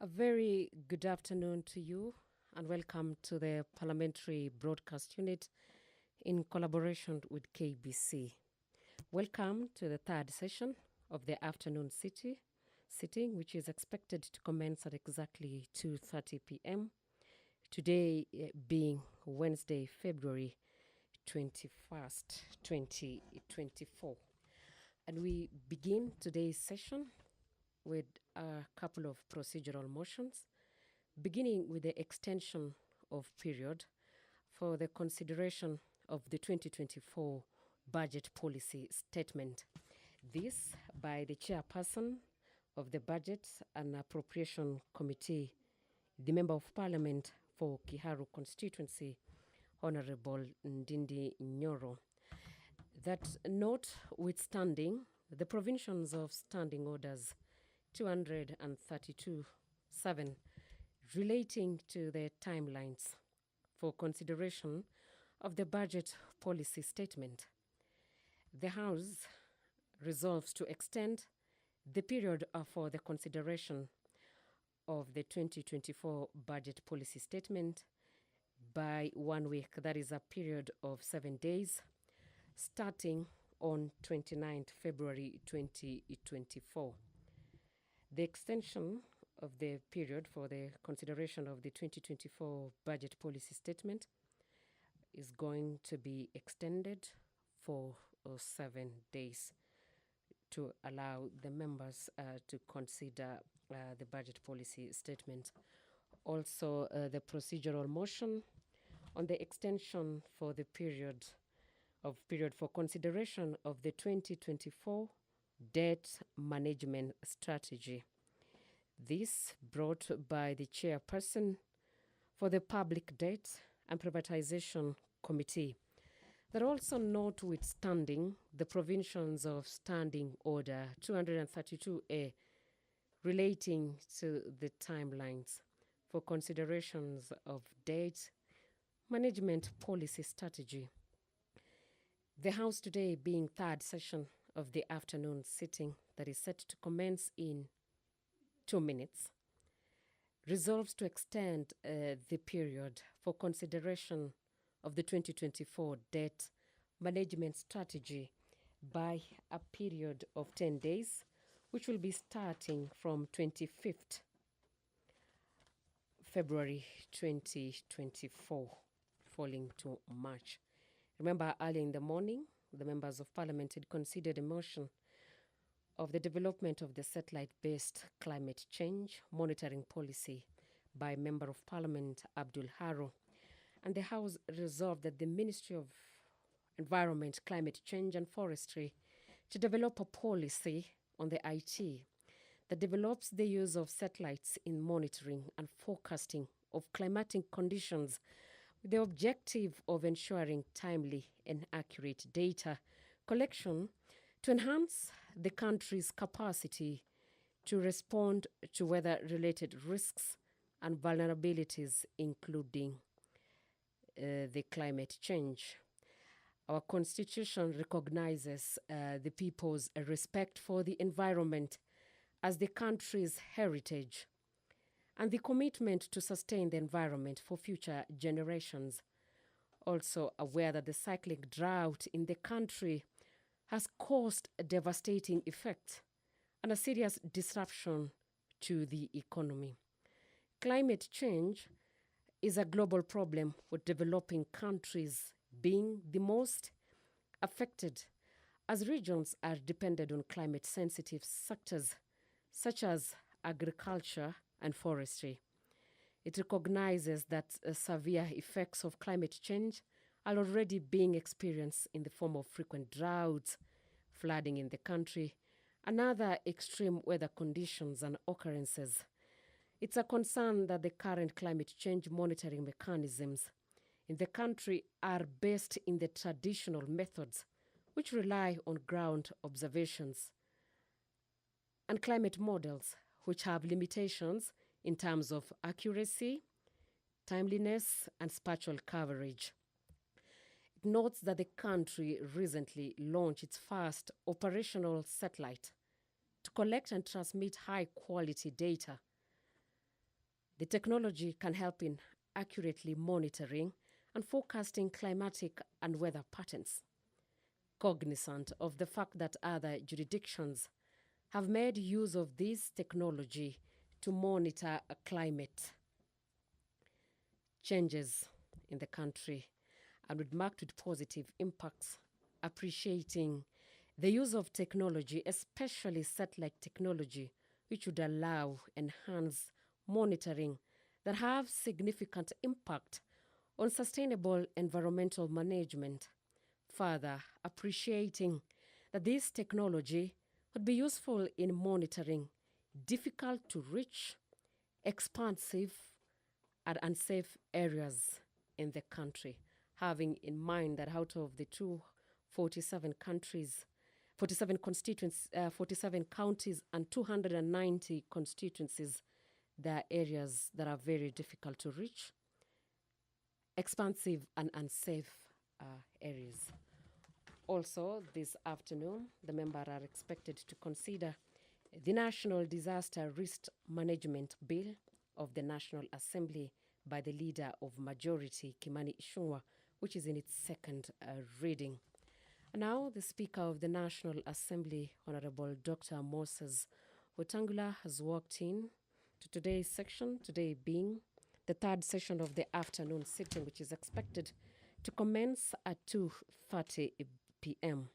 A very good afternoon to you and welcome to the Parliamentary Broadcast Unit in collaboration with KBC. Welcome to the third session of the afternoon sitting, which is expected to commence at exactly 2:30 p.m. Today being Wednesday, February 21st, 2024. And we begin today's session with a couple of procedural motions, beginning with the extension of period for the consideration of the 2024 budget policy statement. This by the chairperson of the Budget and Appropriation Committee, the Member of Parliament for Kiharu constituency, Honorable Ndindi Nyoro. That notwithstanding the provisions of Standing Orders 232(7) relating to the timelines for consideration of the budget policy statement, the House resolves to extend the period for the consideration of the 2024 budget policy statement by 1 week. That is a period of 7 days, starting on 29th February 2024. The extension of the period for the consideration of the 2024 budget policy statement is going to be extended for 7 days to allow the members to consider the budget policy statement. Also, the procedural motion on the extension for the period for consideration of the 2024 debt management strategy. This brought by the chairperson for the Public Debt and Privatization Committee. That also notwithstanding the provisions of Standing Order 232A relating to the timelines for considerations of debt management policy strategy. The House today, being third session of the afternoon sitting that is set to commence in 2 minutes, resolves to extend the period for consideration of the 2024 debt management strategy by a period of 10 days, which will be starting from 25th February 2024, falling to March. Remember, early in the morning, the members of Parliament had considered a motion of the development of the satellite-based climate change monitoring policy by Member of Parliament Abdul Haro. And the House resolved that the Ministry of Environment, Climate Change and Forestry to develop a policy on the IT that develops the use of satellites in monitoring and forecasting of climatic conditions with the objective of ensuring timely and accurate data collection to enhance the country's capacity to respond to weather-related risks and vulnerabilities, including the climate change. Our Constitution recognizes the people's respect for the environment as the country's heritage and the commitment to sustain the environment for future generations. Also aware that the cyclic drought in the country has caused a devastating effect and a serious disruption to the economy. Climate change is a global problem, with developing countries being the most affected, as regions are dependent on climate-sensitive sectors such as agriculture and forestry. It recognizes that severe effects of climate change are already being experienced in the form of frequent droughts, flooding in the country, and other extreme weather conditions and occurrences. It's a concern that the current climate change monitoring mechanisms in the country are based in the traditional methods, which rely on ground observations, and climate models, which have limitations in terms of accuracy, timeliness, and spatial coverage. It notes that the country recently launched its first operational satellite to collect and transmit high-quality data The technology can help in accurately monitoring and forecasting climatic and weather patterns. Cognizant of the fact that other jurisdictions have made use of this technology to monitor climate changes in the country and with marked with positive impacts, appreciating the use of technology, especially satellite technology, which would allow enhanced monitoring that have significant impact on sustainable environmental management. Further, appreciating that this technology would be useful in monitoring difficult to reach, expansive, and unsafe areas in the country, having in mind that out of the 247 countries, 47 constituents, 47 counties and 290 constituencies, there are areas that are very difficult to reach, expansive and unsafe areas. Also, this afternoon, the members are expected to consider the National Disaster Risk Management Bill of the National Assembly by the Leader of Majority, Kimani Ichung'wah, which is in its second reading. And now, the Speaker of the National Assembly, Honorable Dr. Moses Wetangula, has walked in to today's section, today being the third session of the afternoon sitting, which is expected to commence at 2:30 p.m.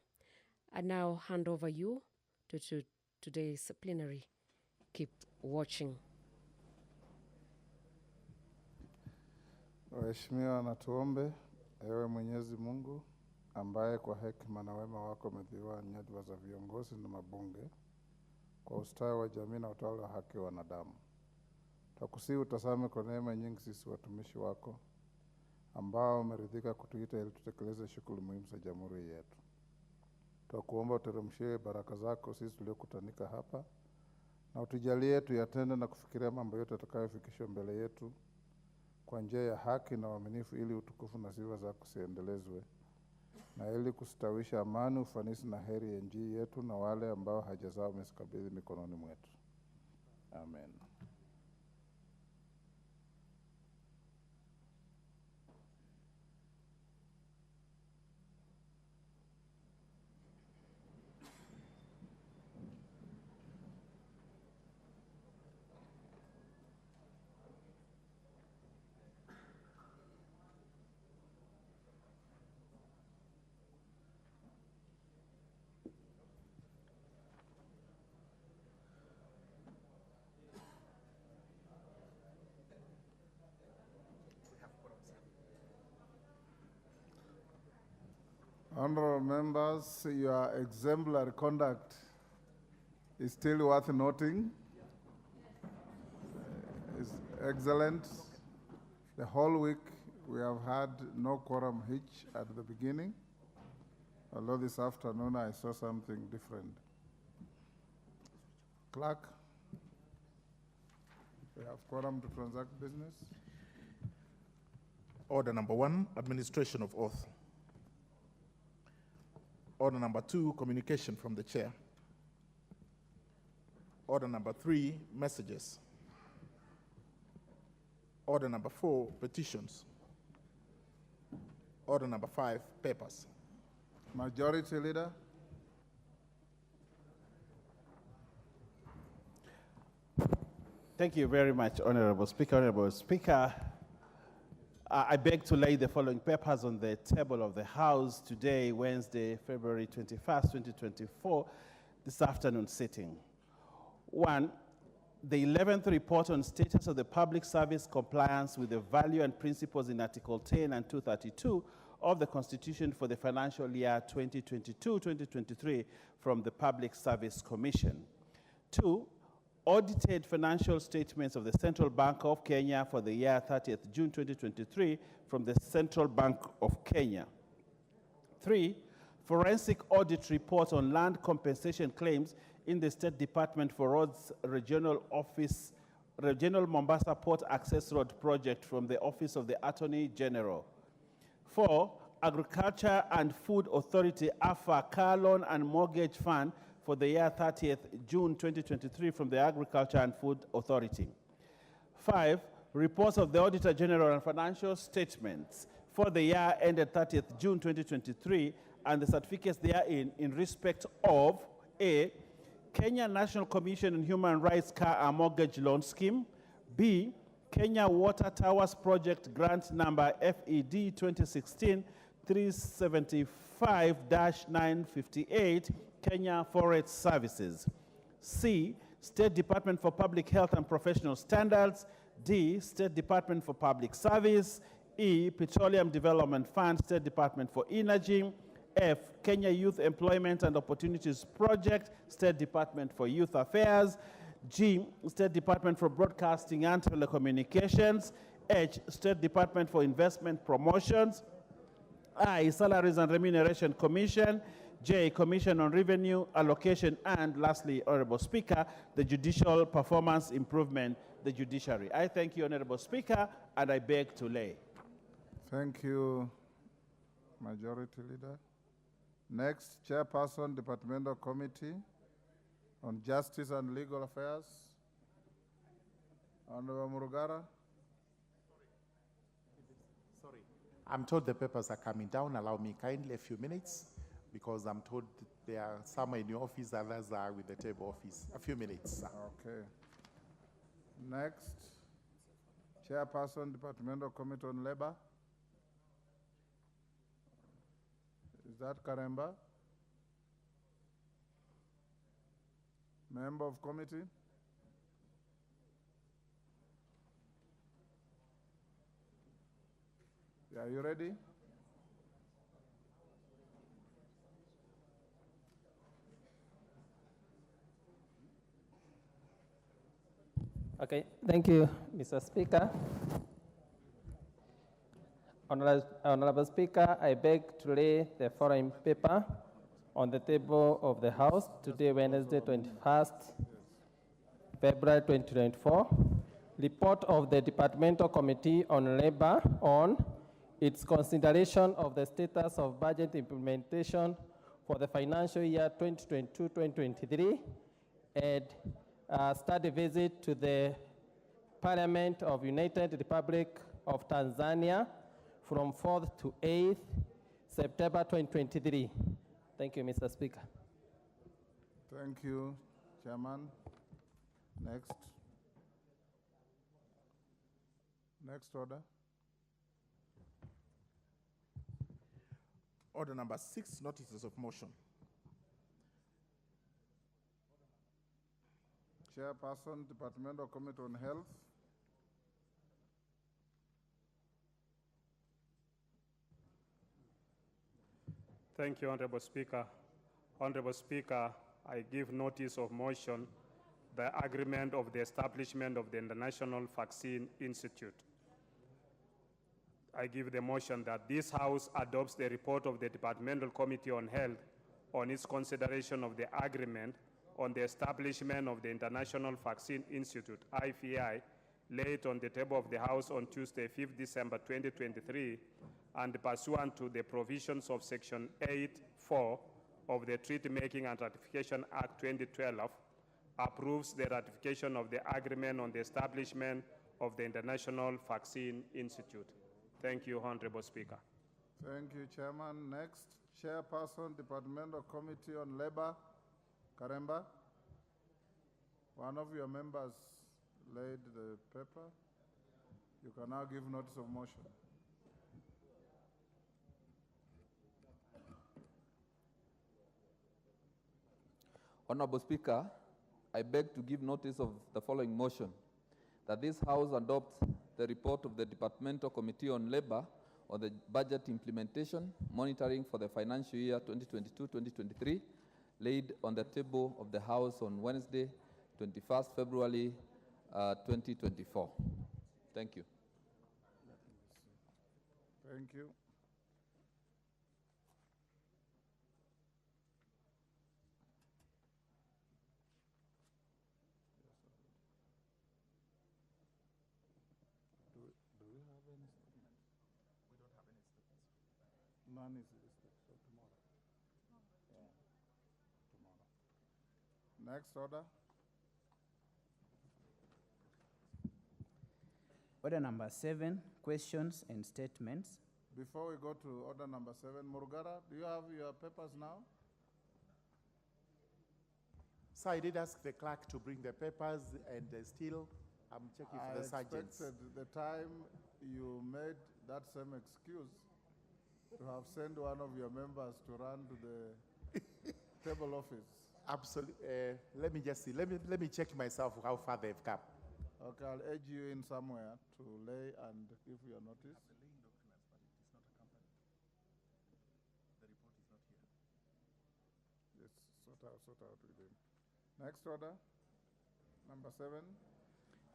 I now hand over you to today's plenary. Keep watching. Waheshimiwa, na tuombe. Ewe Mwenyezi Mungu, ambaye kwa hekima na wema wako umedhiwa nyadhifa za viongozi na mabunge kwa ustawi wa jamii na utawala wa haki wa wanadamu, twakusihi utazame kwa neema nyingi sisi watumishi wako ambao umeridhika kutuita ili tutekeleze shughuli muhimu za jamhuri yetu. Twakuomba uteremshie baraka zako sisi tuliokutanika hapa, na utujalie tuyatende na kufikiria mambo yote yatakayofikishwa mbele yetu kwa njia ya haki na uaminifu, ili utukufu na sifa zako ziendelezwe, na ili kustawisha amani, ufanisi na heri ya nchi yetu na wale ambao haja zao umezikabidhi mikononi mwetu. Amen. Honorable members, your exemplary conduct is still worth noting. It's excellent. The whole week we have had no quorum hitch at the beginning, although this afternoon I saw something different. Clerk, we have quorum to transact business. Order number 1, administration of oath. Order number 2, communication from the chair. Order number 3, messages. Order number 4, petitions. Order number 5, papers. Majority Leader. Thank you very much, Honorable Speaker. Honorable Speaker, I beg to lay the following papers on the table of the House today, Wednesday, February 21st, 2024, this afternoon sitting. 1, the 11th report on status of the public service compliance with the value and principles in Article 10 and 232 of the Constitution for the financial year 2022-2023 from the Public Service Commission. 2, audited financial statements of the Central Bank of Kenya for the year 30th June 2023 from the Central Bank of Kenya. 3, forensic audit report on land compensation claims in the State Department for Roads Regional Office, Regional Mombasa Port Access Road Project from the Office of the Attorney General. 4, Agriculture and Food Authority, AFA, Car Loan and Mortgage Fund for the year 30th June 2023 from the Agriculture and Food Authority. 5, reports of the Auditor General and financial statements for the year ended 30th June 2023 and the certificates therein in respect of A, Kenya National Commission on Human Rights Car and Mortgage Loan Scheme, B, Kenya Water Towers Project Grant Number FED 2016-375-958, Kenya Forest Services. C, State Department for Public Health and Professional Standards. D, State Department for Public Service. E, Petroleum Development Fund, State Department for Energy. F, Kenya Youth Employment and Opportunities Project, State Department for Youth Affairs. G, State Department for Broadcasting and Telecommunications. H, State Department for Investment Promotions. I, Salaries and Remuneration Commission. J, Commission on Revenue Allocation. And lastly, Honorable Speaker, the Judicial Performance Improvement, the Judiciary. I thank you, Honorable Speaker, and I beg to lay. Thank you, Majority Leader. Next, Chairperson, Departmental Committee on Justice and Legal Affairs. Honorable Murugara. Sorry. I'm told the papers are coming down. Allow me kindly a few minutes because I'm told there are some in your office, others are with the table office. A few minutes, sir. Okay. Next, Chairperson, Departmental Committee on Labor. Is that Karemba? Member of committee? Are you ready? Okay, thank you, Mr. Speaker. Honorable Speaker, I beg to lay the following paper on the table of the House today, Wednesday, 21st February 2024. Report of the Departmental Committee on Labor on its consideration of the status of budget implementation for the financial year 2022-2023 and study visit to the Parliament of United Republic of Tanzania from 4th to 8th September 2023. Thank you, Mr. Speaker. Thank you, Chairman. Next. Next order. Order number 6, notices of motion. Chairperson, Departmental Committee on Health. Thank you, Honorable Speaker. Honorable Speaker, I give notice of motion the agreement of the establishment of the International Vaccine Institute. I give the motion that this House adopts the report of the Departmental Committee on Health on its consideration of the agreement on the establishment of the International Vaccine Institute, IVI, laid on the table of the House on Tuesday, 5th December 2023, and pursuant to the provisions of Section 8(4) of the Treaty Making and Ratification Act 2012, approves the ratification of the agreement on the establishment of the International Vaccine Institute. Thank you, Honorable Speaker. Thank you, Chairman. Next, Chairperson, Departmental Committee on Labor, Karemba. One of your members laid the paper. You can now give notice of motion. Honorable Speaker, I beg to give notice of the following motion, that this House adopts the report of the Departmental Committee on Labor on the budget implementation monitoring for the financial year 2022-2023, laid on the table of the House on Wednesday, 21st February 2024. Thank you. Thank you. Do we have any statements? We don't have any statements. None is listed, so tomorrow. Yeah. Tomorrow. Next order. Order number 7, questions and statements. Before we go to order number 7, Murugara, do you have your papers now? So I did ask the clerk to bring the papers, and still I'm checking for the sergeants. I expected the time you made that same excuse to have sent one of your members to run to the table office. Absolutely. Let me just see. Let me check myself how far they've come. Okay, I'll edge you in somewhere to lay and give your notice. Yes, sort out with him. Next order, number 7.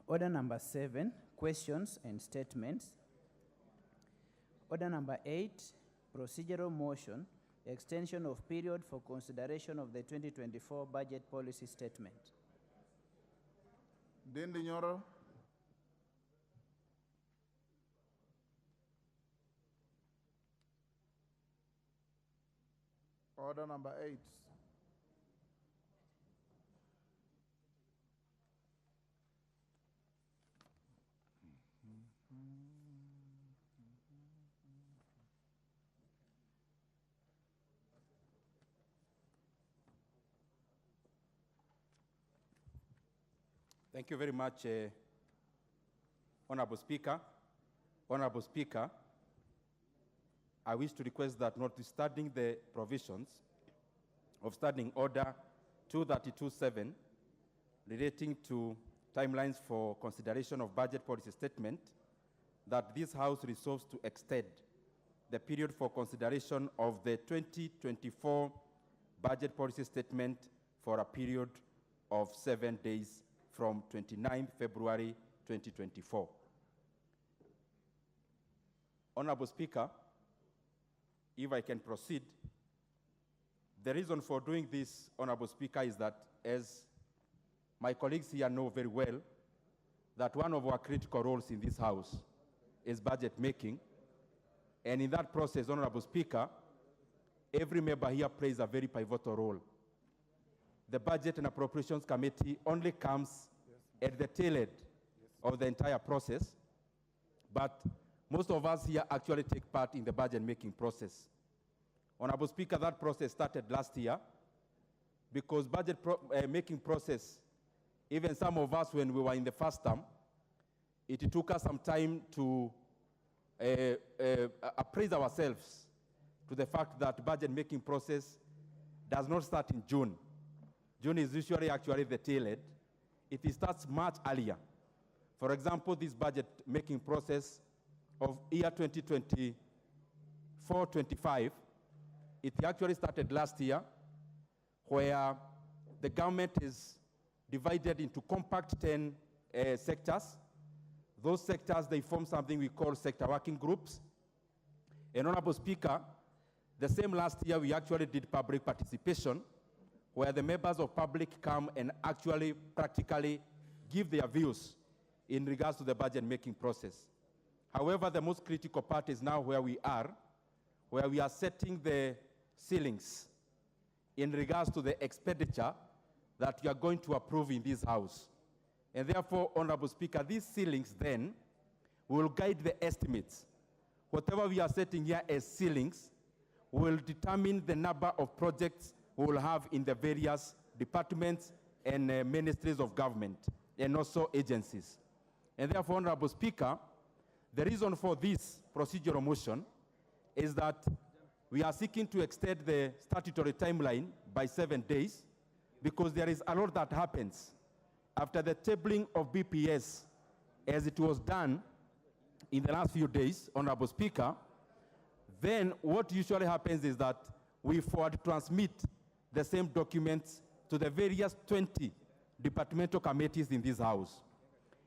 Order number 7, questions and statements. Order number 8, procedural motion, extension of period for consideration of the 2024 budget policy statement. Dindi Nyoro. Order number 8. Thank you very much, Honorable Speaker. Honorable Speaker, I wish to request that notwithstanding the provisions of Standing Order 232.7 relating to timelines for consideration of budget policy statement, that this House resolves to extend the period for consideration of the 2024 budget policy statement for a period of 7 days from 29 February 2024. Honorable Speaker, if I can proceed, the reason for doing this, Honorable Speaker, is that, as my colleagues here know very well, that one of our critical roles in this House is budget making. And in that process, Honorable Speaker, every member here plays a very pivotal role. The Budget and Appropriations Committee only comes at the tail end of the entire process, but most of us here actually take part in the budget making process. Honorable Speaker, that process started last year because budget making process, even some of us when we were in the first term, it took us some time to appraise ourselves to the fact that budget making process does not start in June. June is usually actually the tail end. It starts much earlier. For example, this budget making process of year 2024-25, it actually started last year, where the government is divided into compact 10 sectors. Those sectors, they form something we call sector working groups. And Honorable Speaker, the same last year we actually did public participation, where the members of public come and actually practically give their views in regards to the budget making process. However, the most critical part is now where we are setting the ceilings in regards to the expenditure that you are going to approve in this House. And therefore, Honorable Speaker, these ceilings then will guide the estimates. Whatever we are setting here as ceilings will determine the number of projects we will have in the various departments and ministries of government, and also agencies. And therefore, Honorable Speaker, the reason for this procedural motion is that we are seeking to extend the statutory timeline by 7 days, because there is a lot that happens after the tabling of BPS, as it was done in the last few days, Honorable Speaker. Then what usually happens is that we forward transmit the same documents to the various 20 departmental committees in this House.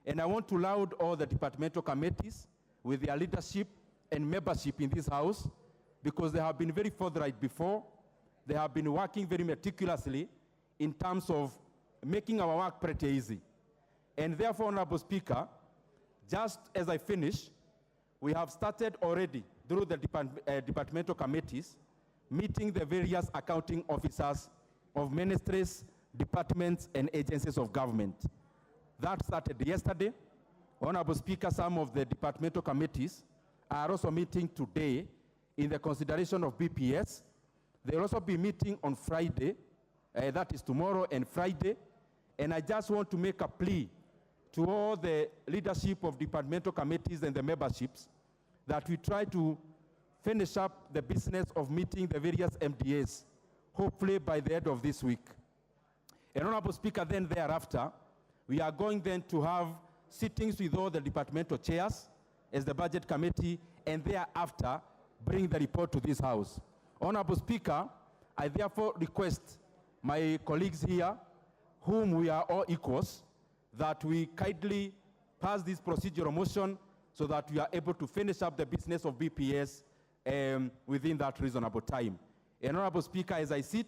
And I want to laud all the departmental committees with their leadership and membership in this House, because they have been very forthright before. They have been working very meticulously in terms of making our work pretty easy. And therefore, Honorable Speaker, just as I finish, we have started already through the departmental committees meeting the various accounting officers of ministries, departments, and agencies of government. That started yesterday. Honorable Speaker, some of the departmental committees are also meeting today in the consideration of BPS. They'll also be meeting on Friday, that is tomorrow and Friday. And I just want to make a plea to all the leadership of departmental committees and the memberships that we try to finish up the business of meeting the various MDAs, hopefully by the end of this week. And Honorable Speaker, then thereafter, we are going then to have sittings with all the departmental chairs as the budget committee, and thereafter bring the report to this House. Honorable Speaker, I therefore request my colleagues here, whom we are all equals, that we kindly pass this procedural motion so that we are able to finish up the business of BPS within that reasonable time. And Honorable Speaker, as I sit,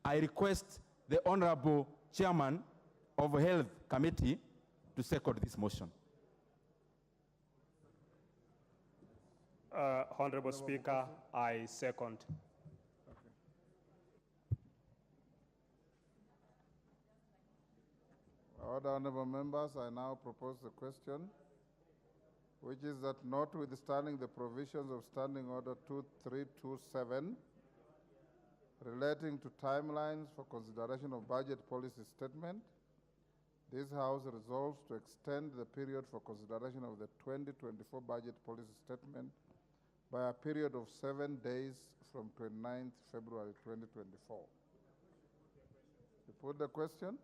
I request the Honorable Chairman of Health Committee to second this motion. Honorable Speaker, I second. Order, honorable members, I now propose the question, which is that notwithstanding the provisions of Standing Order 2327 relating to timelines for consideration of budget policy statement, this House resolves to extend the period for consideration of the 2024 budget policy statement by a period of 7 days from 29th February 2024. You put the question?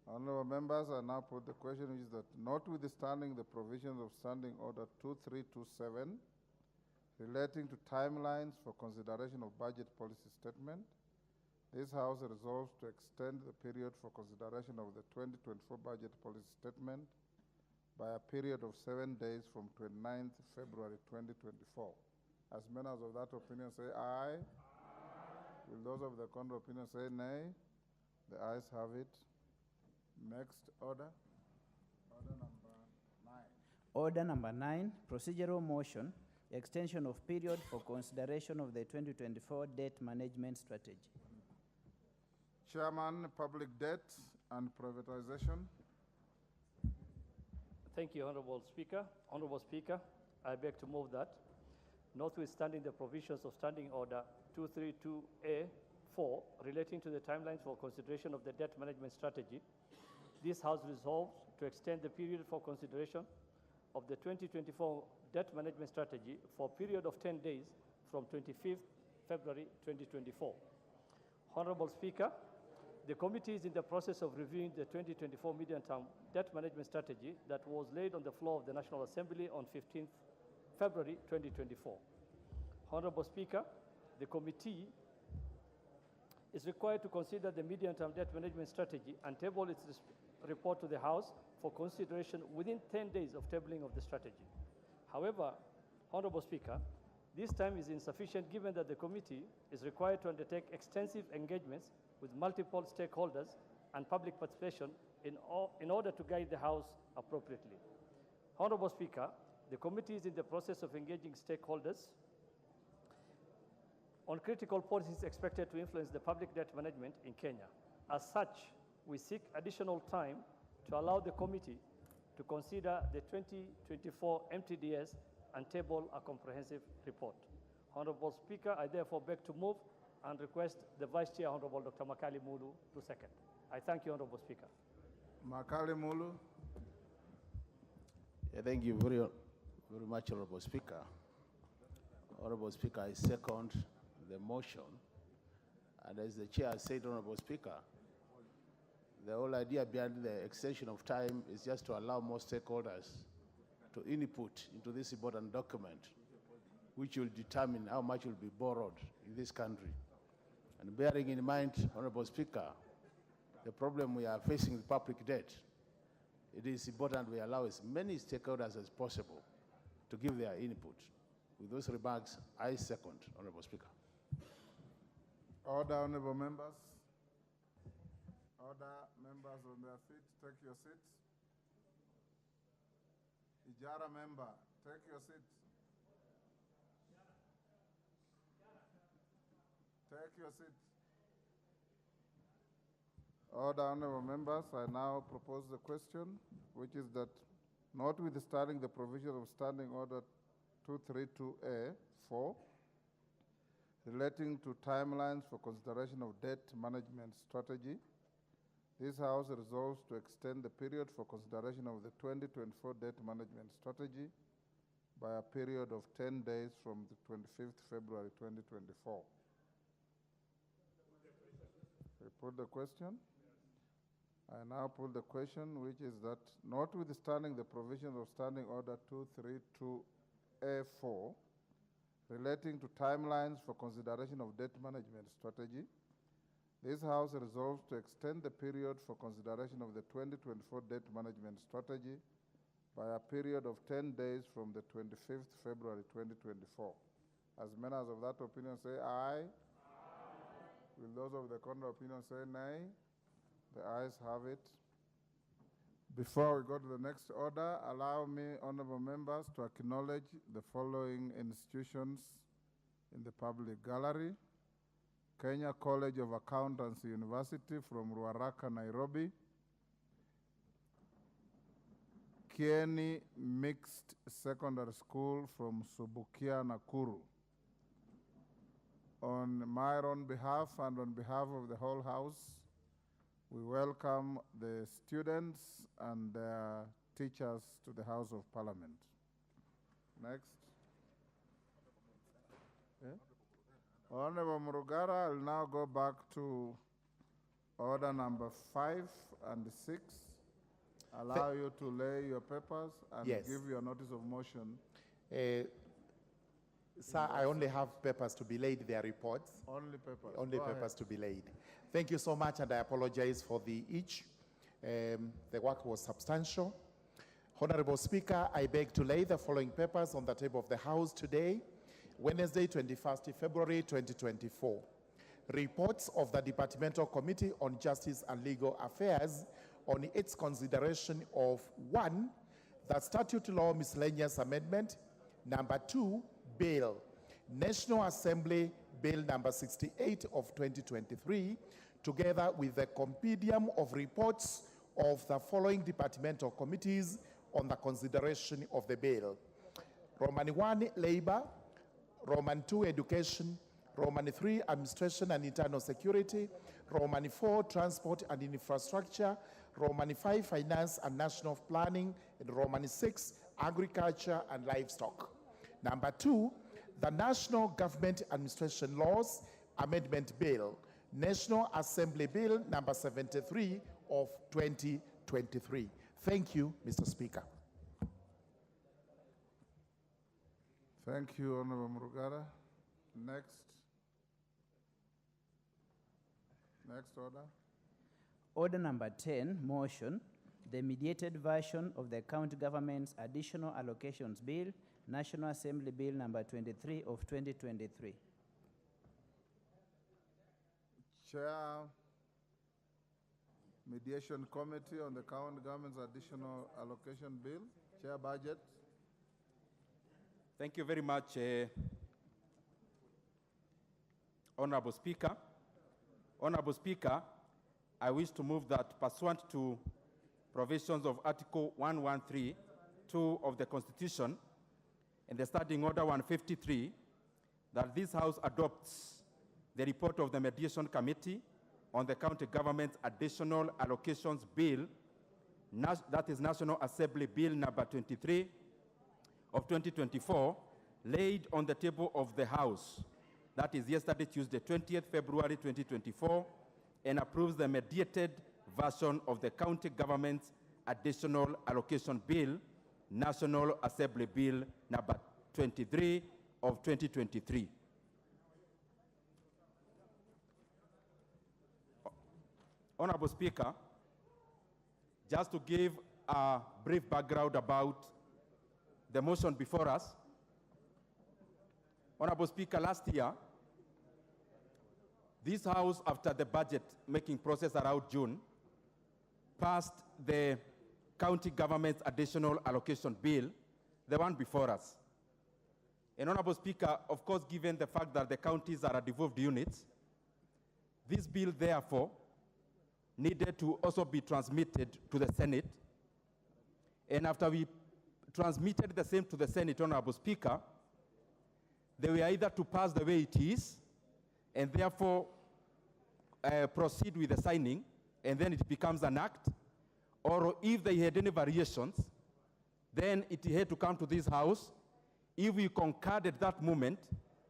Honorable members, I now put the question, which is that notwithstanding the provisions of Standing Order 2327 relating to timelines for consideration of budget policy statement, this House resolves to extend the period for consideration of the 2024 budget policy statement by a period of 7 days from 29th February 2024. As members of that opinion say aye. Will those of the contrary opinion say nay? The ayes have it. Next order. Order number 9. Order number 9, procedural motion, extension of period for consideration of the 2024 debt management strategy. Chairman, Public Debt and Privatization. Thank you, Honorable Speaker. Honorable Speaker, I beg to move that, notwithstanding the provisions of Standing Order 232A-4 relating to the timelines for consideration of the debt management strategy, this House resolves to extend the period for consideration of the 2024 debt management strategy for a period of 10 days from 25th February 2024. Honorable Speaker, the committee is in the process of reviewing the 2024 medium-term debt management strategy that was laid on the floor of the National Assembly on 15th February 2024. Honorable Speaker, the committee is required to consider the medium-term debt management strategy and table its report to the House for consideration within 10 days of tabling of the strategy. However, Honorable Speaker, this time is insufficient given that the committee is required to undertake extensive engagements with multiple stakeholders and public participation in order to guide the House appropriately. Honorable Speaker, the committee is in the process of engaging stakeholders on critical policies expected to influence the public debt management in Kenya. As such, we seek additional time to allow the committee to consider the 2024 MTDS and table a comprehensive report. Honorable Speaker, I therefore beg to move and request the Vice Chair, Honorable Dr. Makali Mulu, to second. I thank you, Honorable Speaker. Makali Mulu. Thank you very much, Honorable Speaker. Honorable Speaker, I second the motion. And as the Chair said, Honorable Speaker, the whole idea behind the extension of time is just to allow more stakeholders to input into this important document, which will determine how much will be borrowed in this country. And bearing in mind, Honorable Speaker, the problem we are facing with public debt, it is important we allow as many stakeholders as possible to give their input. With those remarks, I second, Honorable Speaker. Order, honorable members. Order, members on their feet, take your seats. Ijara member, take your seat. Take your seat. Order, honorable members, I now propose the question, which is that notwithstanding the provision of Standing Order 232A-4 relating to timelines for consideration of debt management strategy, this House resolves to extend the period for consideration of the 2024 debt management strategy by a period of 10 days from the 25th February 2024. We put the question. I now put the question, which is that notwithstanding the provision of Standing Order 232A-4 relating to timelines for consideration of debt management strategy, this House resolves to extend the period for consideration of the 2024 debt management strategy by a period of 10 days from the 25th February 2024. As members of that opinion say aye. Will those of the contrary opinion say nay? The ayes have it. Before we go to the next order, allow me, honorable members, to acknowledge the following institutions in the public gallery. Kenya College of Accountancy University from Ruaraka, Nairobi. Kieni Mixed Secondary School from Subukia, Nakuru. On my own behalf and on behalf of the whole House, we welcome the students and their teachers to the House of Parliament. Next. Honorable Murugara, I'll now go back to order number 5 and 6. Allow you to lay your papers and Yes. give your notice of motion. Sir, I only have papers to be laid, their reports. Only papers. Only Go papers ahead. to be laid. Thank you so much, and I apologize for the itch. The work was substantial. Honorable Speaker, I beg to lay the following papers on the table of the House today, Wednesday, 21st February 2024. Reports of the Departmental Committee on Justice and Legal Affairs on its consideration of 1, the Statute Law Miscellaneous Amendment, number 2, Bill, National Assembly Bill number 68 of 2023, together with the compendium of reports of the following departmental committees on the consideration of the bill. Roman 1, Labor, Roman 2, Education, Roman 3, Administration and Internal Security, Roman 4, Transport and Infrastructure, Roman 5, Finance and National Planning, and Roman 6, Agriculture and Livestock. Number 2, the National Government Administration Laws Amendment Bill, National Assembly Bill number 73 of 2023. Thank you, Mr. Speaker. Thank you, Honorable Murugara. Next. Next order. Order number 10, motion, the mediated version of the County Government's Additional Allocations Bill, National Assembly Bill number 23 of 2023. Chair, Mediation Committee on the County Government's Additional Allocation Bill. Chair, Budget. Thank you very much, Honorable Speaker. Honorable Speaker, I wish to move that pursuant to provisions of Article 113(2) of the Constitution and the Standing Order 153, that this House adopts the report of the Mediation Committee on the County Government's Additional Allocations Bill, that is National Assembly Bill number 23 of 2024, laid on the table of the House, that is yesterday, Tuesday, 20th February 2024, and approves the mediated version of the County Government's Additional Allocation Bill, National Assembly Bill number 23 of 2023. Honorable Speaker, just to give a brief background about the motion before us. Honorable Speaker, last year, this House, after the budget making process around June, passed the County Government's Additional Allocation Bill, the one before us. And Honorable Speaker, of course, given the fact that the counties are devolved units, this bill, therefore, needed to also be transmitted to the Senate. And after we transmitted the same to the Senate, Honorable Speaker, they were either to pass the way it is, and therefore proceed with the signing, and then it becomes an act, or if they had any variations, then it had to come to this House. If we concurred at that moment,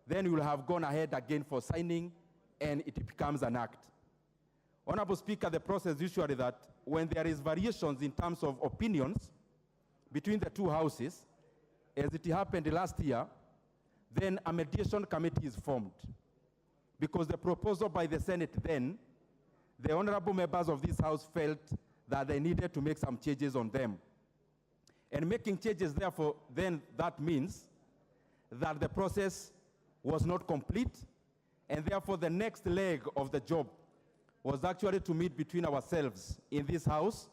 then we will have gone ahead again for signing, and it becomes an act. Honorable Speaker, the process usually that when there is variations in terms of opinions between the two houses, as it happened last year, then a mediation committee is formed. Because the proposal by the Senate then, the honorable members of this House felt that they needed to make some changes on them. And making changes, therefore, then that means that the process was not complete, and therefore the next leg of the job was actually to meet between ourselves in this House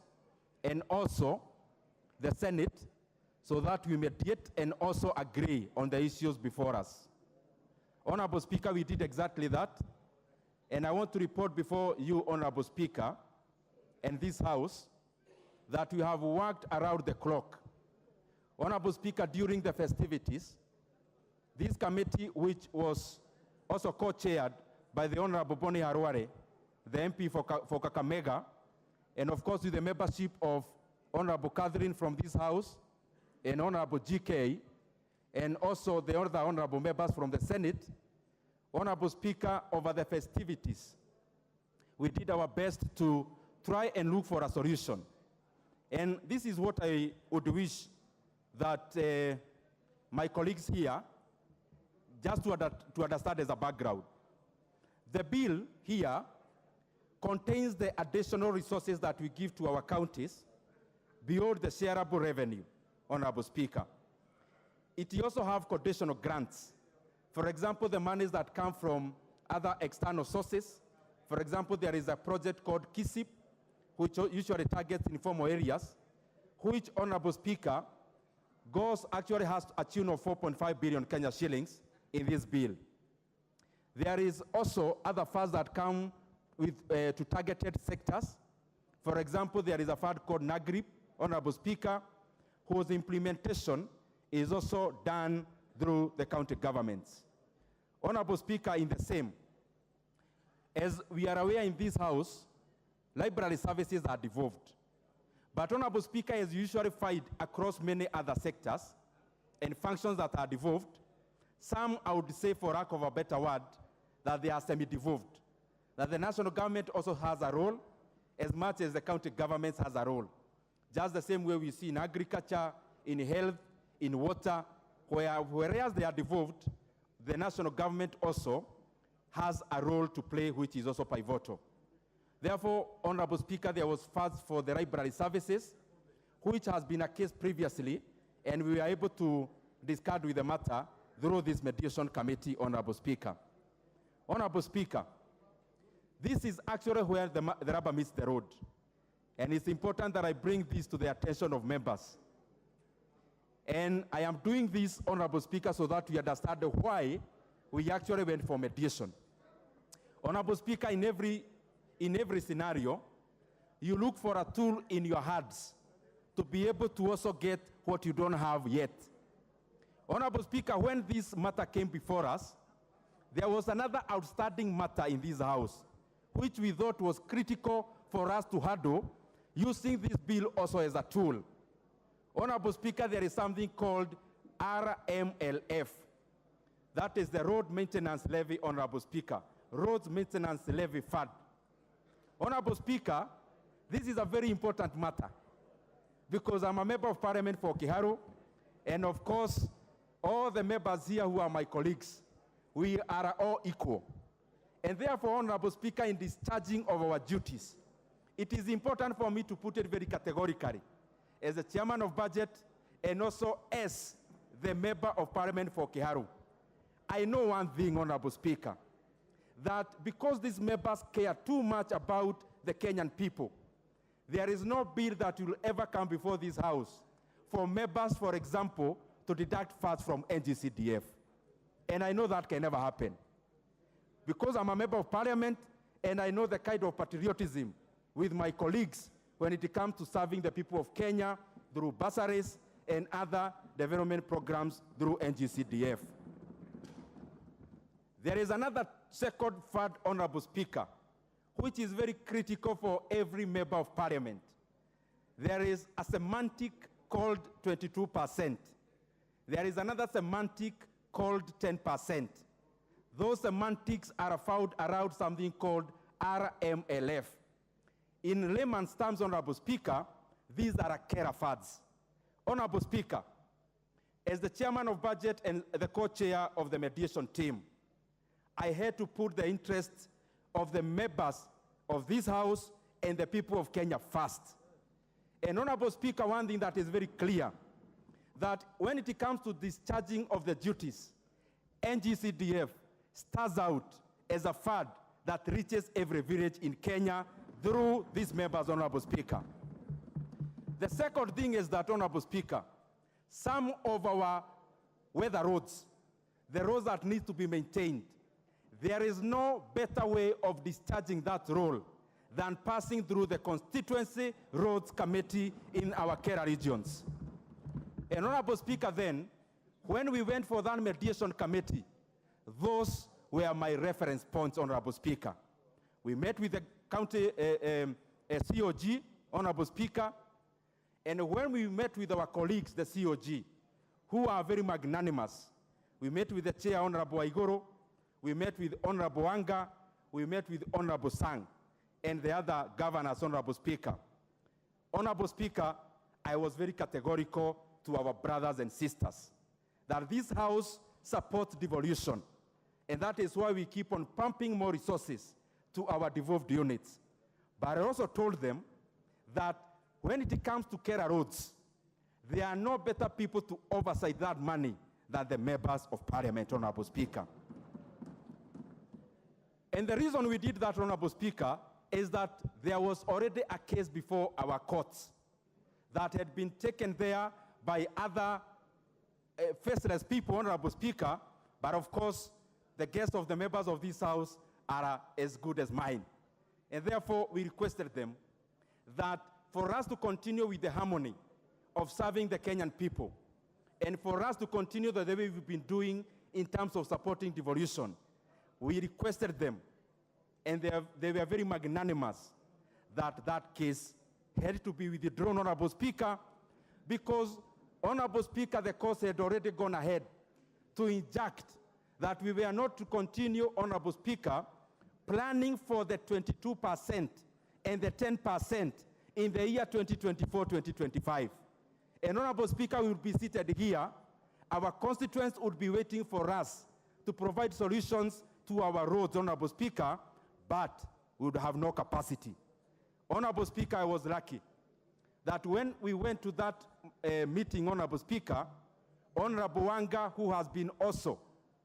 and also the Senate, so that we mediate and also agree on the issues before us. Honorable Speaker, we did exactly that, and I want to report before you, Honorable Speaker, and this House, that we have worked around the clock. Honorable Speaker, during the festivities, this committee, which was also co-chaired by the Honorable Bonnie Harware, the MP for Kakamega, and of course with the membership of Honorable Catherine from this House, and Honorable GK, and also the other honorable members from the Senate. Honorable Speaker, over the festivities, we did our best to try and look for a solution. And this is what I would wish that my colleagues here, just to understand as a background. The bill here contains the additional resources that we give to our counties beyond the shareable revenue, Honorable Speaker. It also have conditional grants. For example, the monies that come from other external sources. For example, there is a project called KISIP, which usually targets informal areas, which, Honorable Speaker, actually has a tune of 4.5 billion Kenya shillings in this bill. There is also other funds that come with, to targeted sectors. For example, there is a fund called NAGRIP, Honorable Speaker, whose implementation is also done through the county governments. Honorable Speaker, in the same, as we are aware in this House, library services are devolved. But Honorable Speaker, as usually find across many other sectors and functions that are devolved, some, I would say, for lack of a better word, that they are semi-devolved. That the national government also has a role, as much as the county governments has a role. Just the same way we see in agriculture, in health, in water, whereas they are devolved, the national government also has a role to play, which is also pivotal. Therefore, Honorable Speaker, there was funds for the library services, which has been a case previously, and we were able to discard with the matter through this mediation committee, Honorable Speaker. Honorable Speaker, this is actually where the rubber meets the road. And it's important that I bring this to the attention of members. And I am doing this, Honorable Speaker, so that we understand why we actually went for mediation. Honorable Speaker, in every scenario, you look for a tool in your hands to be able to also get what you don't have yet. Honorable Speaker, when this matter came before us, there was another outstanding matter in this House, which we thought was critical for us to handle, using this bill also as a tool. Honorable Speaker, there is something called RMLF. That is the Road Maintenance Levy, Honorable Speaker. Roads Maintenance Levy Fund. Honorable Speaker, this is a very important matter because I'm a member of Parliament for Kiharu, and of course, all the members here who are my colleagues, we are all equal. And therefore, Honorable Speaker, in discharging of our duties, it is important for me to put it very categorically, as the Chairman of Budget and also as the Member of Parliament for Kiharu. I know one thing, Honorable Speaker, that because these members care too much about the Kenyan people, there is no bill that will ever come before this House for members, for example, to deduct funds from NGCDF. And I know that can never happen. Because I'm a member of Parliament and I know the kind of patriotism with my colleagues when it comes to serving the people of Kenya through bursaries and other development programs through NGCDF. There is another second fund, Honorable Speaker, which is very critical for every member of parliament. There is a semantic called 22%. There is another semantic called 10%. Those semantics are found around something called RMLF. In layman's terms, Honorable Speaker, these are carer funds. Honorable Speaker, as the chairman of budget and the co-chair of the mediation team, I had to put the interests of the members of this House and the people of Kenya first. And Honorable Speaker, one thing that is very clear, that when it comes to discharging of the duties, NGCDF stands out as a fund that reaches every village in Kenya through these members, Honorable Speaker. The second thing is that, Honorable Speaker, some of our weather roads, the roads that need to be maintained, there is no better way of discharging that role than passing through the Constituency Roads Committee in our Kera regions. And Honorable Speaker, then, when we went for that mediation committee, those were my reference points, Honorable Speaker. We met with the county COG, Honorable Speaker, and when we met with our colleagues, the COG, who are very magnanimous, we met with the chair, Honorable Igoro, we met with Honorable Anga, we met with Honorable Sang, and the other governors, Honorable Speaker. Honorable Speaker, I was very categorical to our brothers and sisters that this House supports devolution, and that is why we keep on pumping more resources to our devolved units. But I also told them that when it comes to Kera roads, there are no better people to oversight that money than the members of parliament, Honorable Speaker. And the reason we did that, Honorable Speaker, is that there was already a case before our courts that had been taken there by other faceless people, Honorable Speaker, but of course, the guests of the members of this House are as good as mine. And therefore, we requested them that for us to continue with the harmony of serving the Kenyan people, and for us to continue the way we've been doing in terms of supporting devolution, we requested them, and they were very magnanimous, that that case had to be withdrawn, Honorable Speaker, because, Honorable Speaker, the court had already gone ahead to inject that we were not to continue, Honorable Speaker, planning for the 22% and the 10% in the year 2024-2025. And Honorable Speaker, we will be seated here. Our constituents would be waiting for us to provide solutions to our roads, Honorable Speaker, but we would have no capacity. Honorable Speaker, I was lucky that when we went to that meeting, Honorable Speaker, Honorable Wanga, who has been also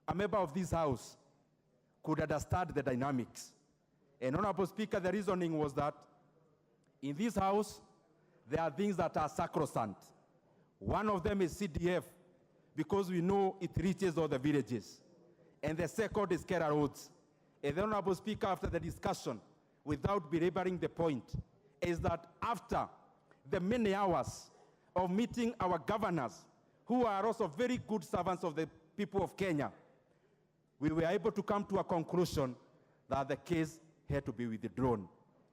a member of this House, could understand the dynamics. And Honorable Speaker, the reasoning was that in this House, there are things that are sacrosanct. One of them is CDF, because we know it reaches all the villages. And the second is Kera roads. And the Honorable Speaker, after the discussion, without belaboring the point, is that after the many hours of meeting our governors, who are also very good servants of the people of Kenya, we were able to come to a conclusion that the case had to be withdrawn.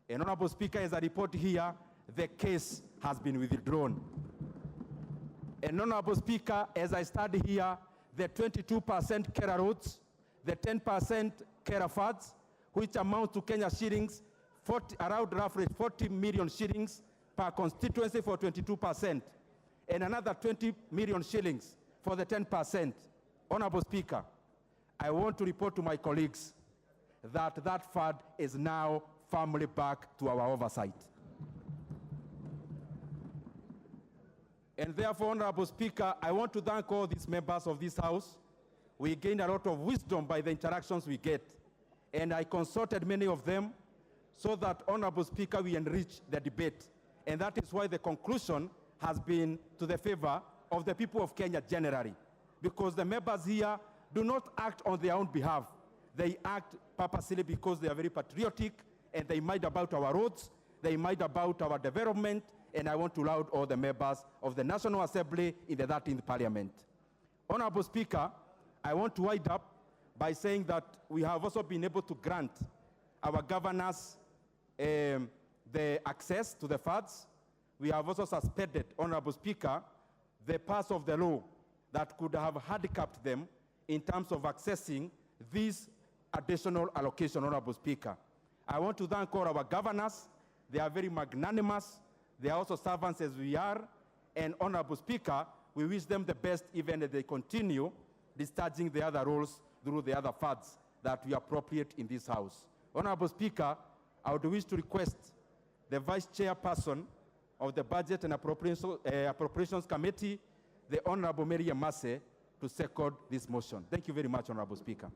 And Honorable Speaker, as I report here, the case has been withdrawn. And Honorable Speaker, as I study here, the 22% Kera roads, the 10% Kera funds, which amount to Kenya shillings, around roughly 40 million shillings per constituency for 22%, and another 20 million shillings for the 10%. Honorable Speaker, I want to report to my colleagues that that fund is now firmly back to our oversight. And therefore, Honorable Speaker, I want to thank all these members of this House. We gained a lot of wisdom by the interactions we get. And I consulted many of them so that, Honorable Speaker, we enrich the debate. And that is why the conclusion has been to the favor of the people of Kenya generally. Because the members here do not act on their own behalf. They act purposely because they are very patriotic and they mind about our roads. They might about our development, and I want to laud all the members of the National Assembly in the 13th Parliament. Honorable Speaker, I want to wind up by saying that we have also been able to grant our governors the access to the funds. We have also suspended, Honorable Speaker, the parts of the law that could have handicapped them in terms of accessing this additional allocation, Honorable Speaker. I want to thank all our governors. They are very magnanimous. They are also servants as we are. And Honorable Speaker, we wish them the best even as they continue discharging the other roles through the other funds that we appropriate in this House. Honorable Speaker, I would wish to request the Vice Chairperson of the Budget and Appropriations Committee, the Honorable Mary Amase, to second this motion. Thank you very much, Honorable Speaker.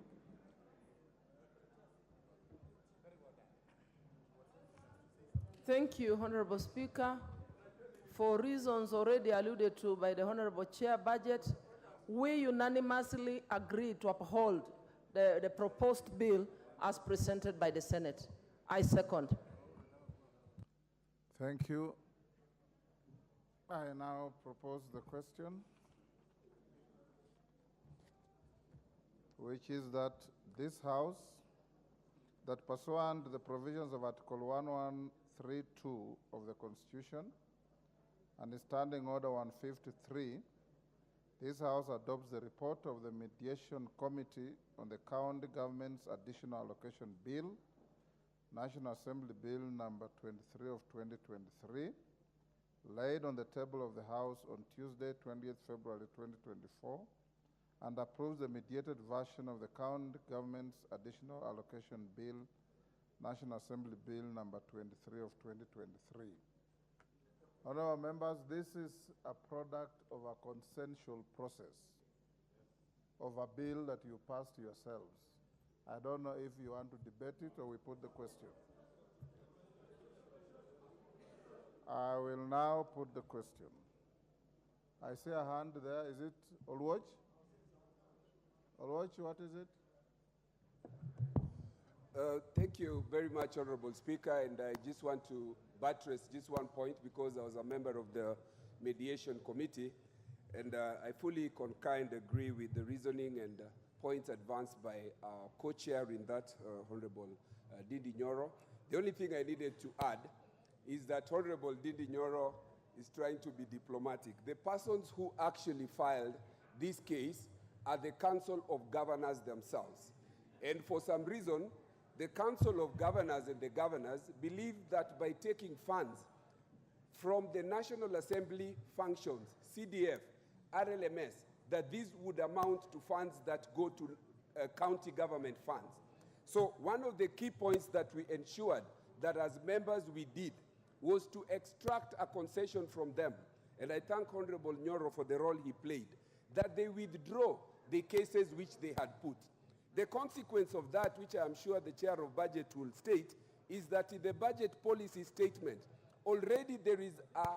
Thank you, Honorable Speaker. For reasons already alluded to by the Honorable Chair Budget, we unanimously agree to uphold the proposed bill as presented by the Senate. I second. Thank you. I now propose the question, which is that this House, that pursuant to the provisions of Article 1132 of the Constitution and the Standing Order 153, this House adopts the report of the Mediation Committee on the County Government's Additional Allocation Bill, National Assembly Bill number 23 of 2023, laid on the table of the House on Tuesday, 20th February 2024, and approves the mediated version of the County Government's Additional Allocation Bill, National Assembly Bill number 23 of 2023. Honorable members, this is a product of a consensual process of a bill that you passed yourselves. I don't know if you want to debate it or we put the question. I will now put the question. I see a hand there. Is it Olwach? Olwach, what is it? Thank you very much, Honorable Speaker, and I just want to buttress just one point because I was a member of the Mediation Committee, and I fully concur and agree with the reasoning and points advanced by our co-chair in that, Honorable Dindi Nyoro. The only thing I needed to add is that Honorable Dindi Nyoro is trying to be diplomatic. The persons who actually filed this case are the Council of Governors themselves. And for some reason, the Council of Governors and the governors believe that by taking funds from the National Assembly functions, CDF, RLMS, that these would amount to funds that go to county government funds. So one of the key points that we ensured that as members we did was to extract a concession from them. And I thank Honorable Nyoro for the role he played, that they withdraw the cases which they had put. The consequence of that, which I am sure the Chair of Budget will state, is that in the budget policy statement, already there is a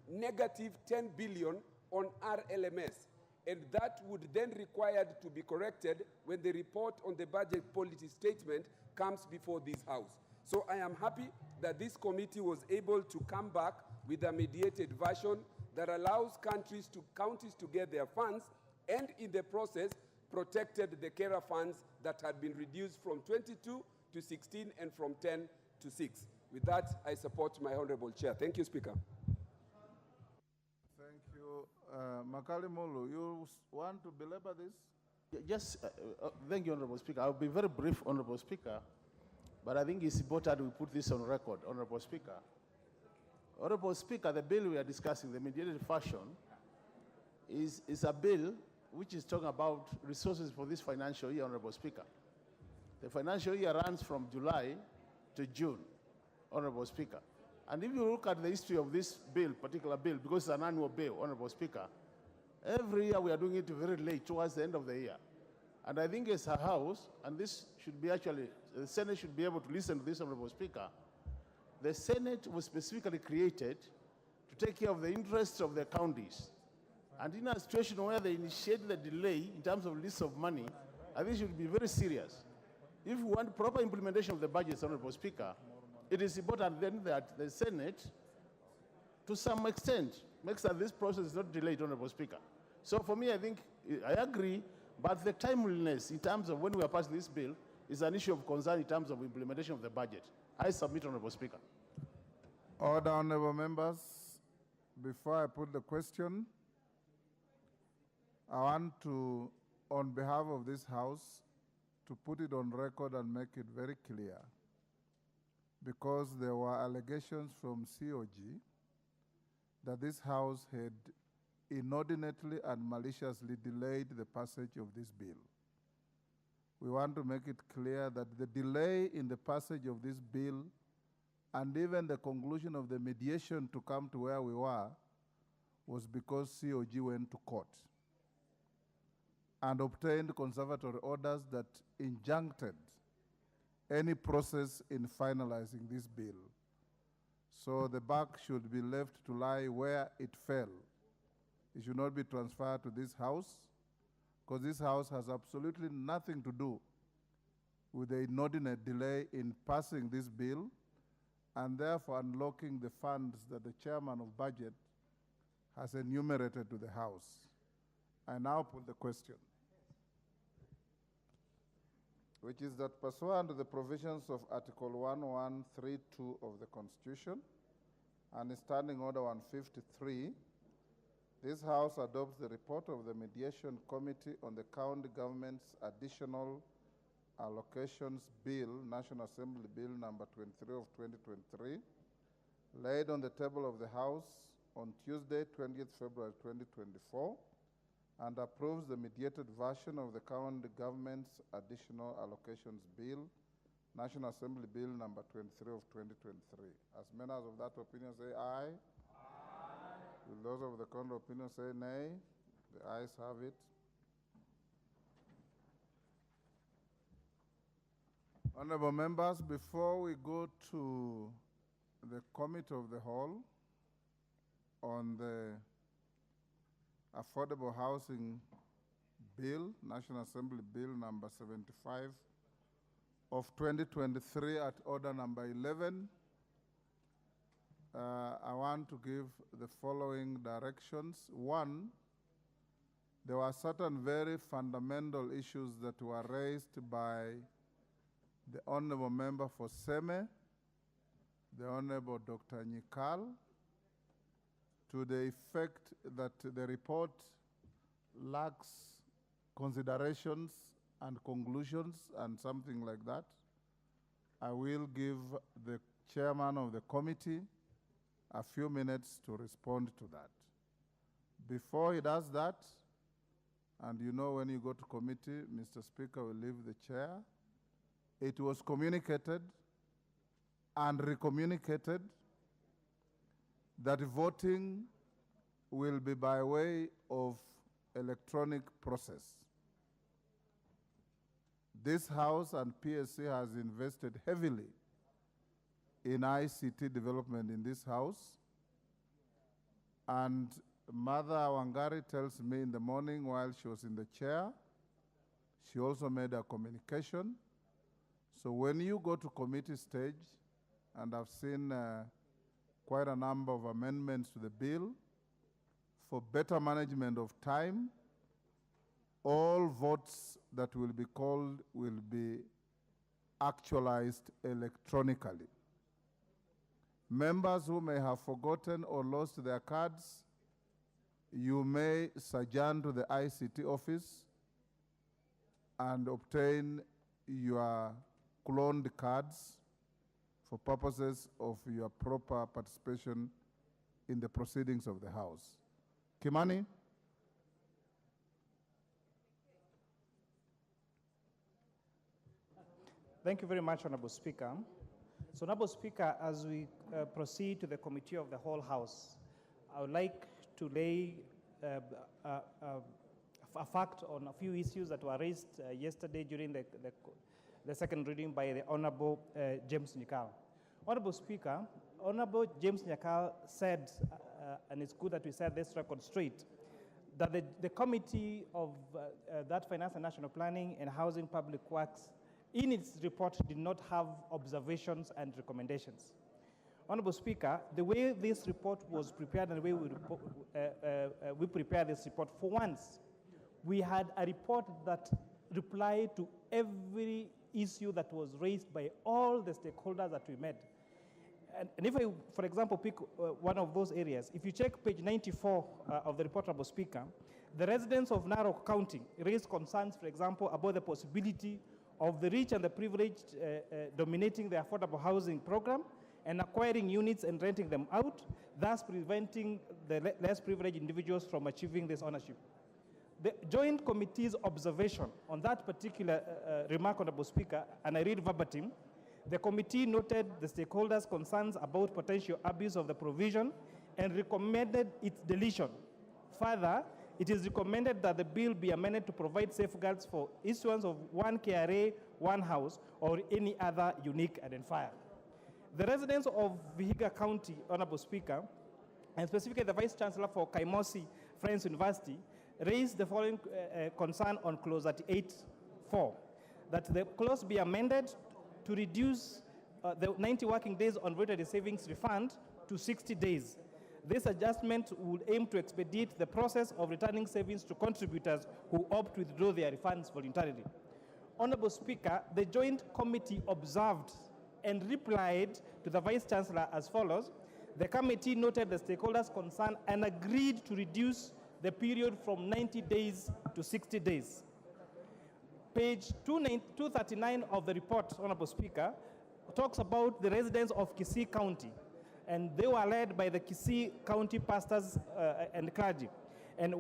negative 10 billion on RLMS, and that would then require to be corrected when the report on the budget policy statement comes before this House. So I am happy that this committee was able to come back with a mediated version that allows counties to get their funds, and in the process, protected the carer funds that had been reduced from 22 to 16 and from 10 to 6. With that, I support my Honorable Chair. Thank you, Speaker. Thank you. Makali Mulu, you want to belabor this? Yes, thank you, Honorable Speaker. I'll be very brief, Honorable Speaker, but I think it's important we put this on record, Honorable Speaker. Honorable Speaker, the bill we are discussing, the mediated fashion, is a bill which is talking about resources for this financial year, Honorable Speaker. The financial year runs from July to June, Honorable Speaker. And if you look at the history of this bill, particular bill, because it's an annual bill, Honorable Speaker, every year we are doing it very late, towards the end of the year. And I think as a House, and this should be actually, the Senate should be able to listen to this, Honorable Speaker, the Senate was specifically created to take care of the interests of the counties. And in a situation where they initiate the delay in terms of list of money, I think it should be very serious. If we want proper implementation of the budget, Honorable Speaker, it is important then that the Senate, to some extent, makes that this process is not delayed, Honorable Speaker. So for me, I think, I agree, but the timeliness in terms of when we are passing this bill is an issue of concern in terms of implementation of the budget. I submit, Honorable Speaker. Order, honorable members. Before I put the question, I want to, on behalf of this House, to put it on record and make it very clear, because there were allegations from COG that this House had inordinately and maliciously delayed the passage of this bill. We want to make it clear that the delay in the passage of this bill and even the conclusion of the mediation to come to where we were was because COG went to court and obtained conservatory orders that injuncted any process in finalizing this bill. So the buck should be left to lie where it fell. It should not be transferred to this House, because this House has absolutely nothing to do with the inordinate delay in passing this bill and therefore unlocking the funds that the chairman of budget has enumerated to the House. I now put the question, which is that pursuant to the provisions of Article 1132 of the Constitution and Standing Order 153, this House adopts the report of the Mediation Committee on the County Government's Additional Allocations Bill, National Assembly Bill number 23 of 2023, laid on the table of the House on Tuesday, 20th February 2024, and approves the mediated version of the County Government's Additional Allocations Bill, National Assembly Bill number 23 of 2023. As members of that opinion say aye. Will those of the contrary opinion say nay? The ayes have it. Honorable members, before we go to the Committee of the Whole on the Affordable Housing Bill, National Assembly Bill number 75 of 2023 at order number 11, I want to give the following directions. One, there were certain very fundamental issues that were raised by the Honorable Member for Seme, the Honorable Dr. Nyikal, to the effect that the report lacks considerations and conclusions and something like that. I will give the chairman of the committee a few minutes to respond to that. Before he does that, and you know when you go to committee, Mr. Speaker will leave the chair. It was communicated and recommunicated that voting will be by way of electronic process. This House and PSC has invested heavily in ICT development in this House. And Mother Wangari tells me in the morning while she was in the chair, she also made a communication. So when you go to committee stage, and I've seen quite a number of amendments to the bill for better management of time, all votes that will be called will be actualized electronically. Members who may have forgotten or lost their cards, you may sojourn to the ICT office and obtain your cloned cards for purposes of your proper participation in the proceedings of the House. Kimani? Thank you very much, Honorable Speaker. So, Honorable Speaker, as we proceed to the Committee of the Whole House, I would like to lay a fact on a few issues that were raised yesterday during the second reading by the Honorable James Nyikal. Honorable Speaker, Honorable James Nyikal said, and it's good that we set this record straight, that the Committee of that Finance and National Planning and Housing Public Works in its report did not have observations and recommendations. Honorable Speaker, the way this report was prepared and the way we prepared this report, for once, we had a report that replied to every issue that was raised by all the stakeholders that we met. And if I, for example, pick one of those areas, if you check page 94 of the report, Honorable Speaker, the residents of Narok County raised concerns, for example, about the possibility of the rich and the privileged dominating the affordable housing program and acquiring units and renting them out, thus preventing the less privileged individuals from achieving this ownership. The Joint Committee's observation on that particular remark, Honorable Speaker, and I read verbatim, the committee noted the stakeholders' concerns about potential abuse of the provision and recommended its deletion. Further, it is recommended that the bill be amended to provide safeguards for issuance of one KRA, one house, or any other unique identifier. The residents of Vihiga County, Honorable Speaker, and specifically the Vice Chancellor for Kaimosi Friends University, raised the following concern on clause 38.4, that the clause be amended to reduce the 90 working days on voluntary savings refund to 60 days. This adjustment would aim to expedite the process of returning savings to contributors who opt to withdraw their refunds voluntarily. Honorable Speaker, the Joint Committee observed and replied to the Vice Chancellor as follows. The committee noted the stakeholders' concern and agreed to reduce the period from 90 days to 60 days. Page 239 of the report, Honorable Speaker, talks about the residents of Kisii County, and they were led by the Kisii County pastors and clergy. And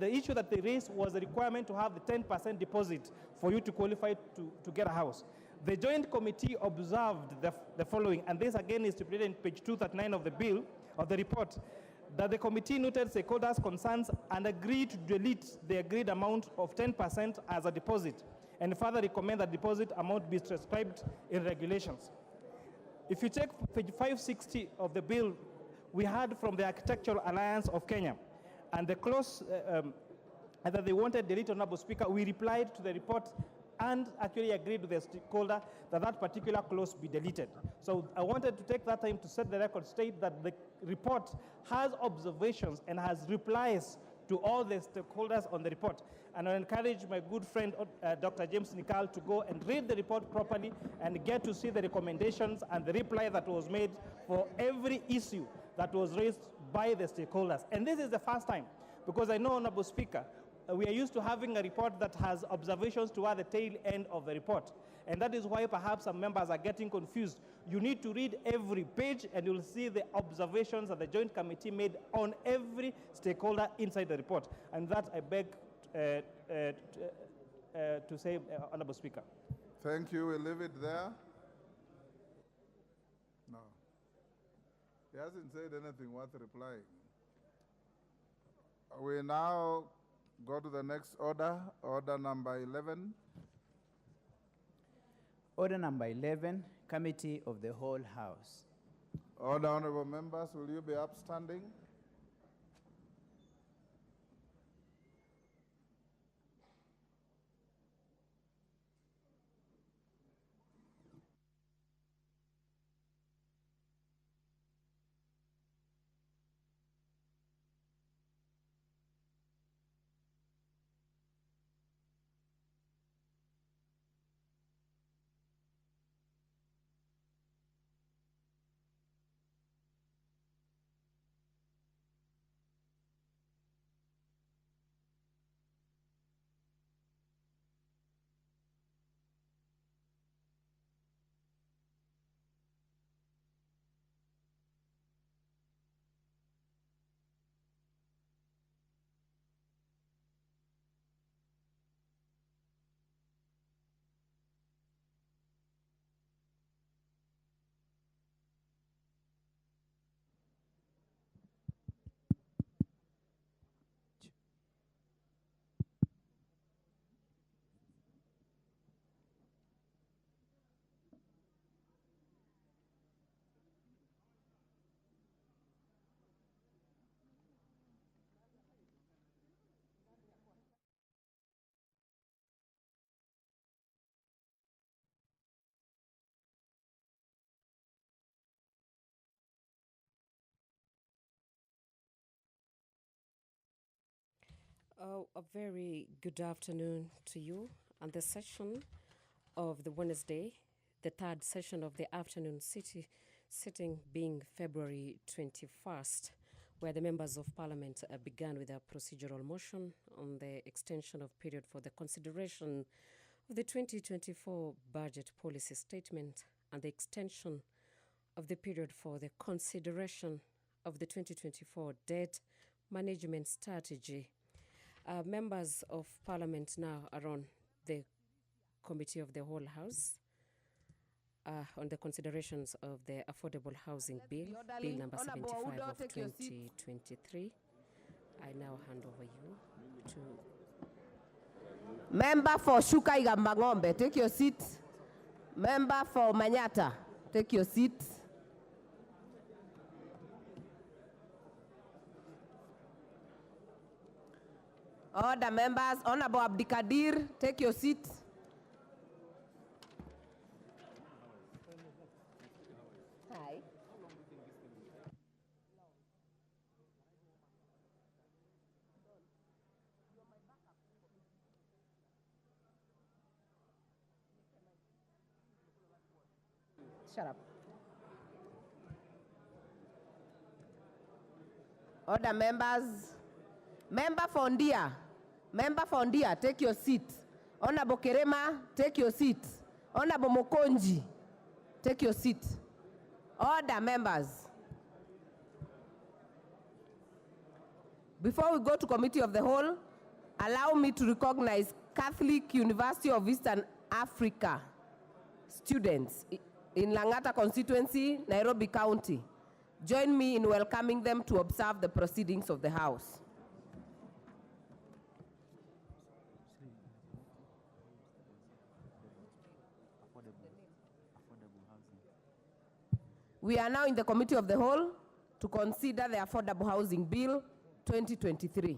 the issue that they raised was the requirement to have the 10% deposit for you to qualify to get a house. The Joint Committee observed the following, and this again is stipulated in page 239 of the bill, of the report, that the committee noted stakeholders' concerns and agreed to delete the agreed amount of 10% as a deposit, and further recommend that deposit amount be prescribed in regulations. If you check page 560 of the bill, we heard from the Architectural Alliance of Kenya, and the clause that they wanted delete, Honorable Speaker, we replied to the report and actually agreed with the stakeholder that that particular clause be deleted. So I wanted to take that time to set the record straight that the report has observations and has replies to all the stakeholders on the report. And I encourage my good friend, Dr. James Nikal, to go and read the report properly and get to see the recommendations and the reply that was made for every issue that was raised by the stakeholders. And this is the first time, because I know, Honorable Speaker, we are used to having a report that has observations toward the tail end of the report. And that is why perhaps some members are getting confused. You need to read every page and you'll see the observations that the Joint Committee made on every stakeholder inside the report. And that I beg to say, Honorable Speaker. Thank you. We'll leave it there. No. He hasn't said anything worth replying. We now go to the next order, order number 11. Order number 11, Committee of the Whole House. Order, honorable members, will you be upstanding? A very good afternoon to you. And the session of the Wednesday, the third session of the afternoon sitting being February 21st, where the members of parliament began with a procedural motion on the extension of period for the consideration of the 2024 budget policy statement and the extension of the period for the consideration of the 2024 debt management strategy. Members of parliament now are on the committee of the whole house on the considerations of the affordable housing bill, bill number 75 of 2023. I now hand over you to Member for Shukaiga Mangombe, take your seat. Member for Manyata, take your seat. Order members, Honorable Abdikadir, take your seat. Hi. Shut up. Order members. Member Fondia. Member Fondia, take your seat. Honorable Kerema, take your seat. Honorable Mokonji, take your seat. Order members. Before we go to Committee of the Whole, allow me to recognize Catholic University of Eastern Africa students in Langata constituency, Nairobi County. Join me in welcoming them to observe the proceedings of the House. We are now in the Committee of the Whole to consider the Affordable Housing Bill 2023.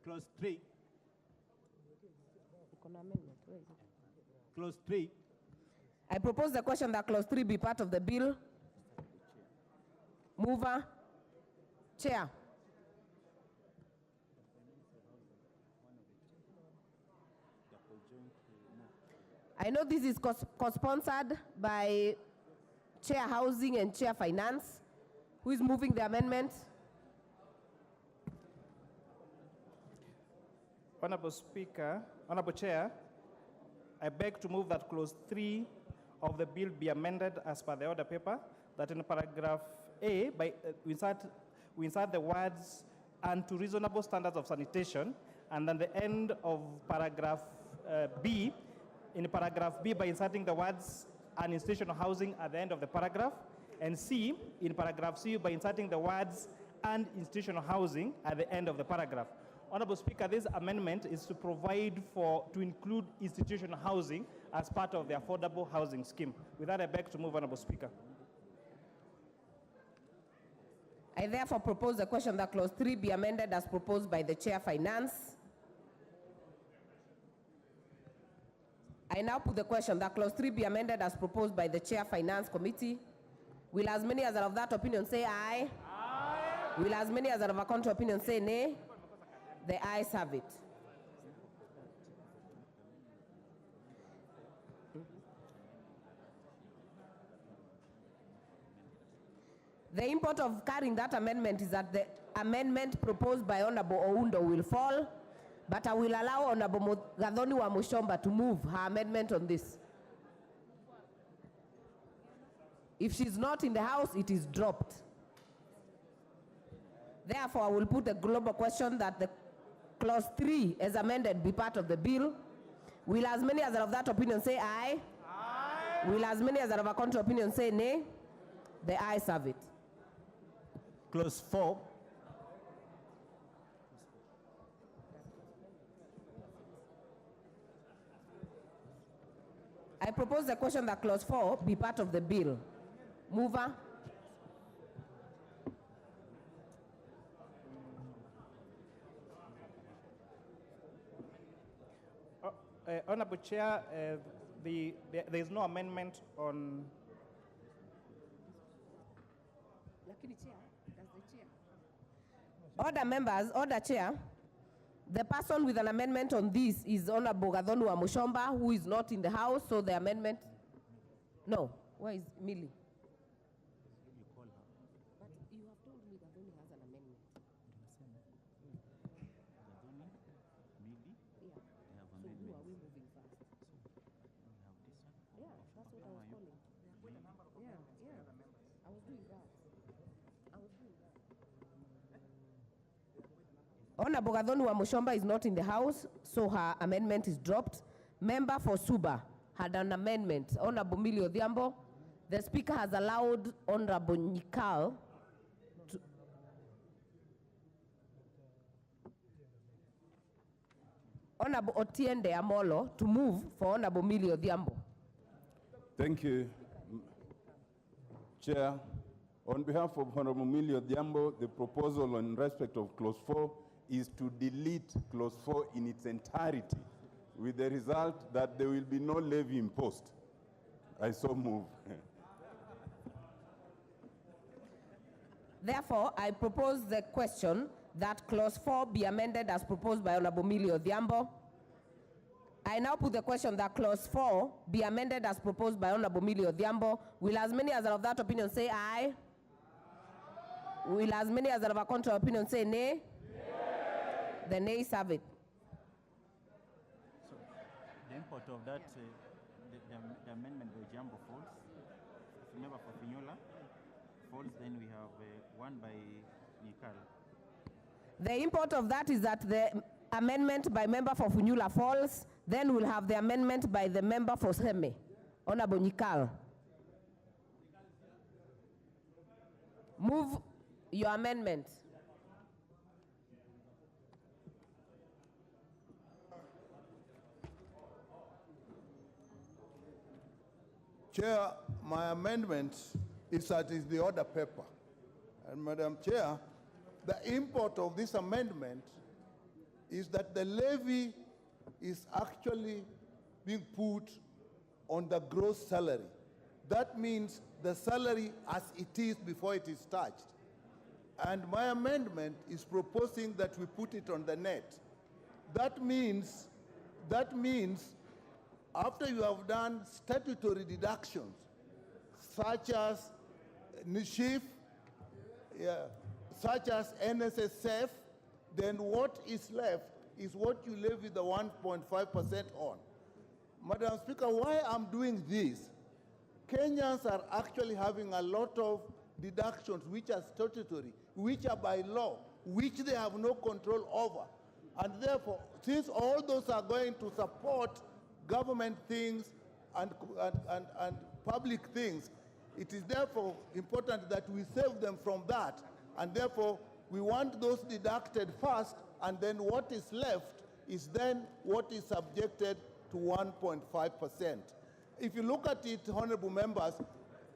Clause 3. Clause 3. I propose the question that Clause 3 be part of the bill. Mover. Chair. I know this is co-sponsored by Chair Housing and Chair Finance. Who is moving the amendment? Honorable Speaker, Honorable Chair, I beg to move that Clause 3 of the bill be amended as per the order paper, that in paragraph A, we insert the words "and to reasonable standards of sanitation," and then the end of paragraph B, in paragraph B, by inserting the words "and institutional housing" at the end of the paragraph, and C, in paragraph C, by inserting the words "and institutional housing" at the end of the paragraph. Honorable Speaker, this amendment is to provide to include institutional housing as part of the affordable housing scheme. With that, I beg to move, Honorable Speaker. I therefore propose the question that Clause 3 be amended as proposed by the Chair Finance. I now put the question that Clause 3 be amended as proposed by the Chair Finance Committee. Will as many as are of that opinion say aye? Aye. Will as many as are of a contrary opinion say nay? The ayes have it. The import of carrying that amendment is that the amendment proposed by Honorable Oundo will fall, but I will allow Honorable Gathoni wa Mushomba to move her amendment on this. If she's not in the House, it is dropped. Therefore, I will put a global question that the Clause 3 as amended be part of the bill. Will as many as are of that opinion say aye? Aye. Will as many as are of a contrary opinion say nay? The ayes have it. Clause 4. I propose the question that Clause 4 be part of the bill. Mover. Honorable Chair, there is no amendment on. Order members, order Chair. The person with an amendment on this is Honorable Gathonu Amushomba, who is not in the House, so the amendment... No, where is Millie? But you have told me Gathonu has an amendment. Yeah. So who are we moving first? Yeah, that's what I was calling. Yeah. I was doing that. Honorable Gathonu Amushomba is not in the House, so her amendment is dropped. Member for Suba had an amendment. Honorable Millie Odhiambo. The Speaker has allowed Honorable Nyikal to... Honorable Otiende Amolo to move for Honorable Millie Odhiambo. Thank you, Chair. On behalf of Honorable Millie Odhiambo, the proposal in respect of Clause 4 is to delete Clause 4 in its entirety, with the result that there will be no levy imposed. I so move. Therefore, I propose the question that Clause 4 be amended as proposed by Honorable Millie Odhiambo. I now put the question that Clause 4 be amended as proposed by Honorable Millie Odhiambo. Will as many as are of that opinion say aye? Will as many as are of a contrary opinion say nay? The nays have it. So the import of that, the amendment by Jambo falls. Remember for Finola falls, then we have one by Nyikal. The import of that is that the amendment by member for Funyula falls, then we'll have the amendment by the member for Seme, Honorable Nyikal. Move your amendment. Chair, my amendment is that is the order paper. And Madam Chair, the import of this amendment is that the levy is actually being put on the gross salary. That means the salary as it is before it is touched. And my amendment is proposing that we put it on the net. That means after you have done statutory deductions, such as NSHIF, such as NSSF, then what is left is what you levy the 1.5% on. Madam Speaker, why I'm doing this, Kenyans are actually having a lot of deductions which are statutory, which are by law, which they have no control over. And therefore, since all those are going to support government things and public things, it is therefore important that we save them from that. And therefore, we want those deducted first, and then what is left is then what is subjected to 1.5%. If you look at it, honorable members,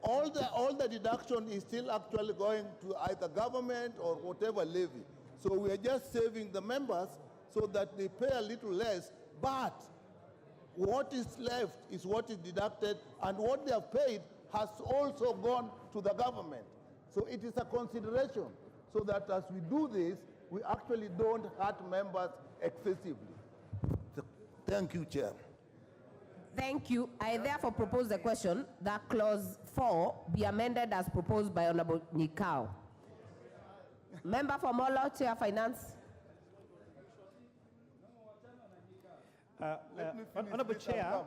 all the deduction is still actually going to either government or whatever levy. So we are just saving the members so that they pay a little less, but what is left is what is deducted, and what they have paid has also gone to the government. So it is a consideration, so that as we do this, we actually don't hurt members excessively. Thank you, Chair. Thank you. I therefore propose the question that Clause 4 be amended as proposed by Honorable Nyikal. Member for Molo, Chair Finance. Honorable Chair,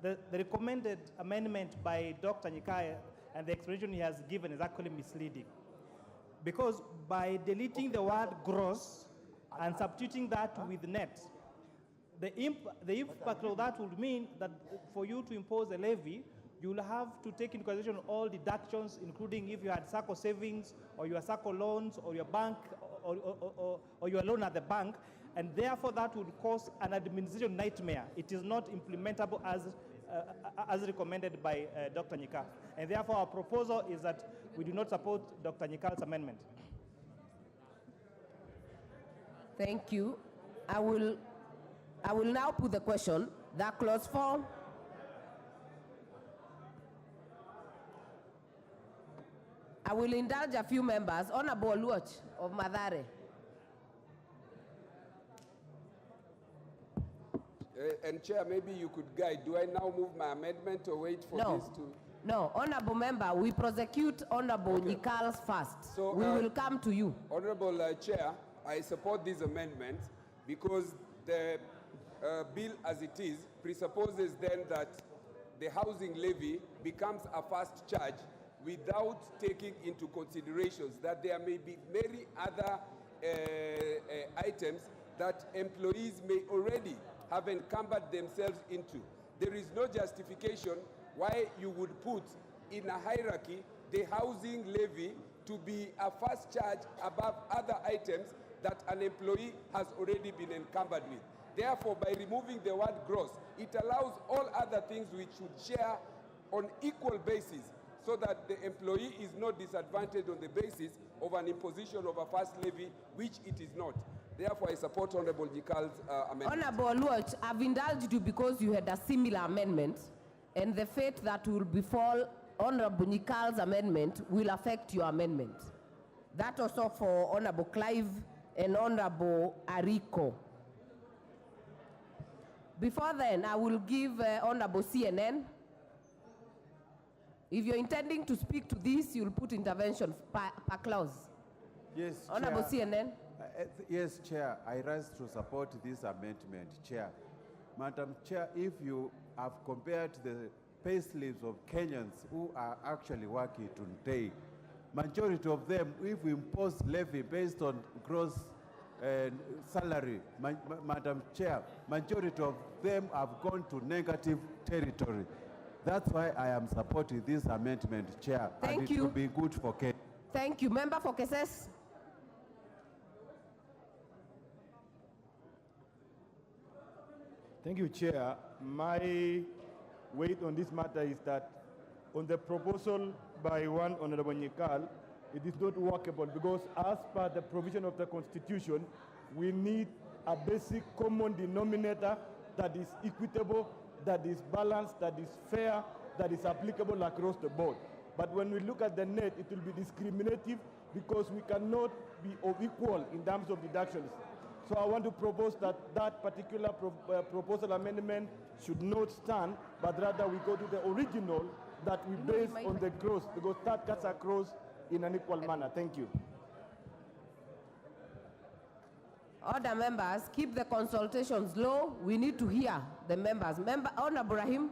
the recommended amendment by Dr. Nyikal and the explanation he has given is actually misleading. Because by deleting the word gross and substituting that with net, the impact of that would mean that for you to impose a levy, you'll have to take into consideration all deductions, including if you had SACCO savings or your SACCO loans or your bank or your loan at the bank, and therefore that would cause an administration nightmare. It is not implementable as recommended by Dr. Nyikal. And therefore our proposal is that we do not support Dr. Nyikal's amendment. Thank you. I will now put the question that Clause 4 I will indulge a few members. Honorable Oluoch of Mathare. And Chair, maybe you could guide. Do I now move my amendment or wait for No. this to? No, Honorable Member, we prosecute Honorable Nikals first. So, we will come to you. Honorable Chair, I support this amendment because the bill as it is presupposes then that the housing levy becomes a fast charge without taking into considerations that there may be many other items that employees may already have encumbered themselves into. There is no justification why you would put in a hierarchy the housing levy to be a fast charge above other items that an employee has already been encumbered with. Therefore, by removing the word gross, it allows all other things which should share on equal basis so that the employee is not disadvantaged on the basis of an imposition of a fast levy, which it is not. Therefore, I support Honorable Nikal's amendment. Honorable Luoch, I've indulged you because you had a similar amendment, and the fate that will befall Honorable Nikal's amendment will affect your amendment. That also for Honorable Clive and Honorable Ariko. Before then, I will give Honorable CNN. If you're intending to speak to this, you'll put intervention per clause. Yes, Honorable Chair. CNN. Yes, Chair, I rise to support this amendment, Chair. Madam Chair, if you have compared the pay slips of Kenyans who are actually working today, majority of them, if we impose levy based on gross salary, Madam Chair, majority of them have gone to negative territory. That's why I am supporting this amendment, Chair. Thank and you. It will be good for Kenya. Thank you. Member for Keses. Thank you, Chair. My weight on this matter is that on the proposal by one Honorable Nikal, it is not workable because as per the provision of the Constitution, we need a basic common denominator that is equitable, that is balanced, that is fair, that is applicable across the board. But when we look at the net, it will be discriminative because we cannot be equal in terms of deductions. So I want to propose that that particular proposal amendment should not stand, but rather we go to the original that we base on the gross, because that cuts across in an equal manner. Thank you. Order, members, keep the consultations low. We need to hear the members. Member Honorable Ibrahim.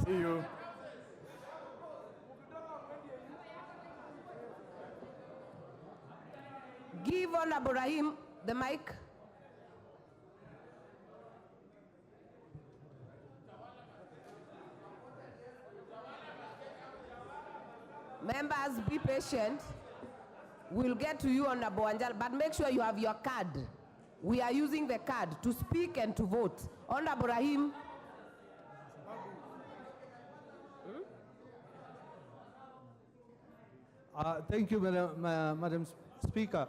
See you. Give Honorable Rahim the mic. Members, be patient. We'll get to you, Honorable Anjal, but make sure you have your card. We are using the card to speak and to vote. Honorable Rahim. Thank you, Madam Speaker.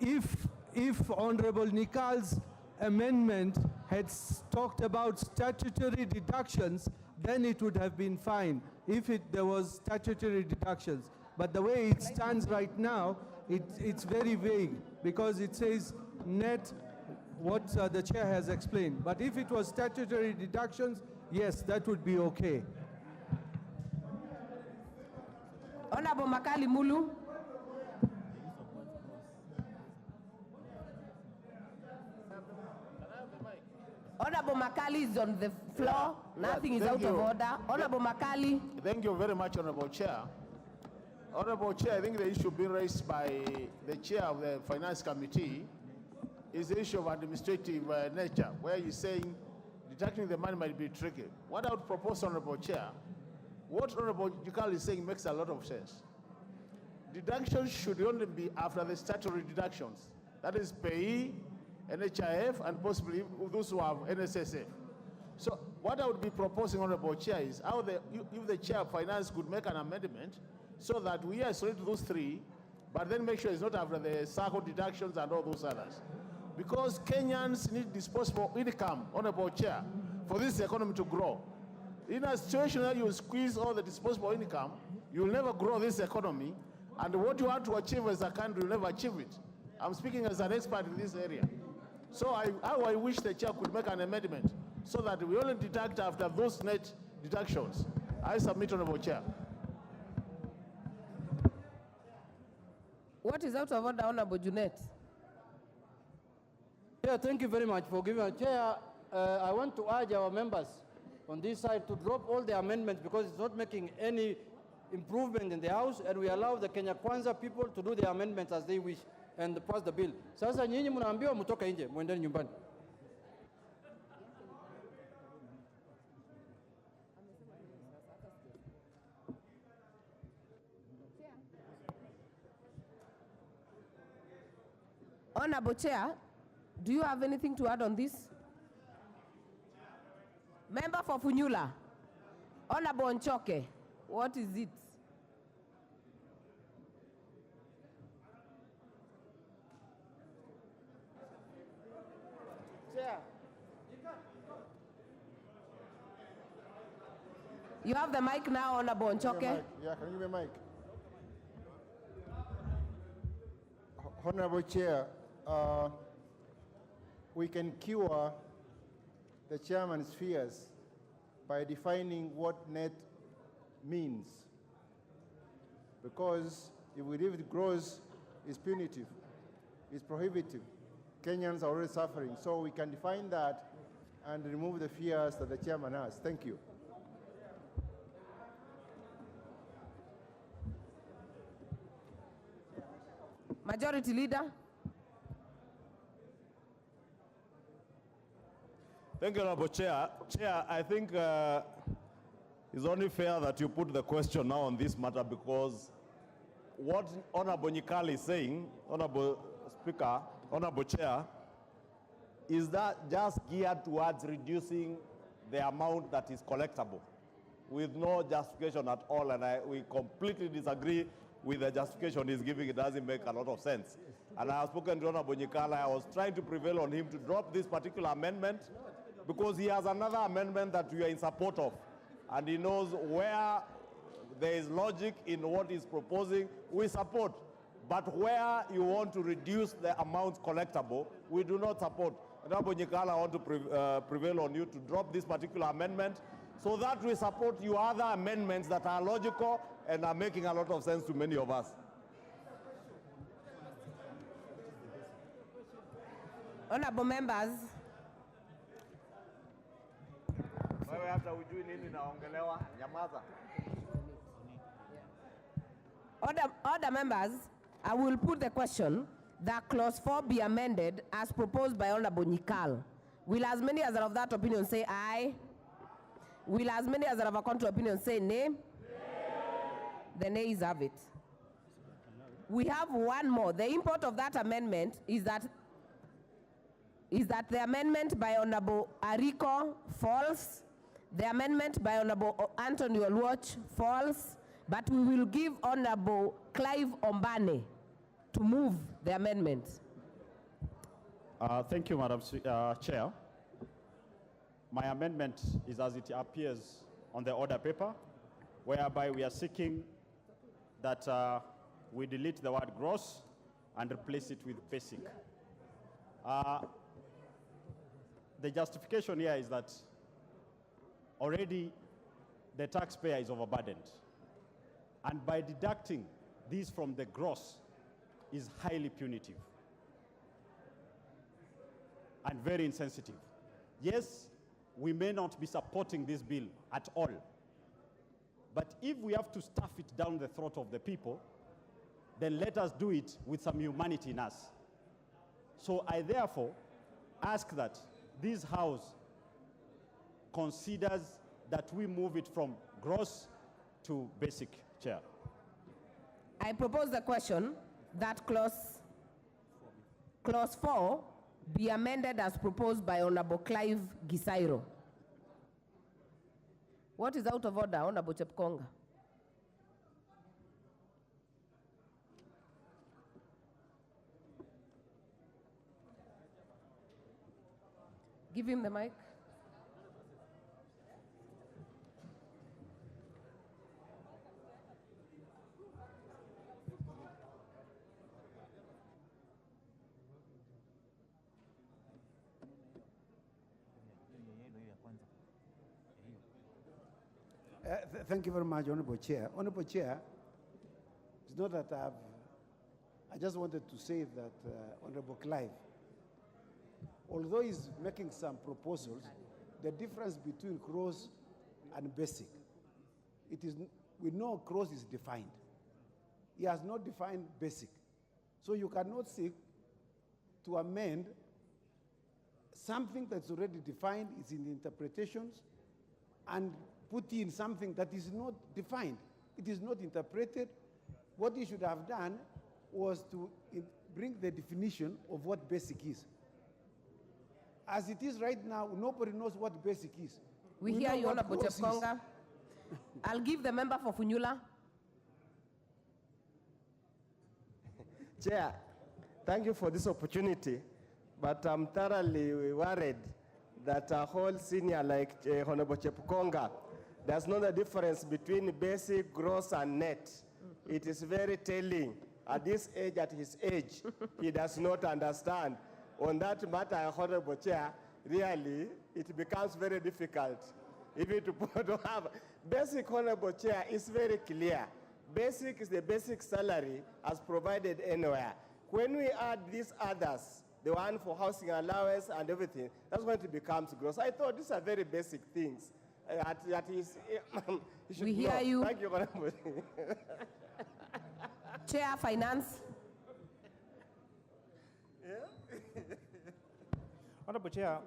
If Honorable Nikal's amendment had talked about statutory deductions, then it would have been fine if there was statutory deductions. But the way it stands right now, it's very vague because it says net what the chair has explained. But if it was statutory deductions, yes, that would be okay. Honorable Makali Mulu. Honorable Makali is on the floor. Nothing is out of order. Honorable Makali. Thank you very much, Honorable Chair. Honorable Chair, I think the issue being raised by the Chair of the Finance Committee is the issue of administrative nature, where you're saying deducting the money might be tricky. What I would propose, Honorable Chair, what Honorable Nikal is saying makes a lot of sense. Deductions should only be after the statutory deductions. That is payee, NHIF, and possibly those who have NSSF. So what I would be proposing, Honorable Chair, is how if the Chair of Finance could make an amendment so that we isolate those three, but then make sure it's not after the circle deductions and all those others. because Kenyans need disposable income, Honorable Chair, for this economy to grow. In a situation where you squeeze all the disposable income, you'll never grow this economy, and what you want to achieve as a country, you'll never achieve it. I'm speaking as an expert in this area. So I wish the chair could make an amendment so that we only deduct after those net deductions. I submit, Honorable Chair. What is out of order, Honorable Junet? Yeah, thank you very much for giving a chair. I want to urge our members on this side to drop all the amendments because it's not making any improvement in the House, and we allow the Kenya Kwanza people to do the amendments as they wish and pass the bill. Sasa nyinyi mnaambiwa mtoka nje, mwendeni nyumbani. Honorable Chair, do you have anything to add on this? Member for Funyula, Honorable Nchoke, what is it? Chair. You have the mic now, Honorable Nchoke. Yeah, can you give me a mic? Honorable Chair, we can cure the chairman's fears by defining what net means. Because if we leave it gross, it's punitive, it's prohibitive. Kenyans are already suffering. So we can define that and remove the fears that the chairman has. Thank you. Majority Leader. Thank you, Honorable Chair. Chair, I think it's only fair that you put the question now on this matter because what Honorable Nyikal is saying, Honorable Speaker, Honorable Chair, is that just geared towards reducing the amount that is collectible with no justification at all, and we completely disagree with the justification he's giving. It doesn't make a lot of sense. And I have spoken to Honorable Nyikal. I was trying to prevail on him to drop this particular amendment because he has another amendment that we are in support of. And he knows where there is logic in what he's proposing, we support. But where you want to reduce the amount collectible, we do not support. Honorable Nyikal, I want to prevail on you to drop this particular amendment so that we support your other amendments that are logical and are making a lot of sense to many of us. Honorable members. Order members, I will put the question that clause 4 be amended as proposed by Honorable Nyikal. Will as many as are of that opinion say aye? Will as many as are of a contrary opinion say nay? The nays have it. We have one more. The import of that amendment is that the amendment by Honorable Ariko falls, the amendment by Honorable Anthony Oluoch falls, but we will give Honorable Clive Ombane to move the amendment. Thank you, Madam Chair. My amendment is as it appears on the order paper, whereby we are seeking that we delete the word gross and replace it with basic. The justification here is that already the taxpayer is overburdened. And by deducting these from the gross is highly punitive and very insensitive. Yes, we may not be supporting this bill at all, but if we have to stuff it down the throat of the people, then let us do it with some humanity in us. So I therefore ask that this House considers that we move it from gross to basic, Chair. I propose the question that clause 4 be amended as proposed by Honorable Clive Gisairo. What is out of order, Honorable Chepkonga? Give him the mic. Thank you very much, Honorable Chair. Honorable Chair, it's not that I just wanted to say that Honorable Clive, although he's making some proposals, the difference between gross and basic, we know gross is defined. He has not defined basic. So you cannot seek to amend something that's already defined, is in the interpretations, and put in something that is not defined. It is not interpreted. What he should have done was to bring the definition of what basic is. As it is right now, nobody knows what basic is. We hear know you, what Honorable gross is. Chepkonga. I'll give the member for Funyula. Chair, thank you for this opportunity, but I'm thoroughly worried that a whole senior like Honorable Chepkonga does know the difference between basic, gross, and net. It is very telling. At this age, at his age, he does not understand. On that matter, Honorable Chair, really, it becomes very difficult even to have. Basic, Honorable Chair, is very clear. Basic is the basic salary as provided anywhere. When we add these others, the one for housing allowance and everything, that's when it becomes gross. I thought these are very basic things. We hear you. Thank you, Honorable. Chair Finance. Honorable Chair,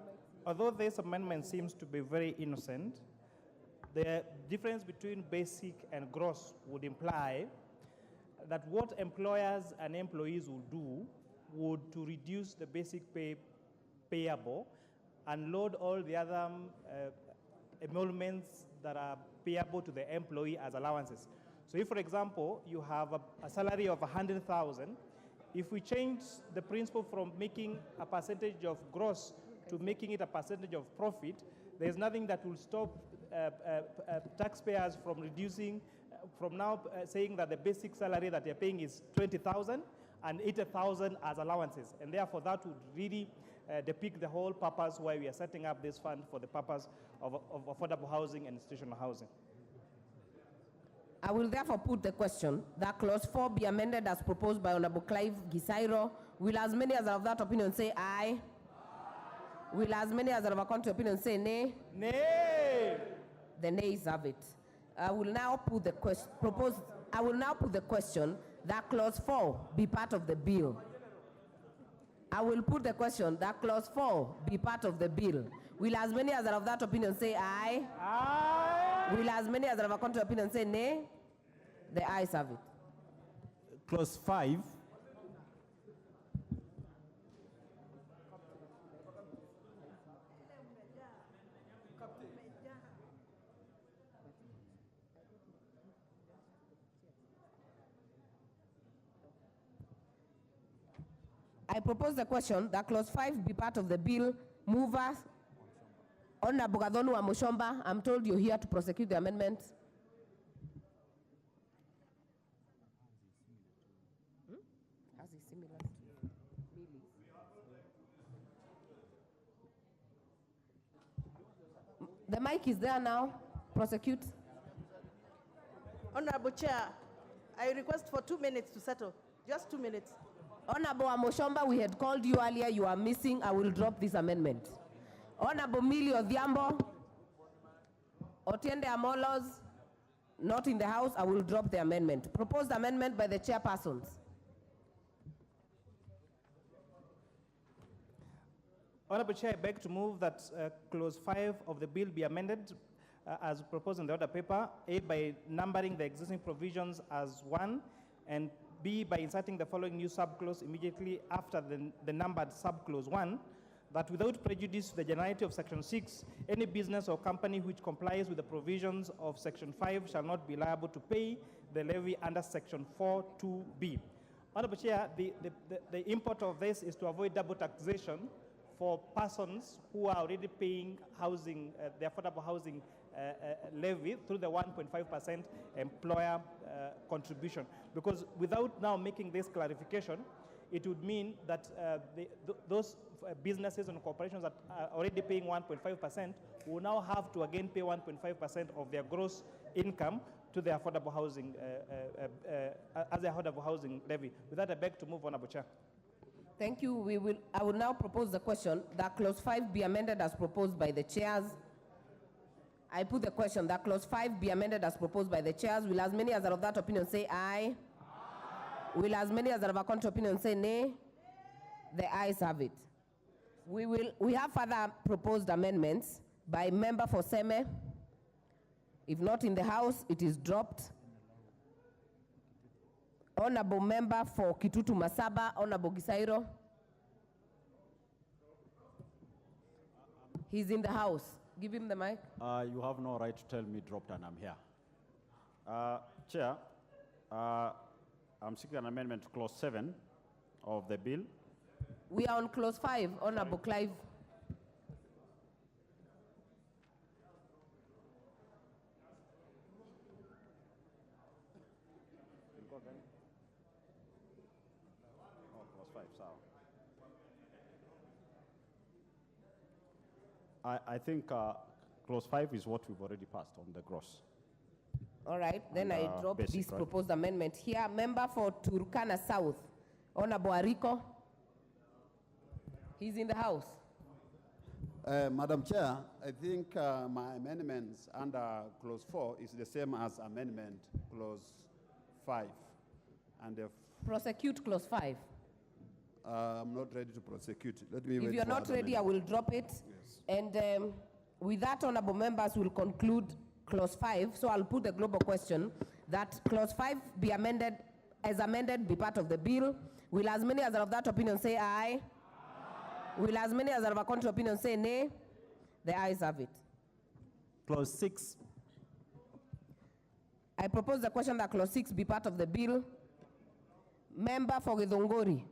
although this amendment seems to be very innocent, the difference between basic and gross would imply that what employers and employees will do would to reduce the basic pay payable and load all the other emoluments that are payable to the employee as allowances. So if, for example, you have a salary of 100,000, if we change the principle from making a percentage of gross to making it a percentage of profit, there's nothing that will stop taxpayers from reducing, from now saying that the basic salary that they're paying is 20,000 and 80,000 as allowances. And therefore, that would really depict the whole purpose why we are setting up this fund for the purpose of affordable housing and institutional housing. I will therefore put the question that clause 4 be amended as proposed by Honorable Clive Gisairo. Will as many as are of that opinion say aye? Will as many as are of a contrary opinion say nay? Nay. The nays have it. I will now put the question that clause 4 be part of the bill. I will put the question that clause 4 be part of the bill. Will as many as are of that opinion say aye? Aye. Will as many as are of a contrary opinion say nay? The ayes have it. Clause 5. I propose the question that clause 5 be part of the bill. Mover, Honorable Gathonu Amushomba, I'm told you're here to prosecute the amendment. How's it similar to Billy? The mic is there now. Prosecute. Honorable Chair, I request for 2 minutes to settle. Just 2 minutes. Honorable Amoshomba, we had called you earlier. You are missing. I will drop this amendment. Honorable Millie Odhiambo, Otiende Amolos, not in the House. I will drop the amendment. Proposed amendment by the chairpersons. Honorable Chair, I beg to move that clause 5 of the bill be amended as proposed in the order paper, A, by numbering the existing provisions as 1, and B, by inserting the following new subclause immediately after the numbered subclause 1, that without prejudice to the generality of Section 6, any business or company which complies with the provisions of Section 5 shall not be liable to pay the levy under Section 4(2)(b). Honorable Chair, the import of this is to avoid double taxation for persons who are already paying housing, the affordable housing levy through the 1.5% employer contribution. Because without now making this clarification, it would mean that those businesses and corporations that are already paying 1.5% will now have to again pay 1.5% of their gross income to the affordable housing, as the affordable housing levy. With that, I beg to move on, Honorable Chair. Thank you. I will now propose the question that clause 5 be amended as proposed by the chairs. I put the question that clause 5 be amended as proposed by the chairs. Will as many as are of that opinion say aye? Will as many as are of a contrary opinion say nay? The ayes have it. We have further proposed amendments by member for Seme. If not in the House, it is dropped. Honorable member for Kitutu Masaba, Honorable Gisairo. He's in the House. Give him the mic. You have no right to tell me dropped and I'm here. Chair, I'm seeking an amendment to clause 7 of the bill. We are on clause 5, Honorable Clive. Clause 5, so. I think clause 5 is what we've already passed on the gross. All right, then I drop basic, this right? proposed amendment here. Member for Turkana South, Honorable Ariko. He's in the House. Madam Chair, I think my amendments under clause 4 is the same as amendment clause 5. And Prosecute clause 5. I'm not ready to prosecute. Let me If wait you're for not other ready, I will drop it. Yes. And with that, honorable members will conclude clause 5. So I'll put the global question that clause 5 be amended, as amended, be part of the bill. Will as many as are of that opinion say aye? Will as many as are of a contrary opinion say nay? The ayes have it. Clause 6. I propose the question that clause 6 be part of the bill. Member for Githunguri.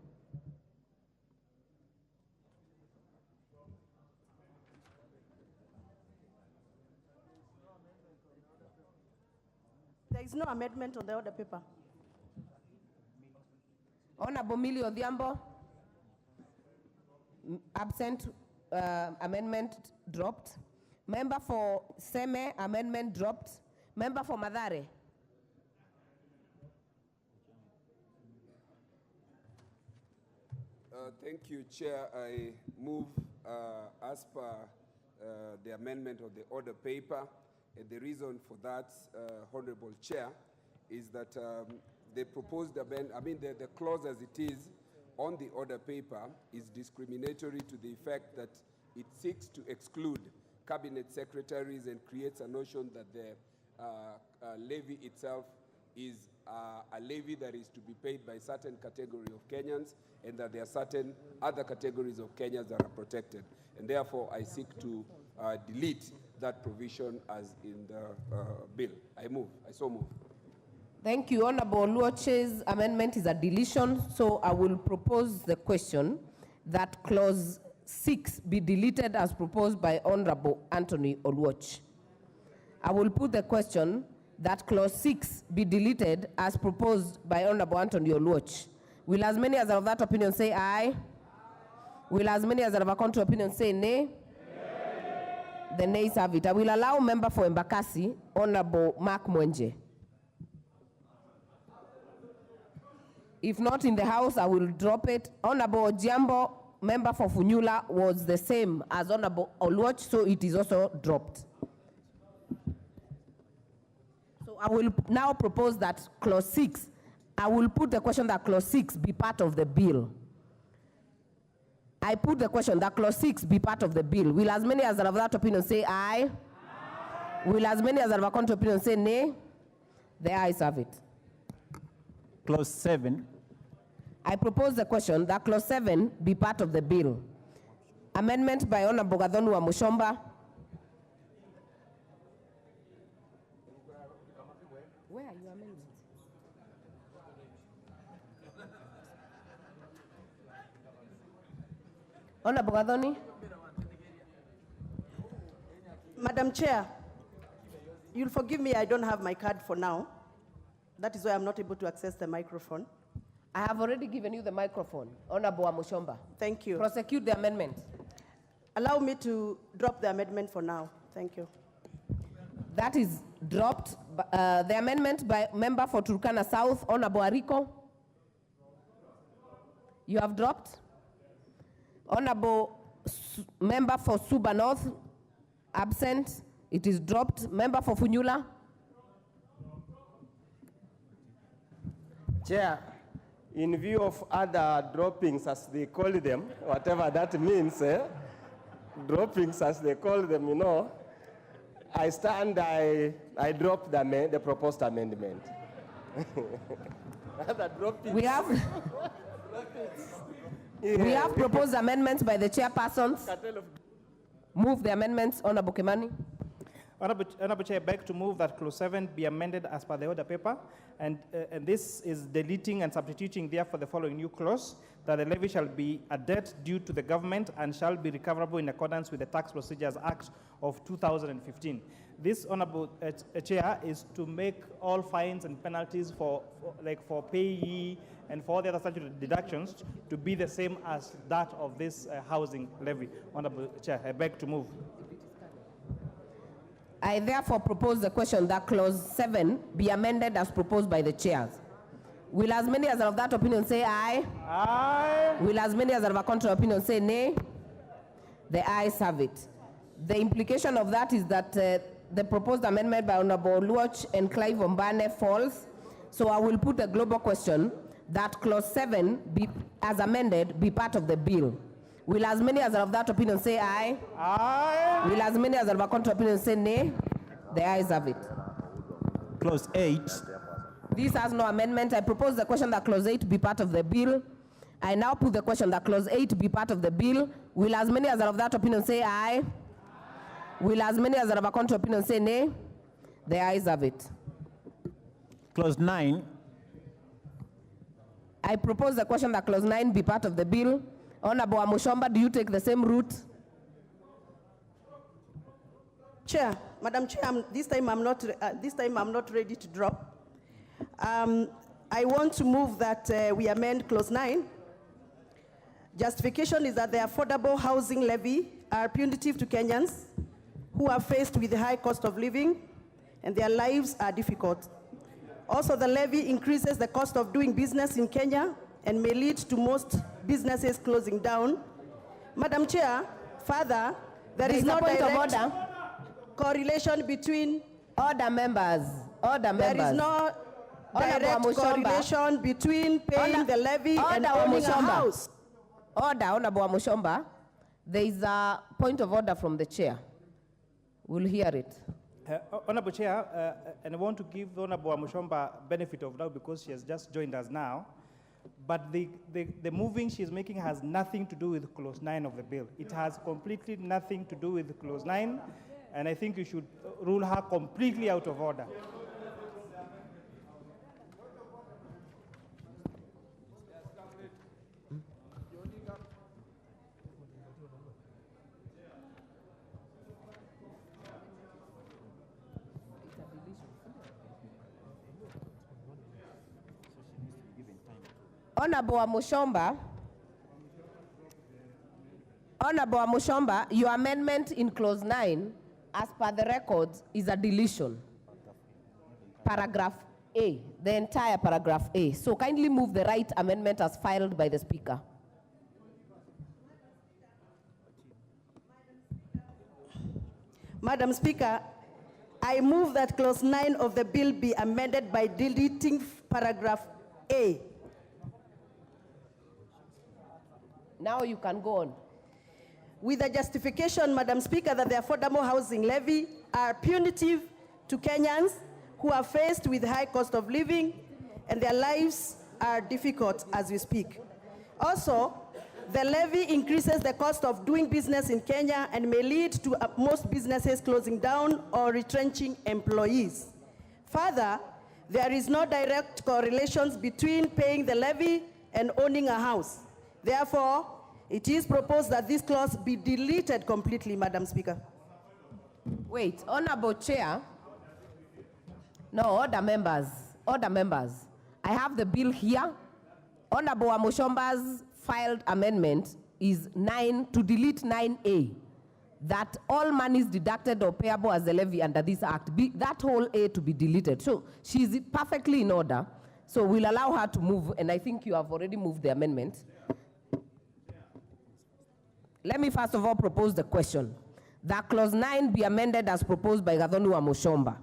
There is no amendment on the order paper. Honorable Millie Odhiambo. Absent. Amendment dropped. Member for Seme, amendment dropped. Member for Madare. Thank you, Chair. I move as per the amendment of the order paper. And the reason for that, Honorable Chair, is that the proposed amendment, the clause as it is on the order paper is discriminatory to the effect that it seeks to exclude cabinet secretaries and creates a notion that the levy itself is a levy that is to be paid by a certain category of Kenyans, and that there are certain other categories of Kenyans that are protected. And therefore, I seek to delete that provision as in the bill. I so move. Thank you. Honorable Oluoche's amendment is a deletion, so I will propose the question that clause 6 be deleted as proposed by Honorable Anthony Oluoch. I will put the question that clause 6 be deleted as proposed by Honorable Anthony Oluoch. Will as many as are of that opinion say aye? Will as many as are of a contrary opinion say nay? The nays have it. I will allow member for Embakasi, Honorable Mark Mwenje. If not in the House, I will drop it. Honorable Ojiambo, member for Funyula, was the same as Honorable Oluoch, so it is also dropped. So I will now propose that clause 6, I will put the question that clause 6 be part of the bill. I put the question that clause 6 be part of the bill. Will as many as are of that opinion say aye? Will as many as are of a contrary opinion say nay? The ayes have it. Clause 7. I propose the question that clause 7 be part of the bill. Amendment by Honorable Gathonu wa Mushomba. Where are your amendments? Honorable Gathoni. Madam Chair, you'll forgive me, I don't have my card for now. That is why I'm not able to access the microphone. I have already given you the microphone. Honorable Amushomba. Thank you. Prosecute the amendment. Allow me to drop the amendment for now. Thank you. That is dropped. The amendment by member for Turkana South, Honorable Ariko. You have dropped. Honorable member for Suba North, absent. It is dropped. Member for Funyula. Chair, in view of other droppings, as they call them, whatever that means, droppings as they call them, you know, I drop the proposed amendment. We have proposed amendments by the chairpersons. Move the amendments, Honorable Kimani. Honorable Chair, I beg to move that clause 7 be amended as per the order paper, and this is deleting and substituting therefore the following new clause, that the levy shall be a debt due to the government and shall be recoverable in accordance with the Tax Procedures Act of 2015. This, Honorable Chair, is to make all fines and penalties for payee and for the other statutory deductions to be the same as that of this housing levy. Honorable Chair, I beg to move. I therefore propose the question that clause 7 be amended as proposed by the chairs. Will as many as are of that opinion say aye? Aye. Will as many as are of a contrary opinion say nay? The ayes have it. The implication of that is that the proposed amendment by Honorable Luoch and Clive Ombane falls. So I will put a global question that clause 7 be, as amended, be part of the bill. Will as many as are of that opinion say aye? Aye. Will as many as are of a contrary opinion say nay? The ayes have it. Clause 8. This has no amendment. I propose the question that clause 8 be part of the bill. I now put the question that clause 8 be part of the bill. Will as many as are of that opinion say aye? Will as many as are of a contrary opinion say nay? The ayes have it. Clause 9. I propose the question that clause 9 be part of the bill. Honorable Amushomba, do you take the same route? Chair, Madam Chair, this time I'm not ready to drop. I want to move that we amend clause 9. Justification is that the affordable housing levy are punitive to Kenyans who are faced with the high cost of living and their lives are difficult. Also, the levy increases the cost of doing business in Kenya and may lead to most businesses closing down. Madam Chair, further, there is no direct correlation between... Order members. There is no direct correlation between paying the levy and owning a house. Order, Honorable Amushomba. There is a point of order from the chair. We'll hear it. Honorable Chair, and I want to give Honorable Amushomba benefit of doubt because she has just joined us now. But the moving she's making has nothing to do with clause 9 of the bill. It has completely nothing to do with clause 9, and I think you should rule her completely out of order. Honorable Amushomba, your amendment in clause 9, as per the records, is a deletion. Paragraph A, the entire paragraph A. So kindly move the right amendment as filed by the Speaker. Madam Speaker, I move that clause 9 of the bill be amended by deleting paragraph A. Now you can go on. With the justification, Madam Speaker, that the affordable housing levy are punitive to Kenyans who are faced with high cost of living and their lives are difficult as we speak. Also, the levy increases the cost of doing business in Kenya and may lead to most businesses closing down or retrenching employees. Further, there is no direct correlation between paying the levy and owning a house. Therefore, It is proposed that this clause be deleted completely, Madam Speaker. Wait, Honorable Chair. No, order members. Order members. I have the bill here. Honorable Amoshomba's filed amendment is 9 to delete 9A. That all monies deducted or payable as a levy under this act, that whole A to be deleted. So she's perfectly in order. So we'll allow her to move, and I think you have already moved the amendment. Let me first of all propose the question. That clause 9 be amended as proposed by Gathoni Amoshomba.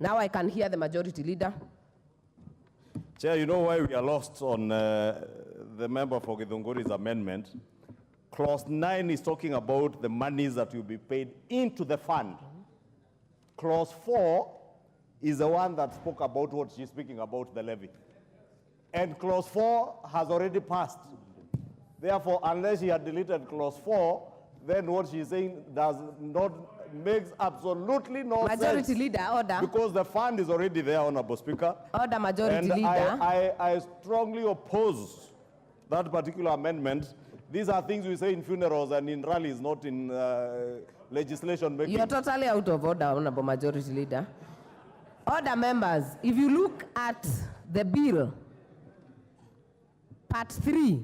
Now I can hear the majority leader. Chair, you know why we are lost on the member for Githunguri's amendment? Clause 9 is talking about the monies that will be paid into the fund. Clause 4 is the one that spoke about what she's speaking about, the levy. And clause 4 has already passed. Therefore, unless she had deleted clause 4, then what she's saying makes absolutely no sense. Majority leader, order. Because the fund is already there, Honorable Speaker. Order, majority and leader. I strongly oppose that particular amendment. These are things we say in funerals and in rallies, not in legislation making. You're totally out of order, Honorable Majority Leader. Order members, if you look at the bill, part 3,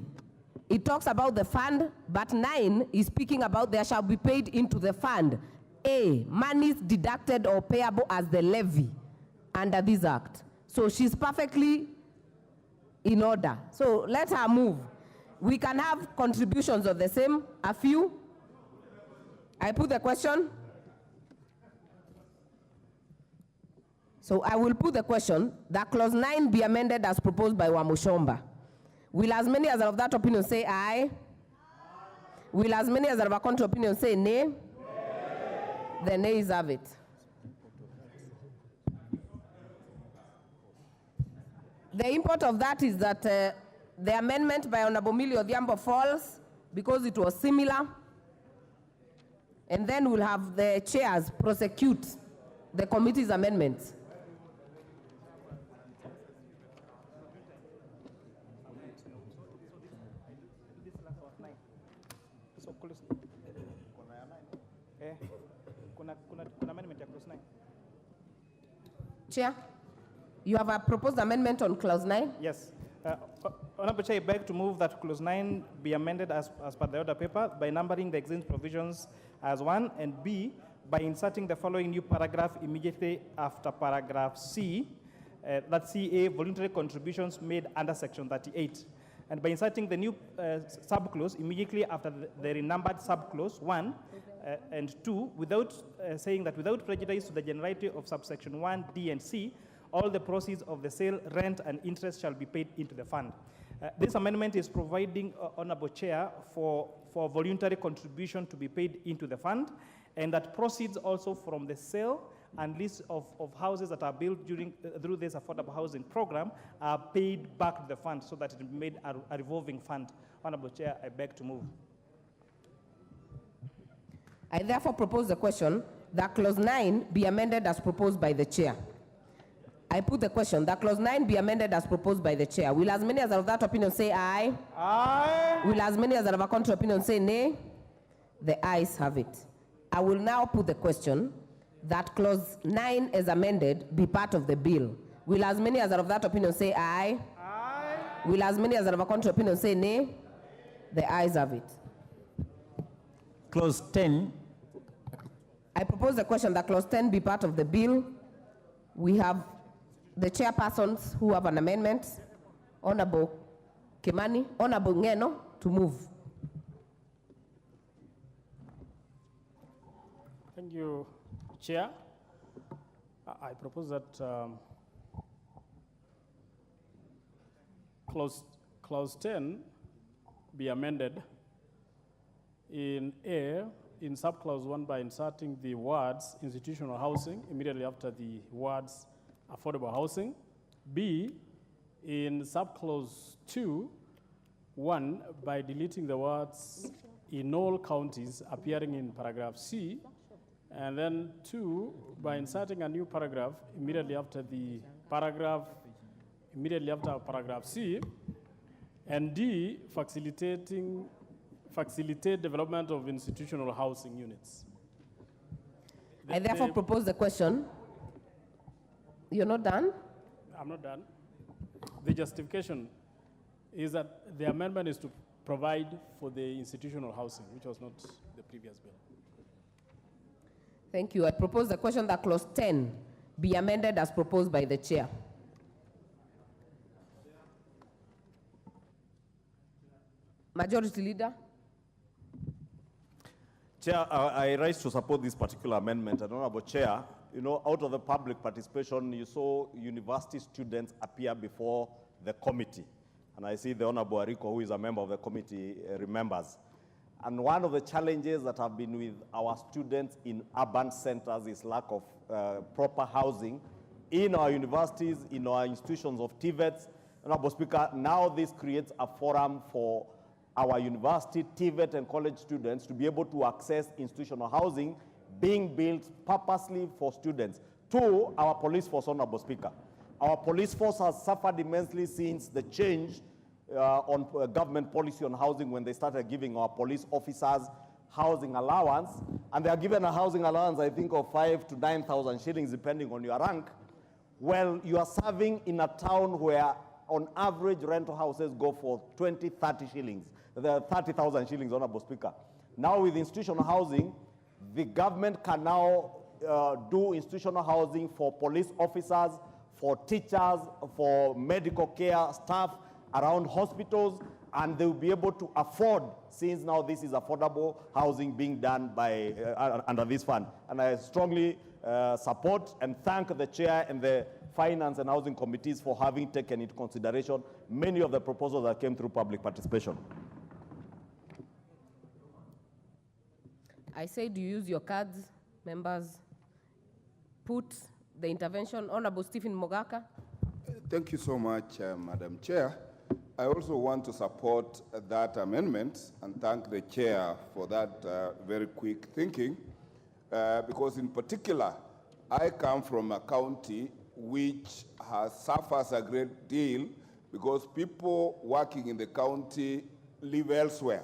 it talks about the fund, but 9 is speaking about there shall be paid into the fund. A, monies deducted or payable as the levy under this act. So she's perfectly in order. So let her move. We can have contributions of the same, a few. I put the question. So I will put the question that clause 9 be amended as proposed by Wamushomba. Will as many as are of that opinion say aye? Will as many as are of a contrary opinion say nay? The nays have it. The import of that is that the amendment by Honorable Millie Odhiambo falls because it was similar. And then we'll have the chairs prosecute the committee's amendments. Chair, you have a proposed amendment on clause 9? Yes. Honorable Chair, I beg to move that clause 9 be amended as per the order paper by numbering the exempt provisions as 1, and B, by inserting the following new paragraph immediately after paragraph C, that's CA, voluntary contributions made under section 38. And by inserting the new subclause immediately after the renumbered subclause 1 and 2, without saying that without prejudice to the generality of subsection 1, D, and C, all the proceeds of the sale, rent, and interest shall be paid into the fund. This amendment is providing, Honorable Chair, for voluntary contribution to be paid into the fund, and that proceeds also from the sale and lease of houses that are built through this affordable housing program are paid back to the fund so that it be made a revolving fund. Honorable Chair, I beg to move. I therefore propose the question that clause 9 be amended as proposed by the chair. I put the question that clause 9 be amended as proposed by the chair. Will as many as are of that opinion say aye? Aye. Will as many as are of a contrary opinion say nay? The ayes have it. I will now put the question that clause 9 as amended be part of the bill. Will as many as are of that opinion say aye? Aye. Will as many as are of a contrary opinion say nay? The ayes have it. Clause 10. I propose the question that clause 10 be part of the bill. We have the chairpersons who have an amendment. Honorable Kimani, Honorable Ngeno, to move. Thank you, Chair. I propose that clause 10 be amended in A, in subclause 1 by inserting the words institutional housing immediately after the words affordable housing. B, in subclause 2, 1 by deleting the words in all counties appearing in paragraph C, and then 2 by inserting a new paragraph immediately after paragraph C, And D, facilitate development of institutional housing units. I therefore propose the question. You're not done? I'm not done. The justification is that the amendment is to provide for the institutional housing, which was not the previous bill. Thank you. I propose the question that clause 10 be amended as proposed by the chair. Majority Leader. Chair, I rise to support this particular amendment. And Honorable Chair, you know, out of the public participation, you saw university students appear before the committee. And I see the Honorable Ariko, who is a member of the committee, remembers. And one of the challenges that have been with our students in urban centers is lack of proper housing in our universities, in our institutions of TVETs. Honorable Speaker, now this creates a forum for our university, TVET, and college students to be able to access institutional housing being built purposely for students. Two, our police force, Honorable Speaker. Our police force has suffered immensely since the change on government policy on housing when they started giving our police officers housing allowance. And they are given a housing allowance, I think, of 5,000 to 9,000 shillings, depending on your rank. Well, you are serving in a town where, on average, rental houses go for 20, 30 shillings. There are 30,000 shillings, Honorable Speaker. Now, with institutional housing, the government can now do institutional housing for police officers, for teachers, for medical care staff around hospitals, and they will be able to afford, since now this is affordable housing being done by under this fund. And I strongly support and thank the chair and the finance and housing committees for having taken into consideration many of the proposals that came through public participation. I say, do you use your cards, members? Put the intervention. Honorable Stephen Mogaka. Thank you so much, Madam Chair. I also want to support that amendment and thank the chair for that very quick thinking, because in particular, I come from a county which suffers a great deal because people working in the county live elsewhere.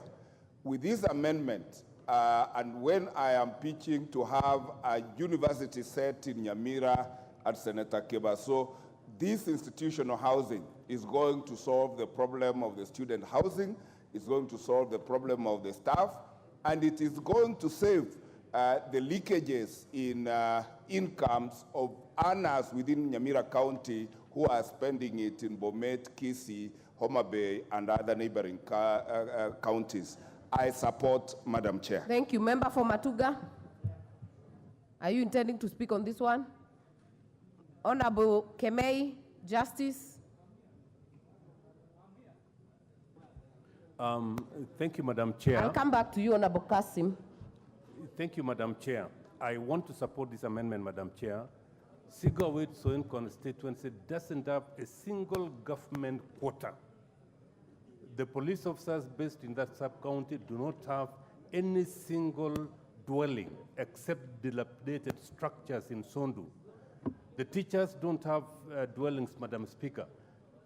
With this amendment, and when I am pitching to have a university set in Nyamira at Senator Kebaso, this institutional housing is going to solve the problem of the student housing, it's going to solve the problem of the staff, and it is going to save the leakages in incomes of earners within Nyamira County who are spending it in Bomet, Kisii, Homa Bay, and other neighboring counties. I support, Madam Chair. Thank you. Member for Matuga. Are you intending to speak on this one? Honorable Kemei, Justice. Thank you, Madam Chair. I'll come back to you, Honorable Kasim. Thank you, Madam Chair. I want to support this amendment, Madam Chair. Sigawit Soin constituency doesn't have a single government quarter. The police officers based in that sub-county do not have any single dwelling except dilapidated structures in Sondu. The teachers don't have dwellings, Madam Speaker.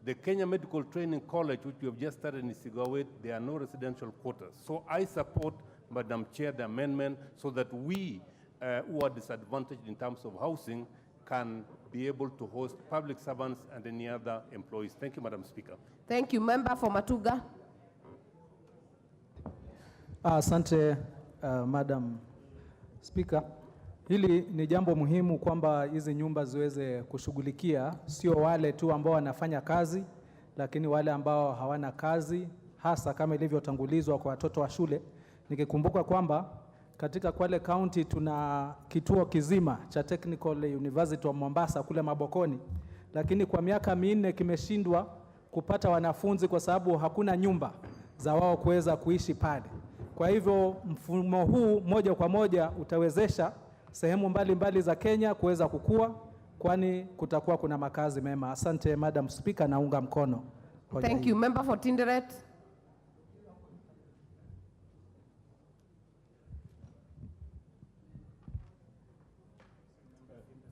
The Kenya Medical Training College, which we have just started in Sigawit, there are no residential quarters. So I support, Madam Chair, the amendment so that we who are disadvantaged in terms of housing can be able to host public servants and any other employees. Thank you, Madam Speaker. Thank you. Member for Matuga. Asante, Madam Speaker. Hili ni jambo muhimu kwamba hizi nyumba ziweze kushughulikia sio wale tu ambao wanafanya kazi, lakini wale ambao hawana kazi, hasa kama ilivyotangulizwa kwa watoto wa shule. Nikikumbuka kwamba katika Kwale County tuna kituo kizima cha Technical University of Mombasa kule Mabokoni, lakini kwa miaka 4 kimeshindwa kupata wanafunzi kwa sababu hakuna nyumba za wao kuweza kuishi pale. Kwa hivyo mfumo huu moja kwa moja utawezesha sehemu mbalimbali za Kenya kuweza kukua, kwani kutakuwa kuna makazi mema. Asante, Madam Speaker, naunga mkono. Thank you. Member for Tinderet.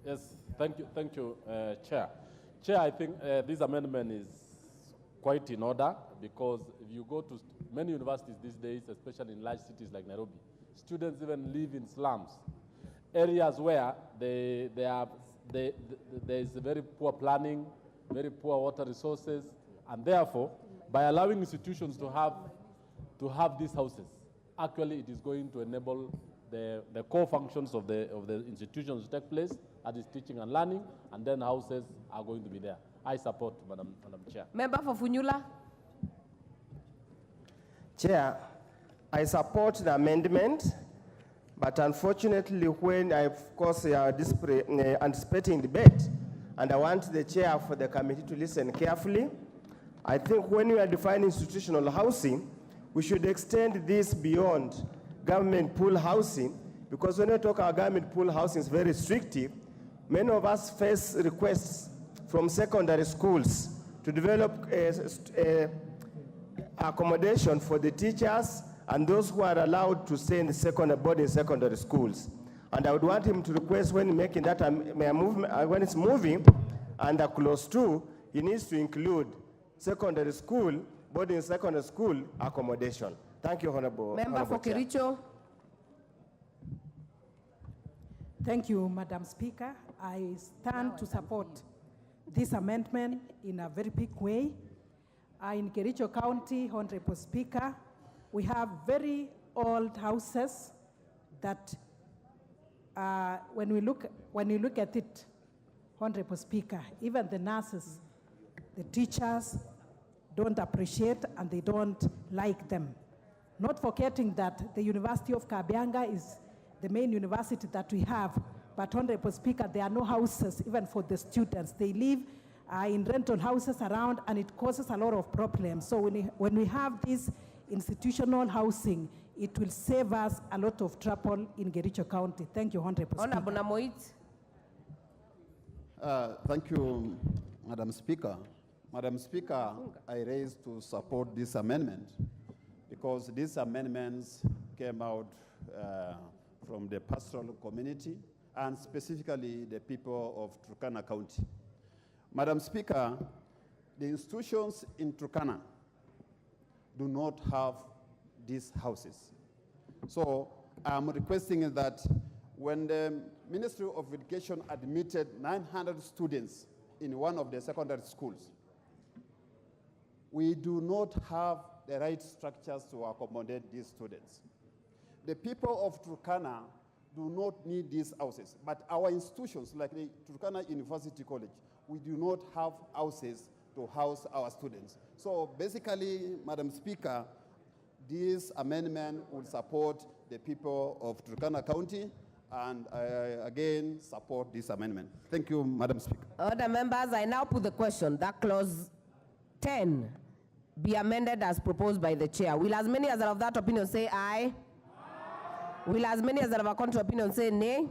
Yes, thank you, Chair. Chair, I think this amendment is quite in order because if you go to many universities these days, especially in large cities like Nairobi, students even live in slums, areas where there is very poor planning, very poor water resources, and therefore, by allowing institutions to have these houses, actually it is going to enable the core functions of the institutions to take place, that is teaching and learning, and then houses are going to be there. I support, Madam Chair. Member for Funyula. Chair, I support the amendment, but unfortunately when I, of course, anticipating debate, and I want the chair for the committee to listen carefully, I think when we are defining institutional housing, we should extend this beyond government pool housing, because when we talk about government pool housing, it's very restrictive. Many of us face requests from secondary schools to develop accommodation for the teachers and those who are allowed to stay in the boarding secondary schools. And I would want him to request when making that when it's moving under clause 2, he needs to include secondary school, boarding secondary school accommodation. Thank you, Honorable. Member for Kericho. Thank you, Madam Speaker. I stand to support this amendment in a very big way. In Kericho County, Honorable Speaker, we have very old houses that when you look at it, Honorable Speaker, even the nurses, the teachers don't appreciate and they don't like them. Not forgetting that the University of Kabianga is the main university that we have, but Honorable Speaker, there are no houses even for the students. They live in rental houses around, and it causes a lot of problems. So when we have this institutional housing, it will save us a lot of trouble in Kericho County. Thank you, Honorable Speaker. Honorable Namoit. Thank you, Madam Speaker. Madam Speaker, I raised to support this amendment because these amendments came out from the pastoral community and specifically the people of Turkana County. Madam Speaker, the institutions in Turkana do not have these houses. So I'm requesting that when the Ministry of Education admitted 900 students in one of the secondary schools, we do not have the right structures to accommodate these students. The people of Turkana do not need these houses, but our institutions, like the Turkana University College, we do not have houses to house our students. So basically, Madam Speaker, this amendment will support the people of Turkana County, and I again support this amendment. Thank you, Madam Speaker. Other members, I now put the question that clause 10 be amended as proposed by the chair. Will as many as are of that opinion say aye? Will as many as are of a contrary opinion say nay?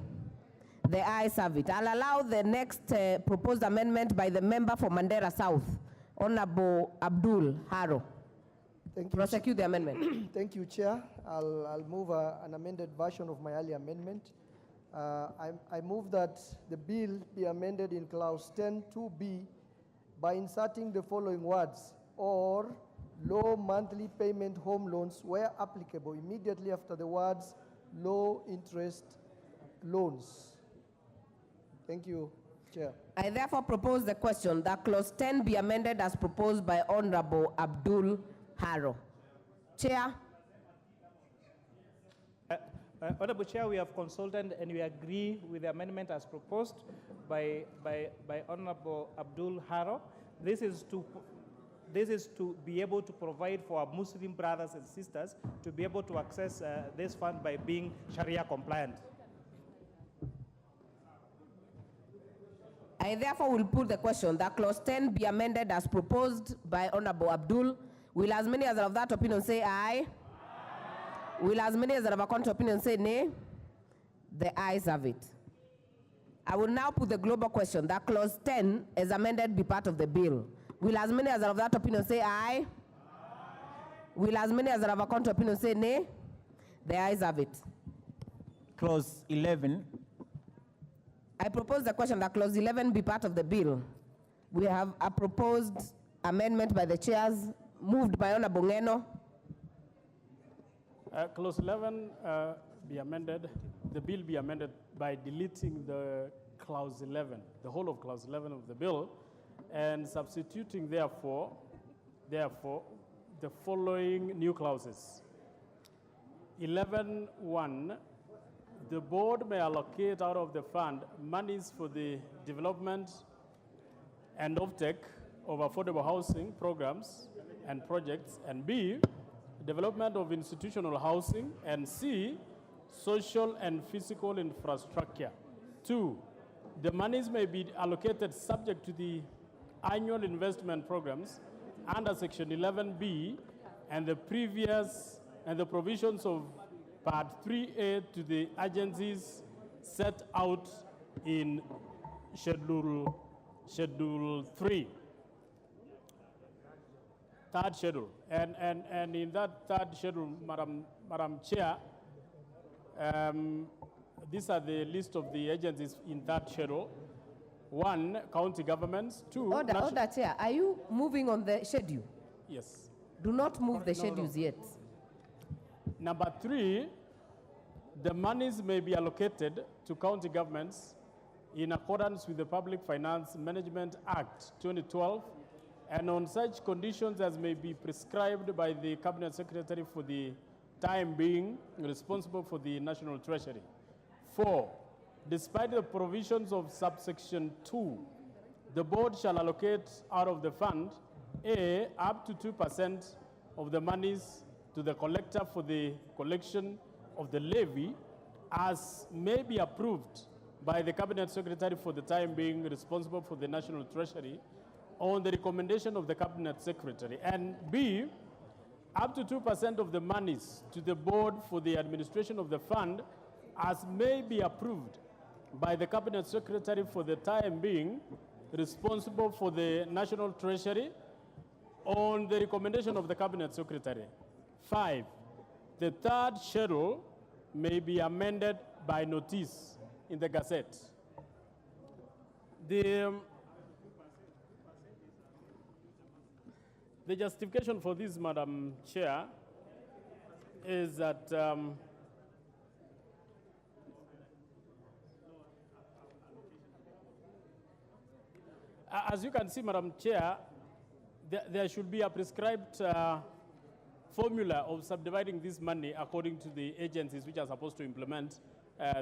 The ayes have it. I'll allow the next proposed amendment by the member for Mandera South, Honorable Abdul Haro. Thank you. Prosecute the amendment. Thank you, Chair. I'll move an amended version of my earlier amendment. I move that the bill be amended in clause 10(2)(b) by inserting the following words: or low monthly payment home loans where applicable, immediately after the words low interest loans. Thank you, Chair. I therefore propose the question that clause 10 be amended as proposed by Honorable Abdul Haro. Chair. Honorable Chair, we have consulted and we agree with the amendment as proposed by Honorable Abdul Haro. This is to be able to provide for our Muslim brothers and sisters to be able to access this fund by being Sharia compliant. I therefore will put the question that clause 10 be amended as proposed by Honorable Abdul. Will as many as are of that opinion say aye? Will as many as are of a contrary opinion say nay? The ayes have it. I will now put the global question that clause 10 as amended be part of the bill. Will as many as are of that opinion say aye? Will as many as are of a contrary opinion say nay? The ayes have it. Clause 11. I propose the question that clause 11 be part of the bill. We have a proposed amendment by the chairs moved by Honorable Ngeno. Clause 11 be amended, the bill be amended by deleting the clause 11, the whole of clause 11 of the bill, and substituting therefore, the following new clauses. 11.1, the board may allocate out of the fund monies for the development and offtake of affordable housing programs and projects, and B, development of institutional housing, and C, social and physical infrastructure. 2, the monies may be allocated subject to the annual investment programs under Section 11B and the provisions of Part 3A to the agencies set out in Schedule 3. Third schedule. And in that third schedule, Madam Chair, these are the list of the agencies in that schedule. 1, county governments. 2, Order, Chair. Are you moving on the schedule? Yes. Do not move the schedules yet. Number 3, the monies may be allocated to county governments in accordance with the Public Finance Management Act 2012 and on such conditions as may be prescribed by the Cabinet Secretary for the time being responsible for the National Treasury. 4, despite the provisions of subsection 2, the board shall allocate out of the fund A, up to 2% of the monies to the collector for the collection of the levy as may be approved by the Cabinet Secretary for the time being responsible for the National Treasury on the recommendation of the Cabinet Secretary, and B, up to 2% of the monies to the board for the administration of the fund as may be approved by the Cabinet Secretary for the time being responsible for the National Treasury on the recommendation of the Cabinet Secretary. 5, the third schedule may be amended by notice in the Gazette. The justification for this, Madam Chair, is that as you can see, Madam Chair, there should be a prescribed formula of subdividing this money according to the agencies which are supposed to implement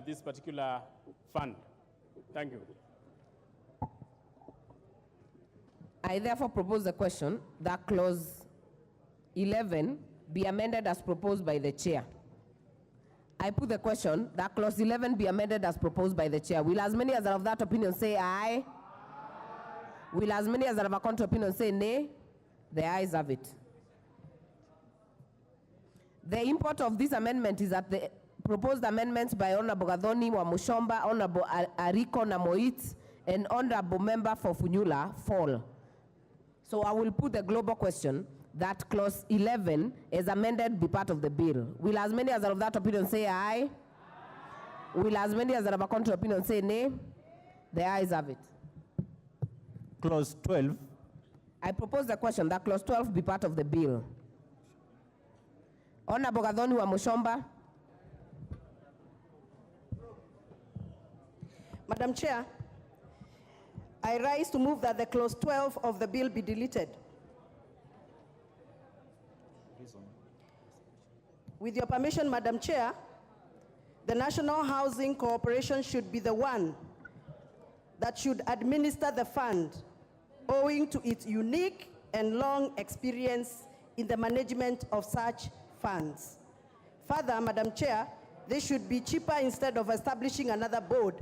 this particular fund. Thank you. I therefore propose the question that clause 11 be amended as proposed by the chair. I put the question that clause 11 be amended as proposed by the chair. Will as many as are of that opinion say aye? Will as many as are of a contrary opinion say nay? The ayes have it. The import of this amendment is that the proposed amendments by Honorable Gathoni Wamuchomba, Honorable Ariko Namoit, and Honorable Member for Funyula fall. So I will put the global question that clause 11 is amended be part of the bill. Will as many as are of that opinion say aye? Will as many as are of a contrary opinion say nay? The ayes have it. Clause 12. I propose the question that clause 12 be part of the bill. Honorable Gathoni Wamuchomba. Madam Chair, I rise to move that the clause 12 of the bill be deleted. With your permission, Madam Chair, the National Housing Corporation should be the one that should administer the fund, owing to its unique and long experience in the management of such funds. Further, Madam Chair, this should be cheaper instead of establishing another board.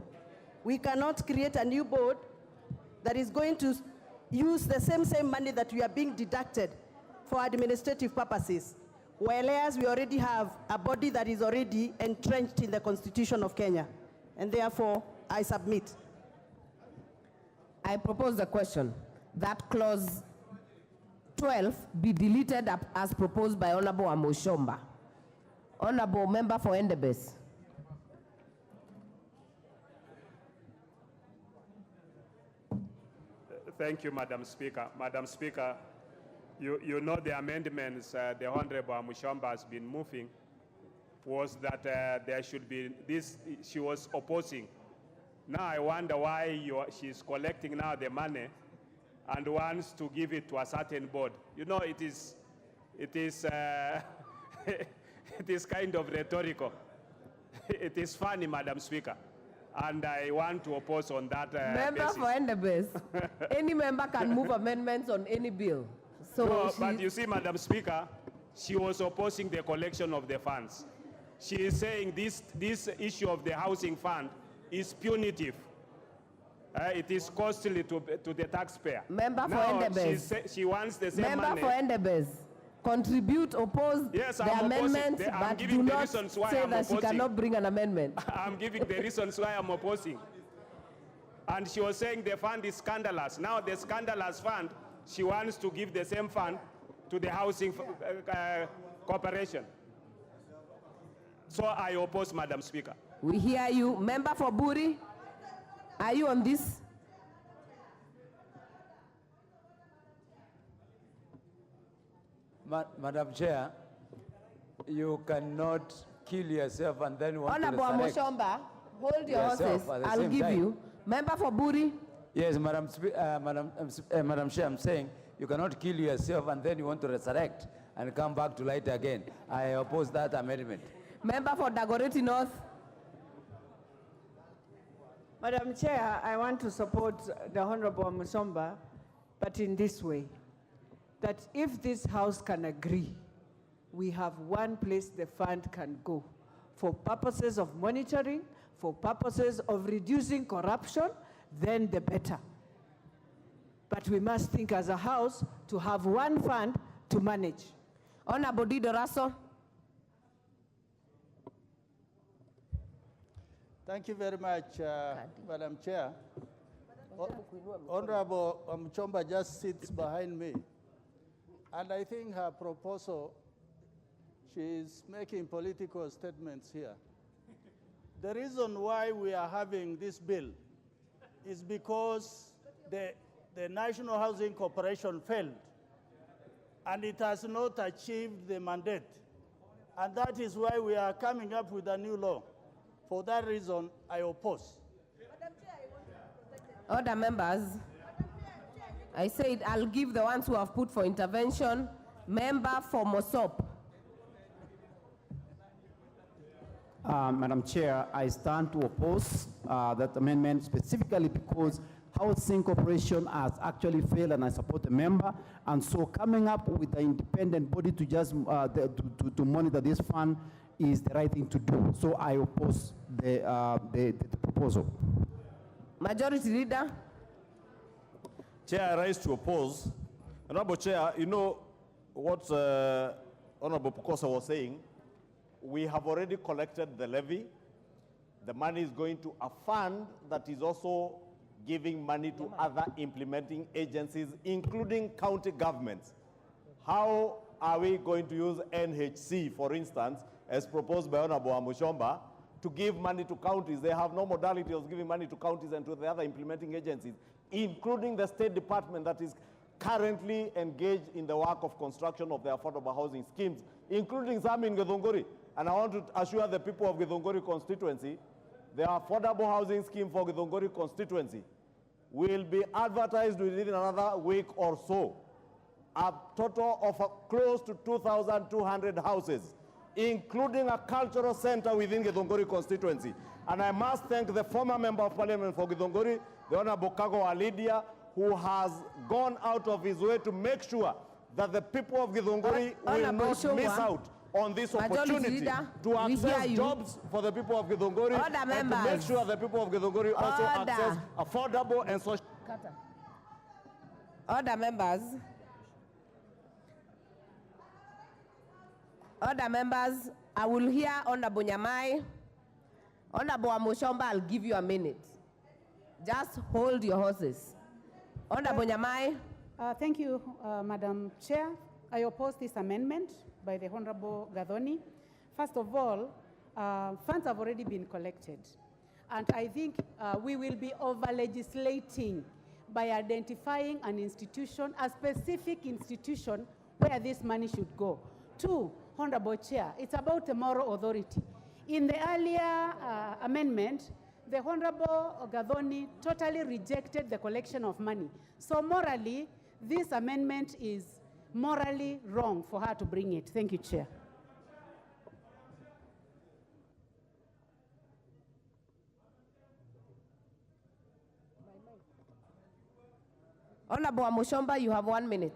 We cannot create a new board that is going to use the same money that we are being deducted for administrative purposes, whereas we already have a body that is already entrenched in the Constitution of Kenya. And therefore, I submit. I propose the question that clause 12 be deleted as proposed by Honorable Wamuchomba. Honorable Member for Endebess. Thank you, Madam Speaker. Madam Speaker, You know the amendments the Honorable Mushomba has been moving was that there should be this, she was opposing. Now I wonder why she's collecting now the money and wants to give it to a certain board. You know, it is it is kind of rhetorical. It is funny, Madam Speaker. And I want to oppose on that Member basis. for Endebess. Any member can move amendments on any bill. So No, but you see, Madam Speaker, she was opposing the collection of the funds. She is saying this issue of the housing fund is punitive. It is costly to the taxpayer. Member for Now, Endebess. she wants the same Member money. for Endebess. Contribute, oppose Yes, the I'm opposing. amendments, I'm but giving do the not reasons why say I'm that she opposing. cannot bring an amendment. I'm giving the reasons why I'm opposing. And she was saying the fund is scandalous. Now the scandalous fund, she wants to give the same fund to the housing corporation. So I oppose, Madam Speaker. We hear you. Member for Buri, are you on this? Madam Chair, you cannot kill yourself and then want Honorable to resurrect Amoshomba, hold your yourself horses. at the I'll same give time. you. Member for Buri, Yes, Madam Chair, I'm saying you cannot kill yourself and then you want to resurrect and come back to light again. I oppose that amendment. member for Dagoretti North. Madam Chair, I want to support the Honorable Musomba, but in this way, that if this House can agree, we have one place the fund can go for purposes of monitoring, for purposes of reducing corruption, then the better. But we must think as a House to have one fund to manage. Honorable Dido Raso. Thank you very much, Madam Chair. Honorable Mchomba just sits behind me. And I think her proposal, she is making political statements here. The reason why we are having this bill is because the National Housing Corporation failed, and it has not achieved the mandate. And that is why we are coming up with a new law. For that reason, I oppose. Other members, I said I'll give the ones who have put for intervention. Member for Mosop. Madam Chair, I stand to oppose that amendment specifically because Housing Corporation has actually failed, and I support the member. And so coming up with an independent body to just to monitor this fund is the right thing to do. So I oppose the proposal. Majority Leader. Chair, I rise to oppose. Honorable Chair, you know what Honorable Pukosa was saying. We have already collected the levy. The money is going to a fund that is also giving money to other implementing agencies, including county governments. How are we going to use NHC, for instance, as proposed by Honorable Amushomba, to give money to counties? They have no modality of giving money to counties and to the other implementing agencies, including the State Department that is currently engaged in the work of construction of the affordable housing schemes, including some in Githunguri. And I want to assure the people of Githunguri constituency, the affordable housing scheme for Githunguri constituency will be advertised within another week or so. A total of close to 2,200 houses, including a cultural center within Githunguri constituency. And I must thank the former member of parliament for Githunguri, the Honorable Kago Alidia, who has gone out of his way to make sure that the people of Githunguri will not miss out on this opportunity to access jobs for the people of Githunguri and to make sure the people of Githunguri also access affordable and social. Other members. Other members, I will hear Honorable Nyamai. Honorable Amushomba, I'll give you a minute. Just hold your horses. Honorable Nyamai. Thank you, Madam Chair. I oppose this amendment by the Honorable Gathoni. First of all, funds have already been collected. And I think we will be over-legislating by identifying an institution, a specific institution where this money should go. 2, Honorable Chair, it's about the moral authority. In the earlier amendment, the Honorable Gathoni totally rejected the collection of money. So morally, this amendment is morally wrong for her to bring it. Thank you, Chair. Honorable Mushomba, you have 1 minute.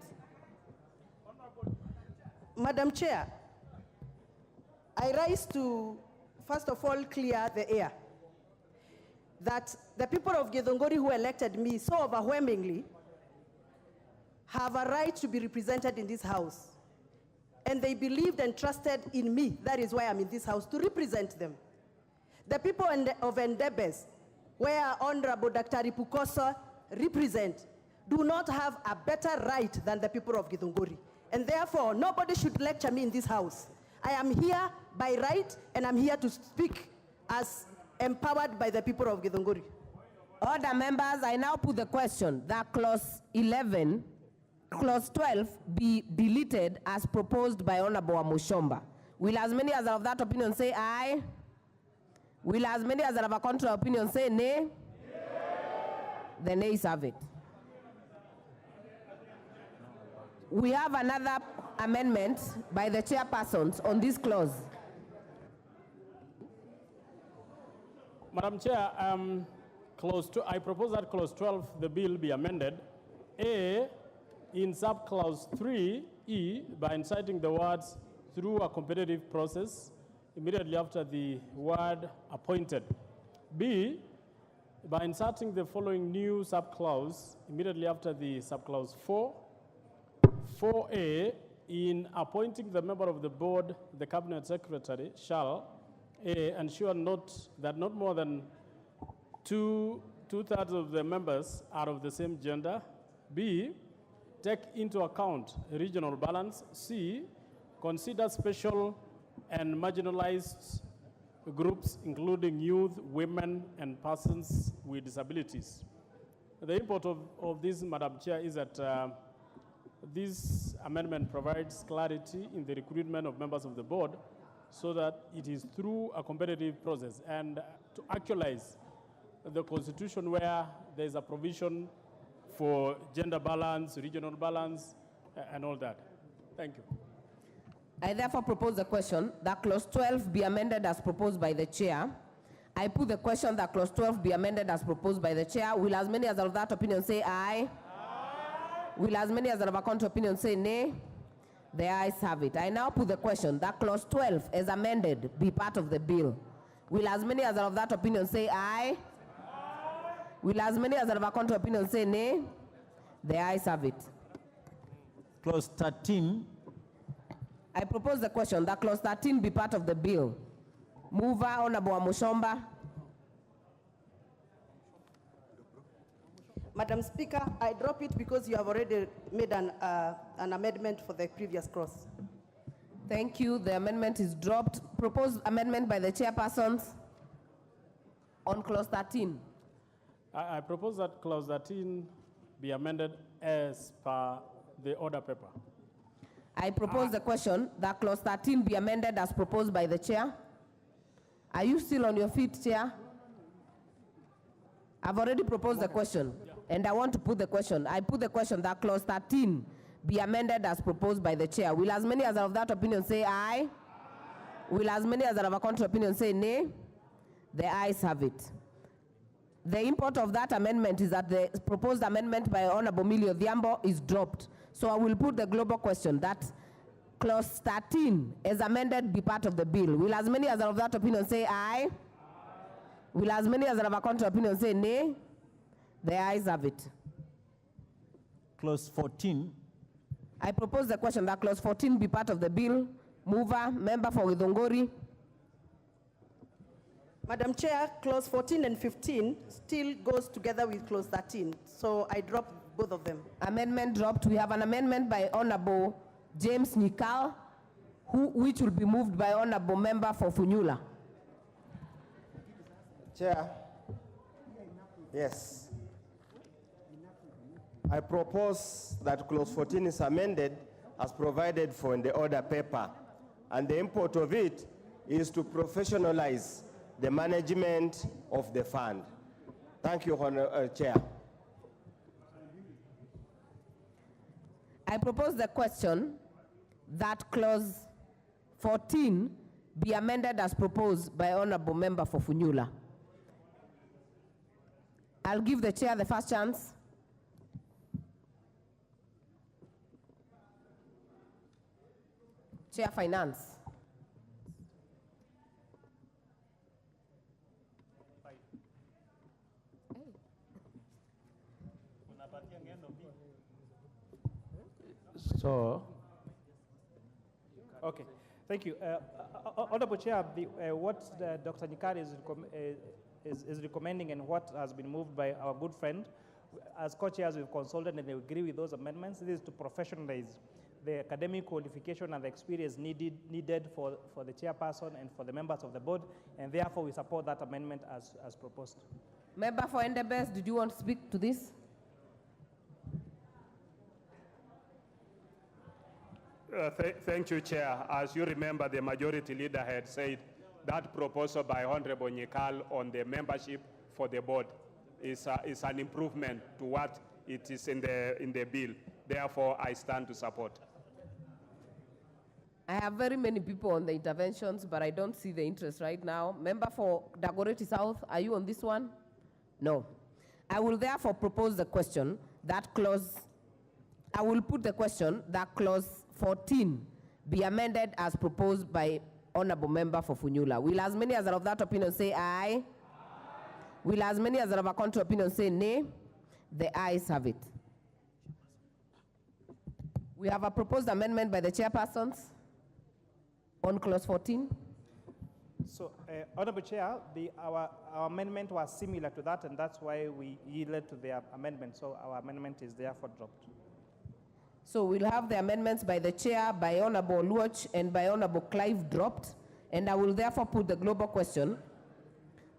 Madam Chair, I rise to, first of all, clear the air that the people of Githunguri who elected me so overwhelmingly have a right to be represented in this house. And they believed and trusted in me. That is why I'm in this house, to represent them. The people of Endebes, where Honorable Dr. Pukosa represent, do not have a better right than the people of Githunguri. And therefore, nobody should lecture me in this house. I am here by right, and I'm here to speak as empowered by the people of Githunguri. Order, members, I now put the question that clause 11, clause 12 be deleted as proposed by Honorable Mushomba. Will as many as are of that opinion say aye? Will as many as are of a contrary opinion say nay? The nays have it. We have another amendment by the chairpersons on this clause. Madam Chair, I propose that clause 12, the bill be amended. A, in subclause 3E, by inciting the words through a competitive process immediately after the word appointed. B, by inserting the following new subclause immediately after the subclause 4. 4A, in appointing the member of the board, the cabinet secretary shall A, ensure that not more than two-thirds of the members are of the same gender. B, take into account regional balance. C, consider special and marginalized groups, including youth, women, and persons with disabilities. The import of this, Madam Chair, is that this amendment provides clarity in the recruitment of members of the board so that it is through a competitive process and to actualize the constitution where there is a provision for gender balance, regional balance, and all that. Thank you. I therefore propose the question that clause 12 be amended as proposed by the chair. I put the question that clause 12 be amended as proposed by the chair. Will as many as are of that opinion say aye? Will as many as are of a contrary opinion say nay? The ayes have it. I now put the question that clause 12 as amended be part of the bill. Will as many as are of that opinion say aye? Will as many as are of a contrary opinion say nay? The ayes have it. Clause 13. I propose the question that clause 13 be part of the bill. Mover, Honorable Mushomba. Madam Speaker, I drop it because you have already made an amendment for the previous clause. Thank you. The amendment is dropped. Proposed amendment by the chairpersons on clause 13. I propose that clause 13 be amended as per the order paper. I propose the question that clause 13 be amended as proposed by the chair. Are you still on your feet, Chair? I've already proposed the question, and I want to put the question. I put the question that clause 13 be amended as proposed by the chair. Will as many as are of that opinion say aye? Will as many as are of a contrary opinion say nay? The ayes have it. The import of that amendment is that the proposed amendment by Honorable Millie Odhiambo is dropped. So I will put the global question that clause 13 as amended be part of the bill. Will as many as are of that opinion say aye? Will as many as are of a contrary opinion say nay? The ayes have it. Clause 14. I propose the question that clause 14 be part of the bill. Mover, member for Githunguri. Madam Chair, clause 14 and 15 still goes together with clause 13, so I drop both of them. Amendment dropped. We have an amendment by Honorable James Nyikal, which will be moved by Honorable member for Funyula. Chair, yes. I propose that clause 14 is amended as provided for in the order paper. And the import of it is to professionalize the management of the fund. Thank you, Chair. I propose the question that clause 14 be amended as proposed by Honorable Member for Funyula. I'll give the chair the first chance. Chair Finance. So, Okay, thank you. Honorable Chair, what Dr. Nyikali is recommending and what has been moved by our good friend, as co-chairs we've consulted and they agree with those amendments. This is to professionalize the academic qualification and the experience needed for the chairperson and for the members of the board, and therefore we support that amendment as proposed. Member for Endebess, did you want to speak to this? Thank you, Chair. As you remember, the majority leader had said that proposal by Honorable Nyikal on the membership for the board is an improvement to what it is in the bill. Therefore, I stand to support. I have very many people on the interventions, but I don't see the interest right now. Member for Dagoretti South, are you on this one? No. I will therefore propose the question that clause, I will put the question that clause 14 be amended as proposed by Honorable Member for Funyula. Will as many as are of that opinion say aye? Aye. Will as many as are of a contrary opinion say nay? The ayes have it. We have a proposed amendment by the chairpersons on clause 14. So, Honorable Chair, our amendment was similar to that, and that's why we yielded to their amendment. So our amendment is therefore dropped. So we'll have the amendments by the chair, by Honorable Luoch, and by Honorable Clive dropped, and I will therefore put the global question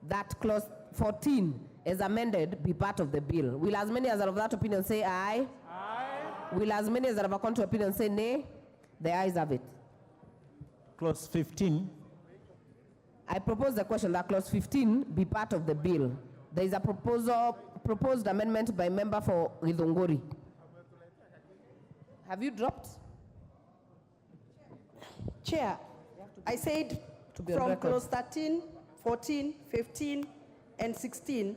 that clause 14 as amended be part of the bill. Will as many as are of that opinion say aye? Aye. Will as many as are of a contrary opinion say nay? The ayes have it. Clause 15. I propose the question that clause 15 be part of the bill. There is a proposed amendment by member for Githunguri. Have you dropped? Chair, I said To be on from record. clause 13, 14, 15, and 16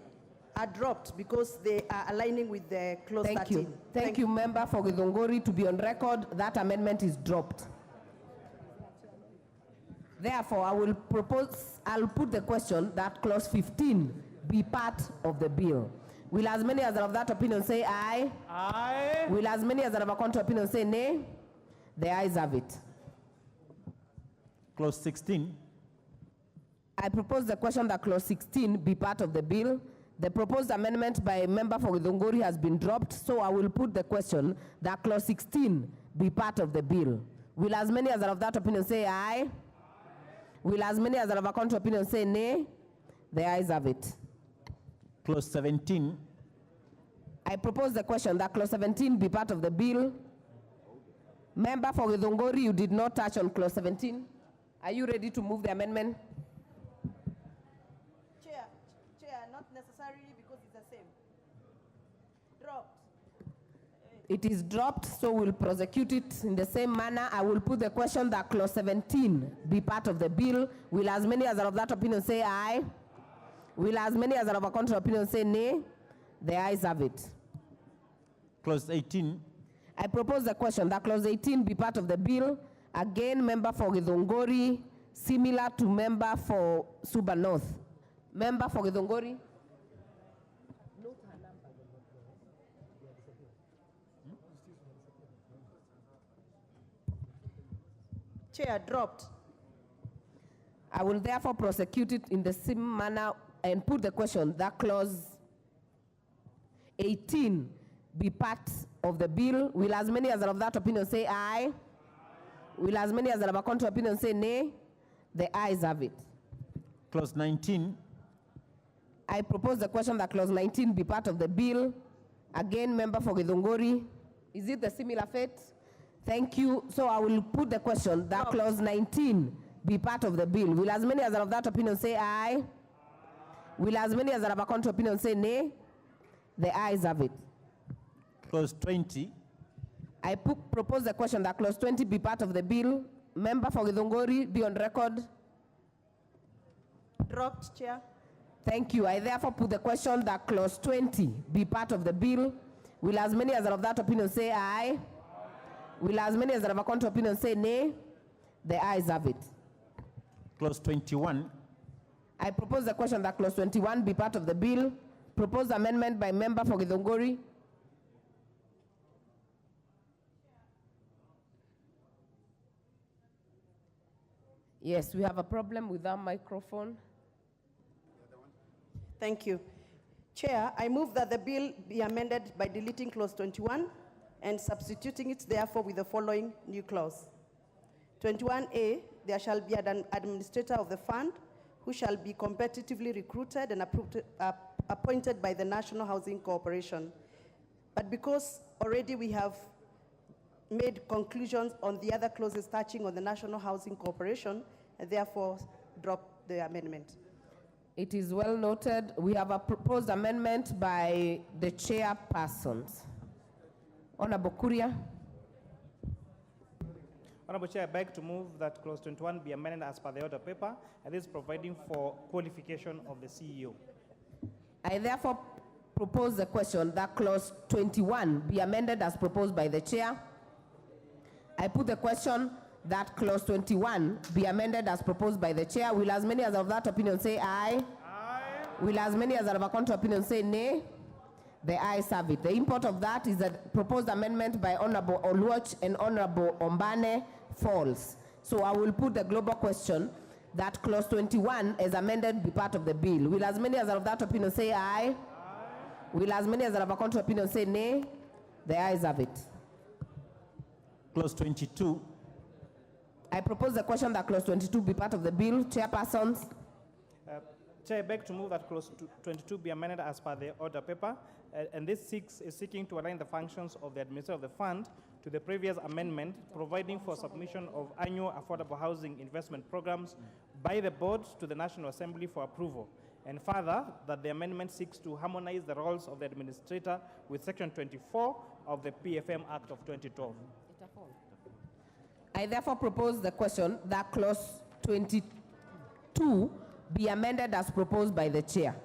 are dropped because they are aligning with the clause 13. Thank you. Thank you, member for Githunguri. To be on record, that amendment is dropped. Therefore, I'll put the question that clause 15 be part of the bill. Will as many as are of that opinion say aye? Aye. Will as many as are of a contrary opinion say nay? The ayes have it. Clause 16. I propose the question that clause 16 be part of the bill. The proposed amendment by a member for Githunguri has been dropped, so I will put the question that clause 16 be part of the bill. Will as many as are of that opinion say aye? Will as many as are of a contrary opinion say nay? The ayes have it. Clause 17. I propose the question that clause 17 be part of the bill. Member for Githunguri, you did not touch on clause 17. Are you ready to move the amendment? Chair, not necessarily because it's the same. Dropped. It is dropped, so we'll prosecute it in the same manner. I will put the question that clause 17 be part of the bill. Will as many as are of that opinion say aye? Will as many as are of a contrary opinion say nay? The ayes have it. Clause 18. I propose the question that clause 18 be part of the bill. Again, member for Githunguri, similar to member for Suba North. Member for Githunguri. Chair, dropped. I will therefore prosecute it in the same manner and put the question that clause 18 be part of the bill. Will as many as are of that opinion say aye? Will as many as are of a contrary opinion say nay? The ayes have it. Clause 19. I propose the question that clause 19 be part of the bill. Again, member for Githunguri. Is it the similar fate? Thank you. So I will put the question that clause 19 be part of the bill. Will as many as are of that opinion say aye? Will as many as are of a contrary opinion say nay? The ayes have it. Clause 20. I propose the question that clause 20 be part of the bill. Member for Githunguri, be on record. Dropped, Chair. Thank you. I therefore put the question that clause 20 be part of the bill. Will as many as are of that opinion say aye? Will as many as are of a contrary opinion say nay? The ayes have it. Clause 21. I propose the question that clause 21 be part of the bill. Proposed amendment by member for Githunguri. Yes, we have a problem with our microphone. Thank you. Chair, I move that the bill be amended by deleting clause 21 and substituting it therefore with the following new clause. 21A, there shall be an administrator of the fund who shall be competitively recruited and appointed by the National Housing Corporation. But because already we have made conclusions on the other clauses touching on the National Housing Corporation, and therefore drop the amendment. It is well noted. We have a proposed amendment by the chairpersons. Honorable Kuria. Honorable Chair, I beg to move that clause 21 be amended as per the order paper, and this providing for qualification of the CEO. I therefore propose the question that clause 21 be amended as proposed by the chair. I put the question that clause 21 be amended as proposed by the chair. Will as many as of that opinion say aye? Aye. Will as many as are of a contrary opinion say nay? The ayes have it. The import of that is that proposed amendment by Honorable Oluoch and Honorable Ombane falls. So I will put the global question that clause 21 as amended be part of the bill. Will as many as are of that opinion say aye? Aye. Will as many as are of a contrary opinion say nay? The ayes have it. Clause 22. I propose the question that clause 22 be part of the bill. Chairpersons. Chair, I beg to move that clause 22 be amended as per the order paper, and this is seeking to align the functions of the administrator of the fund to the previous amendment, providing for submission of annual affordable housing investment programs by the board to the National Assembly for approval. And further, that the amendment seeks to harmonize the roles of the administrator with Section 24 of the PFM Act of 2012. I therefore propose the question that clause 22 be amended as proposed by the chair.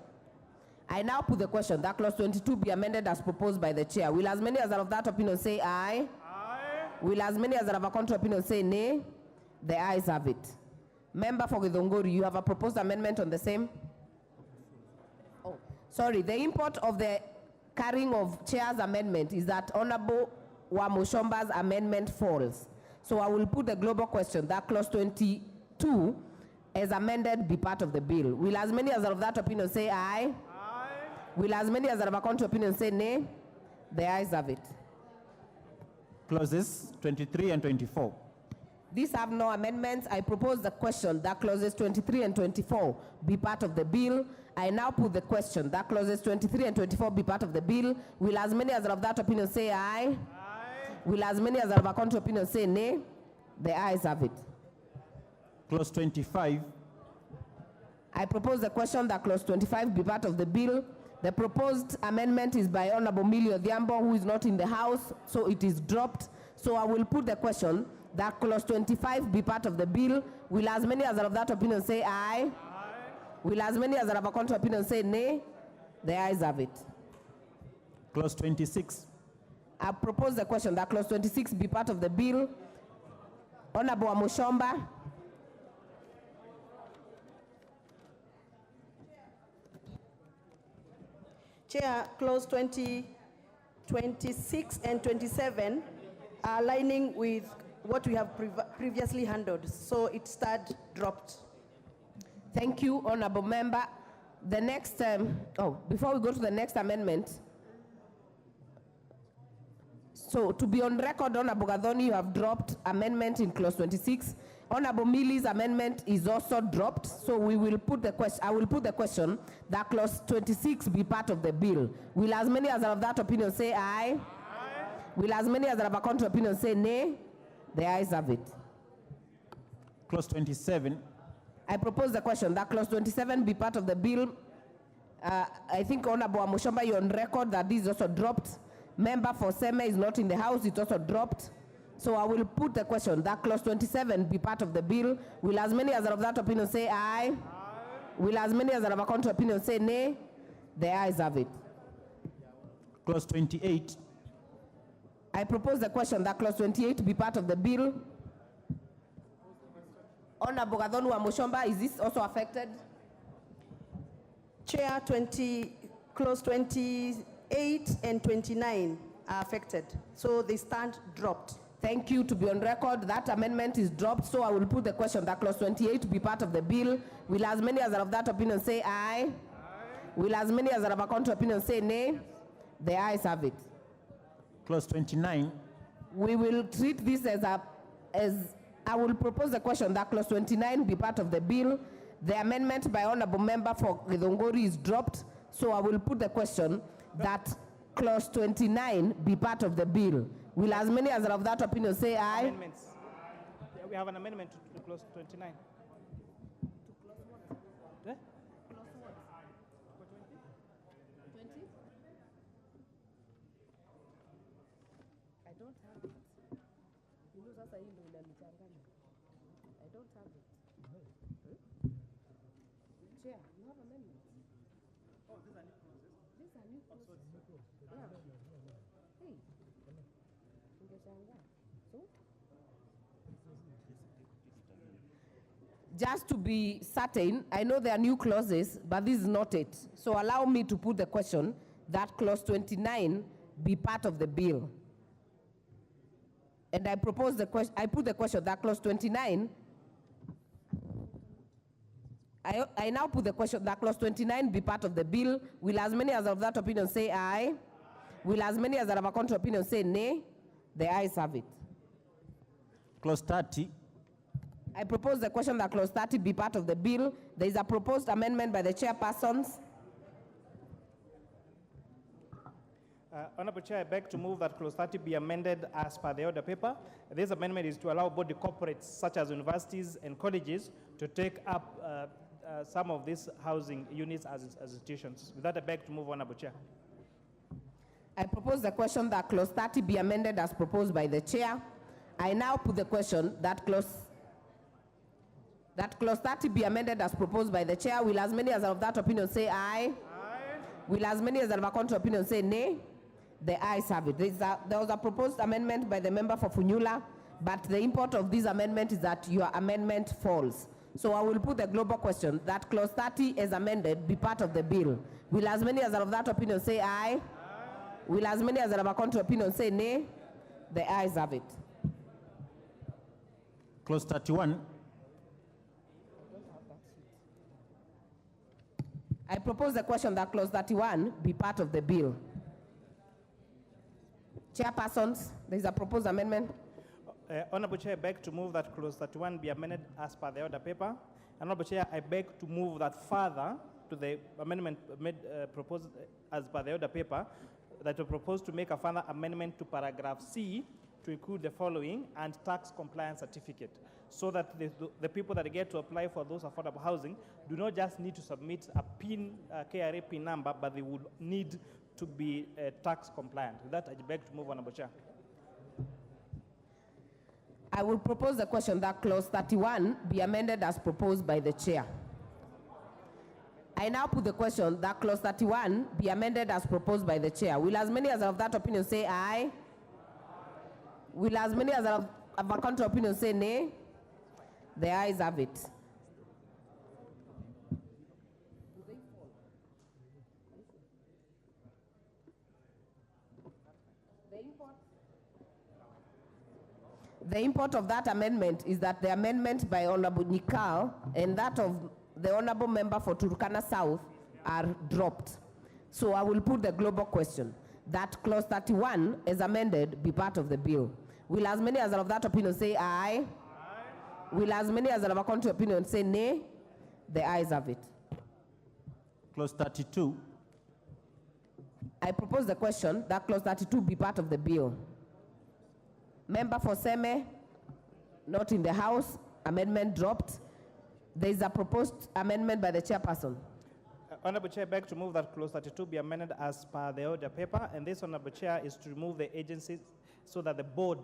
I now put the question that clause 22 be amended as proposed by the chair. Will as many as are of that opinion say aye? Aye. Will as many as are of a contrary opinion say nay? The ayes have it. Member for Githunguri, you have a proposed amendment on the same? Oh, sorry, the import of the carrying of chair's amendment is that Honorable Wamushomba's amendment falls. So I will put the global question that clause 22 as amended be part of the bill. Will as many as are of that opinion say aye? Aye. Will as many as are of a contrary opinion say nay? The ayes have it. Clauses 23 and 24. These have no amendments. I propose the question that clauses 23 and 24 be part of the bill. I now put the question that clauses 23 and 24 be part of the bill. Will as many as are of that opinion say aye? Aye. Will as many as are of a contrary opinion say nay? The ayes have it. Clause 25. I propose the question that clause 25 be part of the bill. The proposed amendment is by Honorable Millie Odhiambo, who is not in the House, so it is dropped. So I will put the question that clause 25 be part of the bill. Will as many as are of that opinion say aye? Aye. Will as many as are of a contrary opinion say nay? The ayes have it. Clause 26. I propose the question that clause 26 be part of the bill. Honorable Wamushomba. Chair, clause 20, 26 and 27 are aligning with what we have previously handled, so it started dropped. Thank you, Honorable Member. The next, before we go to the next amendment, so to be on record, Honorable Gathoni, you have dropped amendment in clause 26. Honorable Milli's amendment is also dropped, so we will put the question, I will put the question that clause 26 be part of the bill. Will as many as are of that opinion say aye? Aye. Will as many as are of a contrary opinion say nay? The ayes have it. Clause 27. I propose the question that clause 27 be part of the bill. I think Honorable Amushomba, you're on record that this is also dropped. Member for Seme is not in the house, it's also dropped. So I will put the question that clause 27 be part of the bill. Will as many as are of that opinion say aye? Aye. Will as many as are of a contrary opinion say nay? The ayes have it. Clause 28. I propose the question that clause 28 be part of the bill. Honorable Gathonu Amushomba, is this also affected? Chair, clause 28 and 29 are affected, so they stand dropped. Thank you. To be on record, that amendment is dropped, so I will put the question that clause 28 be part of the bill. Will as many as are of that opinion say aye? Aye. Will as many as are of a contrary opinion say nay? The ayes have it. Clause 29. We will treat this as I will propose the question that clause 29 be part of the bill. The amendment by Honorable Member for Githongori is dropped, so I will put the question that clause 29 be part of the bill. Will as many as are of that opinion say aye? Amendments. Yeah, we have an amendment to clause 29. Eh? I don't have it. I don't have it. Chair, you have amendments. Oh, these are new clauses. These are new clauses. Yeah. Hey. So? Just to be certain, I know there are new clauses, but this is not it. So allow me to put the question that clause 29 be part of the bill. And I propose the question, I put the question that clause 29, I now put the question that clause 29 be part of the bill. Will as many as of that opinion say aye? Will as many as are of a contrary opinion say nay? The ayes have it. Clause 30. I propose the question that clause 30 be part of the bill. There is a proposed amendment by the chairpersons. Honorable Chair, I beg to move that clause 30 be amended as per the order paper. This amendment is to allow body corporates such as universities and colleges to take up some of these housing units as institutions. With that, I beg to move, Honorable Chair. I propose the question that clause 30 be amended as proposed by the chair. I now put the question that clause 30 be amended as proposed by the chair. Will as many as are of that opinion say aye? Aye. Will as many as are of a contrary opinion say nay? The ayes have it. There was a proposed amendment by the member for Funyula, but the import of this amendment is that your amendment falls. So I will put the global question that clause 30 as amended be part of the bill. Will as many as are of that opinion say aye? Aye. Will as many as are of a contrary opinion say nay? The ayes have it. Clause 31. I propose the question that clause 31 be part of the bill. Chairpersons, there is a proposed amendment. Honorable Chair, I beg to move that clause 31 be amended as per the order paper. Honorable Chair, I beg to move that further to the amendment made, proposed as per the order paper, that we propose to make a further amendment to paragraph C to include the following and tax compliance certificate, so that the people that get to apply for those affordable housing do not just need to submit a PIN, KRA PIN number, but they would need to be tax compliant. With that, I beg to move, Honorable Chair. I will propose the question that clause 31 be amended as proposed by the chair. I now put the question that clause 31 be amended as proposed by the chair. Will as many as are of that opinion say aye? Will as many as are of a contrary opinion say nay? The ayes have it. The import of that amendment is that the amendment by Honorable Nikal and that of the Honorable Member for Turkana South are dropped. So I will put the global question that clause 31 as amended be part of the bill. Will as many as are of that opinion say aye? Aye. Will as many as are of a contrary opinion say nay? The ayes have it. Clause 32. I propose the question that clause 32 be part of the bill. Member for Seme, not in the House, amendment dropped. There is a proposed amendment by the chairperson. Honorable Chair, beg to move that clause 32 be amended as per the order paper, and this, Honorable Chair, is to remove the agencies so that the board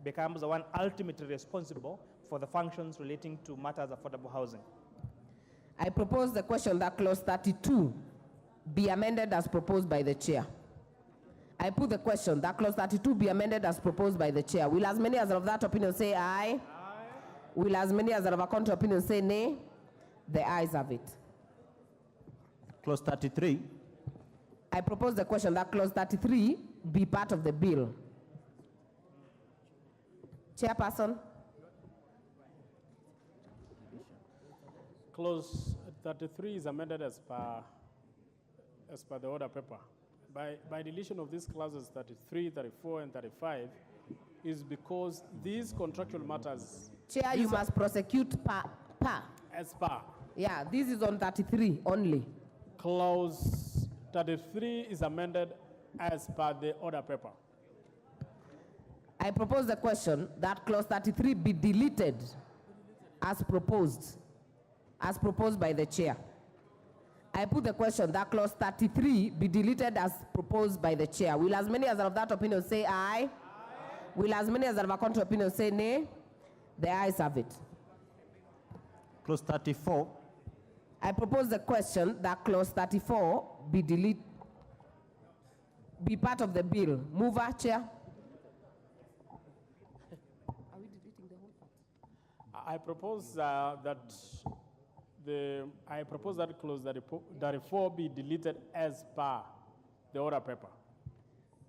becomes the one ultimately responsible for the functions relating to matters of affordable housing. I propose the question that clause 32 be amended as proposed by the chair. I put the question that clause 32 be amended as proposed by the chair. Will as many as are of that opinion say aye? Aye. Will as many as are of a contrary opinion say nay? The ayes have it. Clause 33. I propose the question that clause 33 be part of the bill. Chairperson. Clause 33 is amended as per the order paper. By deletion of these clauses 33, 34, and 35 is because these contractual matters... Chair, you must prosecute per. As per. Yeah, this is on 33 only. Clause 33 is amended as per the order paper. I propose the question that clause 33 be deleted as proposed by the chair. I put the question that clause 33 be deleted as proposed by the chair. Will as many as are of that opinion say aye? Aye. Will as many as are of a contrary opinion say nay? The ayes have it. Clause 34. I propose the question that clause 34 be part of the bill. Mover, Chair. I propose that clause 34 be deleted as per the order paper.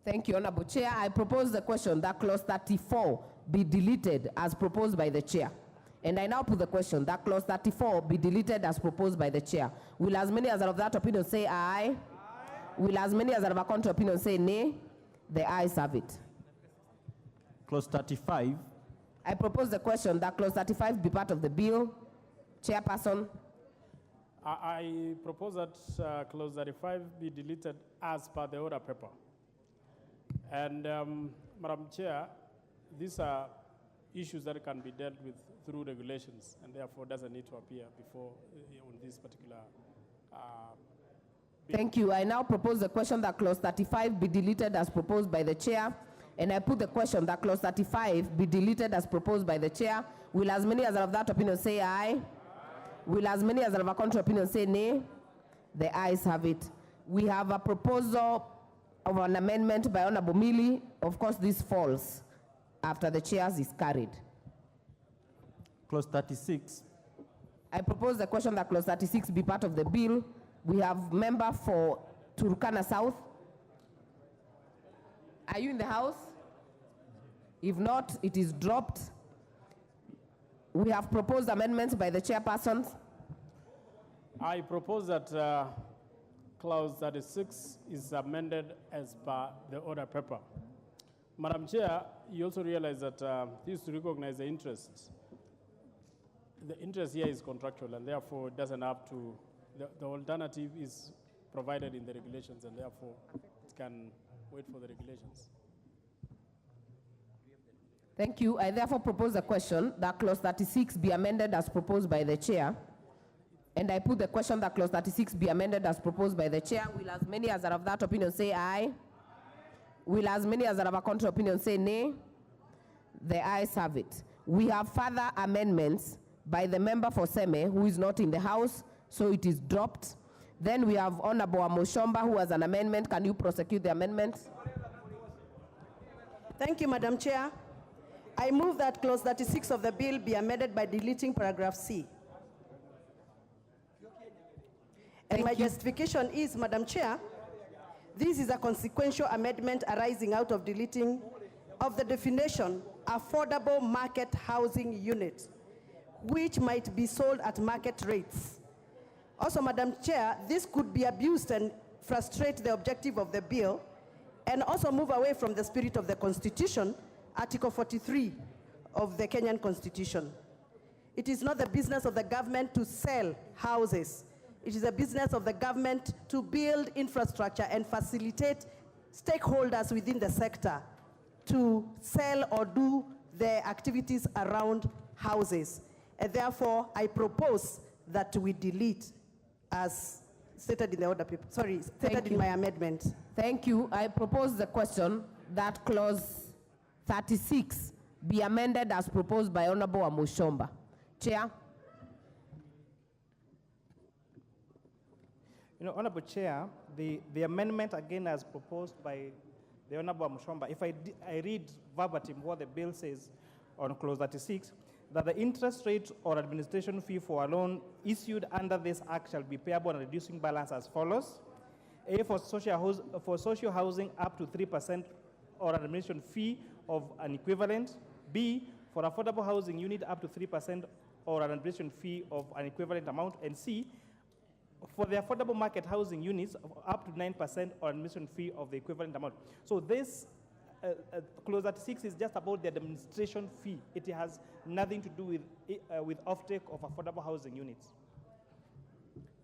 Thank you, Honorable Chair. I propose the question that clause 34 be deleted as proposed by the chair. And I now put the question that clause 34 be deleted as proposed by the chair. Will as many as are of that opinion say aye? Aye. Will as many as are of a contrary opinion say nay? The ayes have it. Clause 35. I propose the question that clause 35 be part of the bill. Chairperson. I propose that clause 35 be deleted as per the order paper. And Madam Chair, these are issues that can be dealt with through regulations and therefore doesn't need to appear before on this particular bill. Thank you. I now propose the question that clause 35 be deleted as proposed by the chair. And I put the question that clause 35 be deleted as proposed by the chair. Will as many as are of that opinion say aye? Aye. Will as many as are of a contrary opinion say nay? The ayes have it. We have a proposal of an amendment by Honorable Millie. Of course, this falls after the chairs is carried. Clause 36. I propose the question that clause 36 be part of the bill. We have member for Turkana South. Are you in the House? If not, it is dropped. We have proposed amendments by the chairpersons. I propose that clause 36 is amended as per the order paper. Madam Chair, you also realize that this is to recognize the interest. The interest here is contractual and therefore it doesn't have to, the alternative is provided in the regulations and therefore it can wait for the regulations. Thank you. I therefore propose the question that clause 36 be amended as proposed by the chair. And I put the question that clause 36 be amended as proposed by the chair. Will as many as are of that opinion say aye? Will as many as are of a contrary opinion say nay? The ayes have it. We have further amendments by the member for Seme, who is not in the House, so it is dropped. Then we have Honorable Amoshomba, who has an amendment. Can you prosecute the amendment? Thank you, Madam Chair. I move that clause 36 of the bill be amended by deleting paragraph C. And my justification is, Madam Chair, this is a consequential amendment arising out of deleting of the definition affordable market housing unit, which might be sold at market rates. Also, Madam Chair, this could be abused and frustrate the objective of the bill and also move away from the spirit of the Constitution, Article 43 of the Kenyan Constitution. It is not the business of the government to sell houses. It is the business of the government to build infrastructure and facilitate stakeholders within the sector to sell or do their activities around houses. And therefore, I propose that we delete as stated in the order paper. Sorry, stated in my amendment. Thank you. I propose the question that clause 36 be amended as proposed by Honorable Amushomba. Chair. Honorable Chair, the amendment again as proposed by the Honorable Amushomba, if I read verbatim what the bill says on clause 36, that the interest rate or administration fee for a loan issued under this act shall be payable on a reducing balance as follows. A, for social housing up to 3% or an administration fee of an equivalent. B, for affordable housing unit up to 3% or an administration fee of an equivalent amount. And C, for the affordable market housing units up to 9% or an administration fee of the equivalent amount. So this clause 36 is just about the administration fee. It has nothing to do with offtake of affordable housing units.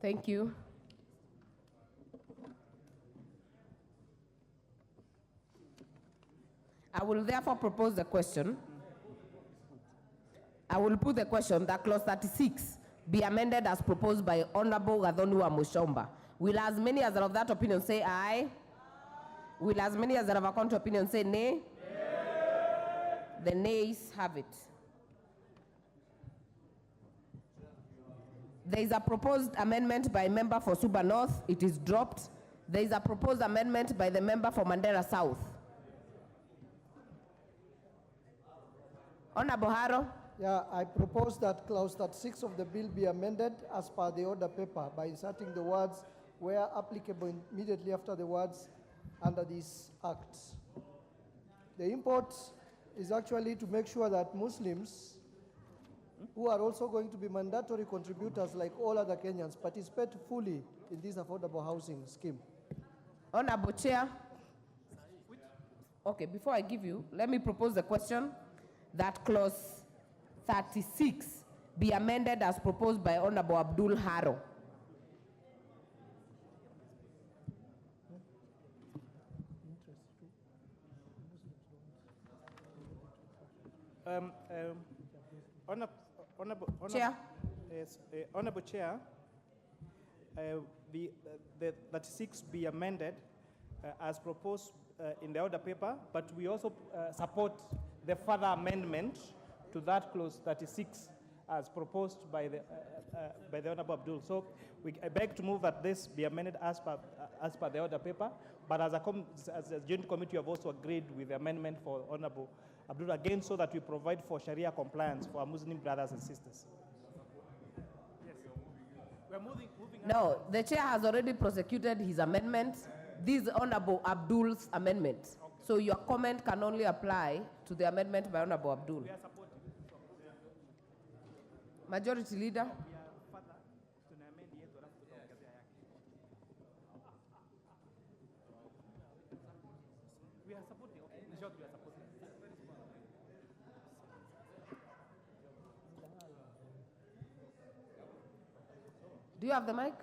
Thank you. I will therefore propose the question. I will put the question that clause 36 be amended as proposed by Honorable Gathoni Amushomba. Will as many as are of that opinion say aye? Will as many as are of a contrary opinion say nay? Nay. The nays have it. There is a proposed amendment by member for Suba North. It is dropped. There is a proposed amendment by the member for Mandera South. Honorable Haro. Yeah, I propose that clause 36 of the bill be amended as per the order paper by inserting the words where applicable immediately after the words under these acts. The import is actually to make sure that Muslims, who are also going to be mandatory contributors like all other Kenyans, participate fully in this affordable housing scheme. Honorable Chair. Okay, before I give you, let me propose the question that clause 36 be amended as proposed by Honorable Abdul Haro. Chair. Yes, Honorable Chair, the 36 be amended as proposed in the order paper, but we also support the further amendment to that clause 36 as proposed by the Honorable Abdul. So I beg to move that this be amended as per the order paper, but as a joint committee, you have also agreed with the amendment for Honorable Abdul again, so that we provide for Sharia compliance for our Muslim brothers and sisters. Yes. We're moving No, the chair has already prosecuted his amendment. This is Honorable Abdul's amendment. Okay. So your comment can only apply to the amendment by Honorable Abdul. Majority Leader. Do you have the mic?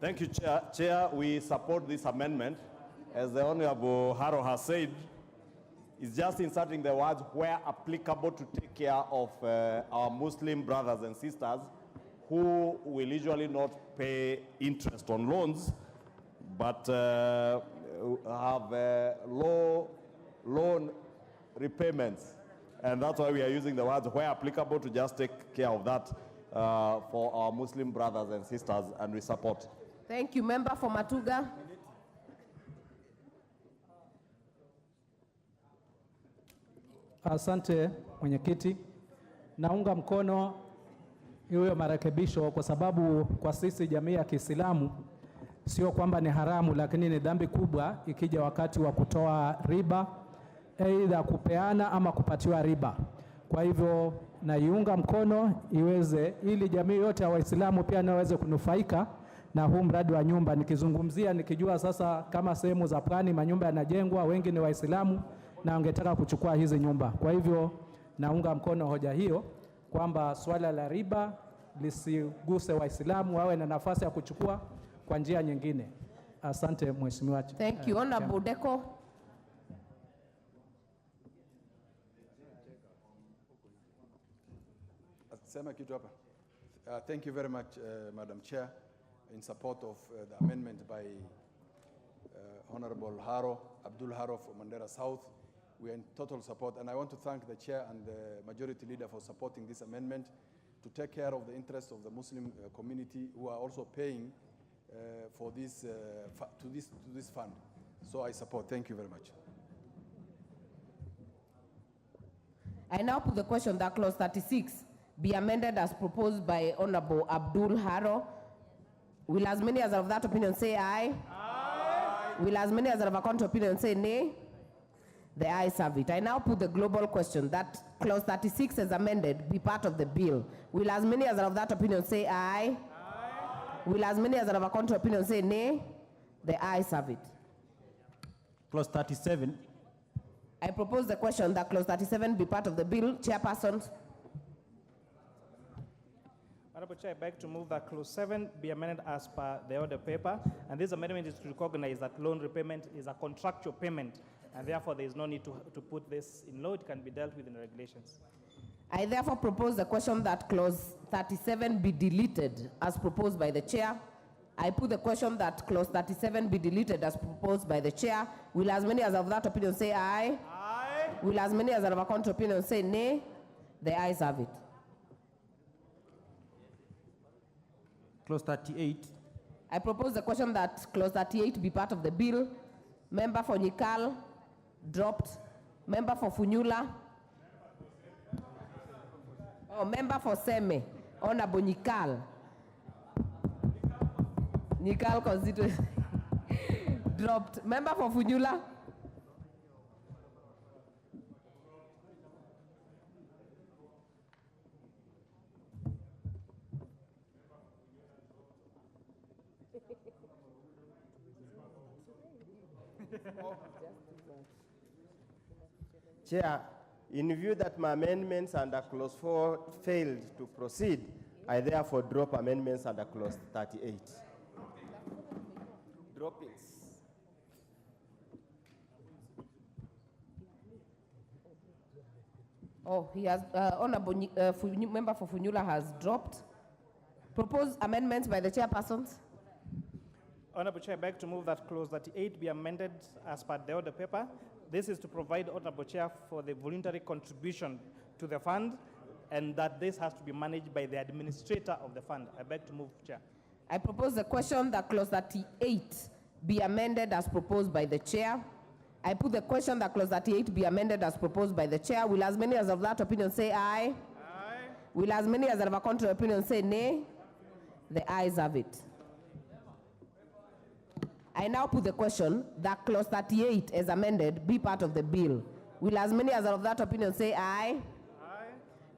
Thank you, Chair. Chair, we support this amendment. As the Honorable Haro has said, it's just inserting the words where applicable to take care of our Muslim brothers and sisters who will usually not pay interest on loans, but have low loan repayments. And that's why we are using the words where applicable to just take care of that for our Muslim brothers and sisters, and we support. Thank you. Member for Matuga. Asante, mwenyekiti. Naunga mkono hiyo marekebisho kwa sababu kwa sisi jamii ya Kiislamu sio kwamba ni haramu, lakini ni dhambi kubwa ikija wakati wa kutoa riba, aidha kupeana ama kupatiwa riba. Kwa hivyo naiunga mkono iweze, ili jamii yote ya Waislamu pia nao waweze kunufaika na huu mradi wa nyumba. Nikizungumzia nikijua sasa kama sehemu za pwani manyumba yanajengwa, wengi ni Waislamu na wangetaka kuchukua hizi nyumba. Kwa hivyo naunga mkono hoja hiyo kwamba swala la riba lisiguse Waislamu, wawe na nafasi ya kuchukua kwa njia nyingine. Asante Mheshimiwa. Thank you. Honorable Deko. Sema kitu hapa. Thank you very much, Madam Chair, in support of the amendment by Honorable Abdul Haro from Mandera South. We are in total support, and I want to thank the Chair and the Majority Leader for supporting this amendment to take care of the interests of the Muslim community who are also paying for this, to this fund. So I support. Thank you very much. I now put the question that clause 36 be amended as proposed by Honorable Abdul Haro. Will as many as are of that opinion say aye? Aye. Will as many as are of a contrary opinion say nay? The ayes have it. I now put the global question that clause 36 as amended be part of the bill. Will as many as are of that opinion say aye? Aye. Will as many as are of a contrary opinion say nay? The ayes have it. Clause 37. I propose the question that clause 37 be part of the bill. Chairperson. Honorable Chair, I beg to move that clause 7 be amended as per the order paper, and this amendment is to recognize that loan repayment is a contractual payment, and therefore there is no need to put this in law. It can be dealt with in the regulations. I therefore propose the question that clause 37 be deleted as proposed by the Chair. I put the question that clause 37 be deleted as proposed by the Chair. Will as many as of that opinion say aye? Aye. Will as many as are of a contrary opinion say nay? The ayes have it. Clause 38. I propose the question that clause 38 be part of the bill. Member for Nikal, dropped. Member for Funyula. Oh, member for Seme, Honorable Nikal. Nikal constituency, dropped. Member for Funyula. Chair, in view that my amendments under clause 4 failed to proceed, I therefore drop amendments under clause 38. Droppings. Oh, he has, Honorable Member for Funyula has dropped. Proposed amendments by the chairpersons. Honorable Chair, I beg to move that clause 38 be amended as per the order paper. This is to provide Honorable Chair for the voluntary contribution to the fund, and that this has to be managed by the administrator of the fund. I beg to move, Chair. I propose the question that clause 38 be amended as proposed by the Chair. I put the question that clause 38 be amended as proposed by the Chair. Will as many as of that opinion say aye? Aye. Will as many as of a contrary opinion say nay? The ayes have it. I now put the question that clause 38 as amended be part of the bill. Will as many as are of that opinion say aye? Aye.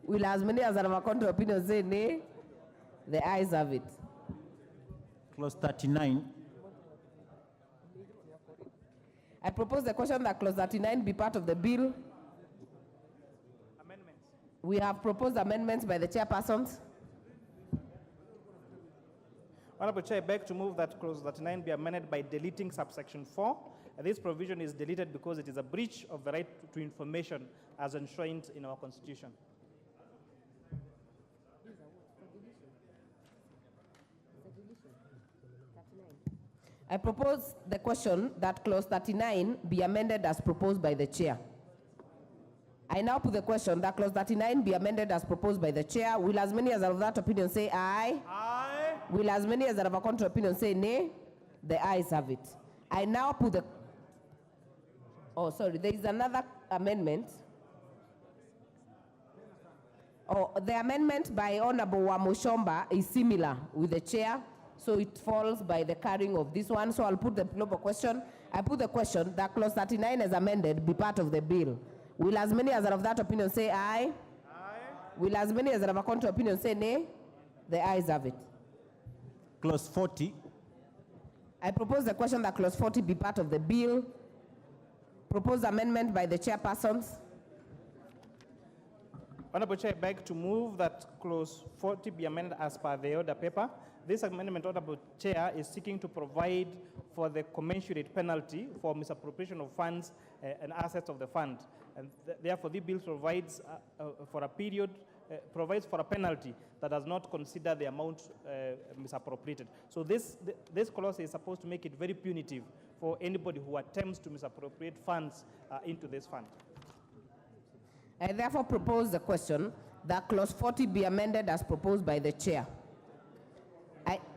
Will as many as are of a contrary opinion say nay? The ayes have it. Clause 39. I propose the question that clause 39 be part of the bill. Amendments. We have proposed amendments by the chairpersons. Honorable Chair, I beg to move that clause 39 be amended by deleting subsection 4. This provision is deleted because it is a breach of the right to information as enshrined in our Constitution. I propose the question that clause 39 be amended as proposed by the Chair. I now put the question that clause 39 be amended as proposed by the Chair. Will as many as are of that opinion say aye? Aye. Will as many as are of a contrary opinion say nay? The ayes have it. I now put the... Oh, sorry, there is another amendment. Oh, the amendment by Honorable Wamushomba is similar with the Chair, so it falls by the carrying of this one. So I'll put the global question. I put the question that clause 39 as amended be part of the bill. Will as many as are of that opinion say aye? Aye. Will as many as have a contrary opinion say nay? The ayes have it. Clause 40. I propose the question that clause 40 be part of the bill. Proposed amendment by the chairpersons. Honorable Chair, I beg to move that clause 40 be amended as per the order paper. This amendment, Honorable Chair, is seeking to provide for the commensurate penalty for misappropriation of funds and assets of the fund. And therefore, the bill provides for a period, provides for a penalty that does not consider the amount misappropriated. So this clause is supposed to make it very punitive for anybody who attempts to misappropriate funds into this fund. I therefore propose the question that clause 40 be amended as proposed by the chair.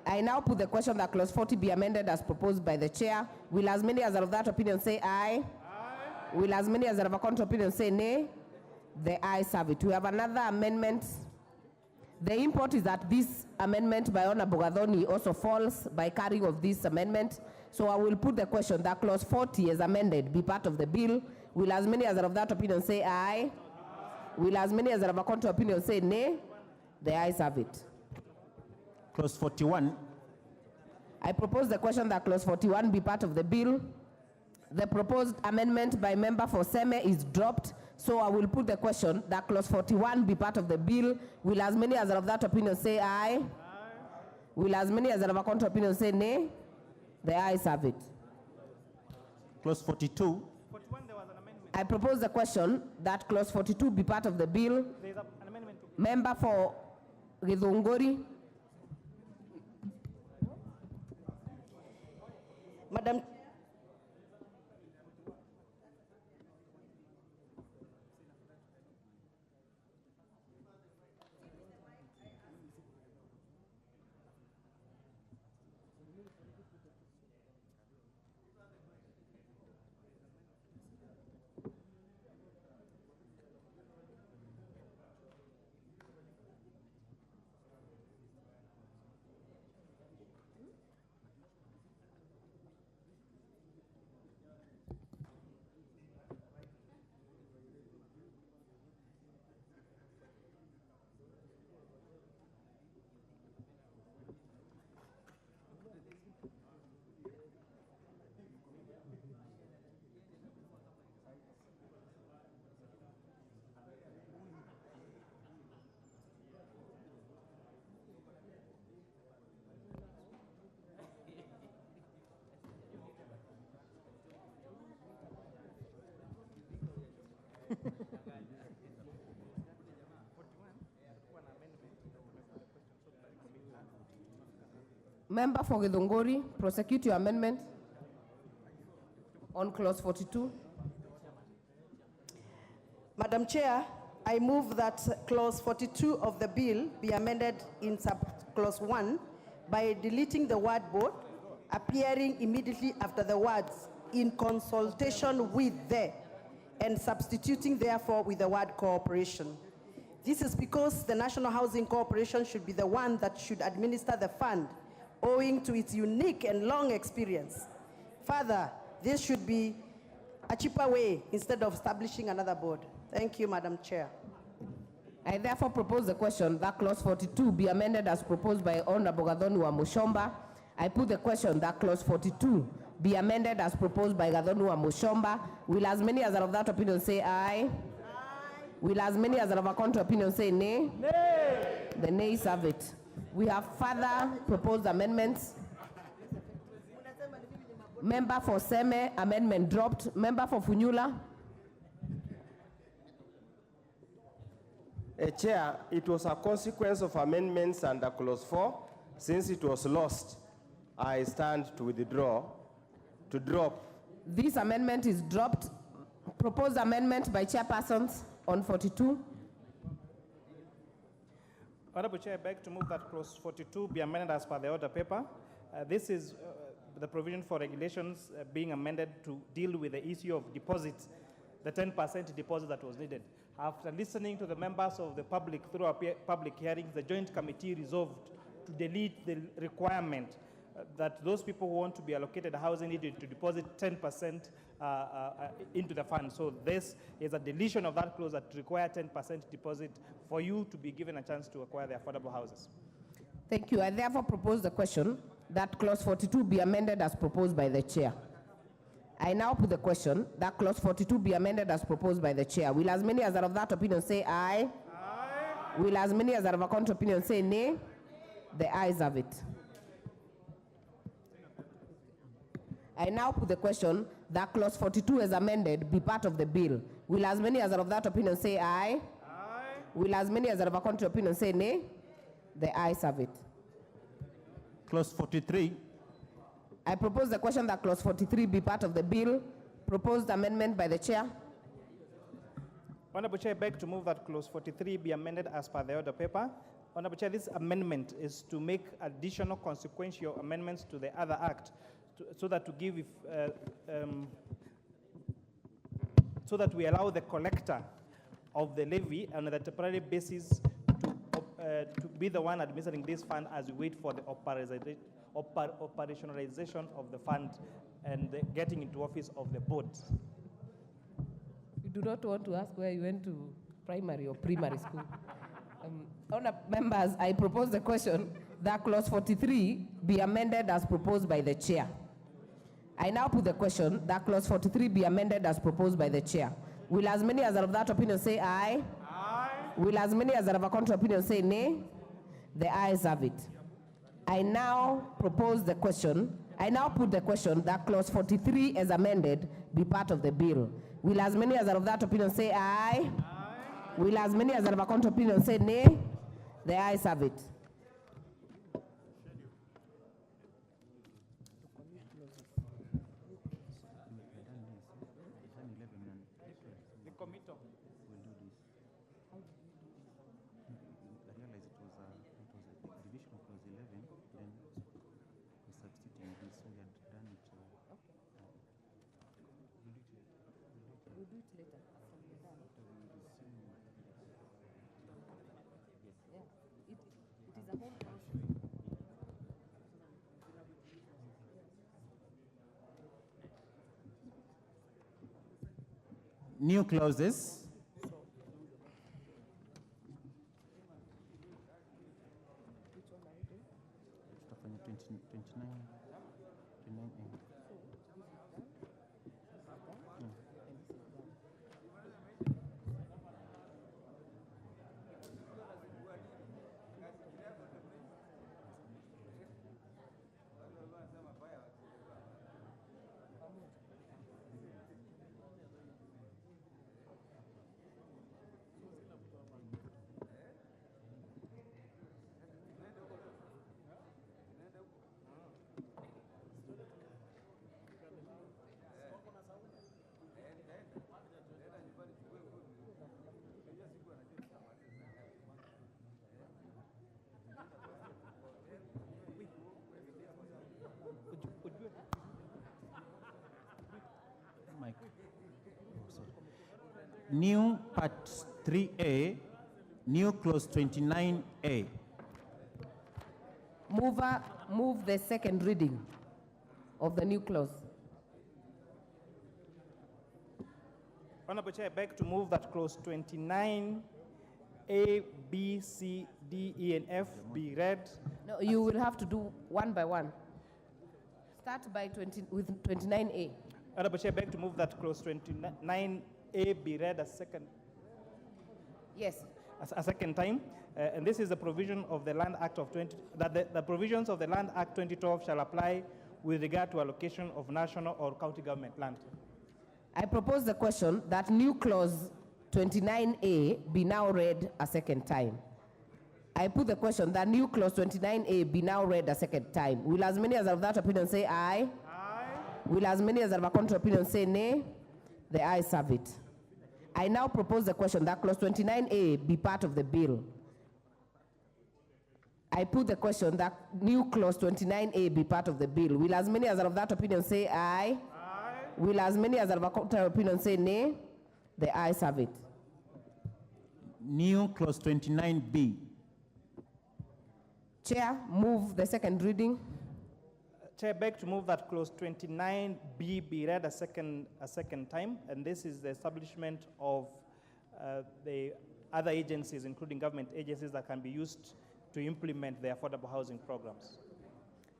I now put the question that clause 40 be amended as proposed by the chair. Will as many as are of that opinion say aye? Aye. Will as many as are of a contrary opinion say nay? The ayes have it. We have another amendment. The import is that this amendment by Honorable Gathoni also falls by carrying of this amendment. So I will put the question that clause 40 as amended be part of the bill. Will as many as are of that opinion say aye? Will as many as are of a contrary opinion say nay? The ayes have it. Clause 41. I propose the question that clause 41 be part of the bill. The proposed amendment by member for Seme is dropped, so I will put the question that clause 41 be part of the bill. Will as many as are of that opinion say aye? Aye. Will as many as are of a contrary opinion say nay? The ayes have it. Clause 42. I propose the question that clause 42 be part of the bill. There is an amendment to Member for Githunguri. Madam Member for Githunguri, prosecute your amendment on clause 42. Madam Chair, I move that clause 42 of the bill be amended in sub-clause 1 by deleting the word board, appearing immediately after the words in consultation with the, and substituting therefore with the word cooperation. This is because the National Housing Corporation should be the one that should administer the fund, owing to its unique and long experience. Further, this should be a cheaper way instead of establishing another board. Thank you, Madam Chair. I therefore propose the question that clause 42 be amended as proposed by Honorable Gathoni wa Mushomba. I put the question that clause 42 be amended as proposed by Gathoni wa Mushomba. Will as many as are of that opinion say aye? Aye. Will as many as are of a contrary opinion say nay? Nay. The nays have it. We have further proposed amendments. Member for Seme, amendment dropped. Member for Funyula. Chair, it was a consequence of amendments under clause 4. Since it was lost, I stand to withdraw, to drop. This amendment is dropped. Proposed amendment by chairpersons on 42. Honorable Chair, I beg to move that clause 42 be amended as per the order paper. This is the provision for regulations being amended to deal with the issue of deposits, the 10% deposit that was needed. After listening to the members of the public through our public hearings, the Joint Committee resolved to delete the requirement that those people who want to be allocated housing need to deposit 10% into the fund. So this is a deletion of that clause that require 10% deposit for you to be given a chance to acquire the affordable houses. Thank you. I therefore propose the question that clause 42 be amended as proposed by the chair. I now put the question that clause 42 be amended as proposed by the chair. Will as many as are of that opinion say aye? Aye. Will as many as are of a contrary opinion say nay? The ayes have it. I now put the question that clause 42 as amended be part of the bill. Will as many as are of that opinion say aye? Aye. Will as many as are of a contrary opinion say nay? The ayes have it. Clause 43. I propose the question that clause 43 be part of the bill. Proposed amendment by the chair. Honorable Chair, I beg to move that clause 43 be amended as per the order paper. Honorable Chair, this amendment is to make additional consequential amendments to the other act so that to give, so that we allow the collector of the levy on a temporary basis to be the one administering this fund as we wait for the operationalization of the fund and the getting into office of the board. You do not want to ask where you went to primary or primary school. Honourable members, I propose the question that clause 43 be amended as proposed by the chair. I now put the question that clause 43 be amended as proposed by the chair. Will as many as are of that opinion say aye? Aye. Will as many as are of a contrary opinion say nay? The ayes have it. I now propose the question. I now put the question that clause 43 as amended be part of the bill. Will as many as are of that opinion say aye? Aye. Will as many as are of a contrary opinion say nay? The ayes have it. New clauses. New part 3A, new clause 29A. Mover, move the second reading of the new clause. Honorable Chair, I beg to move that clause 29A, B, C, D, E, and F be read. No, you will have to do one by one. Start by with 29A. Honorable Chair, I beg to move that clause 29A be read a second. Yes. A second time. And this is the provision of the Land Act of the provisions of the Land Act 2012 shall apply with regard to allocation of national or county government land. I propose the question that new clause 29A be now read a second time. I put the question that new clause 29A be now read a second time. Will as many as are of that opinion say aye? Aye. Will as many as are of a contrary opinion say nay? The ayes have it. I now propose the question that clause 29A be part of the bill. I put the question that new clause 29A be part of the bill. Will as many as are of that opinion say aye? Aye. Will as many as are of a contrary opinion say nay? The ayes have it. New clause 29B. Chair, move the second reading. Chair, beg to move that clause 29B be read a second time, and this is the establishment of the other agencies, including government agencies, that can be used to implement the affordable housing programs.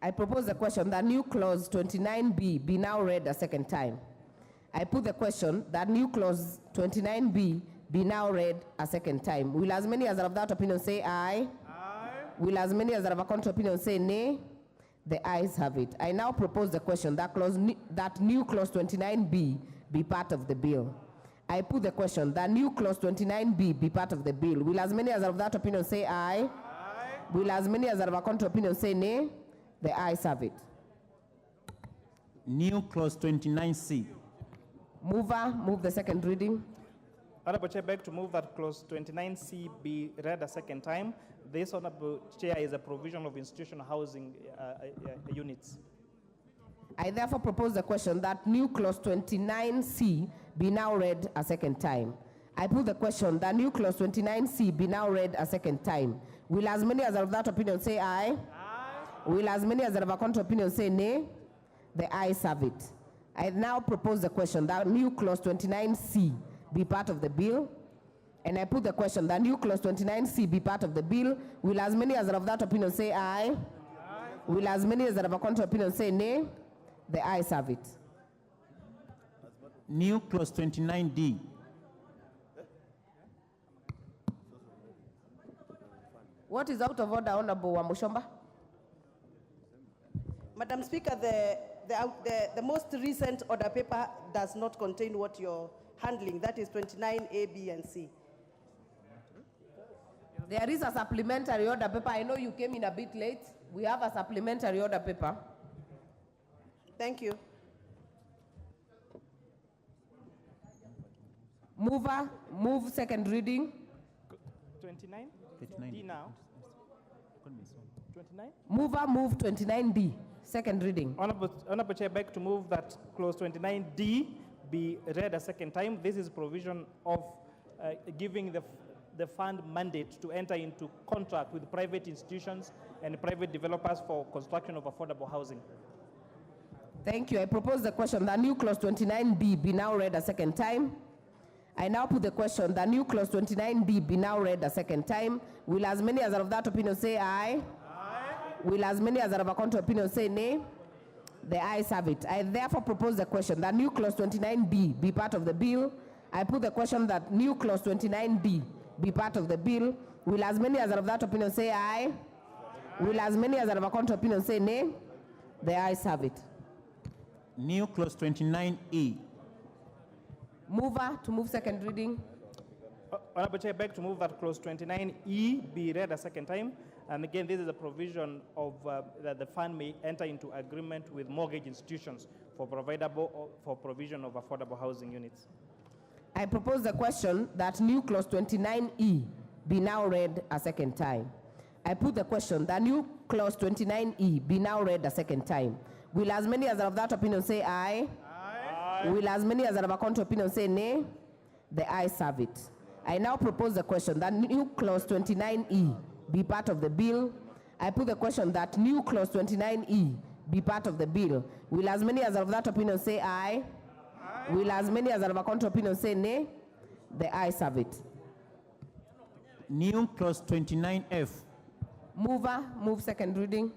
I propose the question that new clause 29B be now read a second time. I put the question that new clause 29B be now read a second time. Will as many as are of that opinion say aye? Aye. Will as many as are of a contrary opinion say nay? The ayes have it. I now propose the question that new clause 29B be part of the bill. I put the question that new clause 29B be part of the bill. Will as many as are of that opinion say aye? Aye. Will as many as are of a contrary opinion say nay? The ayes have it. New clause 29C. Mover, move the second reading. Honorable Chair, beg to move that clause 29C be read a second time. This, Honorable Chair, is a provision of institutional housing units. I therefore propose the question that new clause 29C be now read a second time. I put the question that new clause 29C be now read a second time. Will as many as are of that opinion say aye? Aye. Will as many as are of a contrary opinion say nay? The ayes have it. I now propose the question that new clause 29C be part of the bill. And I put the question that new clause 29C be part of the bill. Will as many as are of that opinion say aye? Aye. Will as many as are of a contrary opinion say nay? The ayes have it. New clause 29D. What is out of order, Honorable Wamushomba? Madam Speaker, the most recent order paper does not contain what you're handling. That is 29A, B, and C. There is a supplementary order paper. I know you came in a bit late. We have a supplementary order paper. Thank you. Mover, move second reading. 29? 29. D now. 29? Mover, move 29D. Second reading. Honorable Chair, beg to move that clause 29D be read a second time. This is provision of giving the fund mandate to enter into contract with private institutions and private developers for construction of affordable housing. Thank you. I propose the question that new clause 29D be now read a second time. I now put the question that new clause 29D be now read a second time. Will as many as are of that opinion say aye? Will as many as are of a contrary opinion say nay? The ayes have it. I therefore propose the question that new clause 29D be part of the bill. I put the question that new clause 29D be part of the bill. Will as many as are of that opinion say aye? Will as many as are of a contrary opinion say nay? The ayes have it. New clause 29E. Mover to move second reading. Honorable Chair, beg to move that clause 29E be read a second time. And again, this is a provision of that the fund may enter into agreement with mortgage institutions for provision of affordable housing units. I propose the question that new clause 29E be now read a second time. I put the question that new clause 29E be now read a second time. Will as many as are of that opinion say aye? Aye. Will as many as are of a contrary opinion say nay? The ayes have it. I now propose the question that new clause 29E be part of the bill. I put the question that new clause 29E be part of the bill. Will as many as are of that opinion say aye? Aye. Will as many as are of a contrary opinion say nay? The ayes have it. New clause 29F. Mover, move second reading.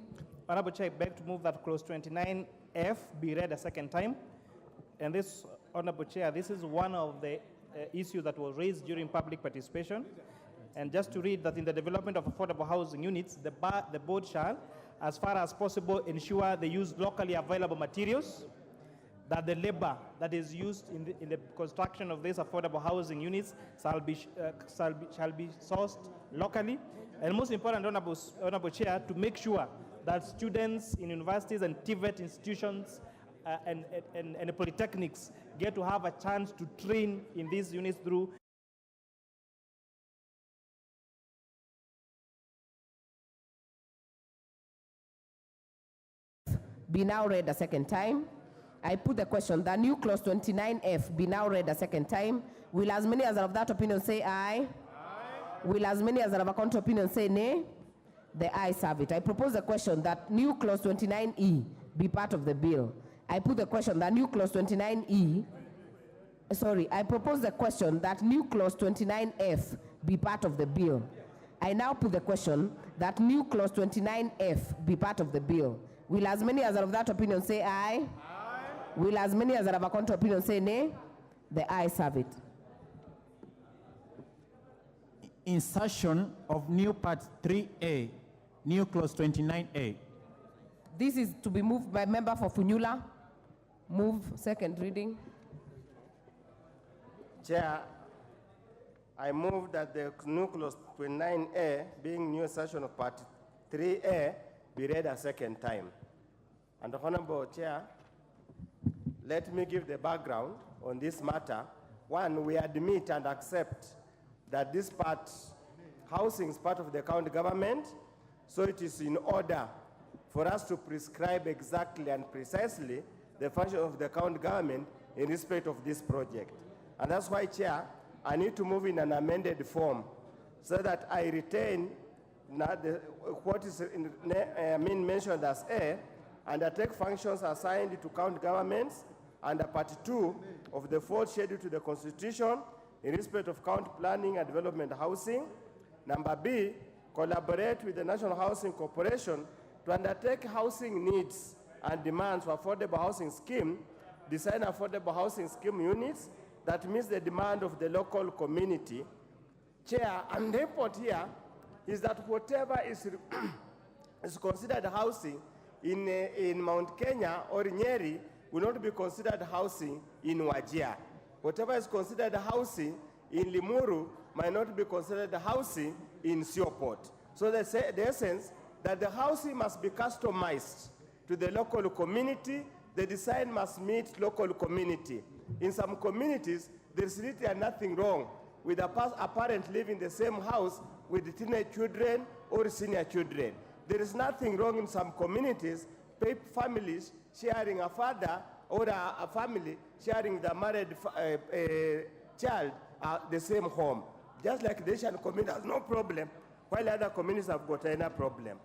Honorable Chair, I beg to move that clause 29F be read a second time. And this, Honorable Chair, this is one of the issues that was raised during public participation. And just to read that in the development of affordable housing units, the board shall, as far as possible, ensure they use locally available materials, that the labor that is used in the construction of these affordable housing units shall be sourced locally. And most important, Honorable Chair, to make sure that students in universities and TVET institutions and polytechnics get to have a chance to train in these units through be now read a second time. I put the question that new clause 29F be now read a second time. Will as many as are of that opinion say aye? Aye. Will as many as are of a contrary opinion say nay? The ayes have it. I propose the question that new clause 29E be part of the bill. I put the question that new clause 29E, sorry, I propose the question that new clause 29F be part of the bill. I now put the question that new clause 29F be part of the bill. Will as many as are of that opinion say aye? Aye. Will as many as are of a contrary opinion say nay? The ayes have it. Insertion of new part 3A, new clause 29A. This is to be moved by member for Funyula. Move, second reading. Chair, I move that the new clause 29A, being new section of part 3A, be read a second time. And Honorable Chair, let me give the background on this matter. One, we admit and accept that this part, housing is part of the county government, so it is in order for us to prescribe exactly and precisely the function of the county government in respect of this project. And that's why, Chair, I need to move in an amended form so that I retain what is mentioned as A, and I take functions assigned to county governments under Part 2 of the 4th schedule to the Constitution in respect of county planning and development housing. Number B, collaborate with the National Housing Corporation to undertake housing needs and demands for affordable housing scheme, design affordable housing scheme units that meets the demand of the local community. Chair, and the point here is that whatever is, is considered housing in Mount Kenya or Nyeri will not be considered housing in Wajir. Whatever is considered housing in Limuru might not be considered housing in Sioport. So they say, the essence that the housing must be customized to the local community, the design must meet local community. In some communities, there's really nothing wrong with a parent living in the same house with teenage children or senior children. There is nothing wrong in some communities, families sharing a father or a family sharing the married child the same home. Just like the Asian community has no problem, while other communities have got any problem.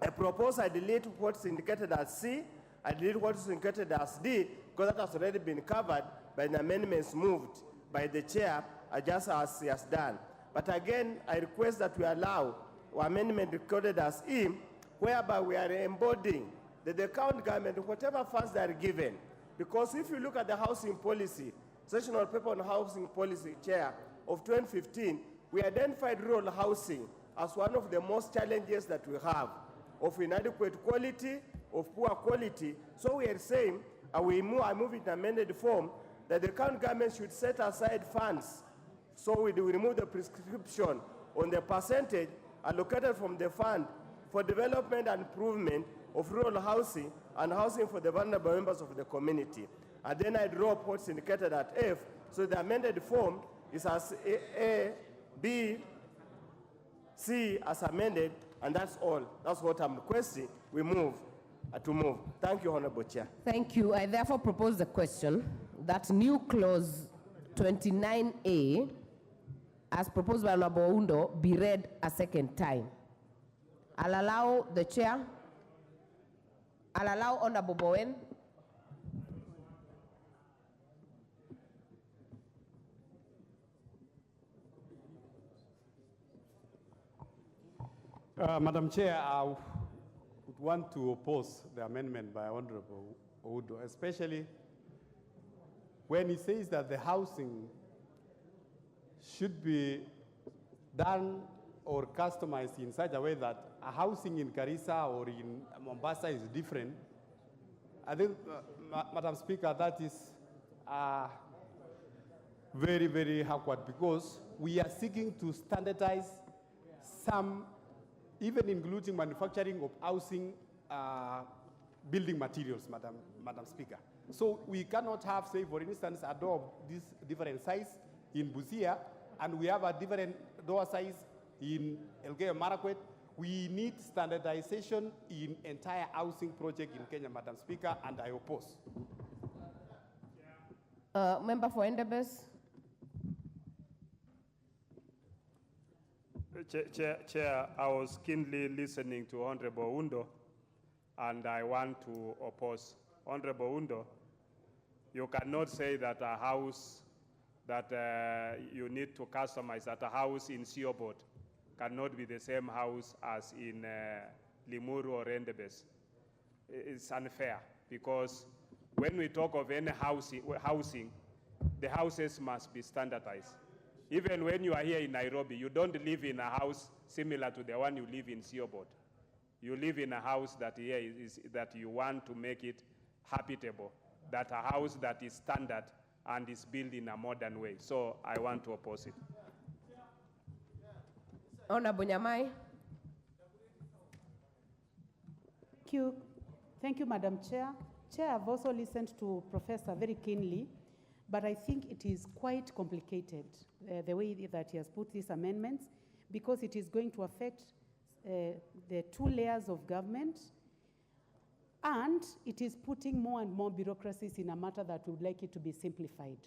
I propose I delete what's indicated as C, I delete what's indicated as D, because that has already been covered by the amendments moved by the chair, just as he has done. But again, I request that we allow amendment recorded as E, whereby we are embodying that the county government, whatever funds they are given, because if you look at the housing policy, Sessional Paper on Housing Policy, Chair, of 2015, we identified rural housing as one of the most challenges that we have, of inadequate quality, of poor quality. So we are saying, I move in amended form, that the county government should set aside funds. So we remove the prescription on the percentage allocated from the fund for development and improvement of rural housing and housing for the vulnerable members of the community. And then I drop what's indicated at F, so the amended form is as A, B, C as amended, and that's all. That's what I'm requesting. We move to move. Thank you, Honorable Chair. Thank you. I therefore propose the question that new clause 29A, as proposed by Honorable Undo, be read a second time. I'll allow the chair. I'll allow Honorable Bowen. Madam Chair, I would want to oppose the amendment by Honorable Undo, especially when he says that the housing should be done or customized in such a way that a housing in Garissa or in Mombasa is different. I think, Madam Speaker, that is very, very awkward, because we are seeking to standardize some, even including manufacturing of housing building materials, Madam Speaker. So we cannot have, say, for instance, a door of this different size in Busia, and we have a different door size in Elgeyo Marakwet. We need standardization in entire housing project in Kenya, Madam Speaker, and I oppose. Member for Endebess. Chair, I was keenly listening to Honorable Undo, and I want to oppose. Honorable Undo, you cannot say that a house that you need to customize, that a house in Siobot cannot be the same house as in Limuru or Endebess. It's unfair, because when we talk of any housing, the houses must be standardized. Even when you are here in Nairobi, you don't live in a house similar to the one you live in Siobot. You live in a house that here is that you want to make it habitable, that a house that is standard and is built in a modern way. So I want to oppose it. Honorable Nyamai. Thank you, Madam Chair. Chair, I've also listened to Professor very keenly, but I think it is quite complicated, the way that he has put these amendments, because it is going to affect the two layers of government, and it is putting more and more bureaucracies in a matter that we would like it to be simplified.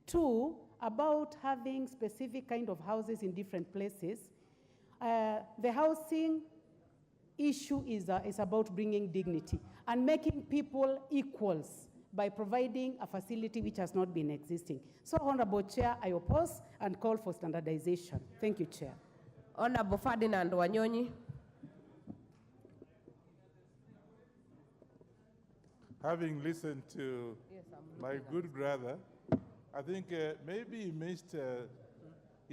Two, about having specific kind of houses in different places. The housing issue is about bringing dignity and making people equals by providing a facility which has not been existing. So, Honorable Chair, I oppose and call for standardization. Thank you, Chair. Honorable Ferdinand Wanyonyi. Having listened to my good brother, I think maybe he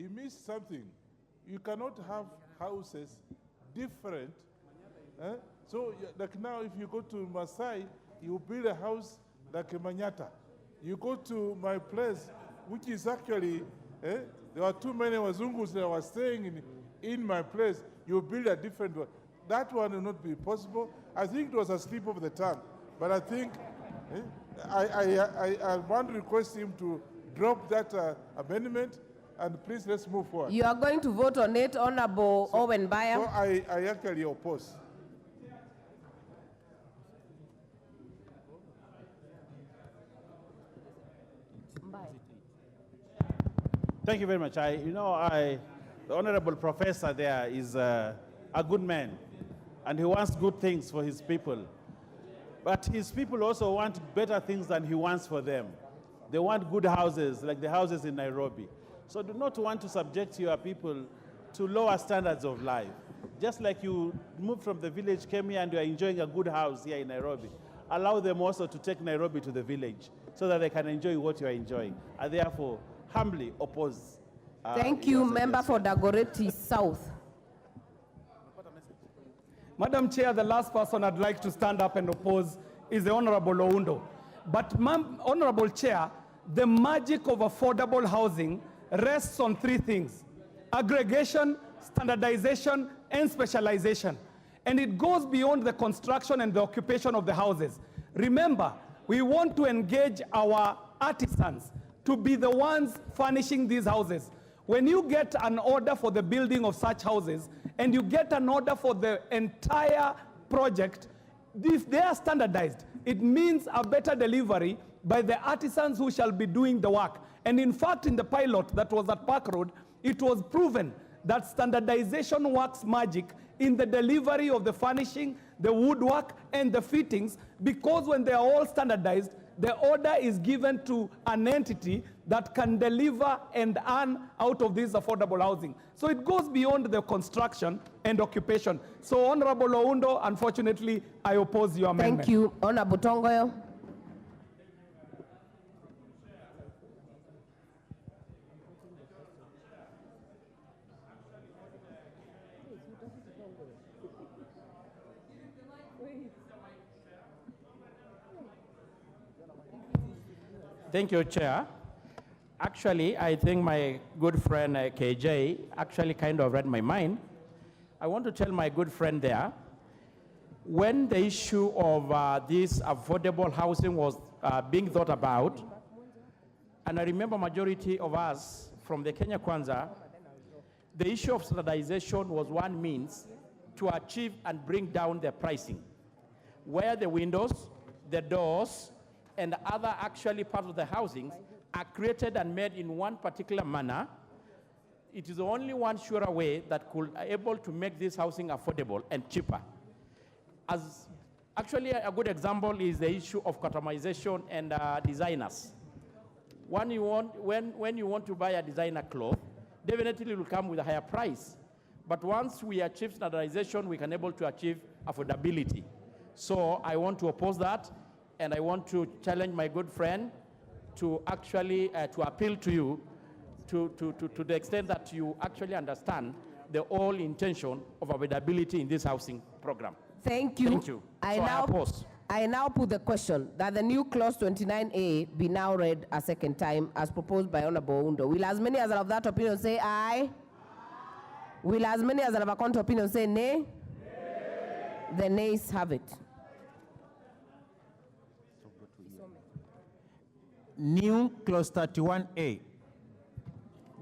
missed something. You cannot have houses different. So, like now, if you go to Masai, you build a house like a Manyata. You go to my place, which is actually, there are too many Wazungus that were staying in my place. You build a different one. That one will not be possible. I think it was a slip of the tongue. But I think I want to request him to drop that amendment, and please let's move forward. You are going to vote on it, Honorable Owen Bayam. So I actually oppose. Thank you very much. The honorable professor there is a good man, and he wants good things for his people. But his people also want better things than he wants for them. They want good houses, like the houses in Nairobi. So do not want to subject your people to lower standards of life. Just like you moved from the village, came here, and you are enjoying a good house here in Nairobi, allow them also to take Nairobi to the village so that they can enjoy what you are enjoying. And therefore, humbly oppose. Thank you, member for Dagoretti South. Madam Chair, the last person I'd like to stand up and oppose is the Honorable Oundo. But, Honorable Chair, the magic of affordable housing rests on three things: aggregation, standardization, and specialization. And it goes beyond the construction and the occupation of the houses. Remember, we want to engage our artisans to be the ones furnishing these houses. When you get an order for the building of such houses, and you get an order for the entire project, if they are standardized, it means a better delivery by the artisans who shall be doing the work. And in fact, in the pilot that was at Park Road, it was proven that standardization works magic in the delivery of the furnishing, the woodwork, and the fittings, because when they are all standardized, the order is given to an entity that can deliver and earn out of this affordable housing. So it goes beyond the construction and occupation. So, Honorable Oundo, unfortunately, I oppose your amendment. Thank you. Honorable Tongoyo. Thank you, Chair. Actually, I think my good friend KJ actually kind of read my mind. I want to tell my good friend there, when the issue of this affordable housing was being thought about, and I remember majority of us from the Kenya Kwanza, the issue of standardization was one means to achieve and bring down the pricing, where the windows, the doors, and other actually parts of the housings are created and made in one particular manner. It is the only one surer way that could be able to make this housing affordable and cheaper. As Actually, a good example is the issue of customization and designers. When you want to buy a designer cloth, definitely it will come with a higher price. But once we achieve standardization, we can able to achieve affordability. So I want to oppose that, and I want to challenge my good friend to actually to appeal to you to the extent that you actually understand the whole intention of affordability in this housing program. Thank you. Thank you. I now put the question that the new clause 29A be now read a second time as proposed by Honorable Oundo. Will as many as are of that opinion say aye? Will as many as are of a counter opinion say nay? The nays have it. New clause 31A.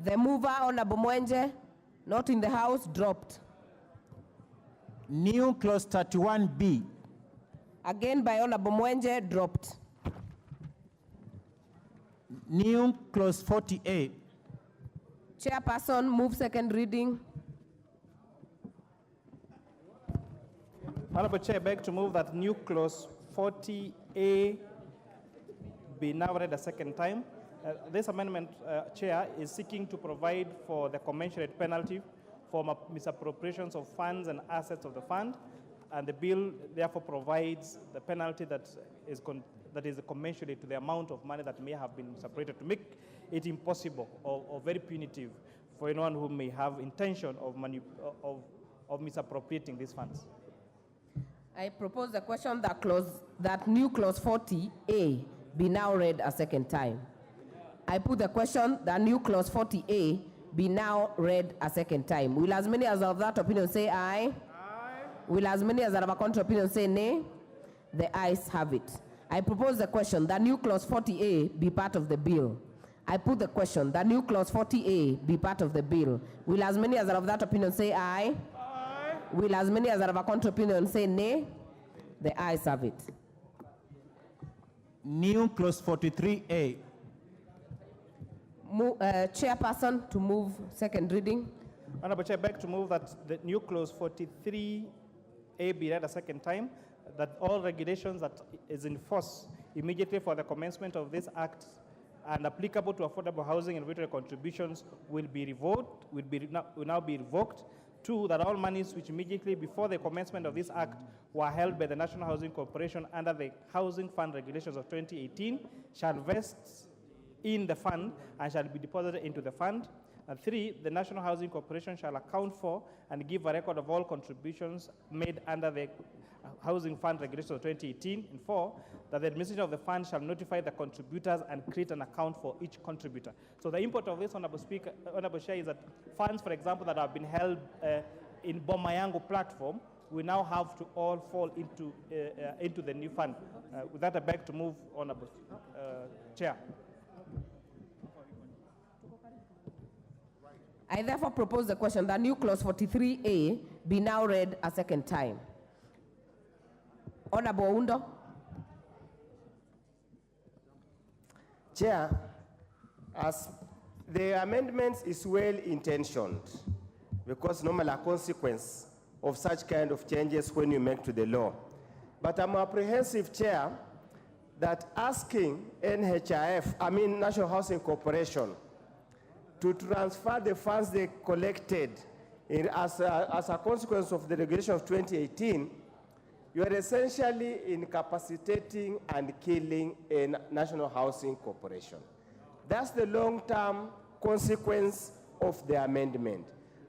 The mover, Honorable Mwenje, not in the house, dropped. New clause 31B. Again by Honorable Mwenje, dropped. New clause 40A. Chairperson, move second reading. Honorable Chair, I beg to move that new clause 40A be now read a second time. This amendment, Chair, is seeking to provide for the commensurate penalty for misappropriations of funds and assets of the fund, and the bill therefore provides the penalty that is commensurate to the amount of money that may have been misappropriated, to make it impossible or very punitive for anyone who may have intention of misappropriating these funds. I propose the question that new clause 40A be now read a second time. I put the question that new clause 40A be now read a second time. Will as many as are of that opinion say aye? Aye. Will as many as are of a contrary opinion say nay? The ayes have it. I propose the question that new clause 40A be part of the bill. I put the question that new clause 40A be part of the bill. Will as many as are of that opinion say aye? Aye. Will as many as are of a contrary opinion say nay? The ayes have it. New clause 43A. Chairperson to move second reading. Honorable Chair, I beg to move that the new clause 43A be read a second time, that all regulations that is in force immediately for the commencement of this act and applicable to affordable housing and regulatory contributions will be revoked, will now be revoked. Two, that all monies which immediately before the commencement of this act were held by the National Housing Corporation under the Housing Fund Regulations of 2018 shall vest in the fund and shall be deposited into the fund. And three, the National Housing Corporation shall account for and give a record of all contributions made under the Housing Fund Regulations of 2018. And four, that the administration of the fund shall notify the contributors and create an account for each contributor. So the import of this, Honorable Speaker, Honorable Chair, is that funds, for example, that have been held in Bomayango platform will now have to all fall into the new fund. With that, I beg to move, Honorable Chair. I therefore propose the question that new clause 43A be now read a second time. Honorable Oundo. Chair, as the amendment is well intentioned, because normally a consequence of such kind of changes when you make to the law. But I'm apprehensive, Chair, that asking National Housing Corporation, to transfer the funds they collected as a consequence of the regulation of 2018, you are essentially incapacitating and killing a National Housing Corporation. That's the long-term consequence of the amendment.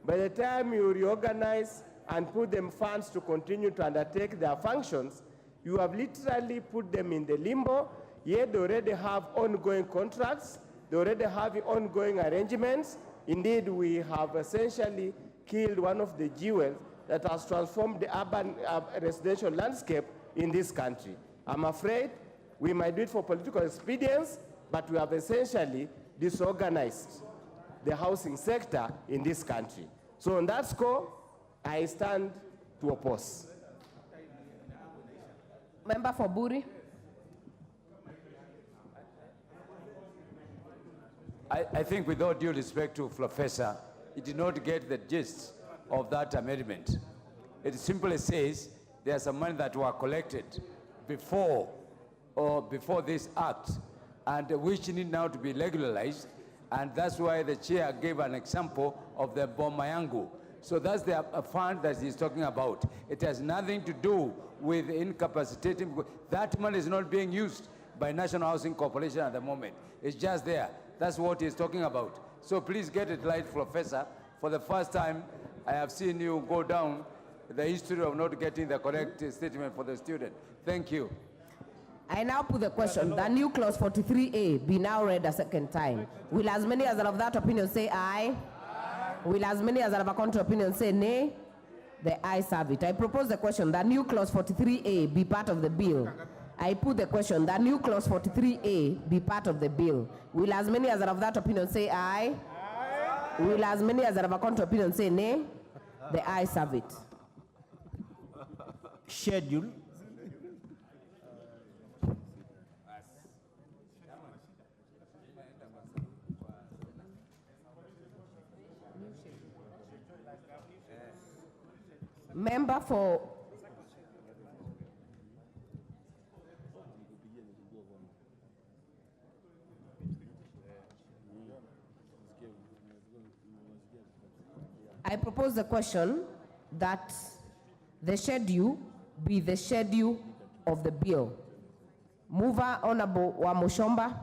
By the time you reorganize and put them funds to continue to undertake their functions, you have literally put them in the limbo, yet they already have ongoing contracts, they already have ongoing arrangements. Indeed, we have essentially killed one of the jewels that has transformed the urban residential landscape in this country. I'm afraid we might do it for political expedience, but we have essentially disorganized the housing sector in this country. So on that score, I stand to oppose. Member for Buri. I think with all due respect to Professor, he did not get the gist of that amendment. It simply says There are some money that were collected before this act, and which need now to be regularized. And that's why the chair gave an example of the Bomayangu. So that's the fund that he's talking about. It has nothing to do with incapacitating. That money is not being used by National Housing Corporation at the moment. It's just there. That's what he's talking about. So please get it right, Professor. For the first time, I have seen you go down the history of not getting the correct statement for the student. Thank you. I now put the question, the new clause 43A be now read a second time. Will as many as are of that opinion say aye? Will as many as are of a contrary opinion say nay? The ayes have it. I propose the question, the new clause 43A be part of the bill. I put the question, the new clause 43A be part of the bill. Will as many as are of that opinion say aye? Aye. Will as many as are of a contrary opinion say nay? The ayes have it. Schedule. Member for I propose the question that the schedule be the schedule of the bill. Mover Honorable Wamushomba.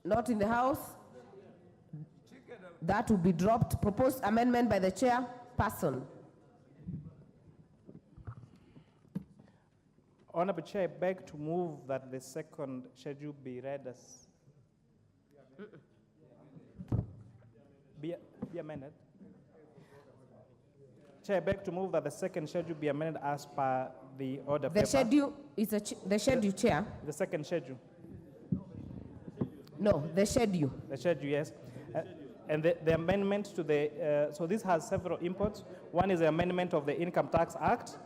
Not in the House. That will be dropped. Proposed amendment by the chairperson. Honorable Chair, I beg to move that the second schedule be read as be amended. Chair, I beg to move that the second schedule be amended as per the order. The schedule is the schedule, Chair. The second schedule. No, the schedule. The schedule, yes. And the amendment to the, so this has several inputs. One is the amendment of the Income Tax Act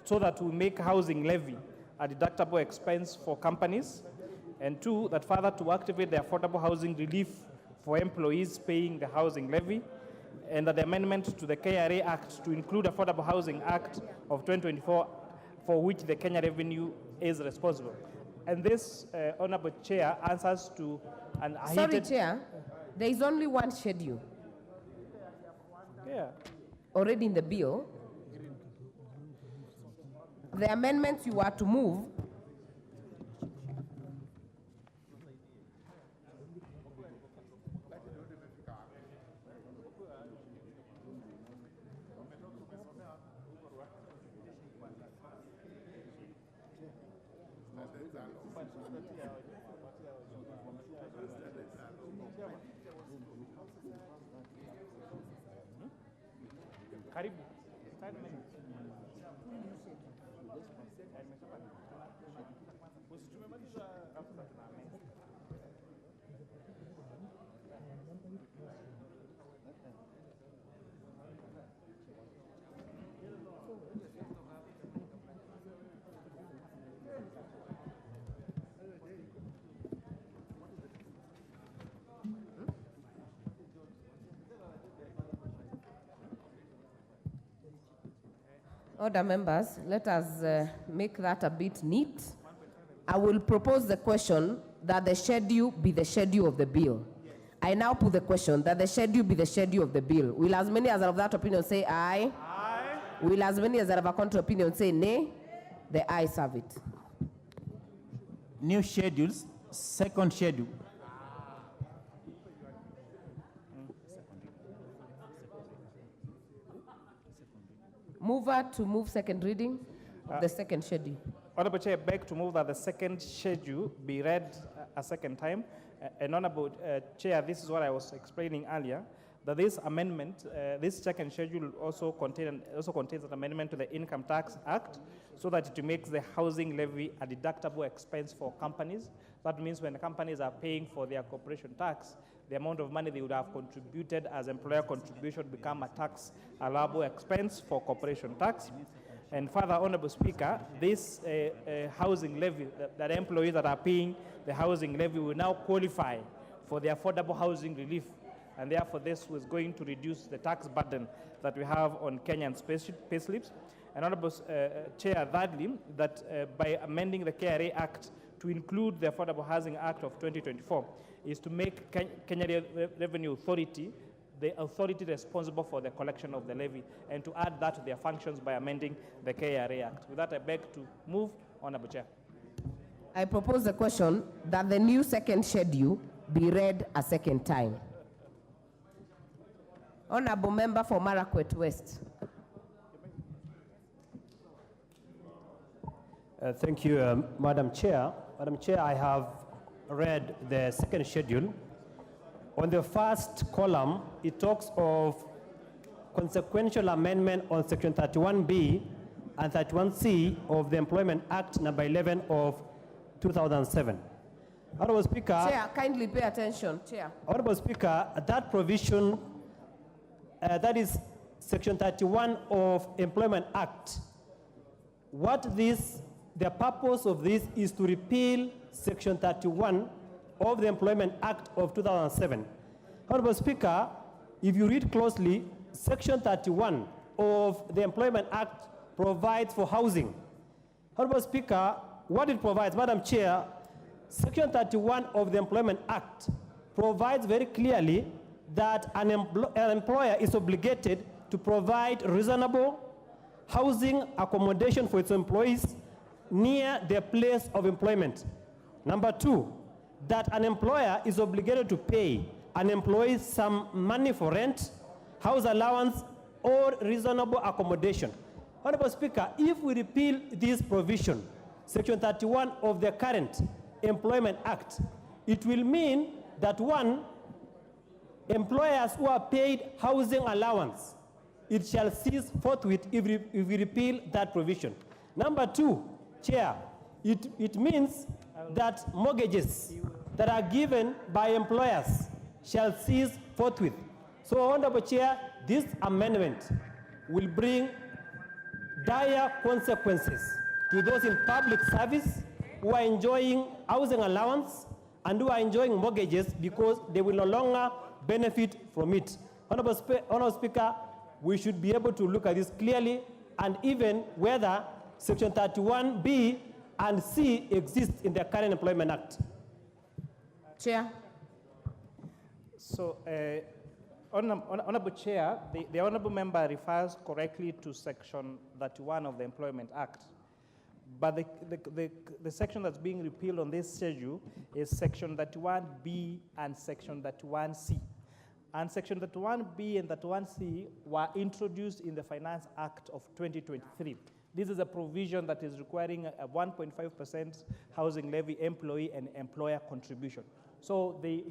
so that we make housing levy a deductible expense for companies. And two, that further to activate the affordable housing relief for employees paying the housing levy. And that the amendment to the KRA Act to include Affordable Housing Act of 2024 for which the Kenya Revenue is responsible. And this, Honorable Chair, answers to an Sorry, Chair. There is only one schedule. Yeah. Already in the bill. The amendments you are to move Karibu. Order, members, let us make that a bit neat. I will propose the question that the schedule be the schedule of the bill. I now put the question that the schedule be the schedule of the bill. Will as many as are of that opinion say aye? Aye. Will as many as are of a contrary opinion say nay? The ayes have it. New schedules, second schedule. Mover to move second reading of the second schedule. Honorable Chair, I beg to move that the second schedule be read a second time. And Honorable Chair, this is what I was explaining earlier, that this amendment, this second schedule also contains an amendment to the Income Tax Act so that it makes the housing levy a deductible expense for companies. That means when companies are paying for their corporation tax, the amount of money they would have contributed as employer contribution become a tax allowable expense for corporation tax. And further, Honorable Speaker, this housing levy, that employees that are paying the housing levy will now qualify for the affordable housing relief and therefore this was going to reduce the tax burden that we have on Kenyan payslips. And Honorable Chair, thirdly, that by amending the KRA Act to include the Affordable Housing Act of 2024 is to make Kenya Revenue Authority the authority responsible for the collection of the levy, and to add that to their functions by amending the KRA Act. With that, I beg to move, Honorable Chair. I propose the question that the new second schedule be read a second time. Honorable Member for Marakwet West. Thank you, Madam Chair. Madam Chair, I have read the second schedule. On the first column, it talks of consequential amendment on Section 31B and 31C of the Employment Act number 11 of 2007. Honorable Speaker. Chair, kindly pay attention. Chair. Honorable Speaker, that provision, that is Section 31 of Employment Act. The purpose of this is to repeal Section 31 of the Employment Act of 2007. Honorable Speaker, if you read closely, Section 31 of the Employment Act provides for housing. Honorable Speaker, what it provides, Madam Chair, Section 31 of the Employment Act provides very clearly that an employer is obligated to provide reasonable housing accommodation for its employees near their place of employment. Number two, that an employer is obligated to pay an employee some money for rent, house allowance, or reasonable accommodation. Honorable Speaker, if we repeal this provision, Section 31 of the current Employment Act, it will mean that one, employers who are paid housing allowance, it shall cease forthwith if we repeal that provision. Number two, Chair, it means that mortgages that are given by employers shall cease forthwith. So, Honorable Chair, this amendment will bring dire consequences to those in public service who are enjoying housing allowance and who are enjoying mortgages because they will no longer benefit from it. Honorable Speaker, we should be able to look at this clearly, and even whether Section 31B and C exist in the current Employment Act. Chair. So, Honorable Chair, the Honorable Member refers correctly to Section 31 of the Employment Act. But the section that's being repealed on this schedule is Section 31B and Section 31C. And Section 31B and 31C were introduced in the Finance Act of 2023. This is a provision that is requiring a 1.5% housing levy employee and employer contribution. So the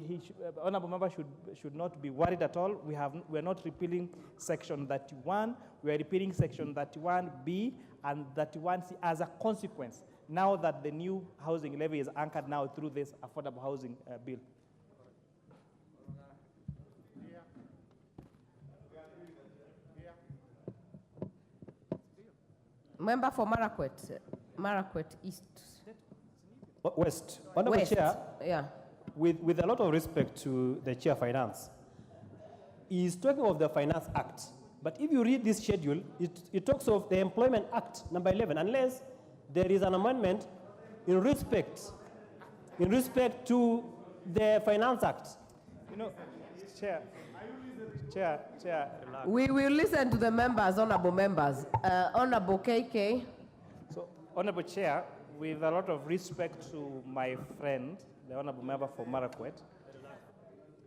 Honorable Member should not be worried at all. We are not repealing Section 31. We are repealing Section 31B and 31C as a consequence, now that the new housing levy is anchored now through this affordable housing bill. Member for Marakwet East. West. Honorable West. Chair, yeah. With a lot of respect to the Chair of Finance, he is talking of the Finance Act. But if you read this schedule, it talks of the Employment Act number 11, unless there is an amendment in respect to the Finance Act. You know, Chair. We will listen to the members, honorable members. Honorable KK. So, Honorable Chair, with a lot of respect to my friend, the Honorable Member for Marakwet,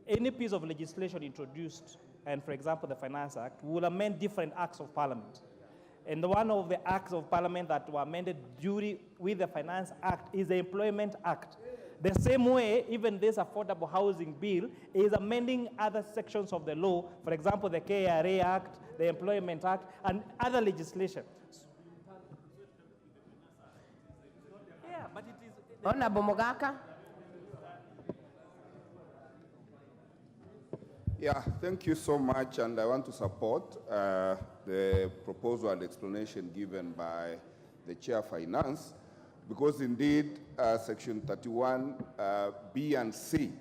any piece of legislation introduced, and for example the Finance Act, will amend different acts of Parliament. And one of the acts of Parliament that were amended with the Finance Act is the Employment Act. The same way, even this affordable housing bill is amending other sections of the law, for example, the KRA Act, the Employment Act, and other legislation. Yeah, but it is... Honorable Mogaka. Yeah, thank you so much, and I want to support the proposal and explanation given by the Chair of Finance, because indeed Section 31B and C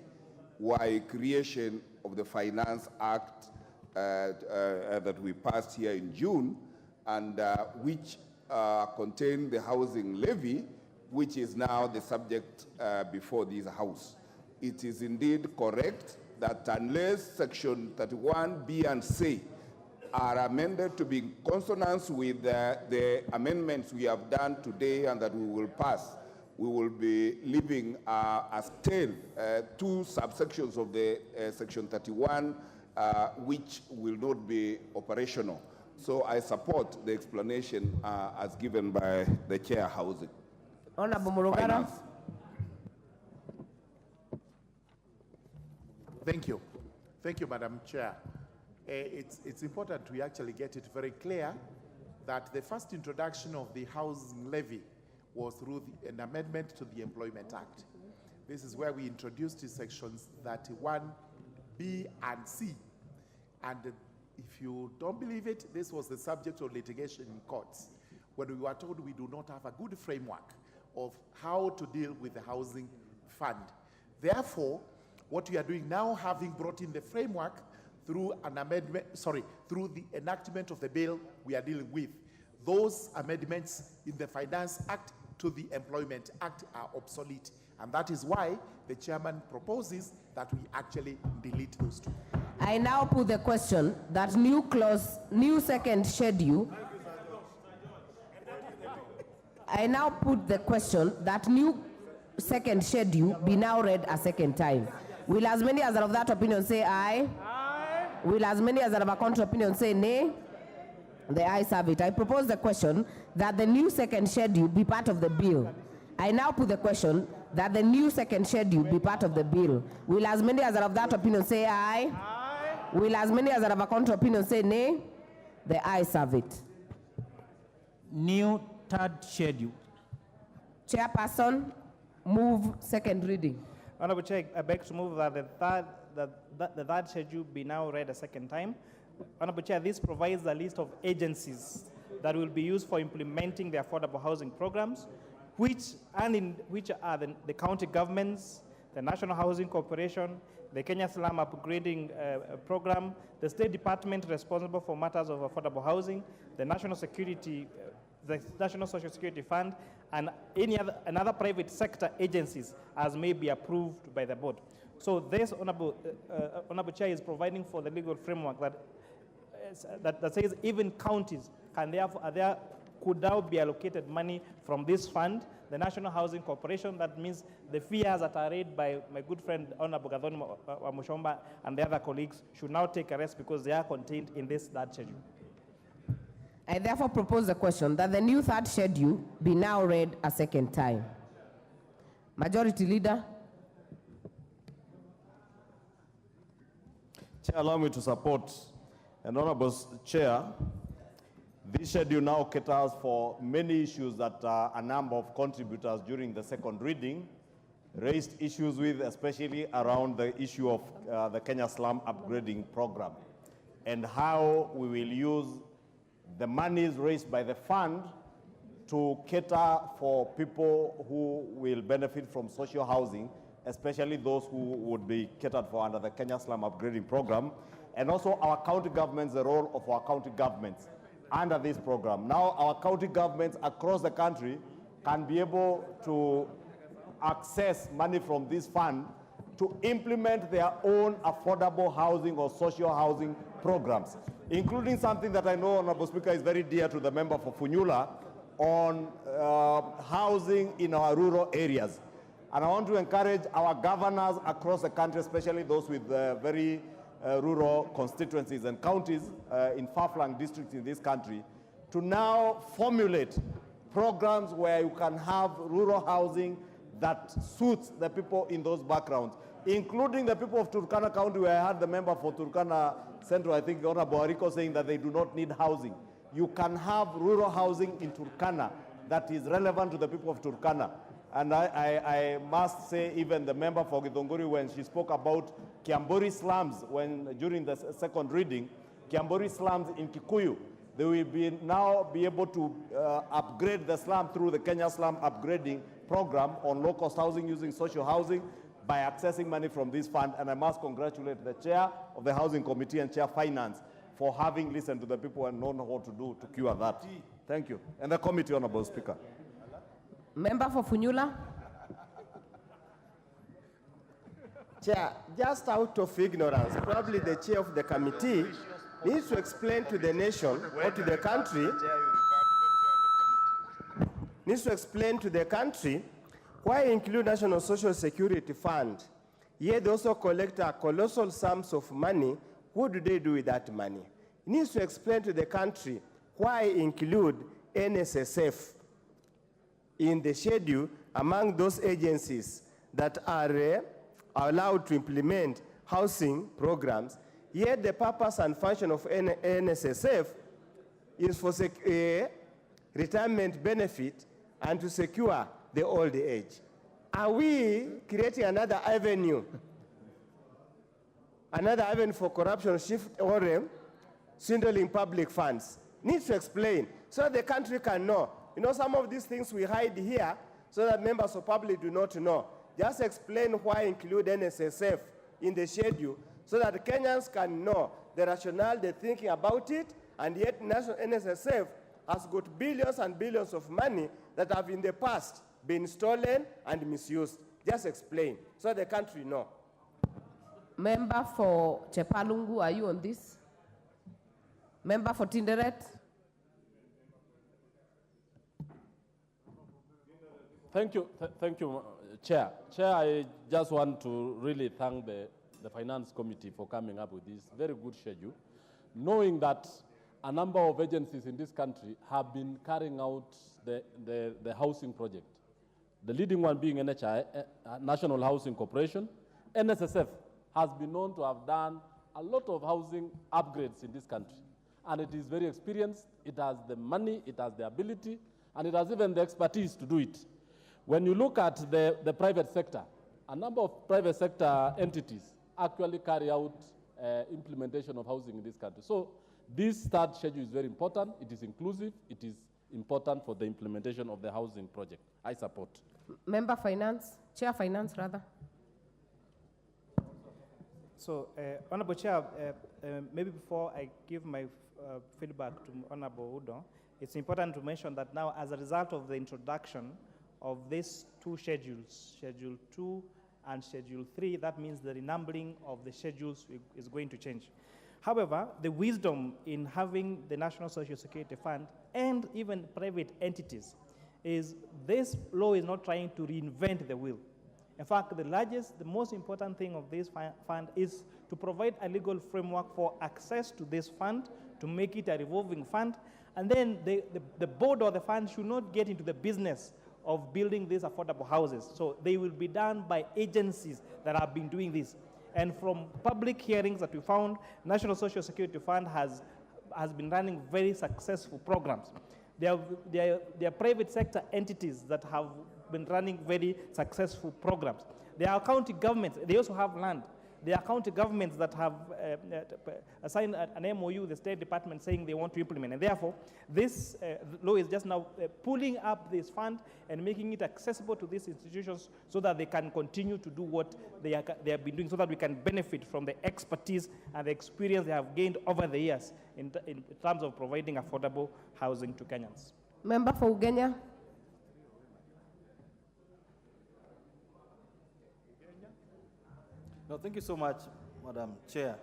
were a creation of the Finance Act that we passed here in June, and which contain the housing levy, which is now the subject before this House. It is indeed correct that unless Section 31B and C are amended to be in consonance with the amendments we have done today and that we will pass, we will be leaving as tail two subsections of the Section 31 which will not be operational. So I support the explanation as given by the Chair Housing. Honorable Murugara. Finance. Thank you. Thank you, Madam Chair. It's important we actually get it very clear that the first introduction of the housing levy was through an amendment to the Employment Act. This is where we introduced sections 31B and C. And if you don't believe it, this was the subject of litigation in courts, when we were told we do not have a good framework of how to deal with the housing fund. Therefore, what we are doing now, having brought in the framework through an amendment, through the enactment of the bill we are dealing with, those amendments in the Finance Act to the Employment Act are obsolete. And that is why the chairman proposes that we actually delete those two. I now put the question that new clause, new second schedule. I now put the question that new second schedule be now read a second time. Will as many as are of that opinion say aye? Aye. Will as many as are of a contrary opinion say nay? The ayes have it. I propose the question that the new second schedule be part of the bill. I now put the question that the new second schedule be part of the bill. Will as many as are of that opinion say aye? Aye. Will as many as are of a contrary opinion say nay? The ayes have it. New third schedule. Chairperson, move second reading. Honorable Chair, I beg to move that the third schedule be now read a second time. Honorable Chair, this provides a list of agencies that will be used for implementing the affordable housing programs, which are the county governments, the National Housing Corporation, the Kenya Slum Upgrading Program, the State Department responsible for matters of affordable housing, the National Social Security Fund, and another private sector agencies as may be approved by the board. So this Honorable Chair is providing for the legal framework that says even counties could now be allocated money from this fund. The National Housing Corporation, that means the fears that are raised by my good friend Honorable Gathoni Wamuchomba and the other colleagues should now take a rest because they are contained in this third schedule. I therefore propose the question that the new third schedule be now read a second time. Majority Leader. Chair, allow me to support an Honorable Chair. This schedule now caters for many issues that a number of contributors during the second reading raised issues with, especially around the issue of the Kenya Slum Upgrading Program and how we will use the monies raised by the fund to cater for people who will benefit from social housing, especially those who would be catered for under the Kenya Slum Upgrading Program, and also our county governments, the role of our county governments under this program. Now our county governments across the country can be able to access money from this fund to implement their own affordable housing or social housing programs, including something that I know, Honorable Speaker, is very dear to the member for Funyula on housing in our rural areas. And I want to encourage our governors across the country, especially those with very rural constituencies and counties in far-flung districts in this country, to now formulate programs where you can have rural housing that suits the people in those backgrounds, including the people of Turkana County, where I had the member for Turkana Central, I think Honorable Ariko, saying that they do not need housing. You can have rural housing in Turkana that is relevant to the people of Turkana. And I must say, even the member for Githunguri, when she spoke about Kiambori slums during the second reading, Kiambori slums in Kikuyu, they will now be able to upgrade the slum through the Kenya Slum Upgrading Program on low-cost housing using social housing by accessing money from this fund, and I must congratulate the chair of the Housing Committee and Chair Finance for having listened to the people and known what to do to cure that. Thank you. And the committee, Honorable Speaker. Member for Funyula. Chair, just out of ignorance, probably the chair of the committee needs to explain to the nation or to the country, why include National Social Security Fund, yet they also collect a colossal sums of money. What do they do with that money? He needs to explain to the country why include NSSF in the schedule among those agencies that are allowed to implement housing programs, yet the purpose and function of NSSF is for retirement benefit and to secure the old age. Are we creating another avenue for corruption, shift or swindling public funds? Needs to explain so the country can know. You know, some of these things we hide here so that members of public do not know. Just explain why include NSSF in the schedule so that Kenyans can know the rationale, the thinking about it, and yet National NSSF has got billions and billions of money that have in the past been stolen and misused. Just explain so the country know. Member for Chepalungu, are you on this? Member for Tinderet. Thank you, Chair. Chair, I just want to really thank the Finance Committee for coming up with this very good schedule, knowing that a number of agencies in this country have been carrying out the housing project. The leading one being NHI, National Housing Corporation. NSSF has been known to have done a lot of housing upgrades in this country. And it is very experienced, it has the money, it has the ability, and it has even the expertise to do it. When you look at the private sector, a number of private sector entities actually carry out implementation of housing in this country. So this third schedule is very important. It is inclusive. It is important for the implementation of the housing project. I support. Member Finance, Chair Finance rather. So, Honorable Chair, maybe before I give my feedback to Honorable Udo, it's important to mention that now, as a result of the introduction of these two schedules, Schedule 2 and Schedule 3, that means the renumbering of the schedules is going to change. However, the wisdom in having the National Social Security Fund and even private entities is this law is not trying to reinvent the wheel. In fact, the most important thing of this fund is to provide a legal framework for access to this fund, to make it a revolving fund, and then the board or the fund should not get into the business of building these affordable houses. So they will be done by agencies that have been doing this. And from public hearings that we found, National Social Security Fund has been running very successful programs. There are private sector entities that have been running very successful programs. There are county governments, they also have land. There are county governments that have assigned an MOU, the State Department, saying they want to implement. And therefore, this law is just now pulling up this fund and making it accessible to these institutions so that they can continue to do what they have been doing, so that we can benefit from the expertise and the experience they have gained over the years in terms of providing affordable housing to Kenyans. Member for Ugenya. No, thank you so much, Madam Chair.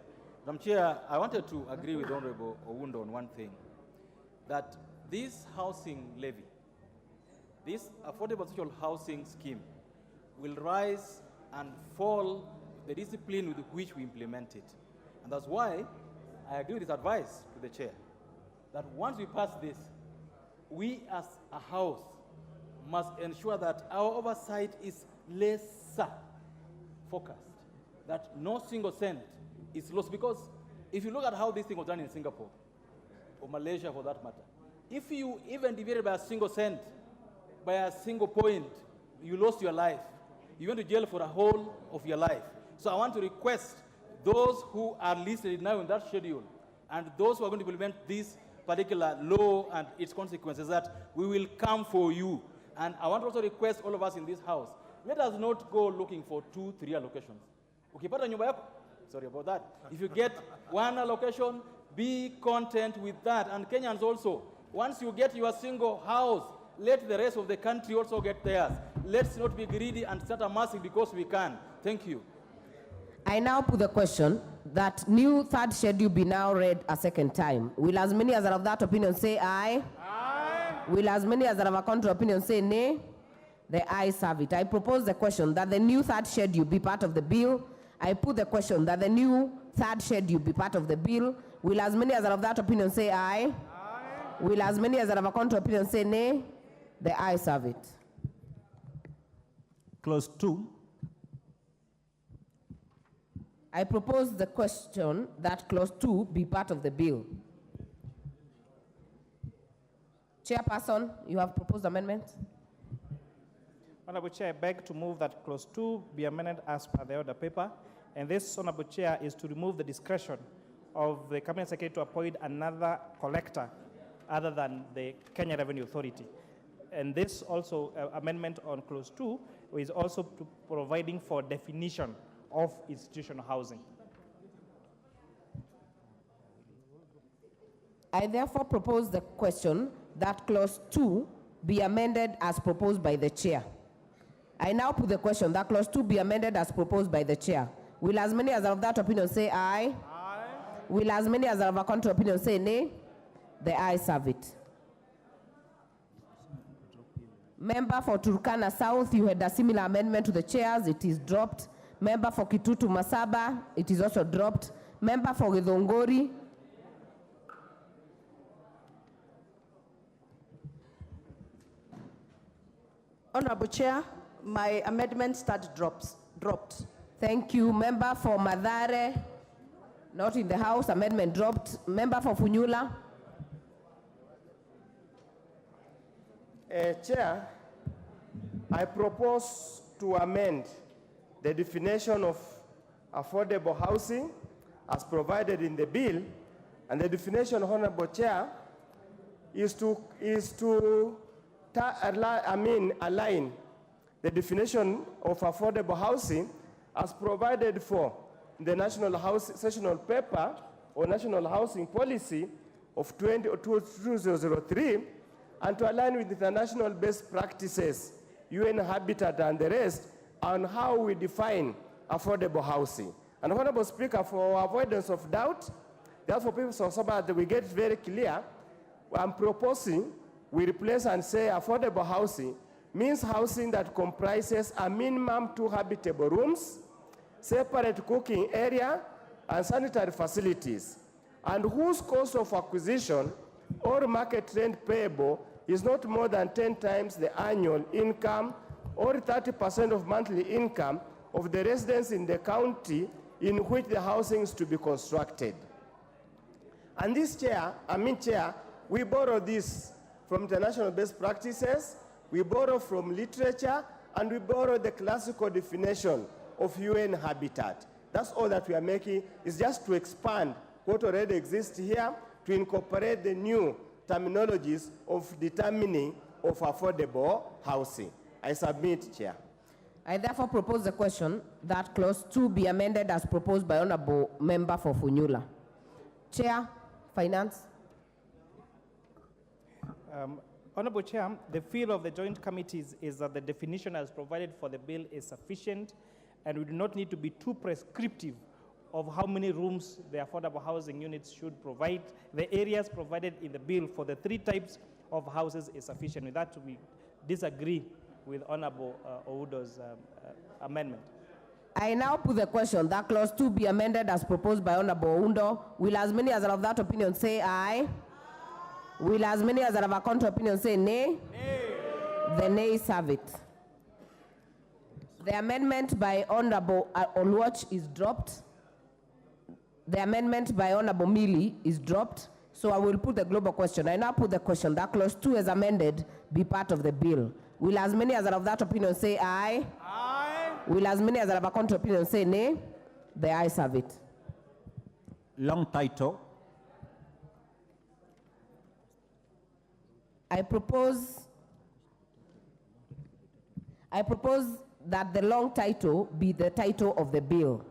Madam Chair, I wanted to agree with Honorable Owundo on one thing, that this housing levy, this affordable social housing scheme, will rise and fall the discipline with which we implement it. And that's why I agree with this advice to the Chair, that once we pass this, we as a house must ensure that our oversight is lesser focused, that no single cent is lost. Because if you look at how this thing was done in Singapore, or Malaysia for that matter, if you even deviated by a single cent, by a single point, you lost your life. You went to jail for the whole of your life. So I want to request those who are listed now in that schedule and those who are going to implement this particular law and its consequences, that we will come for you. And I want to also request all of us in this house let us not go looking for 2, 3 allocations. Ukipata nyumba yako, sorry about that. If you get 1 allocation, be content with that. And Kenyans also, once you get your single house, let the rest of the country also get theirs. Let's not be greedy and start amassing because we can. Thank you. I now put the question that new third schedule be now read a second time. Will as many as are of that opinion say aye? Aye. Will as many as are of a contrary opinion say nay? The ayes have it. I propose the question that the new third schedule be part of the bill. I put the question that the new third schedule be part of the bill. Will as many as are of that opinion say aye? Aye. Will as many as are of a contrary opinion say nay? The ayes have it. Clause 2. I propose the question that clause 2 be part of the bill. Chairperson, you have proposed amendments. Honorable Chair, I beg to move that clause 2 be amended as per the order paper. And this, Honorable Chair, is to remove the discretion of the Cabinet Secretary to appoint another collector other than the Kenya Revenue Authority. And this also amendment on clause 2 is also providing for definition of institutional housing. I therefore propose the question that clause 2 be amended as proposed by the chair. I now put the question that clause 2 be amended as proposed by the chair. Will as many as are of that opinion say aye? Aye. Will as many as are of a contrary opinion say nay? The ayes have it. Member for Turkana South, you had a similar amendment to the chairs. It is dropped. Member for Kitutu Masaba, it is also dropped. Member for Githongori. Honorable Chair, my amendment dropped. Thank you. Member for Madare, not in the House, amendment dropped. Member for Funyula. Chair, I propose to amend the definition of affordable housing as provided in the bill, and the definition, Honorable Chair, is to align the definition of affordable housing as provided for in the National Housing Sessional Paper or National Housing Policy of 2003, and to align with international best practices, UN Habitat and the rest, on how we define affordable housing. And Honorable Speaker, for avoidance of doubt, therefore people of Sabah, that we get very clear, I'm proposing we replace and say affordable housing means housing that comprises a minimum 2 habitable rooms, separate cooking area, and sanitary facilities, and whose cost of acquisition or market rent payable is not more than 10 times the annual income or 30% of monthly income of the residents in the county in which the housing is to be constructed. And this, Chair, we borrow this from international best practices, we borrow from literature, and we borrow the classical definition of UN Habitat. That's all that we are making, is just to expand what already exists here, to incorporate the new terminologies of determining of affordable housing. I submit, Chair. I therefore propose the question that clause 2 be amended as proposed by Honorable Member for Funyula. Chair, Finance. Honorable Chair, the feel of the joint committees is that the definition as provided for the bill is sufficient, and we do not need to be too prescriptive of how many rooms the affordable housing units should provide. The areas provided in the bill for the 3 types of houses is sufficient. With that, we disagree with Honorable Oudo's amendment. I now put the question that clause 2 be amended as proposed by Honorable Oundo. Will as many as are of that opinion say aye? Will as many as are of a contrary opinion say nay? Nay. The nays have it. The amendment by Honorable Oluoch is dropped. The amendment by Honorable Mili is dropped. So I will put the global question. I now put the question that clause 2 as amended be part of the bill. Will as many as are of that opinion say aye? Aye. Will as many as are of a contrary opinion say nay? The ayes have it. Long title. I propose that the long title be the title of the bill.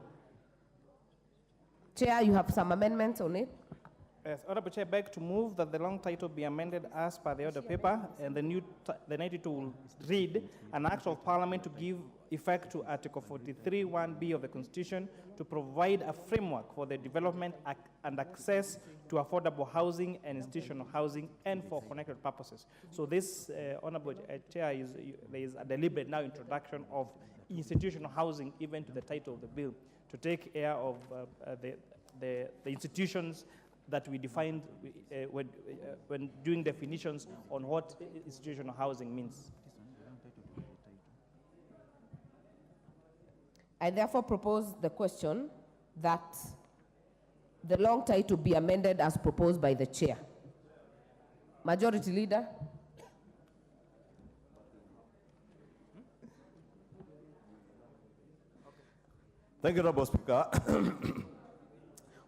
Chair, you have some amendments on it? Yes, Honorable Chair, beg to move that the long title be amended as per the order paper, and the 92 will read, an act of parliament to give effect to Article 43(1)(b) of the Constitution to provide a framework for the development and access to affordable housing and institutional housing and for connected purposes. So this, Honorable Chair, there is a deliberate now introduction of institutional housing even to the title of the bill to take care of the institutions that we defined when doing definitions on what institutional housing means. I therefore propose the question that the long title be amended as proposed by the chair. Majority Leader. Thank you, Honorable Speaker.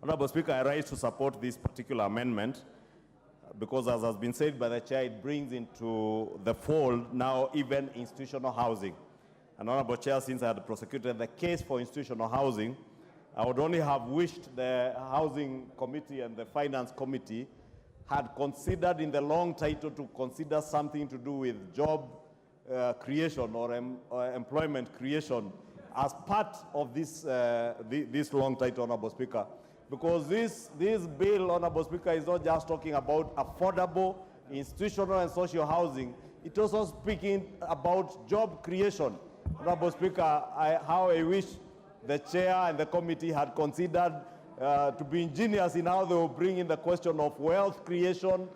Honorable Speaker, I rise to support this particular amendment because, as has been said by the chair, it brings into the fold now even institutional housing. And Honorable Chair, since I had prosecuted the case for institutional housing, I would only have wished the Housing Committee and the Finance Committee had considered in the long title to consider something to do with job creation or employment creation as part of this, this long title, Honorable Speaker. Because this bill, Honorable Speaker, is not just talking about affordable institutional and social housing, it's also speaking about job creation. Honorable Speaker, how I wish the chair and the committee had considered to be ingenious in how they will bring in the question of wealth creation,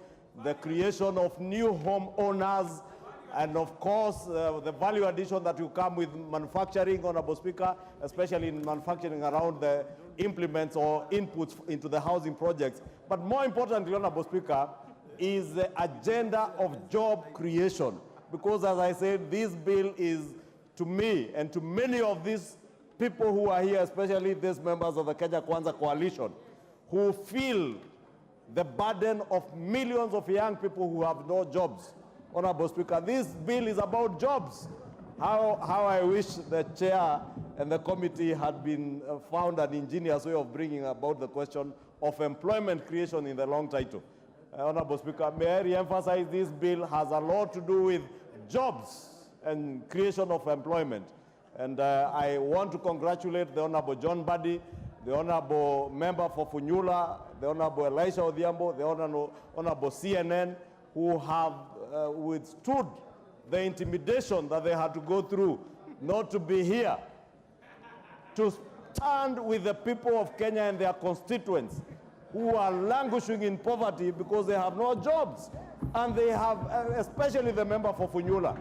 the creation of new home owners, and of course, the value addition that will come with manufacturing, Honorable Speaker, especially in manufacturing around the implements or inputs into the housing projects. But more importantly, Honorable Speaker, is the agenda of job creation. Because as I said, this bill is, to me and to many of these people who are here, especially these members of the Kenya Kwanza Coalition, who feel the burden of millions of young people who have no jobs. Honorable Speaker, this bill is about jobs. How I wish the chair and the committee had been found an ingenious way of bringing about the question of employment creation in the long title. Honorable Speaker, may I re-emphasize this bill has a lot to do with jobs and creation of employment. And I want to congratulate the Honorable John Buddy, the Honorable Member for Funyula, the Honorable Elisha Odhiambo, the Honorable CNN, who have withstood the intimidation that they had to go through not to be here, to stand with the people of Kenya and their constituents who are languishing in poverty because they have no jobs. And they have, especially the member for Funyula,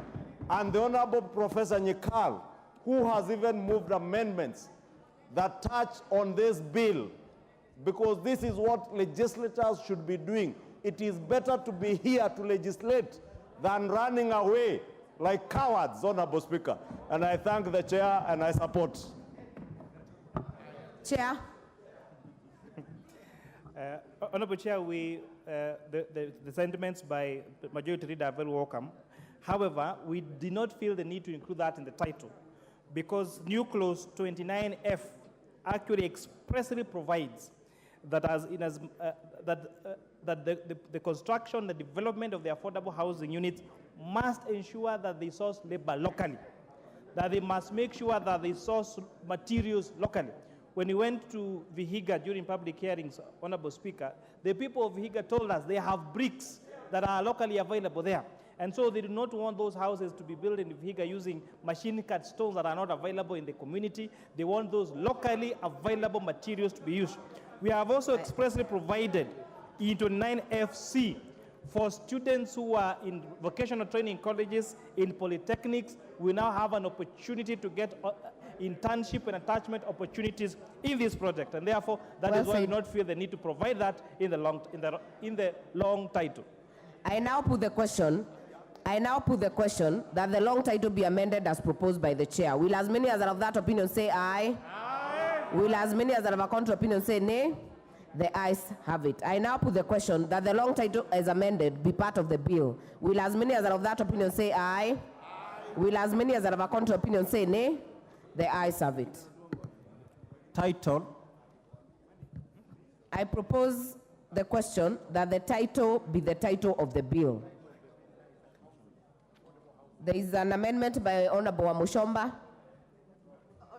and the Honorable Professor Nyikal, who has even moved amendments that touch on this bill, because this is what legislators should be doing. It is better to be here to legislate than running away like cowards, Honorable Speaker. And I thank the chair and I support. Chair. Honorable Chair, the sentiments by the Majority Leader are very welcome. However, we did not feel the need to include that in the title because new clause 29F actually expressly provides that the construction, the development of the affordable housing units must ensure that they source labor locally, that they must make sure that they source materials locally. When we went to Vihiga during public hearings, Honorable Speaker, the people of Vihiga told us they have bricks that are locally available there. And so they do not want those houses to be built in Vihiga using machine-cut stones that are not available in the community. They want those locally available materials to be used. We have also expressly provided in 29FC for students who are in vocational training colleges, in polytechnics, we now have an opportunity to get internship and attachment opportunities in this project. And therefore, that is why we do not feel the need to provide that in the long title. I now put the question that the long title be amended as proposed by the chair. Will as many as are of that opinion say aye? Aye. Will as many as are of a contrary opinion say nay? The ayes have it. I now put the question that the long title as amended be part of the bill. Will as many as are of that opinion say aye? Aye. Will as many as that have a contrary opinion say nay? The ayes have it. Title. I propose the question that the title be the title of the bill. There is an amendment by Honorable Wamushomba.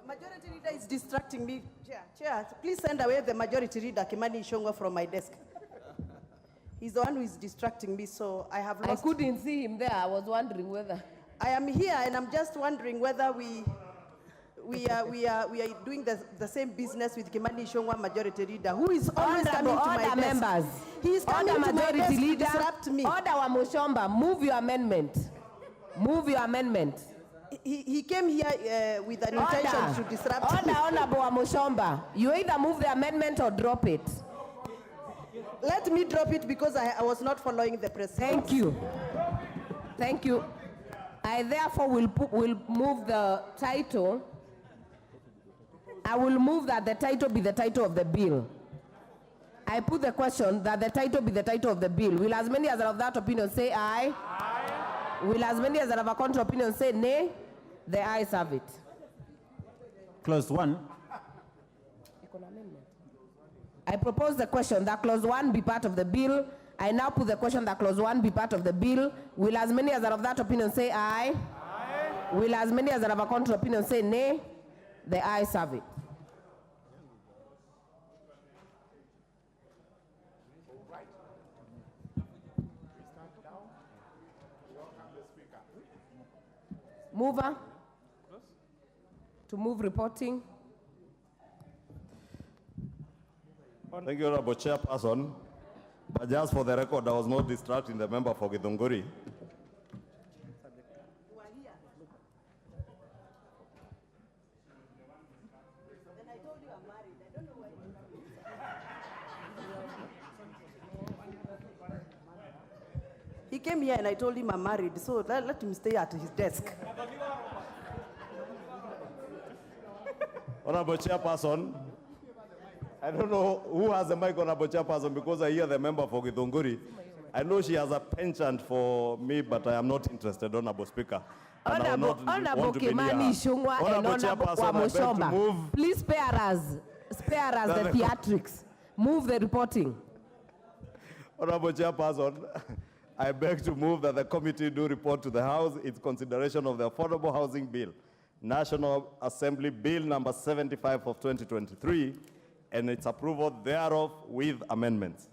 Majority Leader is distracting me. Chair, please send away the Majority Leader, Kimani Ichung'wah, from my desk. He's the one who is distracting me, so I have lost. I couldn't see him there. I was wondering whether. I am here, and I'm just wondering whether we are doing the same business with Kimani Ichung'wah, Majority Leader, who is always coming to my desk. Members. He is coming Order to my Majority desk to Leader. disrupt me. Order Wamushomba, move your amendment. Move your amendment. He came here with an intention to disrupt me. Order, Honorable Wamushomba. You either move the amendment or drop it. Let me drop it because I was not following the precedent. Thank you. Thank you. I therefore will move the title. I will move that the title be the title of the bill. I put the question that the title be the title of the bill. Will as many as are of that opinion say aye? Aye. Will as many as are of a contrary opinion say nay? The ayes have it. Clause 1. I propose the question that clause 1 be part of the bill. I now put the question that clause 1 be part of the bill. Will as many as are of that opinion say aye? Aye. Will as many as are of a contrary opinion say nay? The ayes have it. Mover to move reporting. Thank you, Honorable Chairperson. But just for the record, I was not distracting the member for Githunguri. He came here and I told him I'm married, so let him stay at his desk. Honorable Chairperson, I don't know who has the mic, Honorable Chairperson, because I hear the member for Githunguri. I know she has a penchant for me, but I am not interested, Honorable Speaker. And I will not want to be near her. Kimani Ichung'wah and Honorable Wamushomba, please spare us the theatrics. Move the reporting. Honorable Chairperson, I beg to move that the committee do report to the House its consideration of the Affordable Housing Bill, National Assembly Bill number 75 of 2023, and its approval thereof with amendments.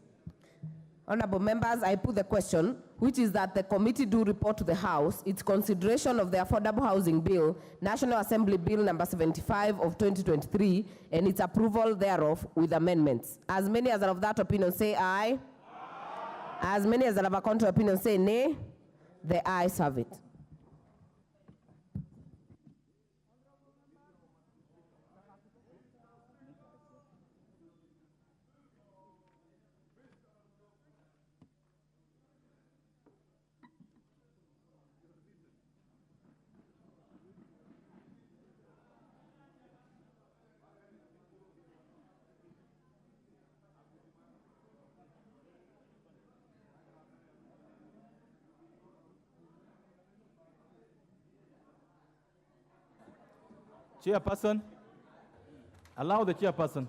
Honorable members, I put the question, which is that the committee do report to the House its consideration of the Affordable Housing Bill, National Assembly Bill number 75 of 2023, and its approval thereof with amendments. As many as are of that opinion say aye. As many as have a contrary opinion say nay. The ayes have it. Chairperson, allow the chairperson.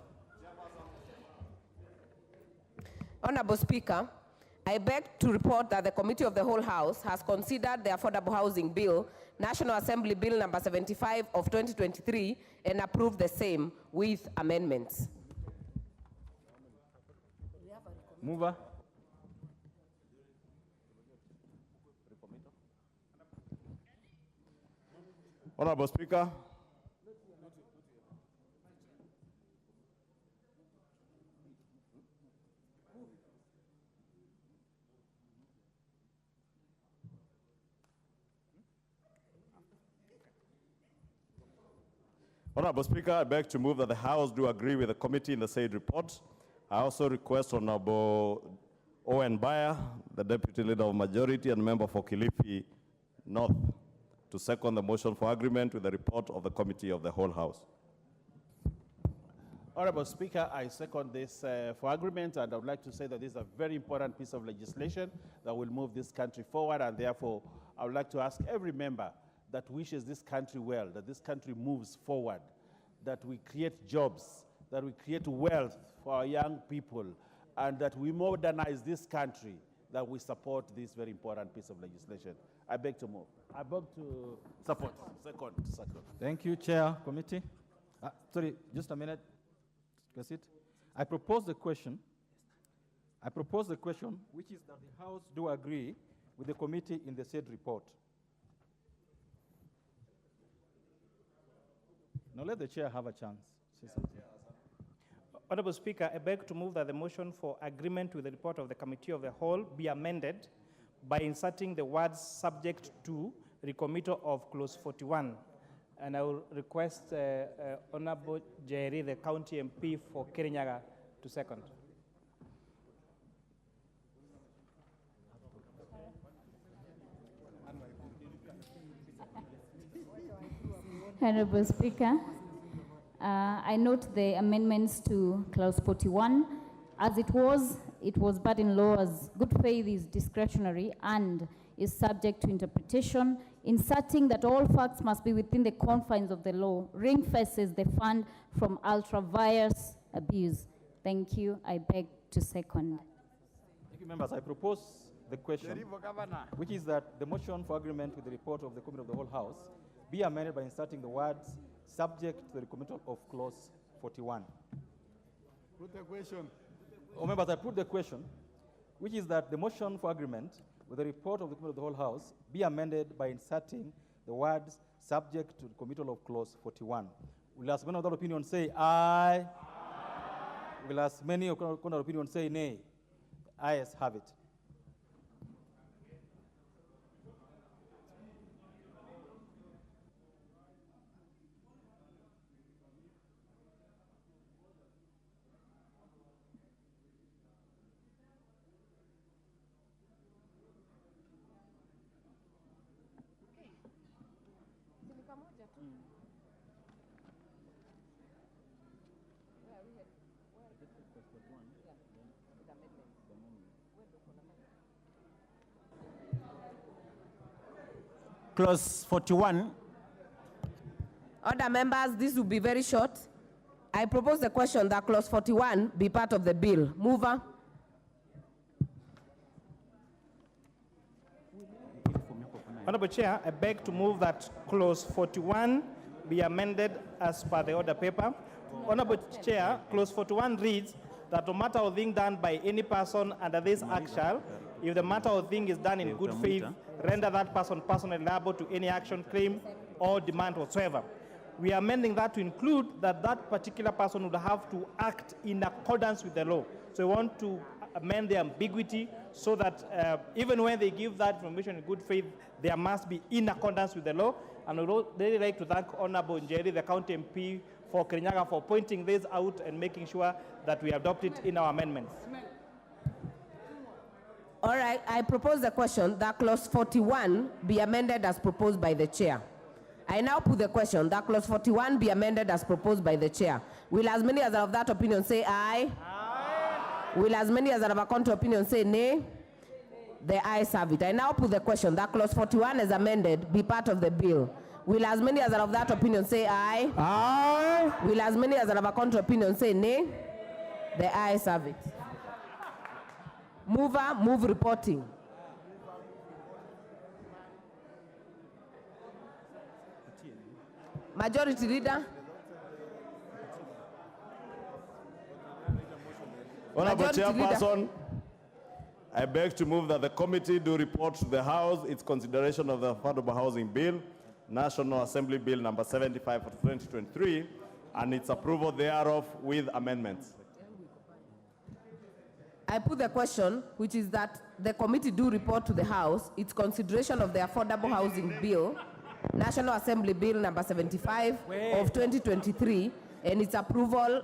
Honorable Speaker, I beg to report that the Committee of the Whole House has considered the Affordable Housing Bill, National Assembly Bill number 75 of 2023, and approved the same with amendments. Mover. Honorable Speaker, Honorable Speaker, I beg to move that the House do agree with the committee in the said report. I also request Honorable Owen Bayer, the Deputy Leader of Majority and member for Kilifi North, to second the motion for agreement with the report of the Committee of the Whole House. Honorable Speaker, I second this for agreement, and I would like to say that this is a very important piece of legislation that will move this country forward, and therefore I would like to ask every member that wishes this country well, that this country moves forward, that we create jobs, that we create wealth for our young people, and that we modernize this country, that we support this very important piece of legislation. I beg to move. I beg to support. Second. Thank you, Chair, Committee. Sorry, just a minute. That's it. I propose the question, which is that the House do agree with the committee in the said report. Now let the Chair have a chance. Say something. Honorable Speaker, I beg to move that the motion for agreement with the report of the Committee of the Whole be amended by inserting the words subject to recommittal of clause 41. And I will request Honorable Jerry, the County MP for Kirinyaga, to second. Honorable Speaker, I note the amendments to clause 41. As it was but in law as good faith is discretionary and is subject to interpretation, inserting that all facts must be within the confines of the law, ring-fences the fund from ultra-vires abuse. Thank you. I beg to second. Thank you, members. I propose the question, which is that the motion for agreement with the report of the Committee of the Whole House be amended by inserting the words subject to the recommittal of clause 41. Put the question. Oh, members, I put the question, which is that the motion for agreement with the report of the Committee of the Whole House be amended by inserting the words subject to the committal of clause 41. Will as many of that opinion say aye? Will as many of that opinion say nay? The ayes have it. Clause 41. Other members, this will be very short. I propose the question that clause 41 be part of the bill. Mover. Honorable Chair, I beg to move that clause 41 be amended as per the order paper. Honorable Chair, clause 41 reads that no matter of thing done by any person under this act shall, if the matter of thing is done in good faith, render that person personally liable to any action, claim, or demand whatsoever. We are amending that to include that that particular person would have to act in accordance with the law. So we want to amend the ambiguity so that even when they give that information in good faith, there must be in accordance with the law. And I would really like to thank Honorable Njeri, the County MP for Kirinyaga, for pointing this out and making sure that we adopt it in our amendments. All right, I propose the question that clause 41 be amended as proposed by the chair. I now put the question that clause 41 be amended as proposed by the chair. Will as many as are of that opinion say aye? Aye. Will as many as are of a contrary opinion say nay? The ayes have it. I now put the question that clause 41 as amended be part of the bill. Will as many as are of that opinion say aye? Aye. Will as many as are of a contrary opinion say nay? The ayes have it. Mover, move reporting. Majority Leader. Honorable Majority Chairperson, Leader. I beg to move that the committee do report to the House its consideration of the Affordable Housing Bill, National Assembly Bill number 75 of 2023, and its approval thereof with amendments. I put the question, which is that the committee do report to the House its consideration of the Affordable Housing Bill, National Assembly Bill number 75 of 2023, and its approval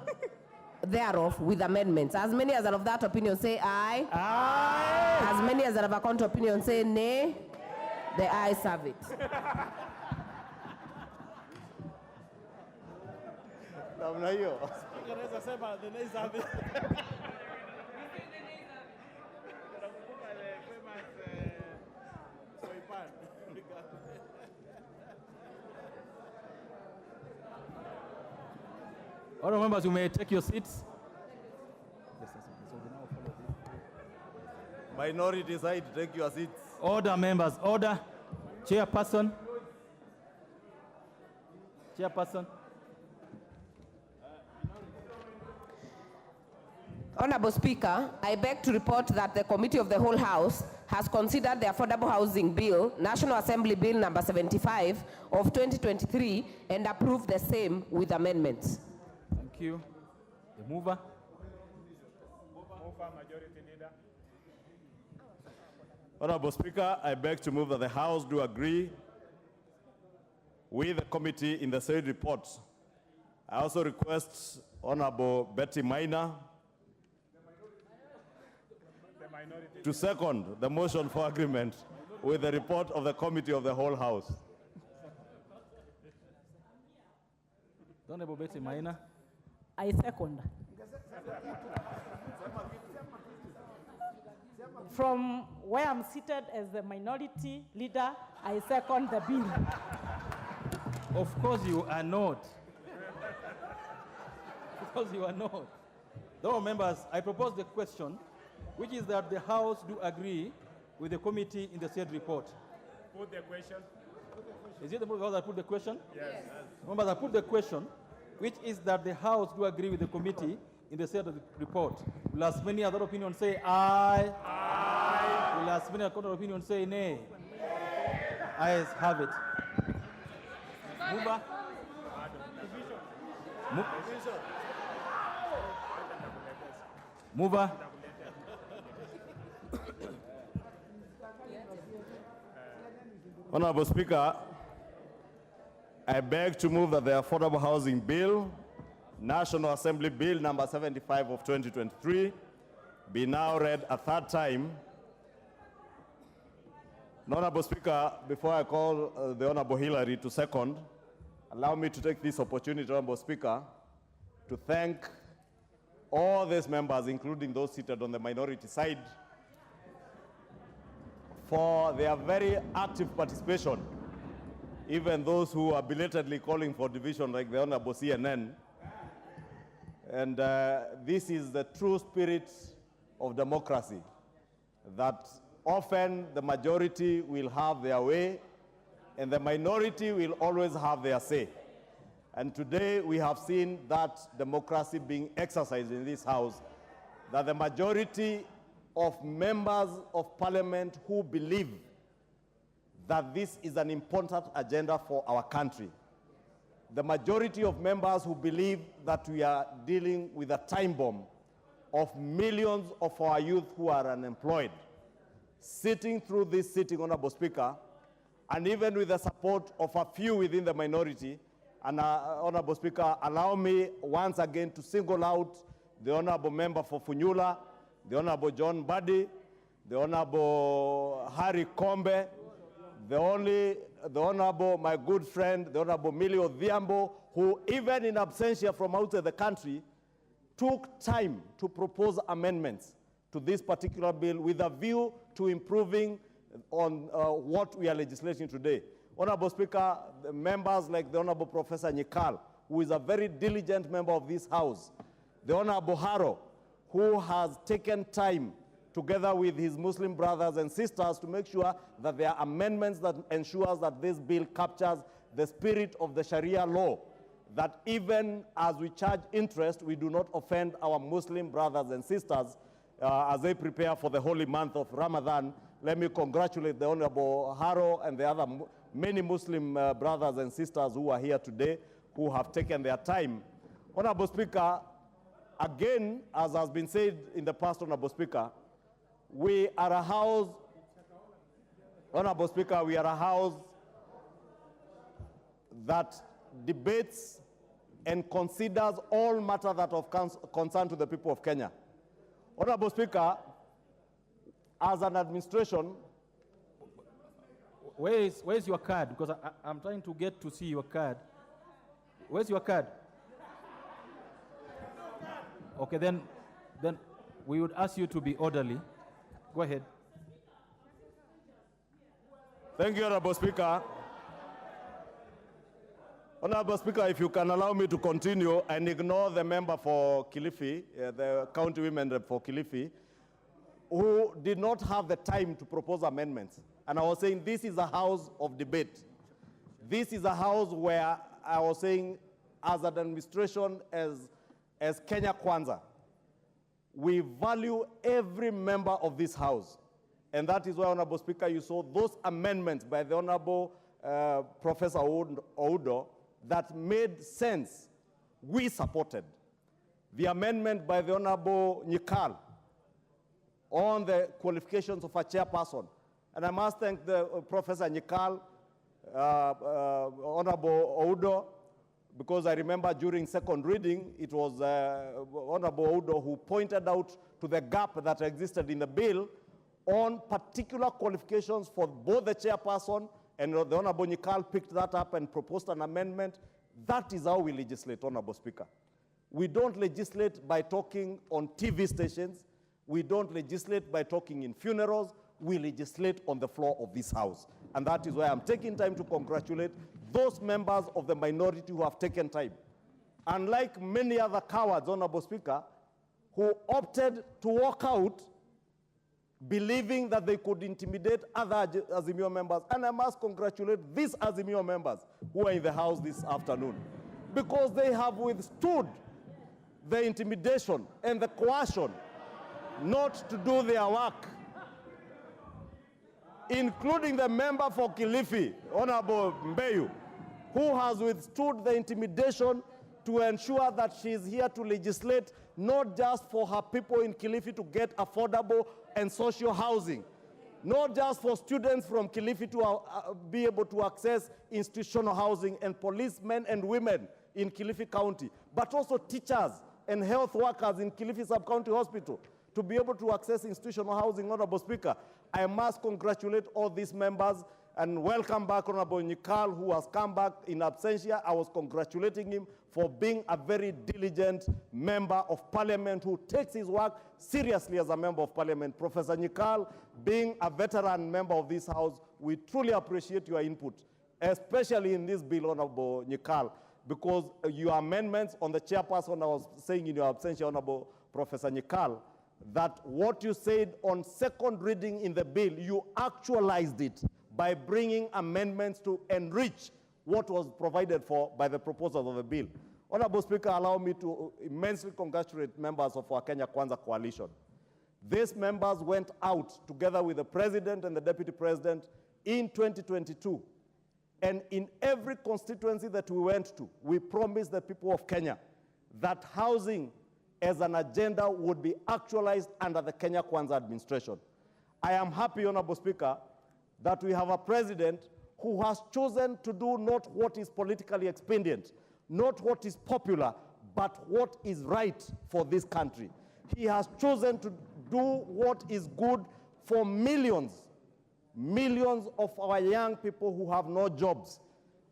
thereof with amendments. As many as are of that opinion say aye. Aye. As many as are of a contrary opinion say nay. The ayes have it. Namna hiyo. Honorable members, you may take your seats. Minority side, take your seats. Order, members, order. Chairperson. Chairperson. Honorable Speaker, I beg to report that the Committee of the Whole House has considered the Affordable Housing Bill, National Assembly Bill number 75 of 2023, and approved the same with amendments. Thank you. The mover. Majority Leader. Honorable Speaker, I beg to move that the House do agree with the committee in the said report. I also request Honorable Betty Minor to second the motion for agreement with the report of the Committee of the Whole House. Honorable Betty Minor. I second. From where I'm seated as the minority leader, I second the bill. Of course you are not. Because you are not. Honorable members, I propose the question, which is that the House do agree with the committee in the said report. Put the question. Is it the House that put the question? Yes. Members, I put the question, which is that the House do agree with the committee in the said report. Will as many other opinions say aye? Aye. Will as many other opinions say nay? Ayes have it. Mover. Mover. Honorable Speaker, I beg to move that the Affordable Housing Bill, National Assembly Bill number 75 of 2023, be now read a third time. Honorable Speaker, before I call the Honorable Hillary to second, allow me to take this opportunity, Honorable Speaker, to thank all these members, including those seated on the minority side, for their very active participation, even those who are belatedly calling for division like the Honorable CNN. And this is the true spirit of democracy, that often the majority will have their way and the minority will always have their say. And today we have seen that democracy being exercised in this House, that the majority of members of parliament who believe that this is an important agenda for our country. The majority of members who believe that we are dealing with a time bomb of millions of our youth who are unemployed, sitting through this sitting, Honorable Speaker, and even with the support of a few within the minority. And Honorable Speaker, allow me once again to single out the Honorable Member for Funyula, the Honorable John Buddy, the Honorable Harry Kombe, the Honorable, my good friend, the Honorable Millie Odhiambo, who even in absentia from outside the country, took time to propose amendments to this particular bill with a view to improving on what we are legislating today. Honorable Speaker, the members like the Honorable Professor Nyikal, who is a very diligent member of this House, the Honorable Haro, who has taken time together with his Muslim brothers and sisters to make sure that there are amendments that ensures that this bill captures the spirit of the Sharia law, that even as we charge interest, we do not offend our Muslim brothers and sisters as they prepare for the holy month of Ramadan. Let me congratulate the Honorable Haro and the other many Muslim brothers and sisters who are here today, who have taken their time. Honorable Speaker, again, as has been said in the past, Honorable Speaker, we are a House, Honorable Speaker, we are a House that debates and considers all matters that are of concern to the people of Kenya. Honorable Speaker, as an administration, Where's your card? Because I'm trying to get to see your card. Where's your card? Okay, then we would ask you to be orderly. Go ahead. Thank you, Honorable Speaker. Honorable Speaker, if you can allow me to continue and ignore the member for Kilifi, the county women rep for Kilifi, who did not have the time to propose amendments. And I was saying this is a house of debate. This is a house where I was saying as an administration, as Kenya Kwanza, we value every member of this house. And that is why, Honorable Speaker, you saw those amendments by the Honorable Professor Oudo that made sense. We supported. The amendment by the Honorable Nyikal on the qualifications of a chairperson. And I must thank the Professor Nyikal, Honorable Oudo, because I remember during second reading, it was Honorable Oudo who pointed out to the gap that existed in the bill on particular qualifications for both the chairperson, and the Honorable Nyikal picked that up and proposed an amendment. That is how we legislate, Honorable Speaker. We don't legislate by talking on TV stations. We don't legislate by talking in funerals. We legislate on the floor of this house. And that is why I'm taking time to congratulate those members of the minority who have taken time. Unlike many other cowards, Honorable Speaker, who opted to walk out believing that they could intimidate other Azimio members. And I must congratulate these Azimio members who are in the house this afternoon, because they have withstood the intimidation and the coercion not to do their work, including the member for Kilifi, Honorable Mbeyu, who has withstood the intimidation to ensure that she is here to legislate not just for her people in Kilifi to get affordable and social housing, not just for students from Kilifi to be able to access institutional housing and policemen and women in Kilifi County, but also teachers and health workers in Kilifi Sub-County Hospital to be able to access institutional housing. Honorable Speaker, I must congratulate all these members and welcome back Honorable Nyikal, who has come back in absentia. I was congratulating him for being a very diligent member of parliament who takes his work seriously as a member of parliament. Professor Nyikal, being a veteran member of this house, we truly appreciate your input, especially in this bill, Honorable Nyikal, because your amendments on the chairperson, I was saying in your absentia, Honorable Professor Nyikal, that what you said on second reading in the bill, you actualized it by bringing amendments to enrich what was provided for by the proposals of the bill. Honorable Speaker, allow me to immensely congratulate members of our Kenya Kwanza coalition. These members went out together with the President and the Deputy President in 2022. And in every constituency that we went to, we promised the people of Kenya that housing as an agenda would be actualized under the Kenya Kwanza administration. I am happy, Honorable Speaker, that we have a president who has chosen to do not what is politically expedient, not what is popular, but what is right for this country. He has chosen to do what is good for millions of our young people who have no jobs.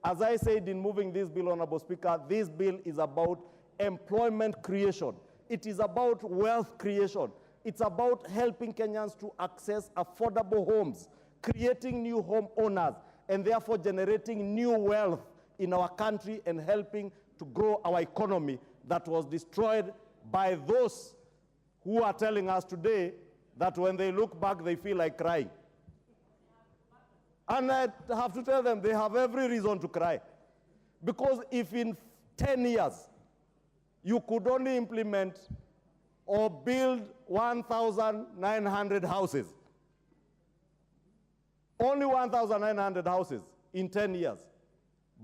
As I said in moving this bill, Honorable Speaker, this bill is about employment creation. It is about wealth creation. It's about helping Kenyans to access affordable homes, creating new home owners, and therefore generating new wealth in our country and helping to grow our economy that was destroyed by those who are telling us today that when they look back, they feel like crying. And I have to tell them they have every reason to cry. Because if in 10 years, you could only implement or build 1,900 houses, only 1,900 houses in 10 years.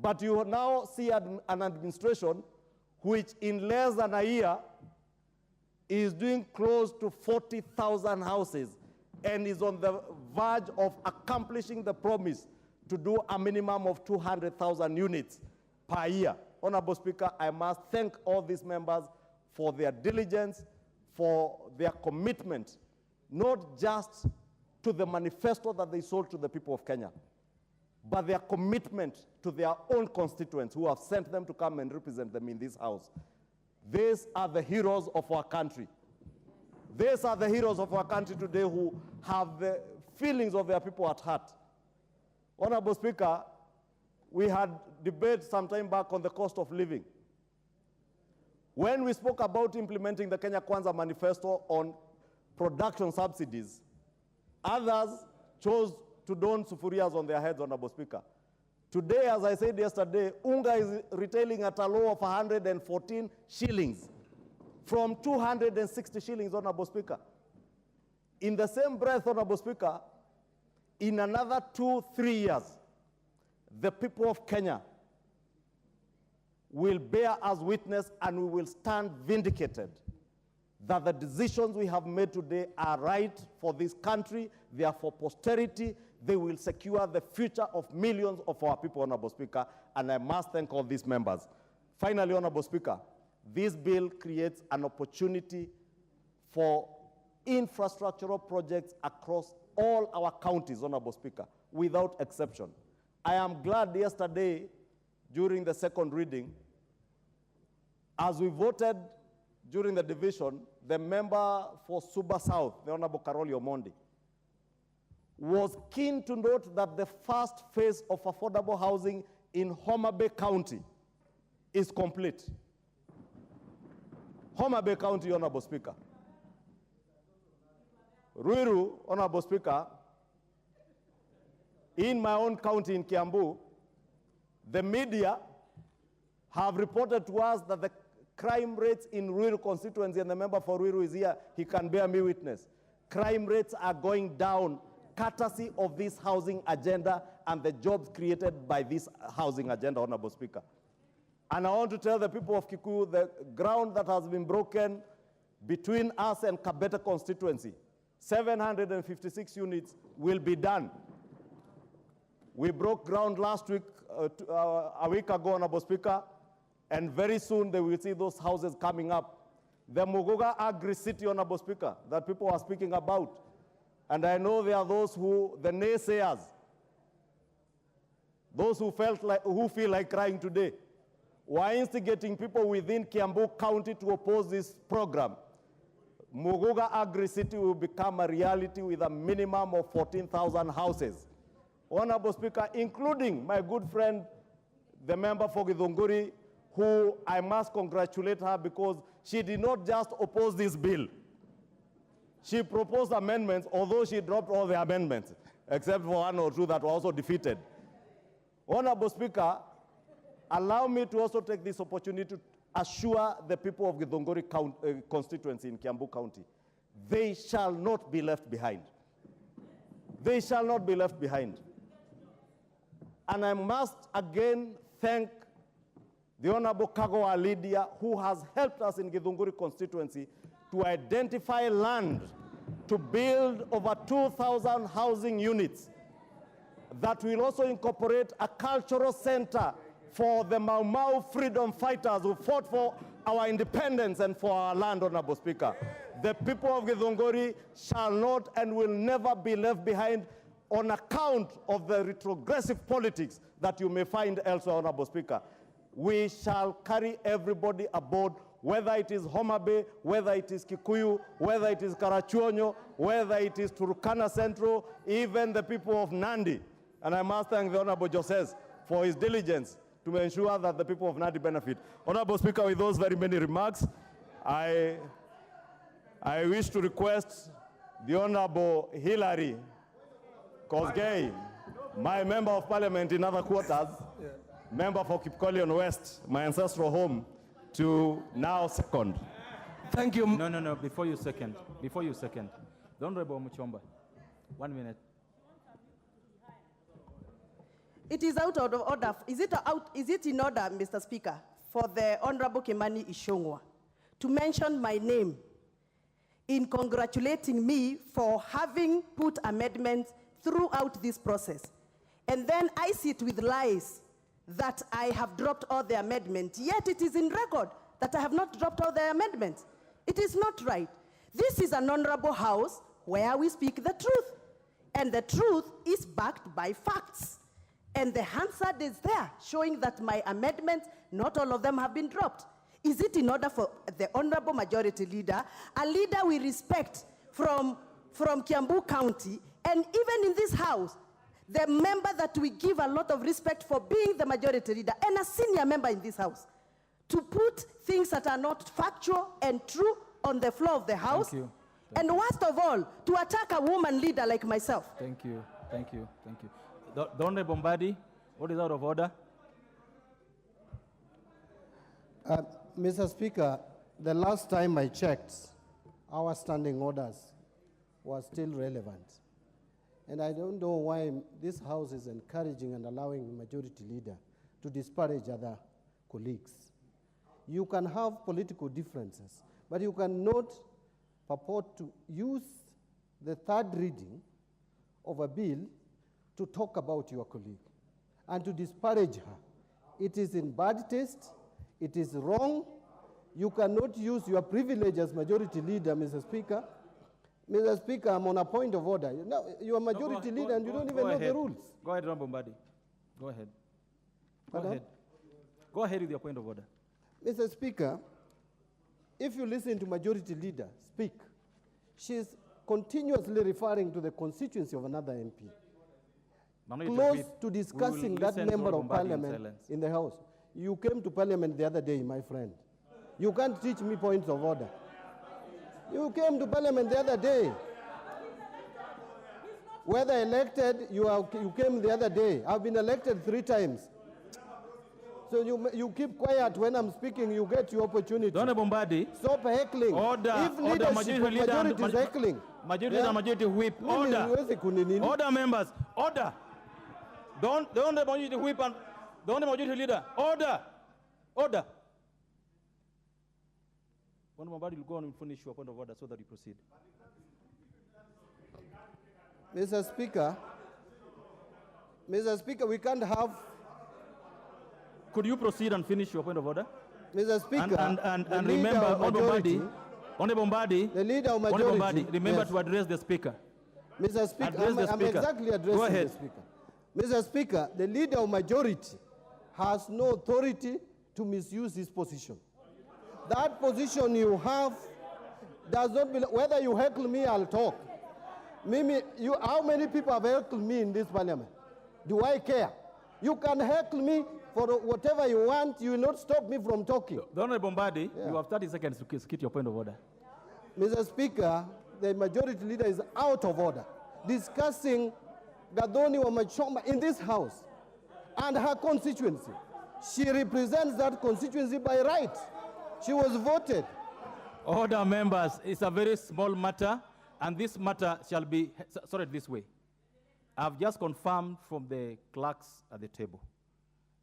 But you now see an administration which in less than a year is doing close to 40,000 houses and is on the verge of accomplishing the promise to do a minimum of 200,000 units per year. Honorable Speaker, I must thank all these members for their diligence, for their commitment, not just to the manifesto that they sold to the people of Kenya, but their commitment to their own constituents who have sent them to come and represent them in this house. These are the heroes of our country. These are the heroes of our country today who have the feelings of their people at heart. Honorable Speaker, we had debate some time back on the cost of living. When we spoke about implementing the Kenya Kwanza manifesto on production subsidies, others chose to don sufurias on their heads, Honorable Speaker. Today, as I said yesterday, unga is retailing at a low of 114 shillings from 260 shillings, Honorable Speaker. In the same breath, Honorable Speaker, in another 2-3 years, the people of Kenya will bear us witness and we will stand vindicated that the decisions we have made today are right for this country, they are for posterity, they will secure the future of millions of our people, Honorable Speaker, and I must thank all these members. Finally, Honorable Speaker, this bill creates an opportunity for infrastructural projects across all our counties, Honorable Speaker, without exception. I am glad yesterday, during the second reading, as we voted during the division, the member for Suba South, the Honorable Karoli Omondi, was keen to note that the first phase of affordable housing in Homa Bay County is complete. Homa Bay County, Honorable Speaker. Ruiru, Honorable Speaker, in my own county in Kiambu, the media have reported to us that the crime rates in Ruiru constituency, and the member for Ruiru is here, he can bear me witness. Crime rates are going down courtesy of this housing agenda and the jobs created by this housing agenda, Honorable Speaker. And I want to tell the people of Kikuyu, the ground that has been broken between us and Kabete constituency, 756 units will be done. We broke ground last week, a week ago, Honorable Speaker, and very soon they will see those houses coming up. The Muguga Agri-City, Honorable Speaker, that people are speaking about. And I know there are those who, the naysayers, those who feel like crying today, were instigating people within Kiambu County to oppose this program. Muguga Agri-City will become a reality with a minimum of 14,000 houses. Honorable Speaker, including my good friend, the member for Githunguri, who I must congratulate her because she did not just oppose this bill. She proposed amendments, although she dropped all the amendments, except for one or two that were also defeated. Honorable Speaker, allow me to also take this opportunity to assure the people of Githunguri constituency in Kiambu County, they shall not be left behind. They shall not be left behind. And I must again thank the Honorable Kagoa Lydia, who has helped us in Githunguri constituency to identify land to build over 2,000 housing units that will also incorporate a cultural center for the Mau Mau freedom fighters who fought for our independence and for our land, Honorable Speaker. The people of Githunguri shall not and will never be left behind on account of the retrogressive politics that you may find elsewhere, Honorable Speaker. We shall carry everybody aboard, whether it is Homa Bay, whether it is Kikuyu, whether it is Karachuonyo, whether it is Turkana Central, even the people of Nandi. And I must thank the Honorable Joses for his diligence to ensure that the people of Nandi benefit. Honorable Speaker, with those very many remarks, I wish to request the Honorable Hilary Kosgei, my member of parliament in other quarters, member for Kipkolion West, my ancestral home, to now second. Thank you. No, before you second. The Honorable Muchomba, 1 minute. It is out of order. Is it in order, Mr. Speaker, for the Honorable Kimani Ichung'wah to mention my name in congratulating me for having put amendments throughout this process? And then I sit with lies that I have dropped all the amendments, yet it is in record that I have not dropped all the amendments. It is not right. This is an honorable house where we speak the truth, and the truth is backed by facts. And the Hansard is there, showing that my amendments, not all of them have been dropped. Is it in order for the Honorable Majority Leader, a leader we respect from Kiambu County, and even in this house, the member that we give a lot of respect for being the majority leader and a senior member in this house, to put things that are not factual and true on the floor of the house. Thank you. And worst of all, to attack a woman leader like myself. Thank you. Thank you. Thank you. The Honorable Mbadi, what is out of order? Mr. Speaker, the last time I checked, our standing orders were still relevant. And I don't know why this House is encouraging and allowing majority leader to disparage other colleagues. You can have political differences, but you cannot purport to use the third reading of a bill to talk about your colleague and to disparage her. It is in bad taste. It is wrong. You cannot use your privilege as majority leader, Mr. Speaker. Mr. Speaker, I'm on a point of order. Now, you are majority leader and you don't even know the rules. Go ahead, Honorable Mbadi. Go ahead. Go Pardon? ahead. Go ahead with your point of order. Mr. Speaker, if you listen to majority leader speak, she's continuously referring to the constituency of another MP. Close to discussing that member of parliament in the House. You came to parliament the other day, my friend. You can't teach me points of order. You came to parliament the other day. Whether elected, you came the other day. I've been elected 3 times. So you keep quiet when I'm speaking, you get your opportunity. Honorable Mbadi. Stop heckling. Order. If leadership majority is heckling. Majority and majority whip. Order. Order, members. Order. Don't the majority whip and don't the majority leader. Order. Order. Honorable Mbadi will go on and finish your point of order so that you proceed. Mr. Speaker, we can't have. Could you proceed and finish your point of order? Mr. Speaker, and remember, Honorable Mbadi, the leader of majority, remember to address the speaker. Mr. Speaker, I'm exactly addressing Go ahead. the speaker. Mr. Speaker, the leader of majority has no authority to misuse his position. That position you have does not belong. Whether you heckle me, I'll talk. How many people have heckled me in this parliament? Do I care? You can heckle me for whatever you want. You will not stop me from talking. The Honorable Mbadi, you have 30 seconds to skip your point of order. Mr. Speaker, the majority leader is out of order, discussing Gathoni Wamachomba in this House and her constituency. She represents that constituency by right. She was voted. Order, members. It's a very small matter, and this matter shall be sorted this way. I've just confirmed from the clerks at the table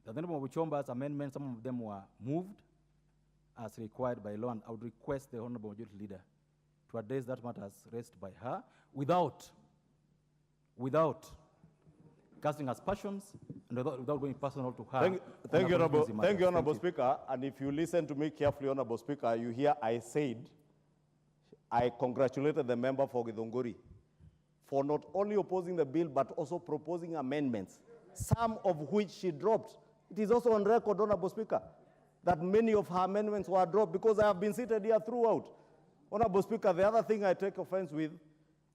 that the Honorable Wamachomba's amendments, some of them were moved as required by law, and I would request the Honorable Majority Leader to address that matter as raised by her without casting aspersions and without going personal to her. Thank you, Honorable Speaker. And if you listen to me carefully, Honorable Speaker, you hear I said I congratulated the member for Githunguri for not only opposing the bill but also proposing amendments, some of which she dropped. It is also on record, Honorable Speaker, that many of her amendments were dropped because I have been seated here throughout. Honorable Speaker, the other thing I take offense with,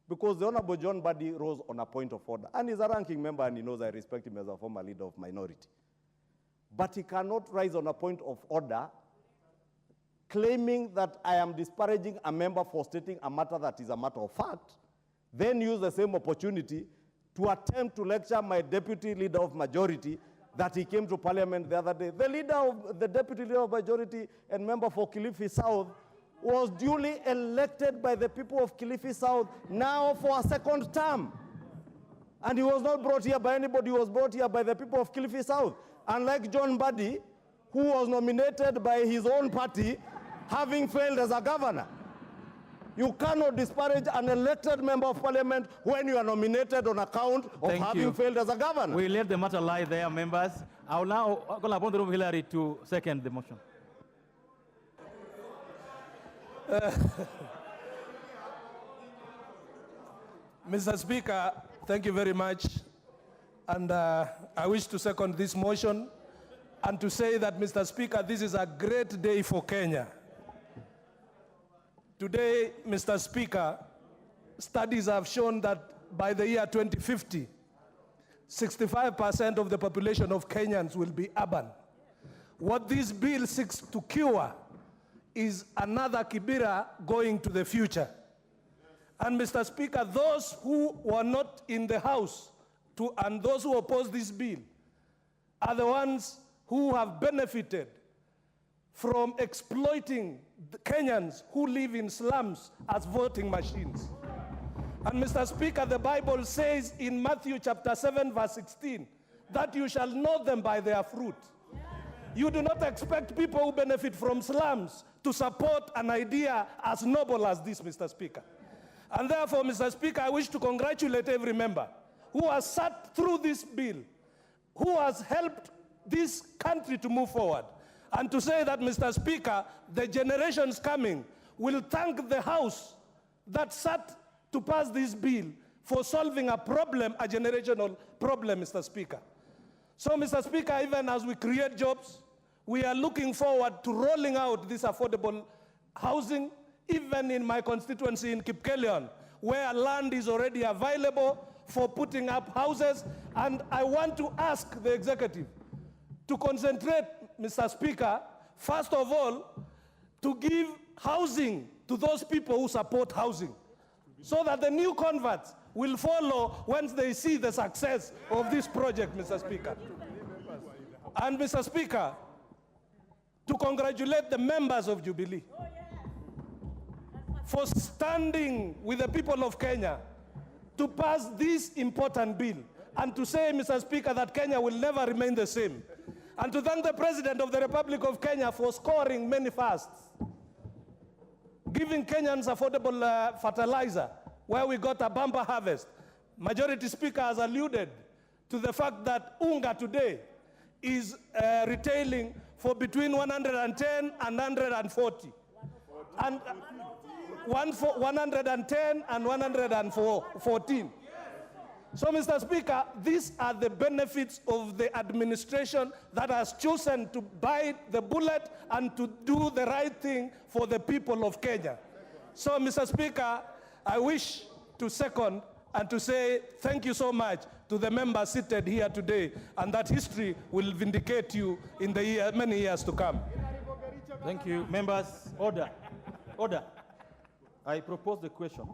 because the Honorable John Mbadi rose on a point of order, and he's a ranking member and he knows I respect him as a former leader of minority. But he cannot rise on a point of order claiming that I am disparaging a member for stating a matter that is a matter of fact, then use the same opportunity to attempt to lecture my deputy leader of majority that he came to parliament the other day. The deputy leader of majority and member for Kilifi South was duly elected by the people of Kilifi South now for a second term. And he was not brought here by anybody, he was brought here by the people of Kilifi South. Unlike John Mbadi, who was nominated by his own party, having failed as a governor. You cannot disparage an elected member of parliament when you are nominated on account of having failed as a governor. We let the matter lie there, members. I will now call upon the room Hillary to second the motion. Mr. Speaker, thank you very much. And I wish to second this motion and to say that, Mr. Speaker, this is a great day for Kenya. Today, Mr. Speaker, studies have shown that by the year 2050, 65% of the population of Kenyans will be urban. What this bill seeks to cure is another Kibera going to the future. And Mr. Speaker, those who were not in the House and those who oppose this bill are the ones who have benefited from exploiting the Kenyans who live in slums as voting machines. And Mr. Speaker, the Bible says in Matthew chapter 7, verse 16, that you shall know them by their fruit. You do not expect people who benefit from slums to support an idea as noble as this, Mr. Speaker. And therefore, Mr. Speaker, I wish to congratulate every member who has sat through this bill, who has helped this country to move forward, and to say that, Mr. Speaker, the generations coming will thank the House that sat to pass this bill for solving a problem, a generational problem, Mr. Speaker. So, Mr. Speaker, even as we create jobs, we are looking forward to rolling out this affordable housing, even in my constituency in Kipkelion, where land is already available for putting up houses. And I want to ask the executive to concentrate, Mr. Speaker, first of all, to give housing to those people who support housing, so that the new converts will follow once they see the success of this project, Mr. Speaker. And Mr. Speaker, to congratulate the members of Jubilee for standing with the people of Kenya to pass this important bill, and to say, Mr. Speaker, that Kenya will never remain the same. And to thank the President of the Republic of Kenya for scoring many firsts, giving Kenyans affordable fertilizer, where we got a bumper harvest. Majority Speaker has alluded to the fact that Unga today is retailing for between 110 and 140. And 110 and 114. So, Mr. Speaker, these are the benefits of the administration that has chosen to bite the bullet and to do the right thing for the people of Kenya. So, Mr. Speaker, I wish to second and to say thank you so much to the members seated here today, and that history will vindicate you in the many years to come. Thank you. Members, order. Order. I propose the question,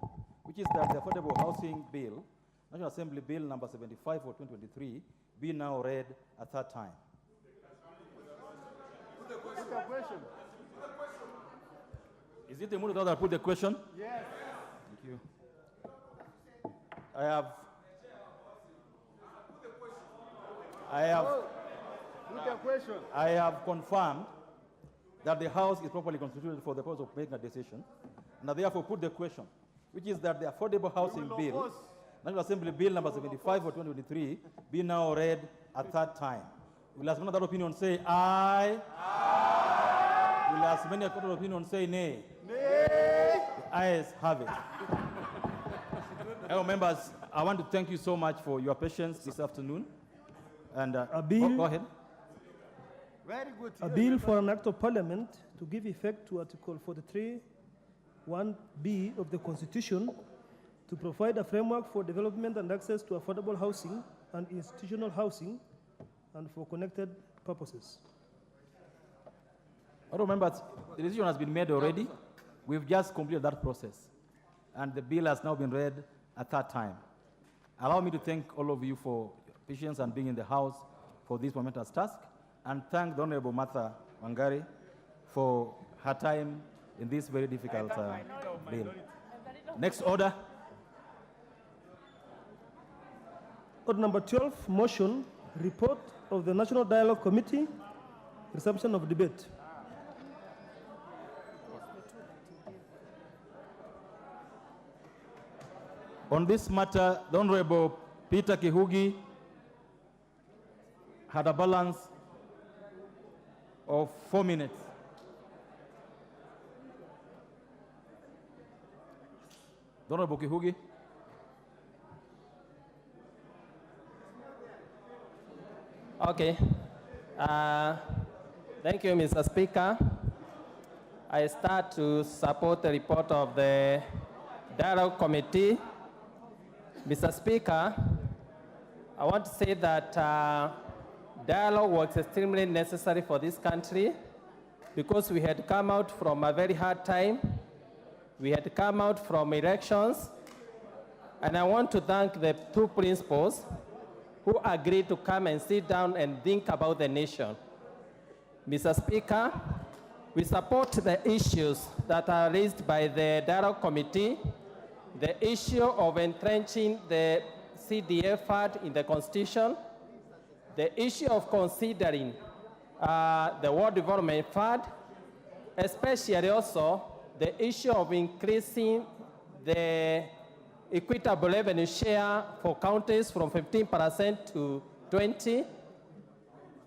which is that the Affordable Housing Bill, National Assembly Bill number 75 for 2023, be now read a third time. Is it the mood that put the question? Yes. Thank you. I have confirmed that the House is properly constituted for the purpose of making a decision, and I therefore put the question, which is that the Affordable Housing Bill, National Assembly Bill number 75 for 2023, be now read a third time. Will as many other opinion say aye? Aye. Will as many other opinion say nay? Nay. The ayes have it. Hello, members, I want to thank you so much for your patience this afternoon. And go ahead. Very good. A bill for an act of parliament to give effect to Article 43(1)(b) of the Constitution to provide a framework for development and access to affordable housing and institutional housing and for connected purposes. Hello, members, the decision has been made already. We've just completed that process, and the bill has now been read a third time. Allow me to thank all of you for patience and being in the House for this momentous task, and thank the Honorable Martha Wangari for her time in this very difficult bill. Next order. Order number 12, motion, report of the National Dialogue Committee, resumption of debate. On this matter, the Honorable Peter Kihugi had a balance of 4 minutes. The Honorable Kihugi. Okay. Thank you, Mr. Speaker. I start to support the report of the Dialogue Committee. Mr. Speaker, I want to say that dialogue was extremely necessary for this country because we had come out from a very hard time. We had come out from elections. And I want to thank the two principals who agreed to come and sit down and think about the nation. Mr. Speaker, we support the issues that are raised by the dialogue committee, the issue of entrenching the CDF fund in the Constitution, the issue of considering the World Development Fund, especially also the issue of increasing the equitable revenue share for counties from 15% to 20%.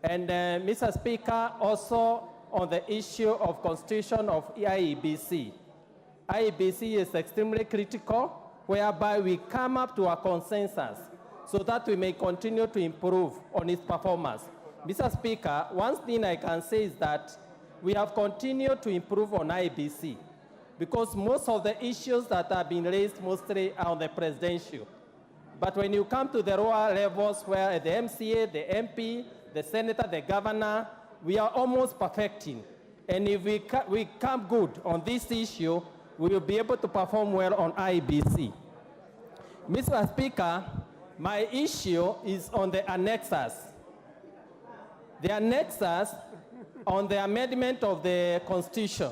And Mr. Speaker, also on the issue of constitution of IEBC. IEBC is extremely critical, whereby we come up to a consensus so that we may continue to improve on its performance. Mr. Speaker, one thing I can say is that we have continued to improve on IEBC because most of the issues that have been raised mostly are on the presidential. But when you come to the lower levels where the MCA, the MP, the senator, the governor, we are almost perfecting. And if we come good on this issue, we will be able to perform well on IEBC. Mr. Speaker, my issue is on the annexes. The annexes on the amendment of the Constitution.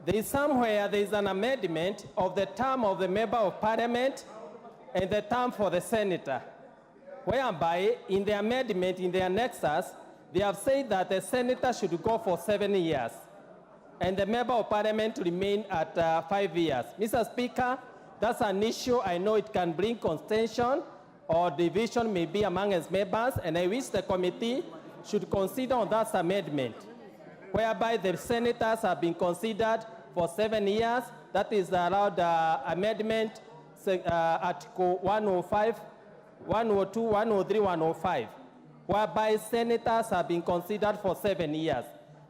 There is somewhere there is an amendment of the term of the member of parliament and the term for the senator, whereby in the amendment, in the annexes, they have said that the senator should go for 7 years and the member of parliament remain at 5 years. Mr. Speaker, that's an issue. I know it can bring contention or division maybe among its members, and I wish the committee should consider on that amendment, whereby the senators have been considered for 7 years. That is allowed amendment Article 105, 102, 103, 105, whereby senators have been considered for 7 years.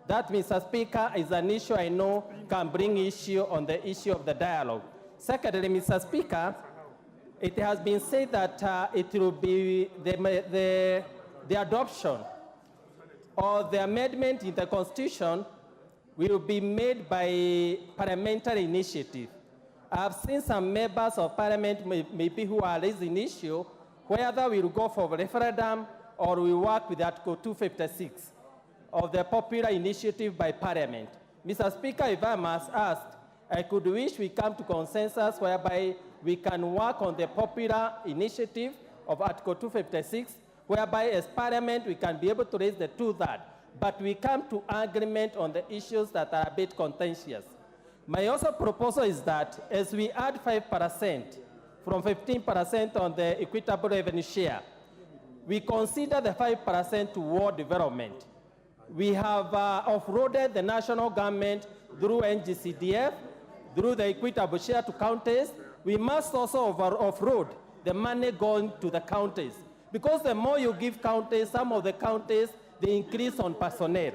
That, Mr. Speaker, is an issue I know can bring issue on the issue of the dialogue. Secondly, Mr. Speaker, it has been said that it will be the adoption or the amendment in the Constitution will be made by parliamentary initiative. I have seen some members of parliament maybe who are raising issue whether we will go for referendum or we work with Article 256 of the popular initiative by parliament. Mr. Speaker, if I must ask, I could wish we come to consensus whereby we can work on the popular initiative of Article 256, whereby as parliament we can be able to raise the 2/3, but we come to agreement on the issues that are a bit contentious. My also proposal is that as we add 5% from 15% on the equitable revenue share, we consider the 5% to world development. We have off-roaded the national government through NGCDF, through the equitable share to counties. We must also off-road the money going to the counties. Because the more you give counties, some of the counties, they increase on personnel.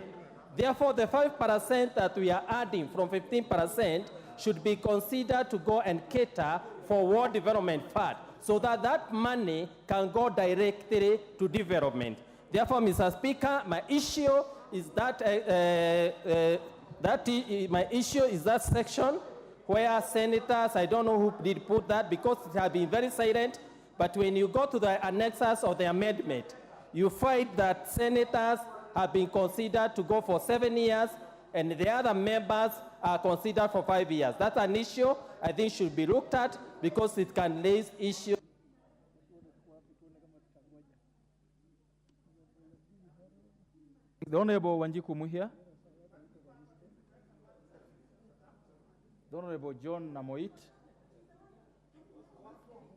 Therefore, the 5% that we are adding from 15% should be considered to go and cater for World Development Fund, so that that money can go directly to development. Therefore, Mr. Speaker, my issue is that that section where senators, I don't know who did put that because it has been very silent, but when you go to the annexes of the amendment, you find that senators have been considered to go for 7 years and the other members are considered for 5 years. That's an issue I think should be looked at because it can raise issues. The Honorable Wanjiku Muhia. The Honorable John Namoit.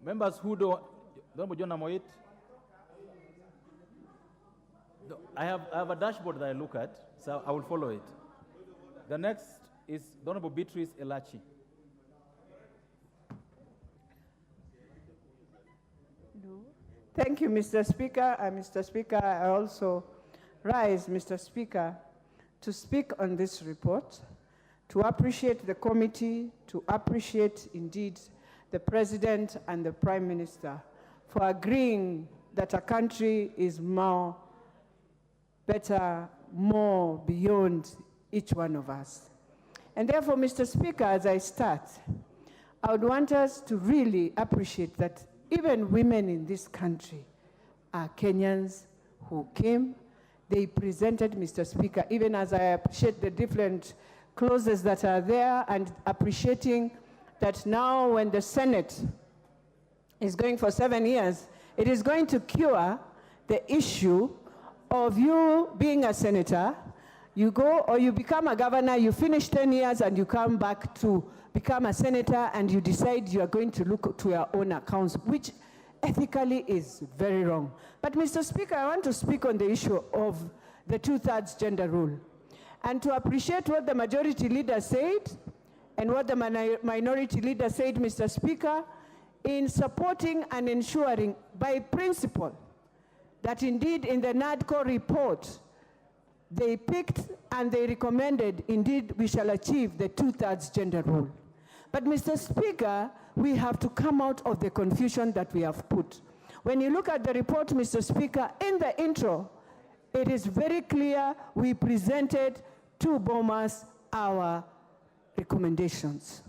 Members who don't, the Honorable John Namoit. I have a dashboard that I look at, so I will follow it. The next is the Honorable Beatrice Elachi. Thank you, Mr. Speaker. Mr. Speaker, I also rise, Mr. Speaker, to speak on this report, to appreciate the committee, to appreciate indeed the President and the Prime Minister for agreeing that a country is more, better, more beyond each one of us. And therefore, Mr. Speaker, as I start, I would want us to really appreciate that even women in this country are Kenyans who came. They presented, Mr. Speaker, even as I appreciate the different clauses that are there, and appreciating that now when the Senate is going for 7 years, it is going to cure the issue of you being a senator, you go or you become a governor, you finish 10 years and you come back to become a senator and you decide you are going to look to your own accounts, which ethically is very wrong. But Mr. Speaker, I want to speak on the issue of the 2/3 gender rule and to appreciate what the majority leader said and what the minority leader said, Mr. Speaker, in supporting and ensuring by principle that indeed in the NADCO report, they picked and they recommended, indeed, we shall achieve the 2/3 gender rule. But Mr. Speaker, we have to come out of the confusion that we have put. When you look at the report, Mr. Speaker, in the intro, it is very clear we presented to Bomas our recommendations.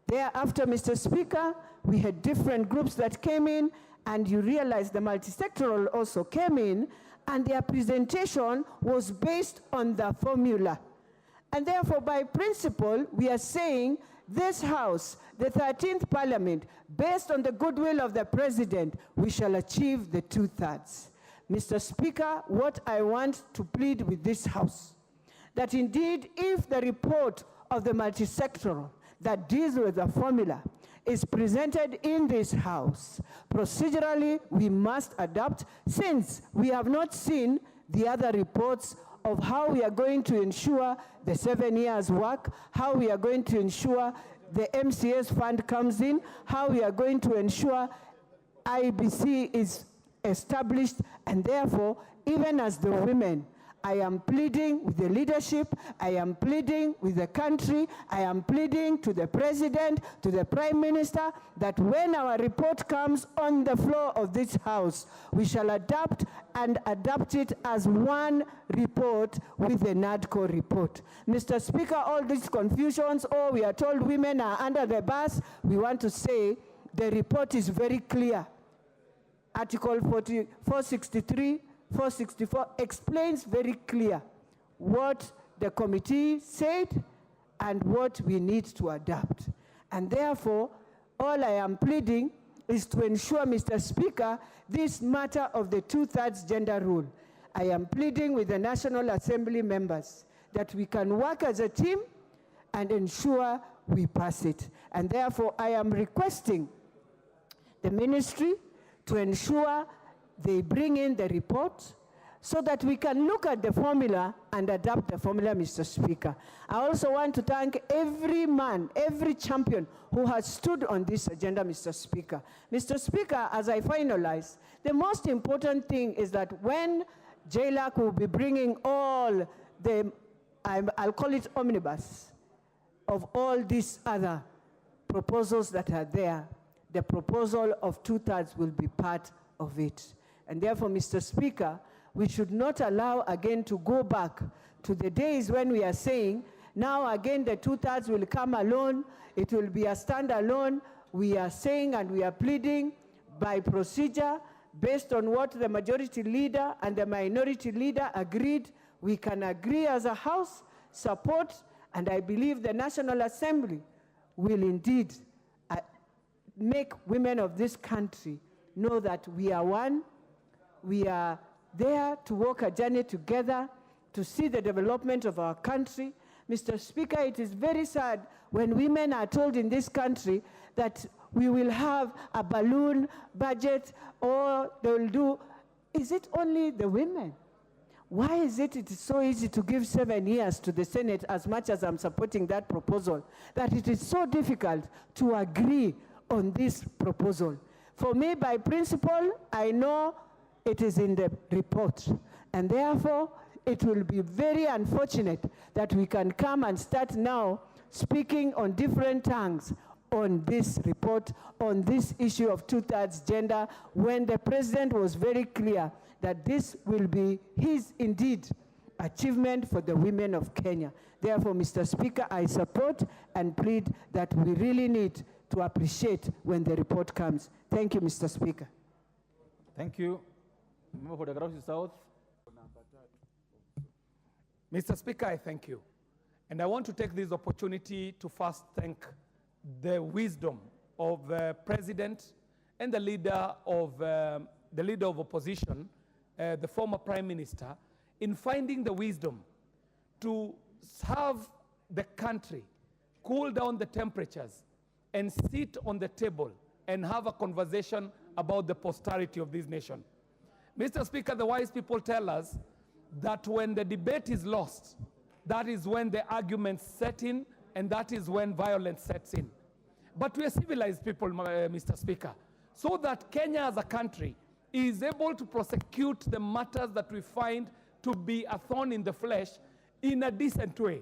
Thereafter, Mr. Speaker, we had different groups that came in, and you realize the multisectoral also came in, and their presentation was based on the formula. And therefore, by principle, we are saying this House, the 13th Parliament, based on the goodwill of the President, we shall achieve the 2/3. Mr. Speaker, what I want to plead with this House, that indeed, if the report of the multisectoral that deals with the formula is presented in this House, procedurally we must adopt, since we have not seen the other reports of how we are going to ensure the 7 years work, how we are going to ensure the MCS fund comes in, how we are going to ensure IBC is established, and therefore, even as the women, I am pleading with the leadership, I am pleading with the country, I am pleading to the President, to the Prime Minister, that when our report comes on the floor of this House, we shall adapt and adapt it as one report with the NADCO report. Mr. Speaker, all these confusions, oh, we are told women are under the bus, we want to say the report is very clear. Article 463, 464 explains very clear what the committee said and what we need to adapt. And therefore, all I am pleading is to ensure, Mr. Speaker, this matter of the 2/3 gender rule. I am pleading with the National Assembly members that we can work as a team and ensure we pass it. And therefore, I am requesting the ministry to ensure they bring in the report so that we can look at the formula and adapt the formula, Mr. Speaker. I also want to thank every man, every champion who has stood on this agenda, Mr. Speaker. Mr. Speaker, as I finalize, the most important thing is that when JLAC will be bringing all the, I'll call it omnibus, of all these other proposals that are there, the proposal of 2/3 will be part of it. And therefore, Mr. Speaker, we should not allow again to go back to the days when we are saying, now again the 2/3 will come alone, it will be a standalone. We are saying and we are pleading by procedure, based on what the majority leader and the minority leader agreed, we can agree as a House, support, and I believe the National Assembly will indeed make women of this country know that we are one, we are there to walk a journey together, to see the development of our country. Mr. Speaker, it is very sad when women are told in this country that we will have a balloon budget or they will do. Is it only the women? Why is it so easy to give 7 years to the Senate, as much as I'm supporting that proposal, that it is so difficult to agree on this proposal? For me, by principle, I know it is in the report, and therefore it will be very unfortunate that we can come and start now speaking on different tongues on this report, on this issue of two-thirds gender, when the president was very clear that this will be his, indeed, achievement for the women of Kenya. Therefore, Mr. Speaker, I support and plead that we really need to appreciate when the report comes. Thank you, Mr. Speaker. Thank you. Member for the Gausi South. Mr. Speaker, I thank you. And I want to take this opportunity to first thank the wisdom of the President and the leader of opposition, the former Prime Minister, in finding the wisdom to have the country cool down the temperatures and sit on the table and have a conversation about the posterity of this nation. Mr. Speaker, the wise people tell us that when the debate is lost, that is when the arguments set in, and that is when violence sets in. But we are civilized people, Mr. Speaker, so that Kenya as a country is able to prosecute the matters that we find to be a thorn in the flesh in a decent way.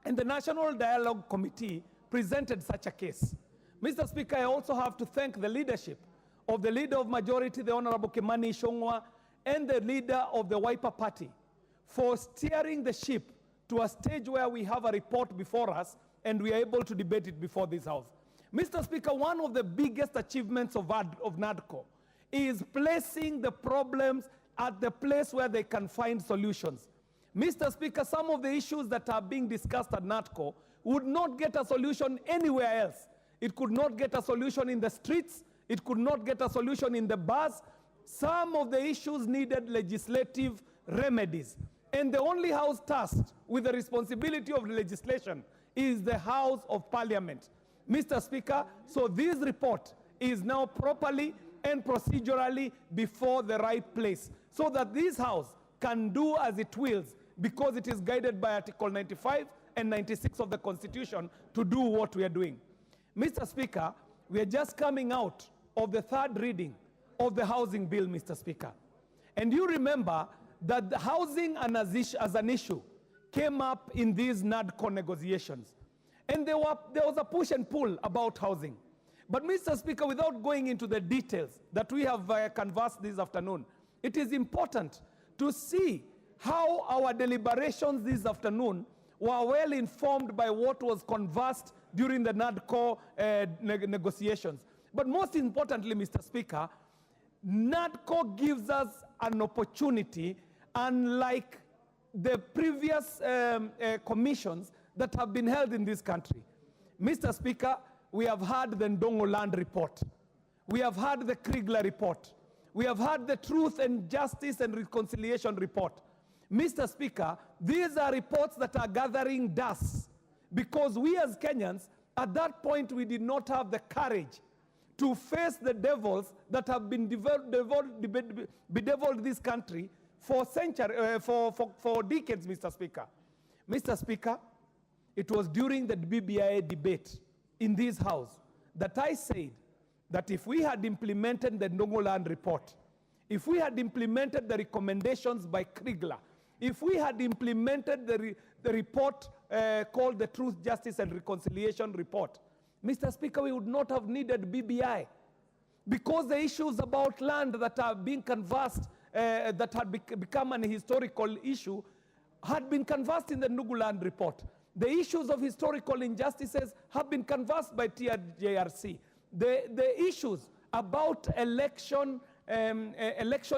And the National Dialogue Committee presented such a case. Mr. Speaker, I also have to thank the leadership of the Leader of Majority, the Honorable Kimani Ichung'wah, and the Leader of the Wiper Party for steering the ship to a stage where we have a report before us and we are able to debate it before this House. Mr. Speaker, one of the biggest achievements of NADCO is placing the problems at the place where they can find solutions. Mr. Speaker, some of the issues that are being discussed at NADCO would not get a solution anywhere else. It could not get a solution in the streets. It could not get a solution in the bars. Some of the issues needed legislative remedies. And the only house tasked with the responsibility of legislation is the House of Parliament. Mr. Speaker, so this report is now properly and procedurally before the right place, so that this House can do as it wills, because it is guided by Article 95 and 96 of the Constitution to do what we are doing. Mr. Speaker, we are just coming out of the third reading of the housing bill, Mr. Speaker. And you remember that the housing as an issue came up in these NADCO negotiations. And there was a push and pull about housing. But Mr. Speaker, without going into the details that we have canvassed this afternoon, it is important to see how our deliberations this afternoon were well informed by what was conversed during the NADCO negotiations. But most importantly, Mr. Speaker, NADCO gives us an opportunity, unlike the previous commissions that have been held in this country. Mr. Speaker, we have had the Ndongo Land Report. We have had the Kriegler Report. We have had the Truth and Justice and Reconciliation Report. Mr. Speaker, these are reports that are gathering dust because we as Kenyans, at that point, we did not have the courage to face the devils that have been bedeviled this country for centuries, for decades, Mr. Speaker. Mr. Speaker, it was during the BBI debate in this House that I said that if we had implemented the Ndongo Land Report, if we had implemented the recommendations by Kriegler, if we had implemented the report called the Truth, Justice and Reconciliation Report, Mr. Speaker, we would not have needed BBI, because the issues about land that are being canvassed, that had become an historical issue, had been canvassed in the Ndongo Land Report. The issues of historical injustices have been canvassed by TRJRC. The issues about election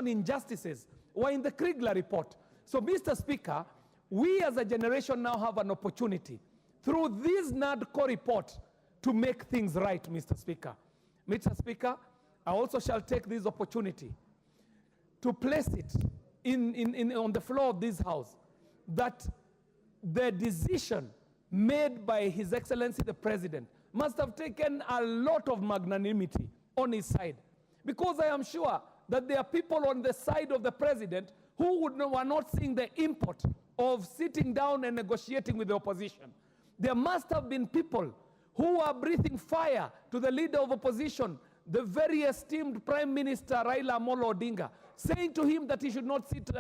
injustices were in the Kriegler Report. So, Mr. Speaker, we as a generation now have an opportunity through this NADCO report to make things right, Mr. Speaker. Mr. Speaker, I also shall take this opportunity to place it on the floor of this House that the decision made by His Excellency the President must have taken a lot of magnanimity on his side, because I am sure that there are people on the side of the President who were not seeing the import of sitting down and negotiating with the opposition. There must have been people who are breathing fire to the leader of opposition, the very esteemed Prime Minister Raila Amolo Odinga, saying to him that he should not sit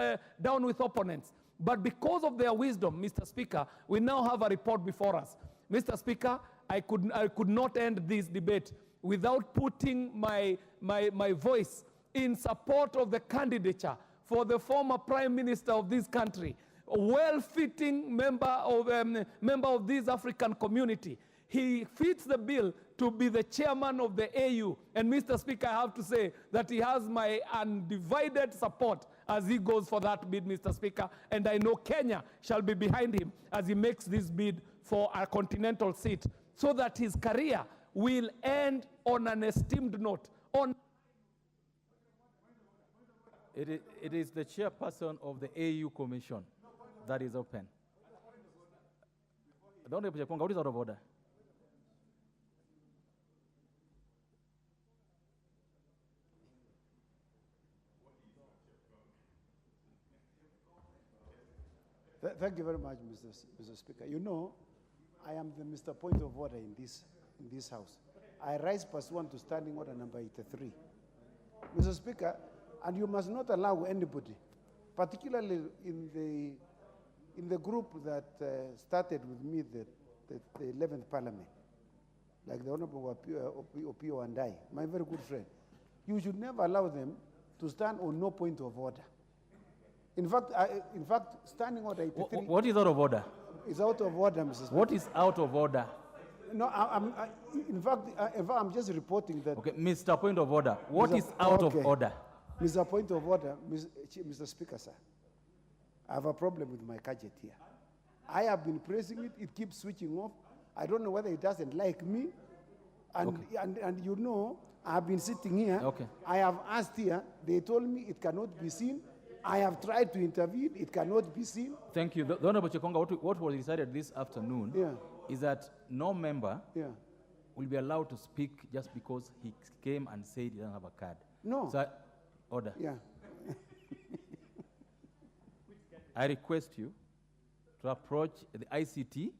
down with opponents. But because of their wisdom, Mr. Speaker, we now have a report before us. Mr. Speaker, I could not end this debate without putting my voice in support of the candidature for the former Prime Minister of this country, a well-fitting member of this African community. He fits the bill to be the chairman of the AU. And Mr. Speaker, I have to say that he has my undivided support as he goes for that bid, Mr. Speaker. And I know Kenya shall be behind him as he makes this bid for a continental seat, so that his career will end on an esteemed note. It is the chairperson of the AU Commission that is open. The Honorable Chepkonga, what is out of order? Thank you very much, Mr. Speaker. You know, I am the Mr. Point of Order in this House. I rise pursuant to Standing Order number 83. Mr. Speaker, and you must not allow anybody, particularly in the group that started with me the 11th Parliament, like the Honorable Opio and I, my very good friend, you should never allow them to stand on no point of order. In fact, Standing Order 83... What is out of order? It's out of order, Mr. Speaker. What is out of order? No, in fact, I'm just reporting that... Okay, Mr. Point of Order, what is out of order? Mr. Point of Order, Mr. Speaker, sir, I have a problem with my gadget here. I have been pressing it, it keeps switching off. I don't know whether it doesn't like me. And you know, I have been sitting here. Okay. I have asked here, they told me it cannot be seen. I have tried to intervene, it cannot be seen. Thank you. The Honorable Chepkonga, what was decided this afternoon is that no member will be allowed to speak just because he came and said he doesn't have a card. No. So, order. Yeah. I request you to approach the ICT.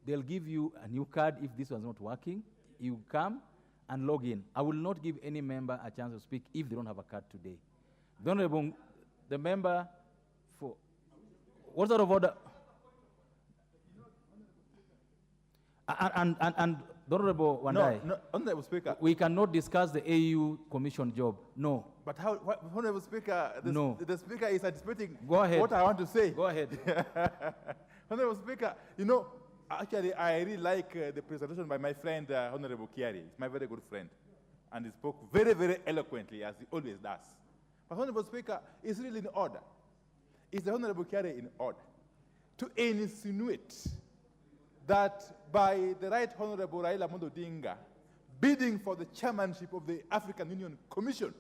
They'll give you a new card if this was not working. You come and log in. I will not give any member a chance to speak if they don't have a card today. The Honorable, the member for, what's out of order? And the Honorable Wandai. No, Honorable Speaker. We cannot discuss the AU Commission job. No. But how, Honorable Speaker, the Speaker is anticipating Go ahead. what I want to say. Go ahead. Honorable Speaker, you know, actually, I really like the presentation by my friend, Honorable Kiari. He's my very good friend. And he spoke very, very eloquently, as he always does. But Honorable Speaker, it's really in order. Is the Honorable Kiari in order to insinuate that by the Right Honorable Raila Amolo Odinga bidding for the chairmanship of the African Union Commission,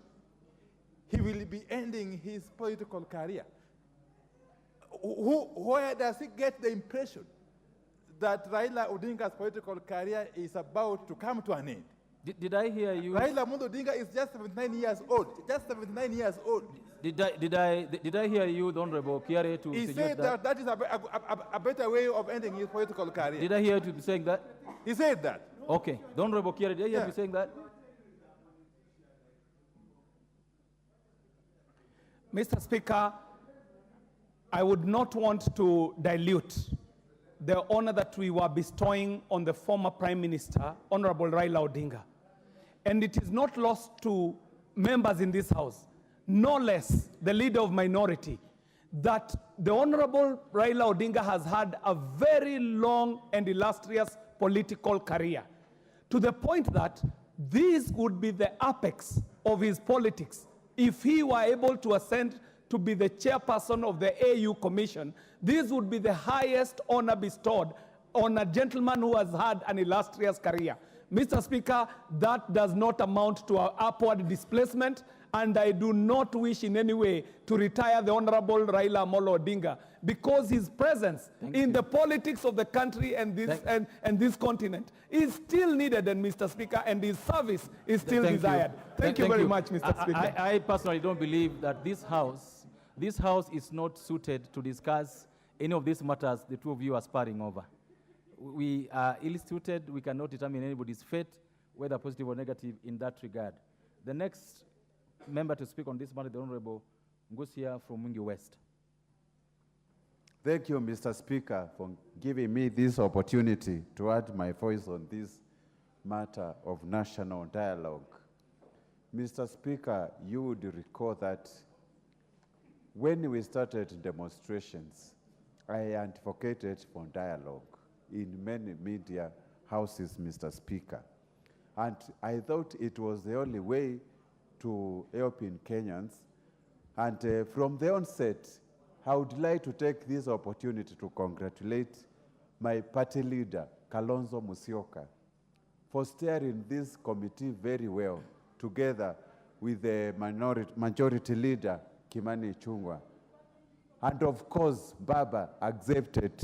he will be ending his political career? Where does he get the impression that Raila Odinga's political career is about to come to an end? Did I hear you? Raila Amolo Odinga is just 79 years old. Just 79 years old. Did I hear you, the Honorable Kiari, to He suggest said that that is a better way of ending his political career. Did I hear you saying that? He said that. Okay. The Honorable Kiari, did I hear you saying that? Mr. Speaker, I would not want to dilute the honor that we were bestowing on the former Prime Minister, Honorable Raila Odinga. And it is not lost to members in this House, no less the leader of minority, that the Honorable Raila Odinga has had a very long and illustrious political career, to the point that this would be the apex of his politics if he were able to ascend to be the chairperson of the AU Commission. This would be the highest honor bestowed on a gentleman who has had an illustrious career. Mr. Speaker, that does not amount to an upward displacement, and I do not wish in any way to retire the Honorable Raila Amolo Odinga, because his presence in the politics of the country and this continent is still needed, and Mr. Speaker, and his service is still desired. Thank you very much, Mr. Speaker. I personally don't believe that this House is not suited to discuss any of these matters the two of you are sparring over. We are ill-suited. We cannot determine anybody's fate, whether positive or negative, in that regard. The next member to speak on this matter is the Honorable Ngusia from Mwingi West. Thank you, Mr. Speaker, for giving me this opportunity to add my voice on this matter of national dialogue. Mr. Speaker, you would recall that when we started demonstrations, I advocated for dialogue in many media houses, Mr. Speaker. And I thought it was the only way to help in Kenyans. And from the onset, I would like to take this opportunity to congratulate my party leader, Kalonzo Musyoka, for steering this committee very well, together with the majority leader, Kimani Ichung'wah. And of course, Baba accepted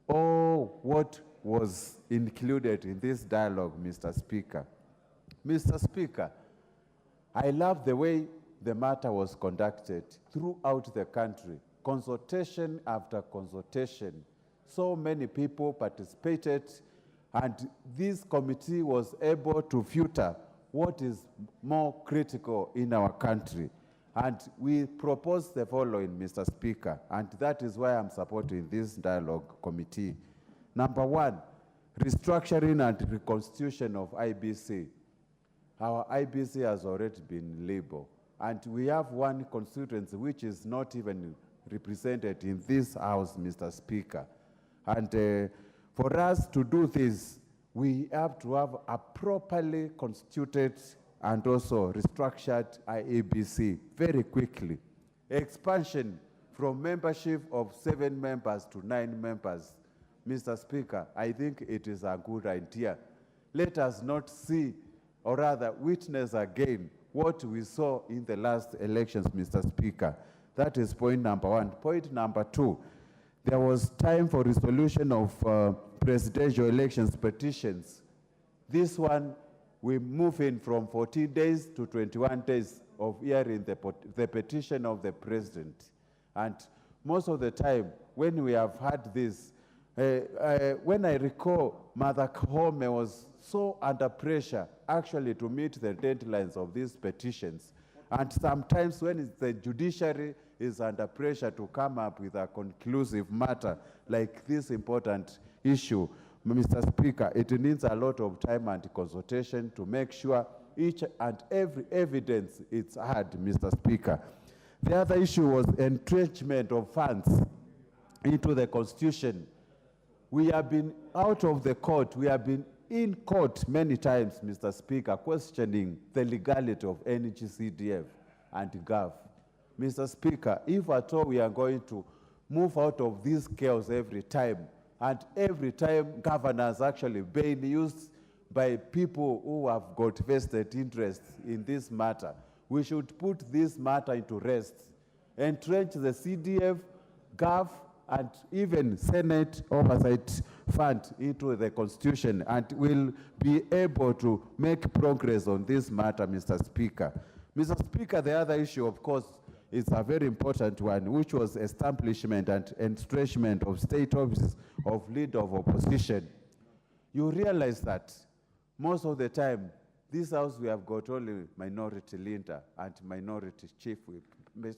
all what was included in this dialogue, Mr. Speaker. Mr. Speaker, I love the way the matter was conducted throughout the country, consultation after consultation. So many people participated, and this committee was able to filter what is more critical in our country. And we propose the following, Mr. Speaker, and that is why I'm supporting this dialogue committee. Number one, restructuring and reconstitution of IBC. Our IBC has already been labeled, and we have one constituency which is not even represented in this house, Mr. Speaker. And for us to do this, we have to have a properly constituted and also restructured IEBC very quickly. Expansion from membership of 7 members to 9 members. Mr. Speaker, I think it is a good idea. Let us not see, or rather witness again, what we saw in the last elections, Mr. Speaker. That is point number one. Point number two, there was time for resolution of presidential elections petitions. This one, we move in from 14 days to 21 days of hearing the petition of the president. And most of the time, when we have had this, when I recall, Mother Koome was so under pressure, actually, to meet the deadlines of these petitions. And sometimes when the judiciary is under pressure to come up with a conclusive matter like this important issue, Mr. Speaker, it needs a lot of time and consultation to make sure each and every evidence is heard, Mr. Speaker. The other issue was entrenchment of funds into the Constitution. We have been out of the court. We have been in court many times, Mr. Speaker, questioning the legality of NGCDF and GAF. Mr. Speaker, if at all we are going to move out of this chaos every time, and every time governors actually being used by people who have got vested interest in this matter, we should put this matter into rest, entrench the CDF, GAF, and even Senate Oversight Fund into the Constitution, and will be able to make progress on this matter, Mr. Speaker. Mr. Speaker, the other issue, of course, is a very important one, which was establishment and entrenchment of state offices of leader of opposition. You realize that most of the time, this house we have got only minority leader and minority chief whip.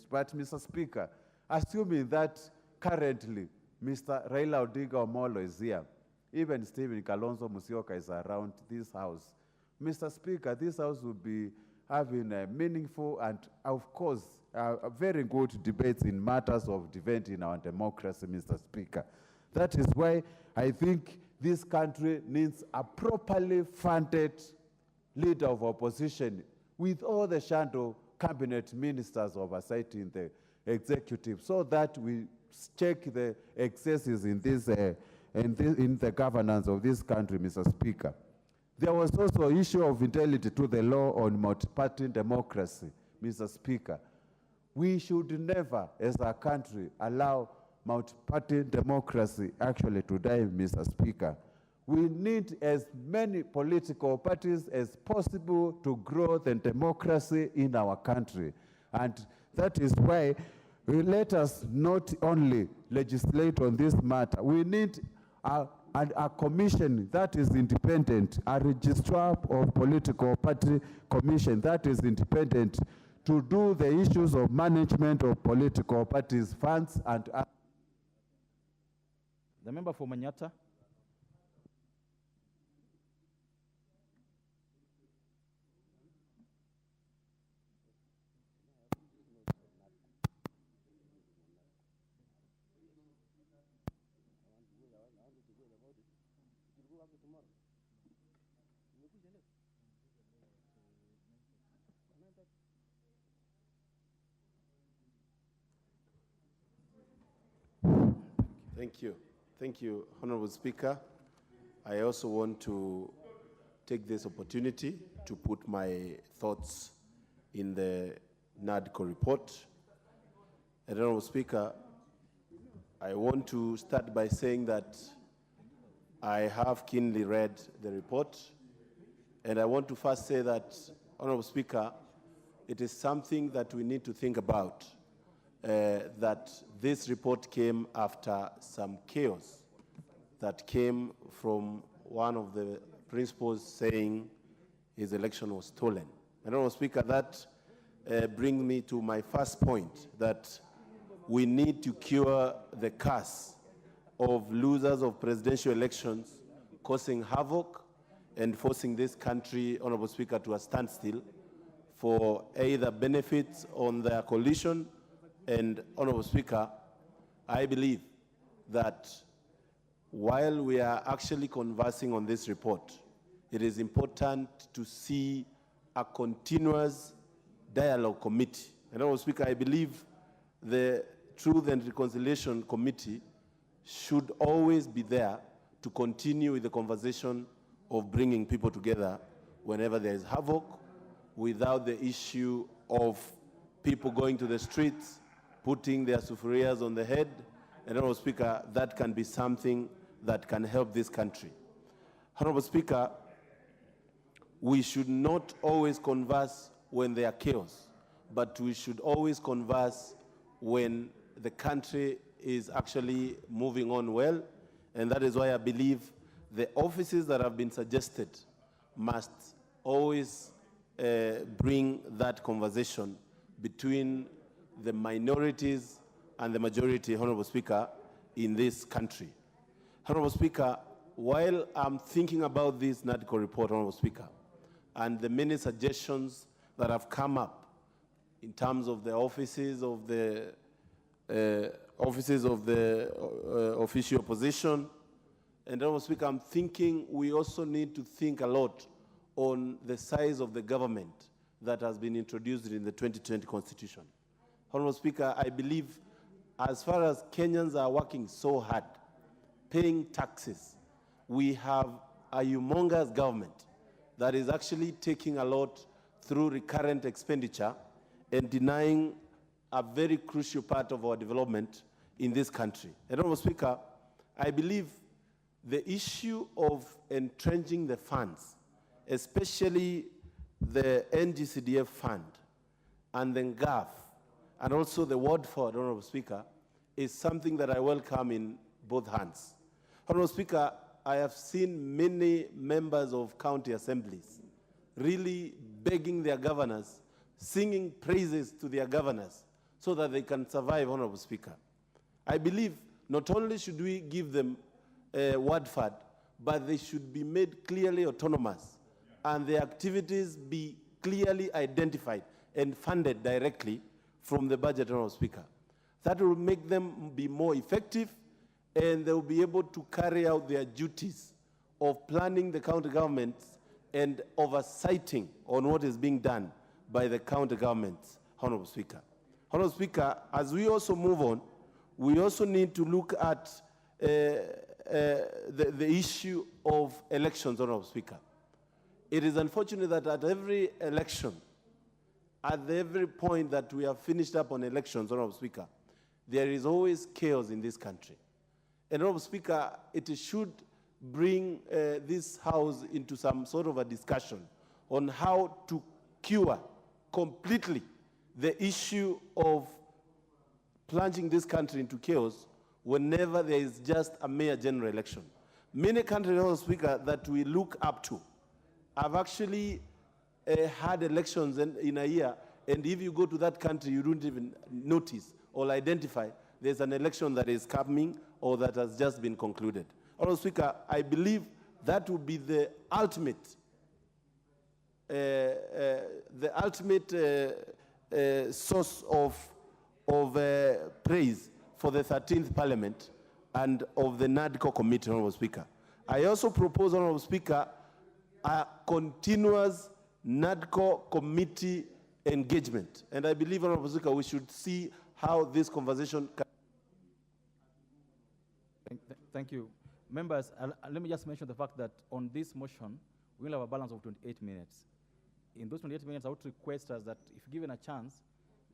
But Mr. Speaker, assuming that currently Mr. Raila Odinga Omolo is here, even Stephen Kalonzo Musyoka is around this house, Mr. Speaker, this house will be having a meaningful and, of course, very good debates in matters of debate in our democracy, Mr. Speaker. That is why I think this country needs a properly funded leader of opposition with all the shadow cabinet ministers oversighting the executive, so that we check the excesses in this, in the governance of this country, Mr. Speaker. There was also an issue of fidelity to the law on multi-party democracy, Mr. Speaker. We should never, as a country, allow multi-party democracy actually to die, Mr. Speaker. We need as many political parties as possible to grow the democracy in our country. And that is why we let us not only legislate on this matter, we need a commission that is independent, a registrar of political party commission that is independent to do the issues of management of political parties' funds and The member for Manyata. Thank you. Thank you, Honorable Speaker. I also want to take this opportunity to put my thoughts in the NADCO report. Honorable Speaker, I want to start by saying that I have keenly read the report, and I want to first say that, Honorable Speaker, it is something that we need to think about, that this report came after some chaos that came from one of the principals saying his election was stolen. Honorable Speaker, that brings me to my first point, that we need to cure the curse of losers of presidential elections causing havoc and forcing this country, Honorable Speaker, to a standstill for either benefits on their coalition. And, Honorable Speaker, I believe that while we are actually conversing on this report, it is important to see a continuous dialogue committee. And, Honorable Speaker, I believe the Truth and Reconciliation Committee should always be there to continue with the conversation of bringing people together whenever there is havoc, without the issue of people going to the streets, putting their sufurias on the head. And, Honorable Speaker, that can be something that can help this country. Honorable Speaker, we should not always converse when there are chaos, but we should always converse when the country is actually moving on well. And that is why I believe the offices that have been suggested must always bring that conversation between the minorities and the majority, Honorable Speaker, in this country. Honorable Speaker, while I'm thinking about this NADCO report, Honorable Speaker, and the many suggestions that have come up in terms of the offices of the official opposition, and Honorable Speaker, I'm thinking we also need to think a lot on the size of the government that has been introduced in the 2020 Constitution. Honorable Speaker, I believe as far as Kenyans are working so hard, paying taxes, we have a humongous government that is actually taking a lot through recurrent expenditure and denying a very crucial part of our development in this country. And, Honorable Speaker, I believe the issue of entrenching the funds, especially the NGCDF fund and the NGAF, and also the word for it, Honorable Speaker, is something that I welcome in both hands. Honorable Speaker, I have seen many members of county assemblies really begging their governors, singing praises to their governors so that they can survive, Honorable Speaker. I believe not only should we give them word fund, but they should be made clearly autonomous and their activities be clearly identified and funded directly from the budget, Honorable Speaker. That will make them be more effective, and they will be able to carry out their duties of planning the county governments and oversighting on what is being done by the county governments, Honorable Speaker. Honorable Speaker, as we also move on, we also need to look at the issue of elections, Honorable Speaker. It is unfortunate that at every election, at every point that we have finished up on elections, Honorable Speaker, there is always chaos in this country. And, Honorable Speaker, it should bring this House into some sort of a discussion on how to cure completely the issue of plunging this country into chaos whenever there is just a mayor general election. Many countries, Honorable Speaker, that we look up to have actually had elections in a year, and if you go to that country, you don't even notice or identify there's an election that is coming or that has just been concluded. Honorable Speaker, I believe that would be the ultimate source of praise for the 13th Parliament and of the NADCO committee, Honorable Speaker. I also propose, Honorable Speaker, a continuous NADCO committee engagement. And I believe, Honorable Speaker, we should see how this conversation can. Thank you. Members, let me just mention the fact that on this motion, we will have a balance of 28 minutes. In those 28 minutes, I would request us that if given a chance,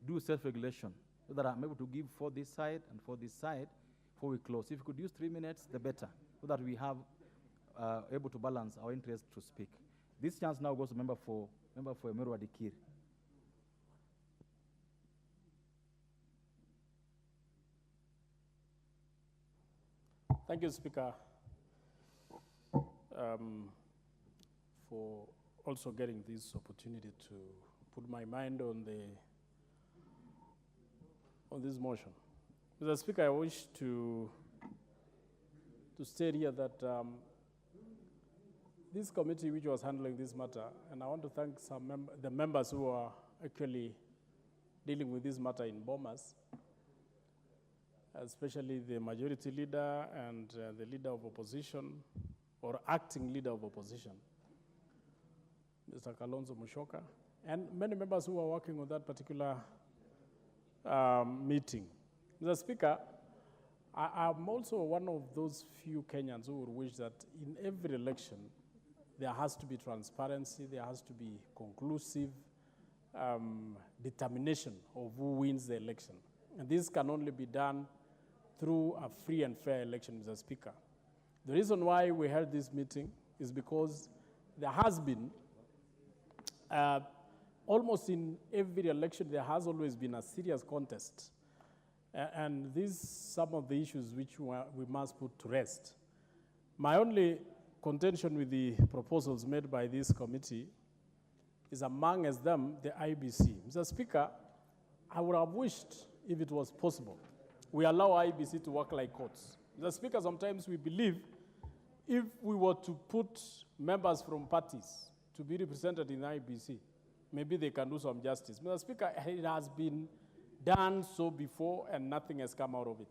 do self-regulation so that I'm able to give for this side and for this side before we close. If we could use 3 minutes, the better, so that we have able to balance our interest to speak. This chance now goes to member for Emeru Adikir. Thank you, Speaker, for also getting this opportunity to put my mind on this motion. Mr. Speaker, I wish to state here that this committee which was handling this matter, and I want to thank the members who are actually dealing with this matter in Bomas, especially the majority leader and the leader of opposition, or acting leader of opposition, Mr. Kalonzo Musyoka, and many members who are working on that particular meeting. Mr. Speaker, I'm also one of those few Kenyans who would wish that in every election, there has to be transparency, there has to be conclusive determination of who wins the election. And this can only be done through a free and fair election, Mr. Speaker. The reason why we held this meeting is because there has been, almost in every election, there has always been a serious contest. And these some of the issues which we must put to rest. My only contention with the proposals made by this committee is amongst them the IBC. Mr. Speaker, I would have wished, if it was possible, we allow IBC to work like courts. Mr. Speaker, sometimes we believe if we were to put members from parties to be represented in IBC, maybe they can do some justice. Mr. Speaker, it has been done so before and nothing has come out of it.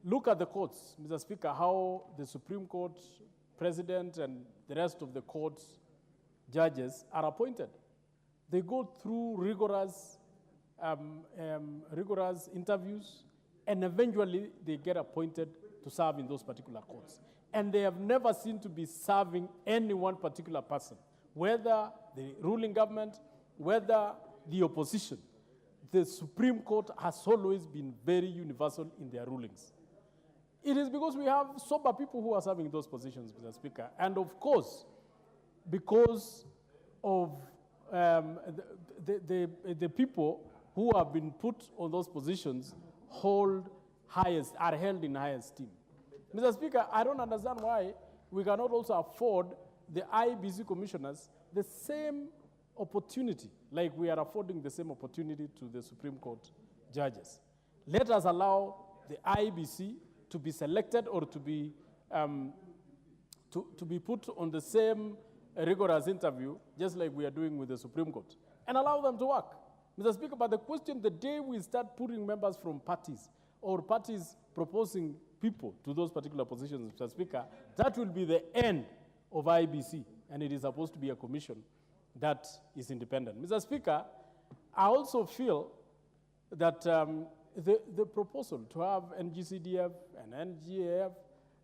Look at the courts, Mr. Speaker, how the Supreme Court president and the rest of the court's judges are appointed. They go through rigorous interviews, and eventually they get appointed to serve in those particular courts. And they have never seemed to be serving any one particular person, whether the ruling government, whether the opposition. The Supreme Court has always been very universal in their rulings. It is because we have sober people who are serving those positions, Mr. Speaker. And of course, because of the people who have been put on those positions are held in high esteem. Mr. Speaker, I don't understand why we cannot also afford the IBC commissioners the same opportunity, like we are affording the same opportunity to the Supreme Court judges. Let us allow the IBC to be selected or to be put on the same rigorous interview, just like we are doing with the Supreme Court, and allow them to work. Mr. Speaker, but the question, the day we start putting members from parties or parties proposing people to those particular positions, Mr. Speaker, that will be the end of IBC, and it is supposed to be a commission that is independent. Mr. Speaker, I also feel that the proposal to have NGCDF and NGAF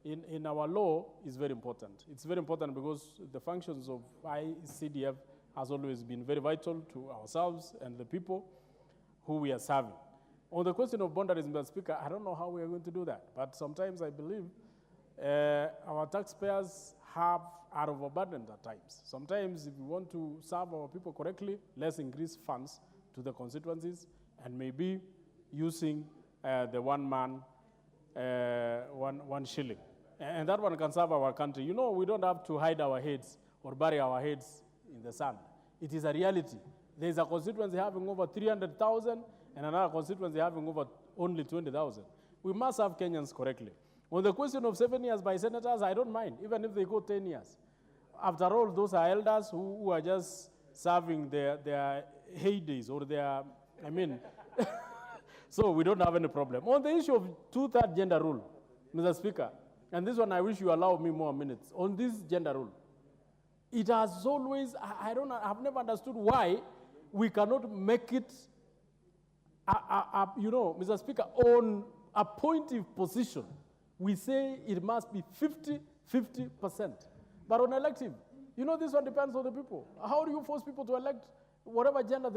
in our law is very important. It's very important because the functions of ICDF has always been very vital to ourselves and the people who we are serving. On the question of boundaries, Mr. Speaker, I don't know how we are going to do that, but sometimes I believe our taxpayers are overburdened at times. Sometimes if we want to serve our people correctly, let's increase funds to the constituencies and maybe using the one man, one shilling. And that one can serve our country. You know, we don't have to hide our heads or bury our heads in the sand. It is a reality. There is a constituency having over 300,000 and another constituency having over only 20,000. We must serve Kenyans correctly. On the question of 7 years by senators, I don't mind, even if they go 10 years. After all, those are elders who are just serving their heydays or their, I mean, so we don't have any problem. On the issue of two-third gender rule, Mr. Speaker, and this one I wish you allow me more minutes, on this gender rule, it has always, I've never understood why we cannot make it, you know, Mr. Speaker, on appointive position, we say it must be 50%. But on elective, you know, this one depends on the people. How do you force people to elect whatever gender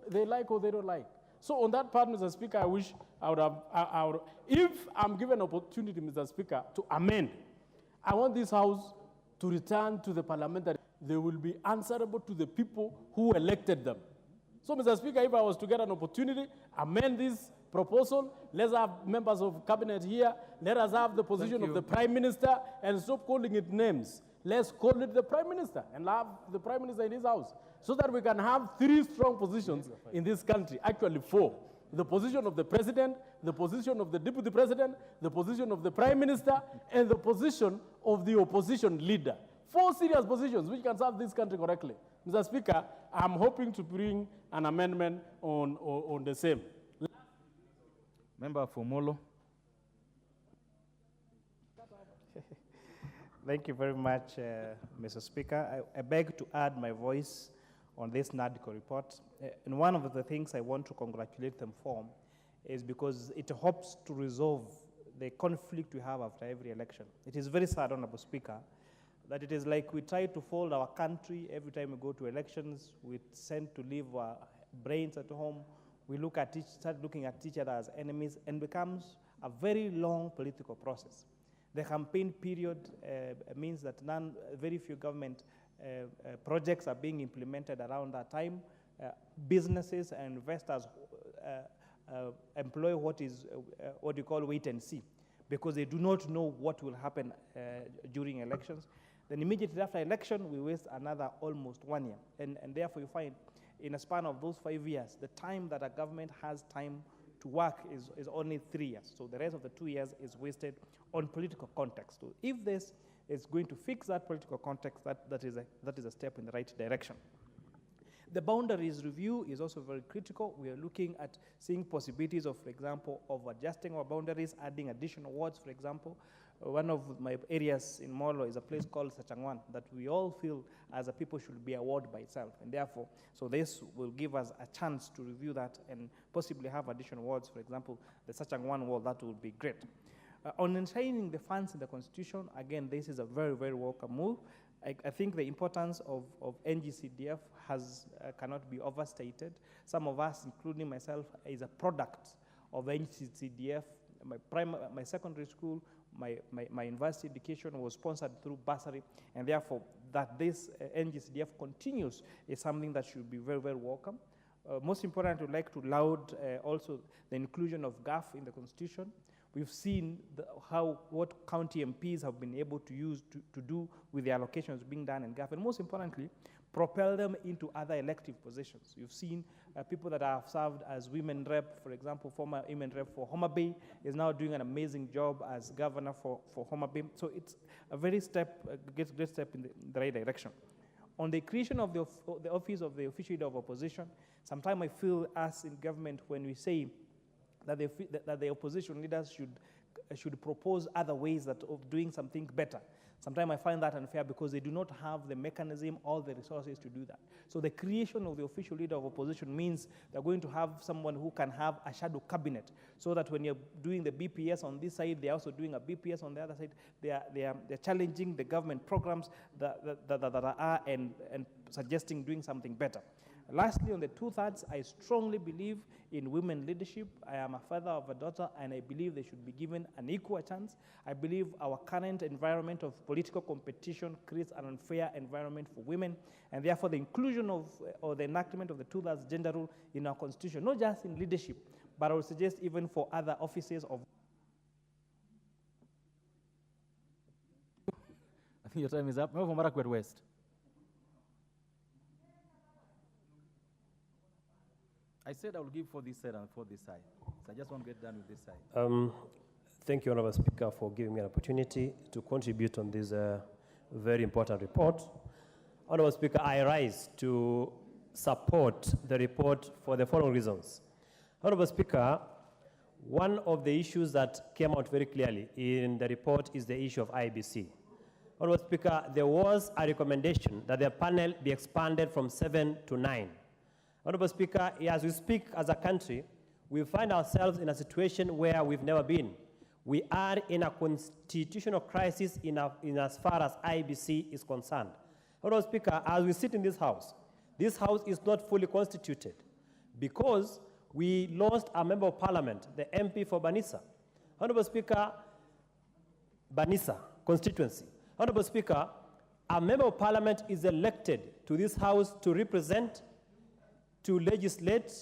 they like or they don't like? So on that part, Mr. Speaker, I wish I would, if I'm given opportunity, Mr. Speaker, to amend, I want this House to return to the parliamentary. They will be answerable to the people who elected them. So, Mr. Speaker, if I was to get an opportunity, amend this proposal, let's have members of cabinet here, let us have the position of the Prime Minister, and stop calling it names. Let's call it the Prime Minister, and have the Prime Minister in his house, so that we can have 3 strong positions in this country, actually 4. The position of the President, the position of the Deputy President, the position of the Prime Minister, and the position of the opposition leader. 4 serious positions which can serve this country correctly. Mr. Speaker, I'm hoping to bring an amendment on the same. Member for Molo. Thank you very much, Mr. Speaker. I beg to add my voice on this NADCO report. And one of the things I want to congratulate them for is because it hopes to resolve the conflict we have after every election. It is very sad, Honorable Speaker, that it is like we try to fold our country every time we go to elections. We tend to leave our brains at home. We start looking at each other as enemies, and becomes a very long political process. The campaign period means that very few government projects are being implemented around that time. Businesses and investors employ what you call wait and see, because they do not know what will happen during elections. Then immediately after election, we waste another almost 1 year. And therefore, you find in a span of those 5 years, the time that a government has time to work is only 3 years. So the rest of the 2 years is wasted on political context. So if this is going to fix that political context, that is a step in the right direction. The boundaries review is also very critical. We are looking at seeing possibilities of, for example, of adjusting our boundaries, adding additional wards, for example. One of my areas in Molo is a place called Sachangwan that we all feel as a people should be a ward by itself. And therefore, so this will give us a chance to review that and possibly have additional wards. For example, the Sachangwan ward, that would be great. On enshrining the funds in the Constitution, again, this is a very, very welcome move. I think the importance of NGCDF cannot be overstated. Some of us, including myself, is a product of NGCDF. My secondary school, my university education was sponsored through bursary, and therefore that this NGCDF continues is something that should be very, very welcome. Most important, I would like to laud also the inclusion of GAF in the Constitution. We've seen what county MPs have been able to use to do with the allocations being done in GAF, and most importantly, propel them into other elective positions. You've seen people that have served as women rep, for example, former women rep for Homa Bay is now doing an amazing job as governor for Homa Bay. So it's a very great step in the right direction. On the creation of the office of the official leader of opposition, sometimes I feel us in government when we say that the opposition leaders should propose other ways of doing something better. Sometimes I find that unfair because they do not have the mechanism or the resources to do that. So the creation of the official leader of opposition means they're going to have someone who can have a shadow cabinet, so that when you're doing the BPS on this side, they're also doing a BPS on the other side. They're challenging the government programs that are and suggesting doing something better. Lastly, on the 2/3, I strongly believe in women leadership. I am a father of a daughter, and I believe they should be given an equal chance. I believe our current environment of political competition creates an unfair environment for women, and therefore the inclusion of or the enactment of the 2/3 gender rule in our Constitution, not just in leadership, but I would suggest even for other offices of. I think your time is up. Member for Marakwet West. I said I will give for this side and for this side. So I just want to get done with this side. Thank you, Honorable Speaker, for giving me an opportunity to contribute on this very important report. Honorable Speaker, I rise to support the report for the following reasons. Honorable Speaker, one of the issues that came out very clearly in the report is the issue of IBC. Honorable Speaker, there was a recommendation that the panel be expanded from 7 to 9. Honorable Speaker, as we speak as a country, we find ourselves in a situation where we've never been. We are in a constitutional crisis in as far as IBC is concerned. Honorable Speaker, as we sit in this house is not fully constituted because we lost a member of parliament, the MP for Banisa. Honorable Speaker, Banisa constituency. Honorable Speaker, a member of parliament is elected to this house to represent, to legislate,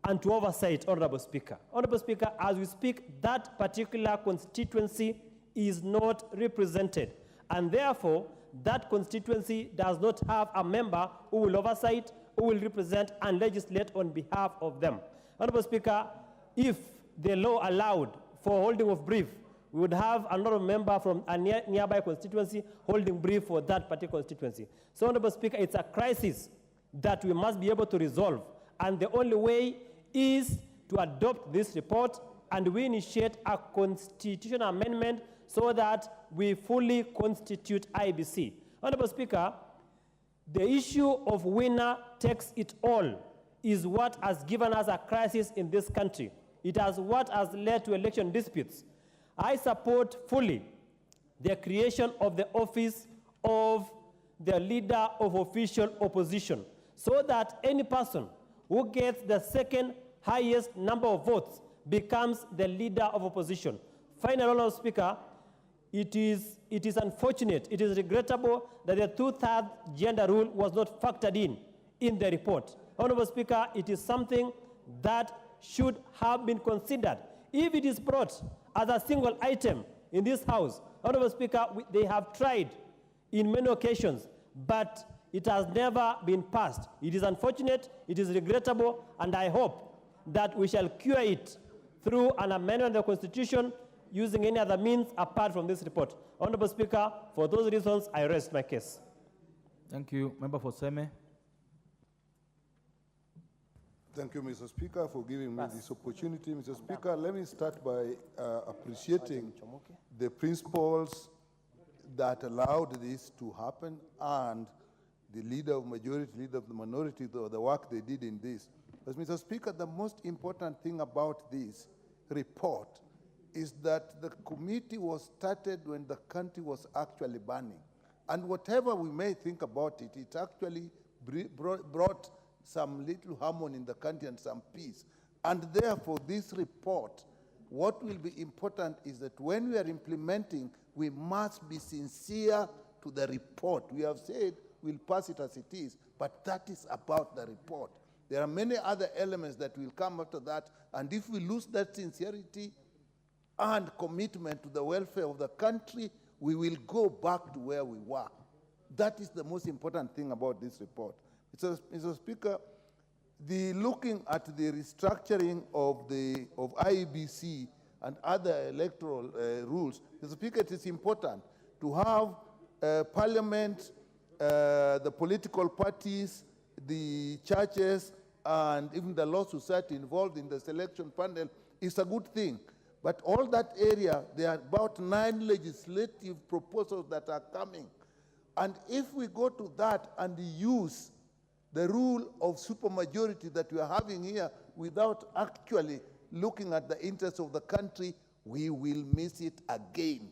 and to oversight, Honorable Speaker. Honorable Speaker, as we speak, that particular constituency is not represented, and therefore, that constituency does not have a member who will oversight, who will represent and legislate on behalf of them. Honorable Speaker, if the law allowed for holding of brief, we would have another member from a nearby constituency holding brief for that particular constituency. So, Honorable Speaker, it's a crisis that we must be able to resolve, and the only way is to adopt this report and we initiate a constitutional amendment so that we fully constitute IBC. Honorable Speaker, the issue of winner takes it all is what has given us a crisis in this country. It is what has led to election disputes. I support fully the creation of the office of the leader of official opposition so that any person who gets the second highest number of votes becomes the leader of opposition. Finally, Honorable Speaker, it is unfortunate, it is regrettable that the 2/3 gender rule was not factored in the report. Honorable Speaker, it is something that should have been considered. If it is brought as a single item in this House, Honorable Speaker, they have tried in many occasions, but it has never been passed. It is unfortunate, it is regrettable, and I hope that we shall cure it through an amendment of the Constitution using any other means apart from this report. Honorable Speaker, for those reasons, I rest my case. Thank you. Member for Seme. Thank you, Mr. Speaker, for giving me this opportunity. Mr. Speaker, let me start by appreciating the principles that allowed this to happen and the leader of majority, leader of the minority, the work they did in this. But Mr. Speaker, the most important thing about this report is that the committee was started when the country was actually burning. And whatever we may think about it, it actually brought some little harmony in the country and some peace. And therefore, this report, what will be important is that when we are implementing, we must be sincere to the report. We have said we'll pass it as it is, but that is about the report. There are many other elements that will come after that, and if we lose that sincerity and commitment to the welfare of the country, we will go back to where we were. That is the most important thing about this report. Mr. Speaker, looking at the restructuring of IEBC and other electoral rules, Mr. Speaker, it is important to have Parliament, the political parties, the churches, and even the law society involved in the selection panel is a good thing. But all that area, there are about 9 legislative proposals that are coming. And if we go to that and use the rule of supermajority that we are having here without actually looking at the interests of the country, we will miss it again.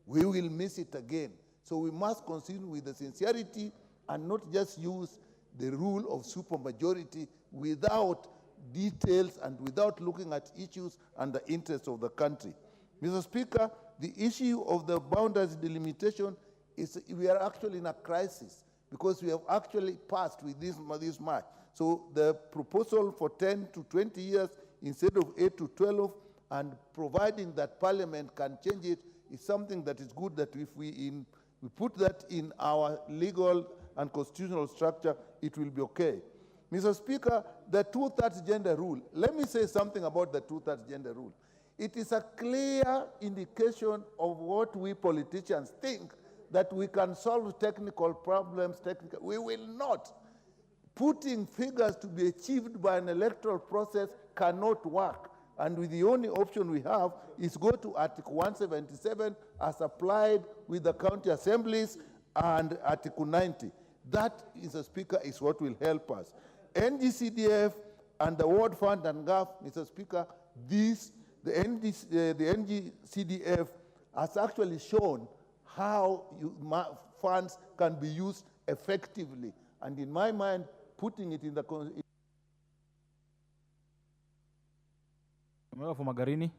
We will miss it again. So we must continue with the sincerity and not just use the rule of supermajority without details and without looking at issues and the interests of the country. Mr. Speaker, the issue of the boundaries delimitation is we are actually in a crisis because we have actually passed with this March. So the proposal for 10 to 20 years instead of 8 to 12 and providing that Parliament can change it is something that is good, that if we put that in our legal and constitutional structure, it will be okay. Mr. Speaker, the 2/3 gender rule, let me say something about the 2/3 gender rule. It is a clear indication of what we politicians think, that we can solve technical problems. We will not. Putting figures to be achieved by an electoral process cannot work. And with the only option we have is go to Article 177 as applied with the county assemblies and Article 90. That, Mr. Speaker, is what will help us. NGCDF and the Ward Fund and GAF, Mr. Speaker, the NGCDF has actually shown how funds can be used effectively. And in my mind, putting it in the... Member for Magarini.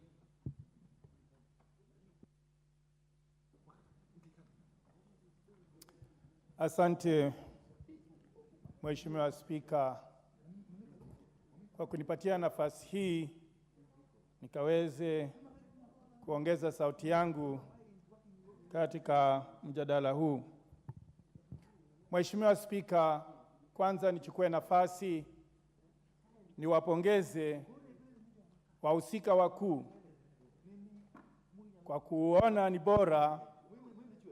Asante, Mheshimiwa Spika, kwa kunipatia nafasi hii nikaweze kuongeza sauti yangu katika mjadala huu. Mheshimiwa Spika, kwanza nichukue nafasi niwapongeze wahusika wakuu kwa kuona ni bora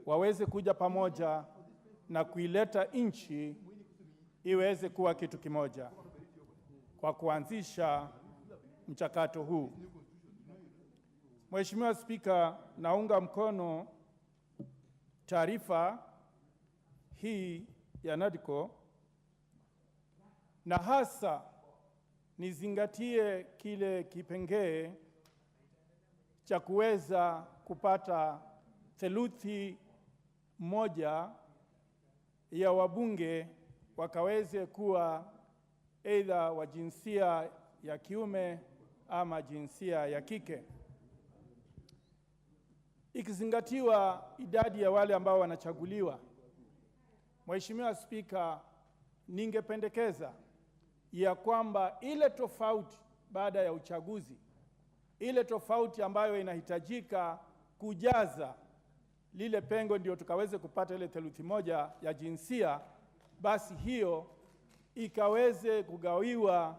waweze kuja pamoja na kuileta nchi iweze kuwa kitu kimoja kwa kuanzisha mchakato huu. Mheshimiwa Spika, naunga mkono taarifa hii ya NADCO na hasa nizingatie kile kipengee cha kuweza kupata theluthi moja ya wabunge wakaweze kuwa aidha wa jinsia ya kiume ama jinsia ya kike. Ikizingatiwa idadi ya wale ambao wanachaguliwa, Mheshimiwa Spika, ningependekeza ya kwamba ile tofauti baada ya uchaguzi, ile tofauti ambayo inahitajika kujaza lile pengo ndio tukaweze kupata ile theluthi moja ya jinsia, basi hiyo ikaweze kugawiwa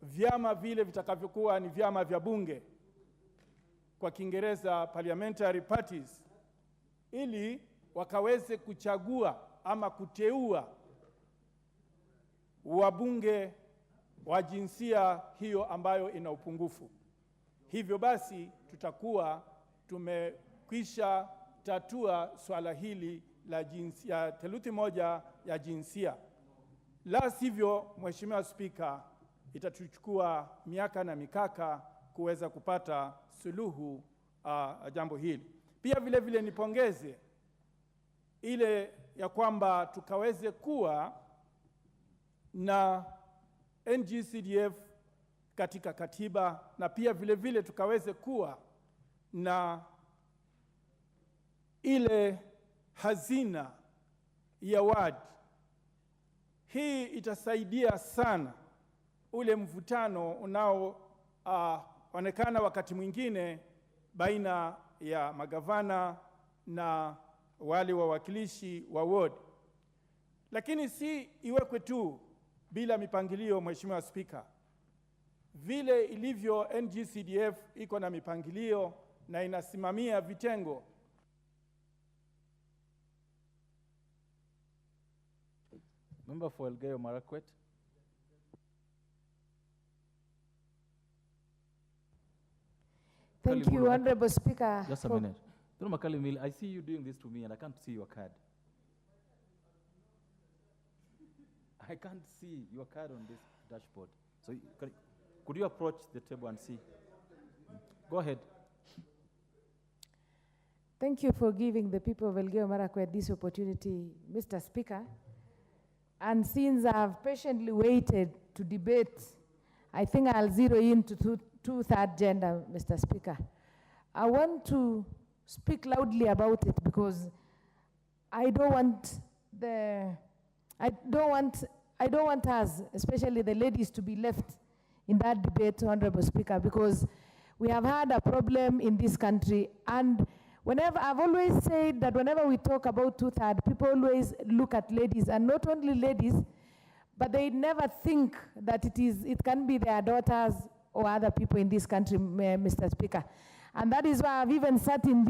vyama vile vitakavyokuwa ni vyama vya bunge, kwa Kiingereza parliamentary parties, ili wakaweze kuchagua ama kuteua wabunge wa jinsia hiyo ambayo ina upungufu. Hivyo basi tutakuwa tumekwisha tatua swala hili la jinsia, theluthi moja ya jinsia. La sivyo, Mheshimiwa Spika, itatuchukua miaka na mikaka kuweza kupata suluhu jambo hili. Pia vile vile nipongeze ile ya kwamba tukaweze kuwa na NGCDF katika katiba, na pia vile vile tukaweze kuwa na ile hazina ya wadi. Hii itasaidia sana ule mvutano unaoonekana wakati mwingine baina ya magavana na wale wawakilishi wa ward. Lakini si iwekwe tu bila mipangilio, Mheshimiwa Spika. Vile ilivyo NGCDF iko na mipangilio na inasimamia vitengo. Member for Elgeyo Marakwet. Thank you, Honorable Speaker. Just a minute. Dr. Makali, I see you doing this to me and I can't see your card. I can't see your card on this dashboard. So could you approach the table and see? Go ahead. Thank you for giving the people of Elgeyo Marakwet this opportunity, Mr. Speaker. And since I've patiently waited to debate, I think I'll zero in to two-third gender, Mr. Speaker. I want to speak loudly about it because I don't want us, especially the ladies, to be left in that debate, Honorable Speaker, because we have had a problem in this country. And I've always said that whenever we talk about two-third, people always look at ladies, and not only ladies, but they never think that it can be their daughters or other people in this country, Mr. Speaker. And that is why I've even sat in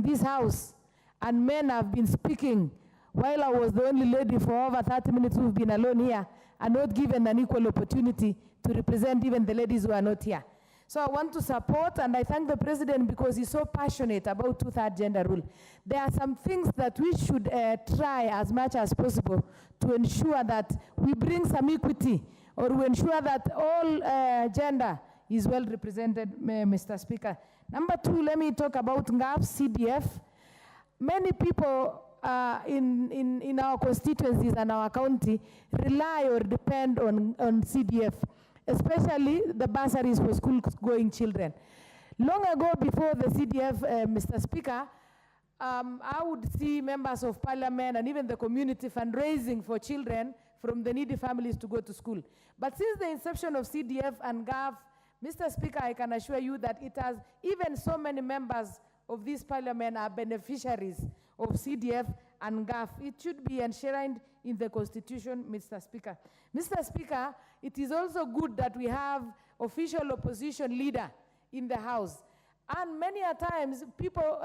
this house, and men have been speaking while I was the only lady for over 30 minutes who've been alone here and not given an equal opportunity to represent even the ladies who are not here. So I want to support, and I thank the President because he's so passionate about two-third gender rule. There are some things that we should try as much as possible to ensure that we bring some equity, or we ensure that all gender is well represented, Mr. Speaker. Number two, let me talk about NGAF, CDF. Many people in our constituencies and our county rely or depend on CDF, especially the bursaries for school-going children. Long ago, before the CDF, Mr. Speaker, I would see members of parliament and even the community fundraising for children from the needy families to go to school. But since the inception of CDF and GAF, Mr. Speaker, I can assure you that it has, even so many members of this parliament are beneficiaries of CDF and GAF. It should be enshrined in the Constitution, Mr. Speaker. Mr. Speaker, it is also good that we have official opposition leader in the House. And many a times, people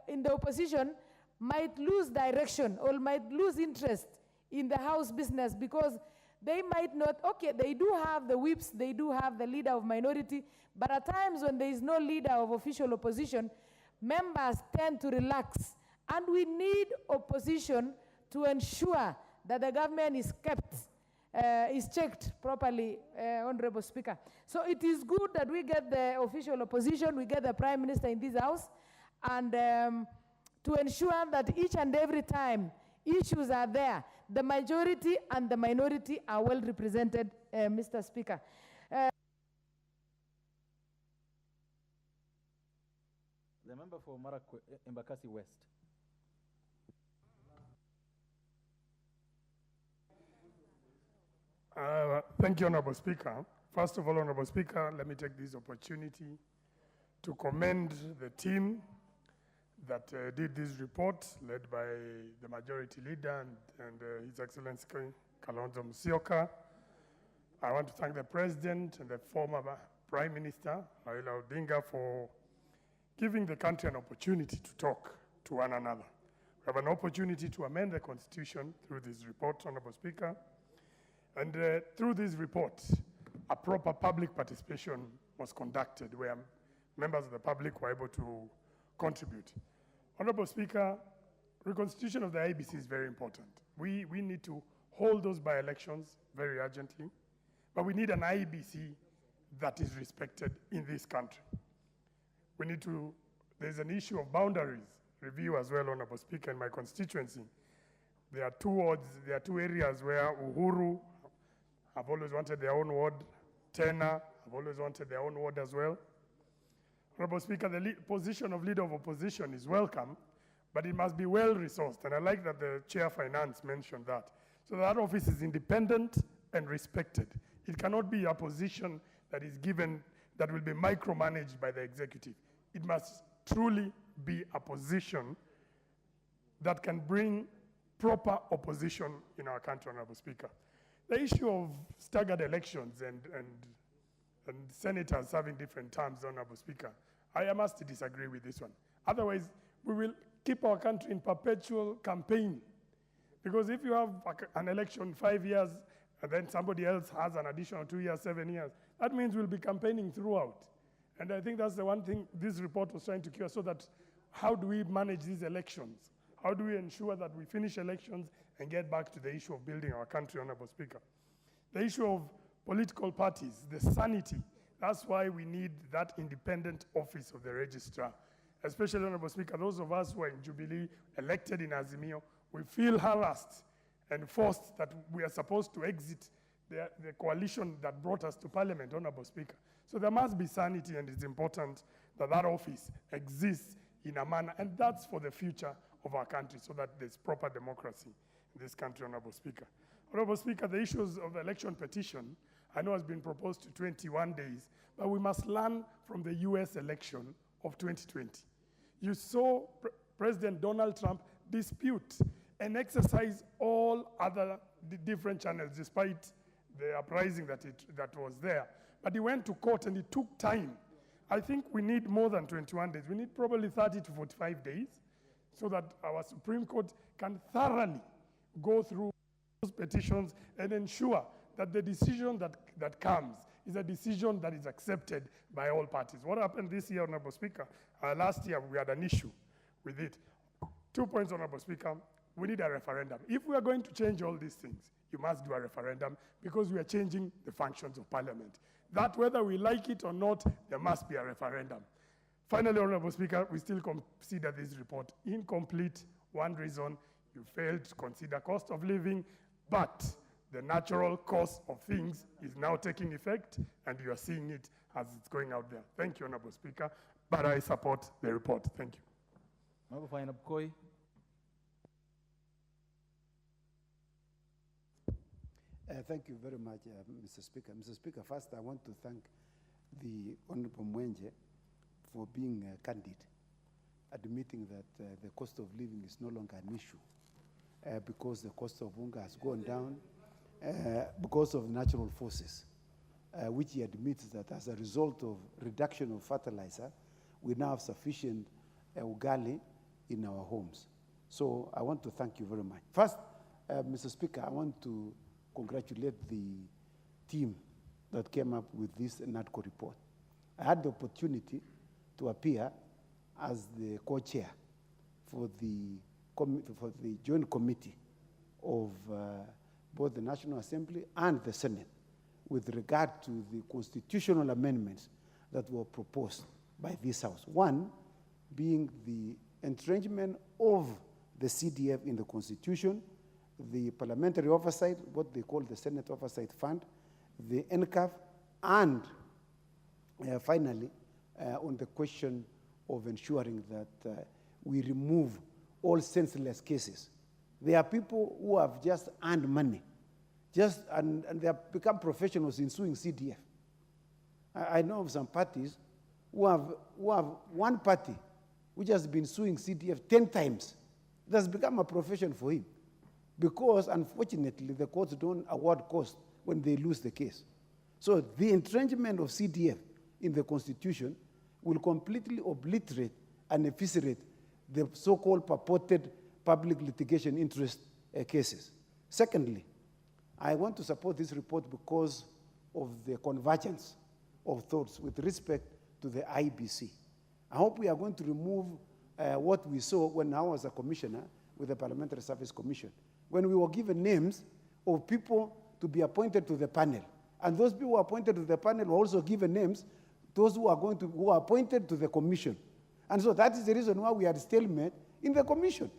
in the opposition might lose direction or might lose interest in the House business because they might not, okay, they do have the whips, they do have the leader of minority, but at times when there is no leader of official opposition, members tend to relax. And we need opposition to ensure that the government is kept, is checked properly, Honorable Speaker. So it is good that we get the official opposition, we get the Prime Minister in this House, and to ensure that each and every time issues are there, the majority and the minority are well represented, Mr. Speaker. The member for Embakasi West. Thank you, Honorable Speaker. First of all, Honorable Speaker, let me take this opportunity to commend the team that did this report, led by the majority leader and His Excellency Kalonzo Musyoka. I want to thank the President and the former Prime Minister, Raila Odinga, for giving the country an opportunity to talk to one another. We have an opportunity to amend the Constitution through this report, Honorable Speaker. And through this report, a proper public participation was conducted where members of the public were able to contribute. Honorable Speaker, reconstitution of the IEBC is very important. We need to hold those by-elections very urgently, but we need an IEBC that is respected in this country. We need to, there's an issue of boundaries review as well, Honorable Speaker, in my constituency. There are two wards, there are two areas where Uhuru have always wanted their own ward, Tena have always wanted their own ward as well. Honorable Speaker, the position of Leader of Opposition is welcome, but it must be well-resourced, and I like that the Chair of Finance mentioned that. So that office is independent and respected. It cannot be a position that is given, that will be micromanaged by the executive. It must truly be a position that can bring proper opposition in our country, Honorable Speaker. The issue of staggered elections and senators having different terms, Honorable Speaker, I must disagree with this one. Otherwise, we will keep our country in perpetual campaign. Because if you have an election 5 years and then somebody else has an additional 2 years, 7 years, that means we'll be campaigning throughout. And I think that's the one thing this report was trying to cure, so that how do we manage these elections? How do we ensure that we finish elections and get back to the issue of building our country, Honorable Speaker? The issue of political parties, the sanity, that's why we need that independent office of the registrar. Especially, Honorable Speaker, those of us who are in Jubilee, elected in Azimio, we feel harassed and forced that we are supposed to exit the coalition that brought us to Parliament, Honorable Speaker. So there must be sanity, and it's important that that office exists in a manner, and that's for the future of our country, so that there's proper democracy in this country, Honorable Speaker. Honorable Speaker, the issues of the election petition, I know has been proposed to 21 days, but we must learn from the US election of 2020. You saw President Donald Trump dispute and exercise all other different channels, despite the uprising that was there. But he went to court and it took time. I think we need more than 21 days. We need probably 30 to 45 days so that our Supreme Court can thoroughly go through those petitions and ensure that the decision that comes is a decision that is accepted by all parties. What happened this year, Honorable Speaker? Last year, we had an issue with it. 2 points, Honorable Speaker. We need a referendum. If we are going to change all these things, you must do a referendum because we are changing the functions of Parliament. That, whether we like it or not, there must be a referendum. Finally, Honorable Speaker, we still consider this report incomplete. One reason, you failed to consider cost of living, but the natural course of things is now taking effect, and you are seeing it as it's going out there. Thank you, Honorable Speaker, but I support the report. Thank you. Thank you very much, Mr. Speaker. Mr. Speaker, first I want to thank the Honorable Mwenje for being candid, admitting that the cost of living is no longer an issue because the cost of hunger has gone down because of natural forces, which he admits that as a result of reduction of fertilizer, we now have sufficient ugali in our homes. So I want to thank you very much. First, Mr. Speaker, I want to congratulate the team that came up with this NADCO report. I had the opportunity to appear as the co-chair for the joint committee of both the National Assembly and the Senate with regard to the constitutional amendments that were proposed by this House. One being the entrenchment of the CDF in the Constitution, the parliamentary oversight, what they call the Senate Oversight Fund, the NCAF, and finally, on the question of ensuring that we remove all senseless cases. There are people who have just earned money, and they have become professionals in suing CDF. I know of some parties who have one party which has been suing CDF 10 times. It has become a profession for him, because unfortunately the courts don't award cost when they lose the case. So the entrenchment of CDF in the Constitution will completely obliterate and eviscerate the so-called purported public litigation interest cases. Secondly, I want to support this report because of the convergence of thoughts with respect to the IBC. I hope we are going to remove what we saw when I was a commissioner with the Parliamentary Service Commission, when we were given names of people to be appointed to the panel. And those people who were appointed to the panel were also given names, those who are appointed to the commission. And so that is the reason why we had stalemate in the commission.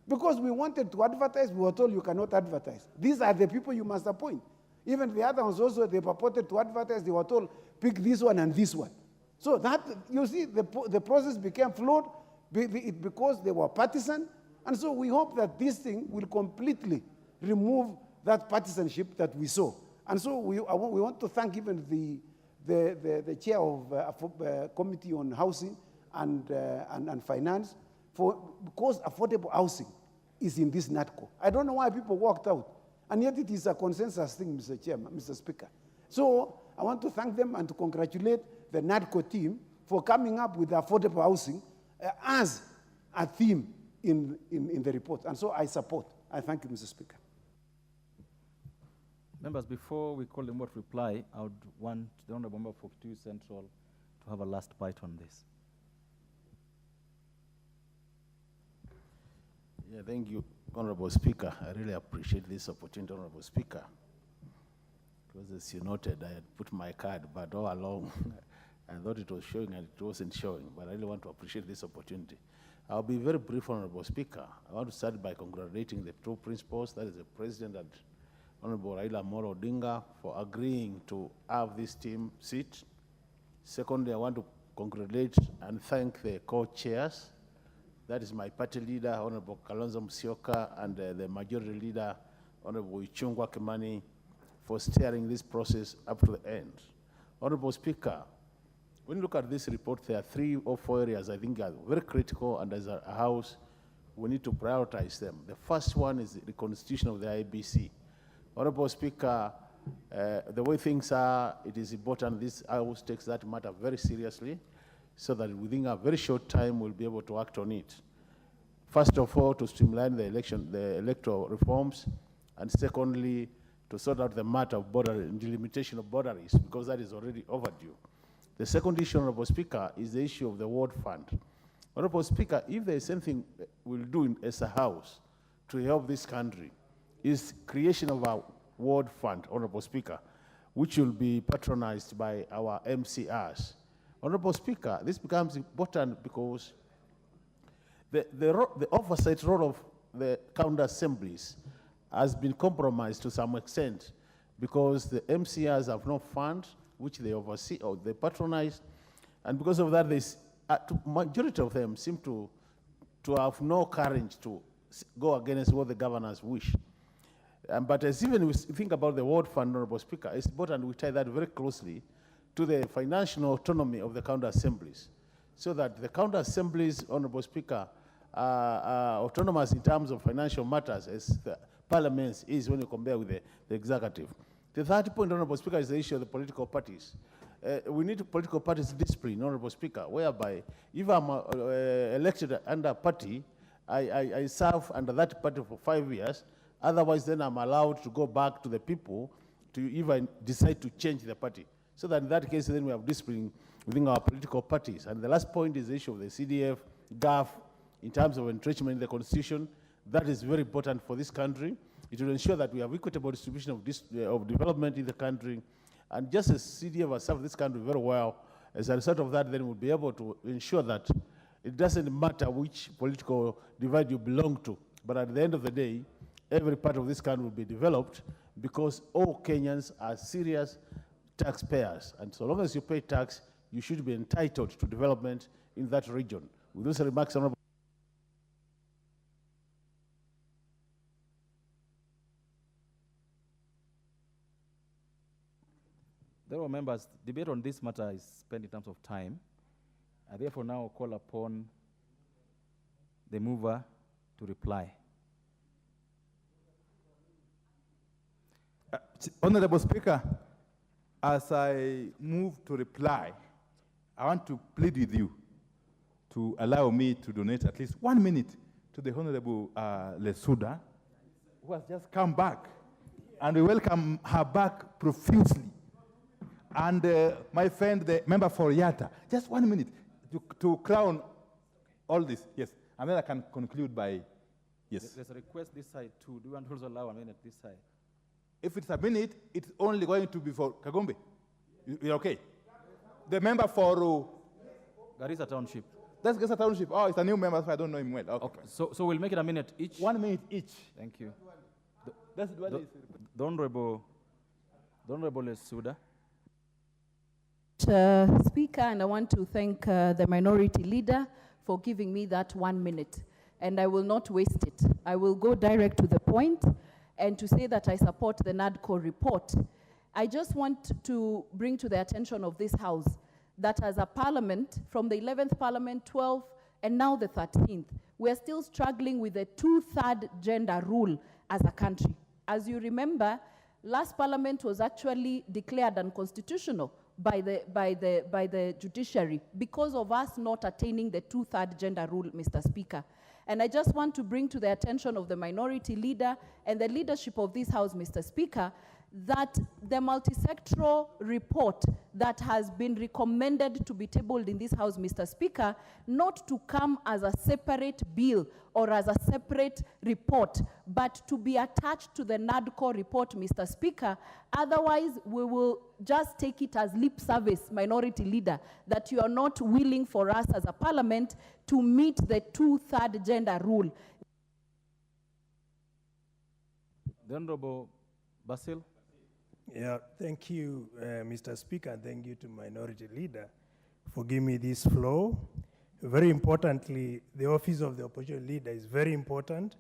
Because we wanted to advertise, we were told you cannot advertise. These are the people you must appoint. Even the other ones also, they purported to advertise, they were told, pick this one and this one. So that, you see, the process became flawed because they were partisan. And so we hope that this thing will completely remove that partisanship that we saw. And so we want to thank even the chair of Committee on Housing and Finance because affordable housing is in this NADCO. I don't know why people walked out. And yet it is a consensus thing, Mr. Speaker. So I want to thank them and to congratulate the NADCO team for coming up with affordable housing as a theme in the report. And so I support. I thank you, Mr. Speaker. Members, before we call them what reply, I would want the Honourable Member for Kitui Central to have a last bite on this. Yeah, thank you, Honourable Speaker. I really appreciate this opportunity, Honourable Speaker. Because as you noted, I had put my card, but all along, I thought it was showing and it wasn't showing, but I really want to appreciate this opportunity. I'll be very brief, Honourable Speaker. I want to start by congratulating the two principals, that is the President and Honourable Raila Amolo Odinga, for agreeing to have this team sit. Secondly, I want to congratulate and thank the co-chairs. That is my party leader, Honourable Kalonzo Musyoka, and the majority leader, Honourable Ichung'wah Kimani, for steering this process up to the end. Honourable Speaker, when you look at this report, there are 3 or 4 areas I think are very critical, and as a House, we need to prioritize them. The first one is the constitution of the IBC. Honourable Speaker, The way things are, it is important this House takes that matter very seriously so that within a very short time we'll be able to act on it. First of all, to streamline the electoral reforms, and secondly, to sort out the matter of delimitation of boundaries, because that is already overdue. The second issue, Honorable Speaker, is the issue of the Ward Fund. Honorable Speaker, if there is anything we'll do as a House to help this country, is creation of a Ward Fund, Honorable Speaker, which will be patronized by our MCRs. Honorable Speaker, this becomes important because the oversight role of the county assemblies has been compromised to some extent because the MCRs have no fund which they oversee or they patronize, and because of that, majority of them seem to have no courage to go against what the governors wish. But as even we think about the Ward Fund, Honorable Speaker, it's important we tie that very closely to the financial autonomy of the county assemblies, so that the county assemblies, Honorable Speaker, are autonomous in terms of financial matters as the parliament is when you compare with the executive. The third point, Honorable Speaker, is the issue of the political parties. We need political parties discipline, Honorable Speaker, whereby if I'm elected under a party, I serve under that party for 5 years. Otherwise, then I'm allowed to go back to the people to even decide to change the party. So that in that case, then we have discipline within our political parties. And the last point is the issue of the CDF, GAF, in terms of entrenchment in the Constitution. That is very important for this country. It will ensure that we have equitable distribution of development in the country. And just as CDF has served this country very well, as a result of that, then we'll be able to ensure that it doesn't matter which political divide you belong to, but at the end of the day, every part of this country will be developed because all Kenyans are serious taxpayers. And so long as you pay tax, you should be entitled to development in that region. With those remarks, Honorable. Therefore, members, debate on this matter is spent in terms of time. I therefore now call upon the mover to reply. Honorable Speaker, as I move to reply, I want to plead with you to allow me to donate at least 1 minute to the Honorable Lesuda, who has just come back, and we welcome her back profusely. And my friend, the member for Yatta, just 1 minute to crown all this. Yes, and then I can conclude by yes. There's a request this side too. Do you want to also allow a minute this side? If it's a minute, it's only going to be for Kagombe. You're okay? The member for Garissa Township. That's Garissa Township. Oh, it's a new member, so I don't know him well. Okay. So we'll make it a minute each. 1 minute each. Thank you. The Honorable Lesuda. Speaker, and I want to thank the minority leader for giving me that 1 minute. And I will not waste it. I will go direct to the point and to say that I support the NADCO report. I just want to bring to the attention of this House that as a parliament, from the 11th parliament, 12th, and now the 13th, we're still struggling with the 2/3 gender rule as a country. As you remember, last parliament was actually declared unconstitutional by the judiciary because of us not attaining the 2/3 gender rule, Mr. Speaker. And I just want to bring to the attention of the minority leader and the leadership of this House, Mr. Speaker, that the multisectoral report that has been recommended to be tabled in this House, Mr. Speaker, not to come as a separate bill or as a separate report, but to be attached to the NADCO report, Mr. Speaker. Otherwise, we will just take it as lip service, minority leader, that you are not willing for us as a parliament to meet the 2/3 gender rule. The Honorable Basil. Yeah, thank you, Mr. Speaker, and thank you to Minority Leader for giving me this floor. Very importantly, the office of the Opposition Leader is very important.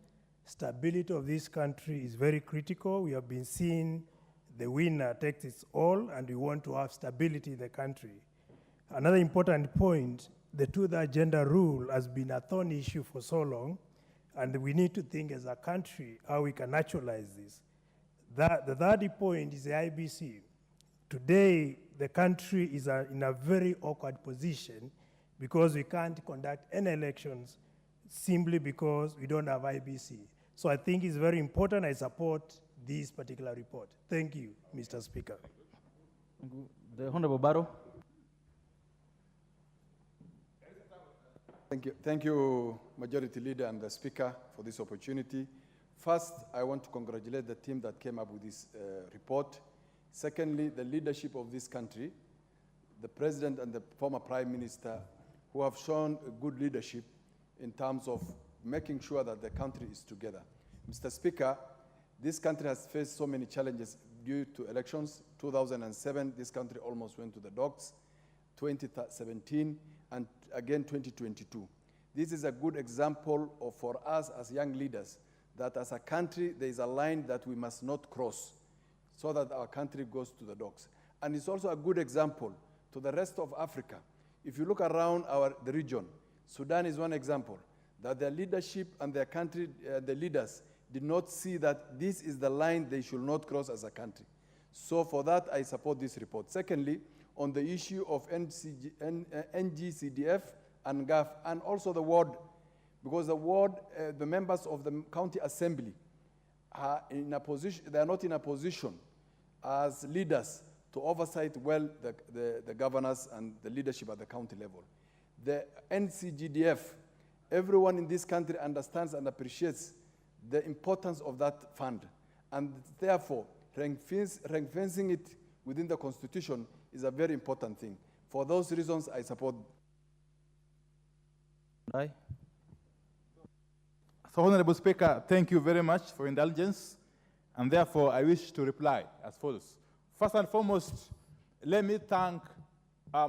Stability of this country is very critical. We have been seeing the winner takes its all, and we want to have stability in the country. Another important point, the 2/3 gender rule has been a thorny issue for so long, and we need to think as a country how we can actualize this. The third point is the IBC. Today, the country is in a very awkward position because we can't conduct any elections simply because we don't have IBC. So I think it's very important. I support this particular report. Thank you, Mr. Speaker. The Honorable Barrow. Thank you, Majority Leader and the Speaker, for this opportunity. First, I want to congratulate the team that came up with this report. Secondly, the leadership of this country, the President and the former Prime Minister, who have shown good leadership in terms of making sure that the country is together. Mr. Speaker, this country has faced so many challenges due to elections. 2007, this country almost went to the dogs. 2017, and again 2022. This is a good example for us as young leaders, that as a country, there is a line that we must not cross so that our country goes to the dogs. And it's also a good example to the rest of Africa. If you look around the region, Sudan is one example, that their leadership and their country, the leaders, did not see that this is the line they should not cross as a country. So for that, I support this report. Secondly, on the issue of NGCDF and GAF, and also the ward, because the ward, the members of the county assembly are in a position, they are not in a position as leaders to oversight well the governors and the leadership at the county level. The NCGDF, everyone in this country understands and appreciates the importance of that fund, and therefore ring-fencing it within the Constitution is a very important thing. For those reasons, I support. Aye. So, Honorable Speaker, thank you very much for indulgence, and therefore I wish to reply as follows. First and foremost, let me thank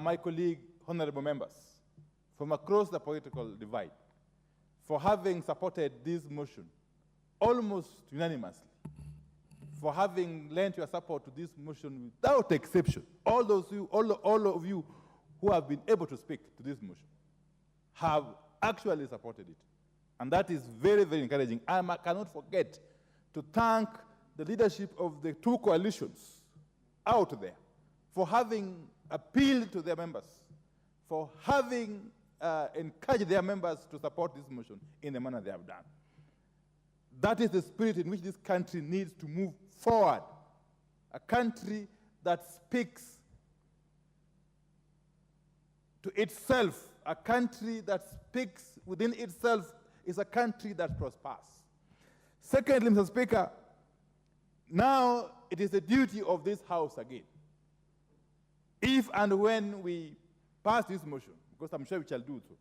my colleague, honorable members, from across the political divide for having supported this motion almost unanimously, for having lent your support to this motion without exception. All of you who have been able to speak to this motion have actually supported it. And that is very, very encouraging. I cannot forget to thank the leadership of the two coalitions out there for having appealed to their members, for having encouraged their members to support this motion in the manner they have done. That is the spirit in which this country needs to move forward. A country that speaks to itself, a country that speaks within itself is a country that prospers. Secondly, Mr. Speaker, now it is the duty of this House again, if and when we pass this motion, because I'm sure we shall do so,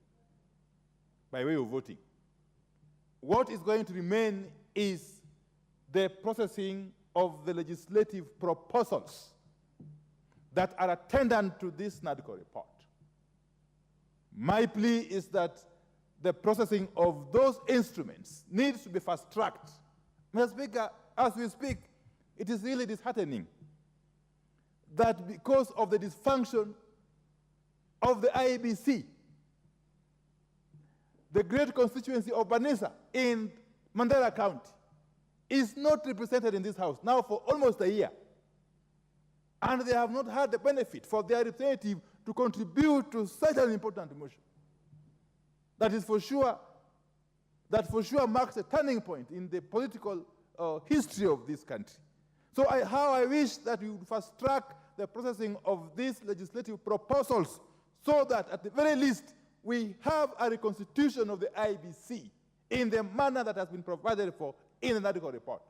by way of voting, what is going to remain is the processing of the legislative proposals that are attendant to this NADCO report. My plea is that the processing of those instruments needs to be fast-tracked. Mr. Speaker, as we speak, it is really disheartening that because of the dysfunction of the IEBC, the great constituency of Banisa in Mandera County is not represented in this House now for almost a year. And they have not had the benefit for their representative to contribute to such an important motion. That for sure marks a turning point in the political history of this country. So how I wish that we would fast track the processing of these legislative proposals so that at the very least we have a reconstitution of the IBC in the manner that has been provided for in the NADCO report,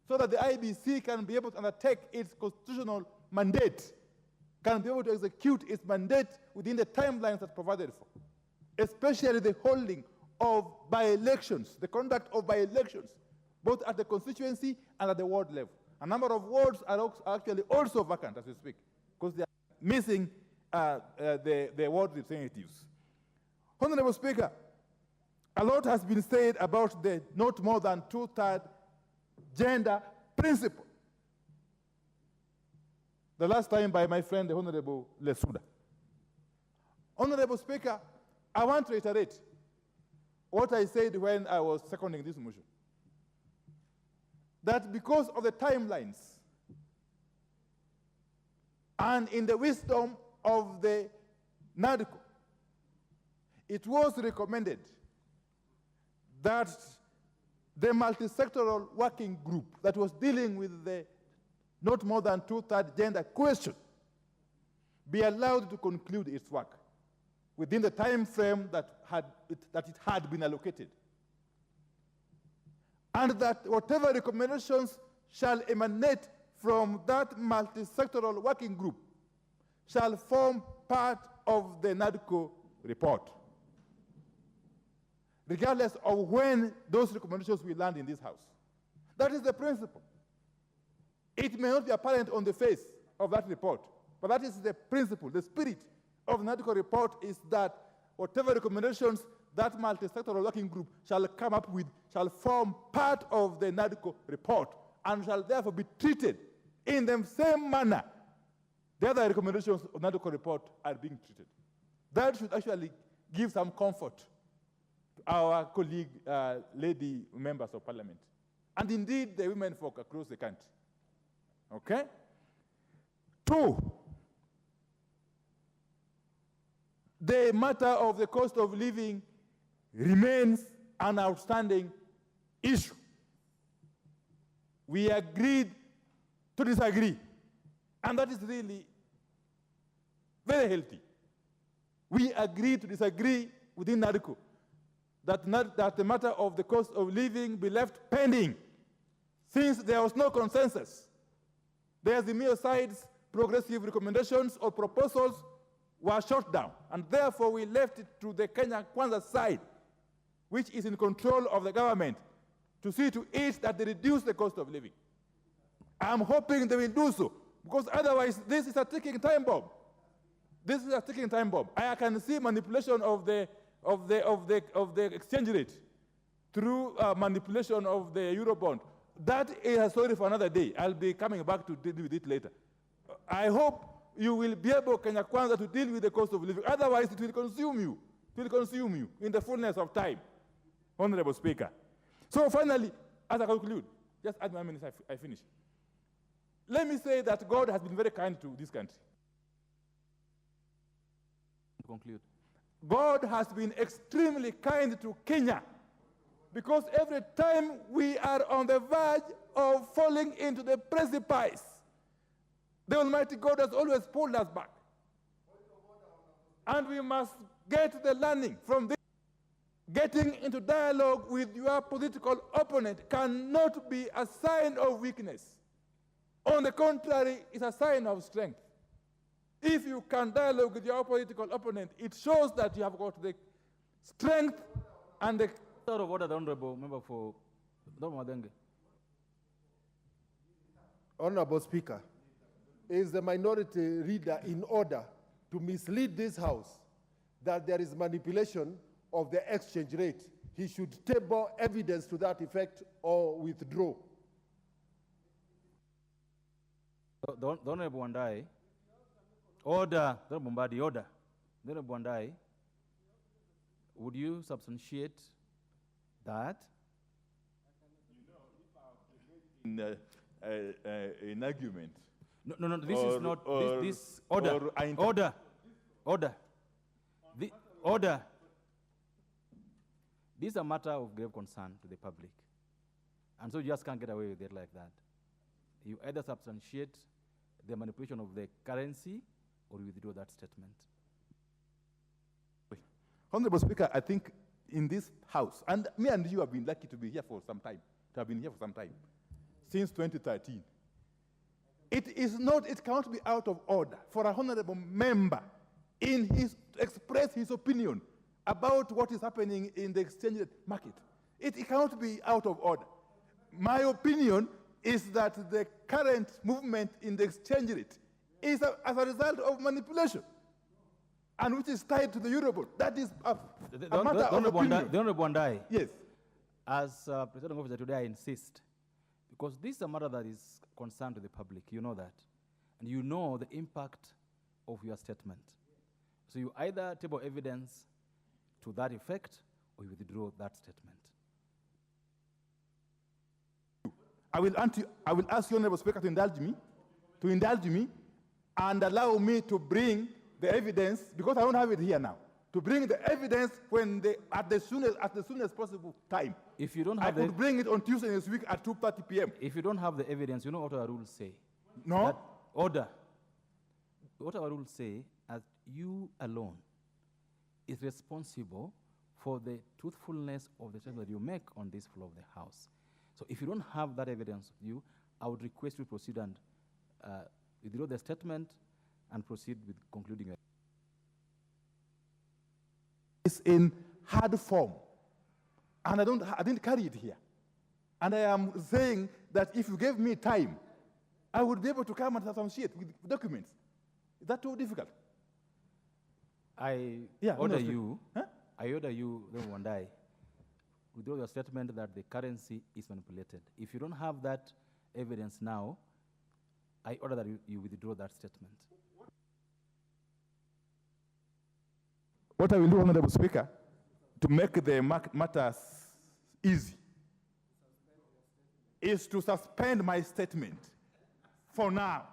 so that the IBC can be able to undertake its constitutional mandate, can be able to execute its mandate within the timelines that's provided for, especially the holding of by-elections, the conduct of by-elections, both at the constituency and at the ward level. A number of wards are actually also vacant as we speak, because they are missing the ward representatives. Honorable Speaker, a lot has been said about the not more than two-thirds gender principle. The last time by my friend, the Honorable Lesuda. Honorable Speaker, I want to reiterate what I said when I was seconding this motion. that because of the timelines and in the wisdom of the NADCO, it was recommended that the multi-sectoral working group that was dealing with the not more than two-thirds gender question be allowed to conclude its work within the time frame that it had been allocated. And that whatever recommendations shall emanate from that multi-sectoral working group shall form part of the NADCO report, regardless of when those recommendations will land in this House. That is the principle. It may not be apparent on the face of that report, but that is the principle. The spirit of the NADCO report is that whatever recommendations that multi-sectoral working group shall come up with shall form part of the NADCO report and shall therefore be treated in the same manner the other recommendations of the NADCO report are being treated. That should actually give some comfort to our colleague, lady members of parliament, and indeed the women folk across the country. Okay? 2, the matter of the cost of living remains an outstanding issue. We agreed to disagree, and that is really very healthy. We agreed to disagree within NADCO, that the matter of the cost of living be left pending, since there was no consensus. The Azimio side's progressive recommendations or proposals were shot down, and therefore we left it to the Kenya Kwanza side, which is in control of the government, to see to it that they reduce the cost of living. I'm hoping they will do so, because otherwise this is a ticking time bomb. This is a ticking time bomb. I can see manipulation of the exchange rate through manipulation of the Eurobond. That is a story for another day. I'll be coming back to deal with it later. I hope you will be able, Kenya Kwanza, to deal with the cost of living. Otherwise, it will consume you. It will consume you in the fullness of time, Honorable Speaker. So finally, as I conclude, just add my minutes, I finish. Let me say that God has been very kind to this country. To conclude. God has been extremely kind to Kenya, because every time we are on the verge of falling into the precipice, the Almighty God has always pulled us back. And we must get the learning from this. Getting into dialogue with your political opponent cannot be a sign of weakness. On the contrary, it's a sign of strength. If you can dialogue with your political opponent, it shows that you have got the strength and the... Out of order, the Honorable Member for Madenge. Honorable Speaker, is the minority leader in order to mislead this House that there is manipulation of the exchange rate? He should table evidence to that effect or withdraw. The Honorable Wandai, order, the Honorable Mbadi, order. The Honorable Wandai, would you substantiate that? In argument. No, this is not, this order, order. Order. This is a matter of grave concern to the public. And so you just can't get away with it like that. You either substantiate the manipulation of the currency or you withdraw that statement. Honorable Speaker, I think in this House, and me and you have been lucky to be here for some time, since 2013. It cannot be out of order for a honorable member to express his opinion about what is happening in the exchange market. It cannot be out of order. My opinion is that the current movement in the exchange rate is as a result of manipulation, and which is tied to the Eurobond. That is a matter of opinion. The Honorable Wandai. Yes. As Presiding Officer today, I insist, because this is a matter that is concerned to the public, you know that, and you know the impact of your statement. So you either table evidence to that effect or you withdraw that statement. I will ask you, Honorable Speaker, to indulge me, and allow me to bring the evidence, because I don't have it here now, to bring the evidence at the soonest possible time. If you don't I have could bring it on Tuesday this week at 2:30 p.m. If you don't have the evidence, you know what our rules say? No. That order. What our rules say, as you alone is responsible for the truthfulness of the statement that you make on this floor of the House. So if you don't have that evidence of you, I would request you proceed and withdraw the statement and proceed with concluding your. It's in hard form, and I didn't carry it here. And I am saying that if you gave me time, I would be able to come and substantiate with documents. Is that too difficult? I order you, Reverend Wandai, withdraw your statement that the currency is manipulated. If you don't have that evidence now, I order that you withdraw that statement. What I will do, Honorable Speaker, to make the matters easy, is to suspend my statement for now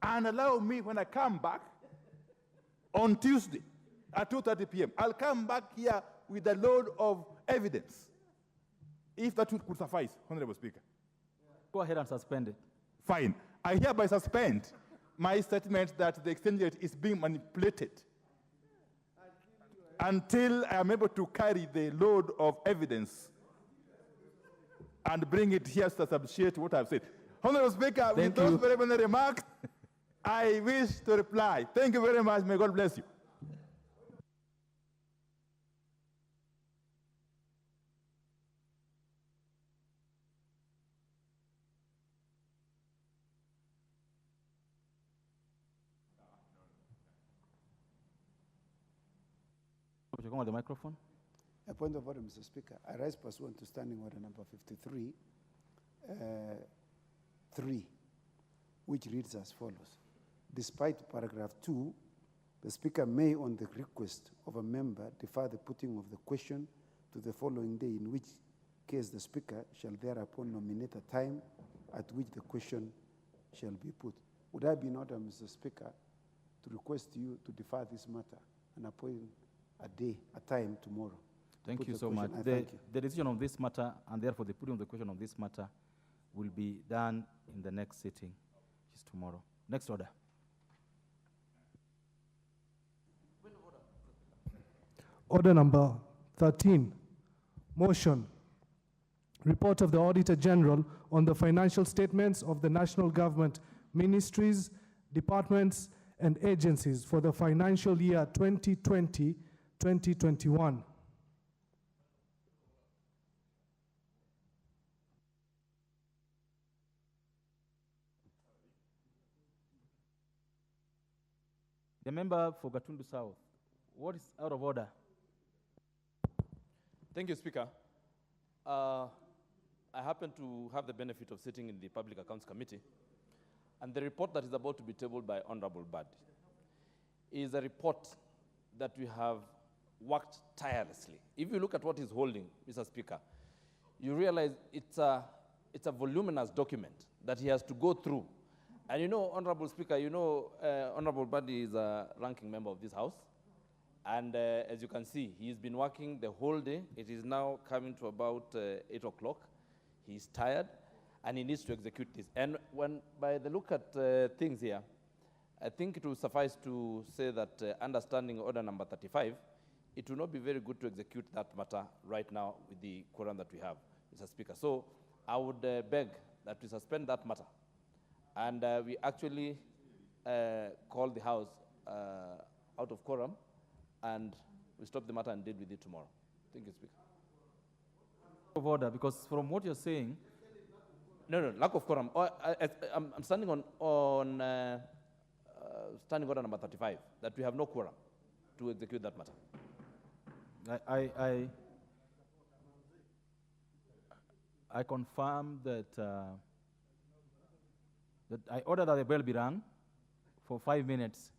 and allow me, when I come back on Tuesday at 2:30 p.m., I'll come back here with a load of evidence, if that could suffice, Honorable Speaker. Go ahead and suspend it. Fine. I hereby suspend my statement that the exchange rate is being manipulated until I am able to carry the load of evidence and bring it here to substantiate what I've said. Honorable Speaker, with those preliminary remarks, I wish to reply. Thank you very much. May God bless you. Would you come on the microphone? A point of order, Mr. Speaker. I rise pursuant to Standing Order number 53, 3, which reads as follows. Despite paragraph 2, the Speaker may, on the request of a member, defer the putting of the question to the following day, in which case the Speaker shall thereupon nominate a time at which the question shall be put. Would I be in order, Mr. Speaker, to request you to defer this matter and appoint a day, a time tomorrow? Thank you so much. The decision on this matter, and therefore the putting of the question on this matter, will be done in the next sitting, which is tomorrow. Next order. Order number 13. Motion. Report of the Auditor General on the financial statements of the national government, ministries, departments, and agencies for the financial year 2020-2021. The member for Gatundu South, what is out of order? Thank you, Speaker. I happen to have the benefit of sitting in the Public Accounts Committee, and the report that is about to be tabled by Honorable Bad is a report that we have worked tirelessly. If you look at what he's holding, Mr. Speaker, you realize it's a voluminous document that he has to go through. And you know, Honorable Speaker, you know Honorable Badi is a ranking member of this House. And as you can see, he's been working the whole day. It is now coming to about 8 o'clock. He's tired, and he needs to execute this. And by the look at things here, I think it will suffice to say that understanding order number 35, it will not be very good to execute that matter right now with the quorum that we have, Mr. Speaker. So I would beg that we suspend that matter. And we actually call the House out of quorum, and we stop the matter and deal with it tomorrow. Thank you, Speaker. Of order, because from what you're saying, no, lack of quorum. I'm standing on standing order number 35, that we have no quorum to execute that matter. I confirm that that I order that the bell be rung for 5 minutes.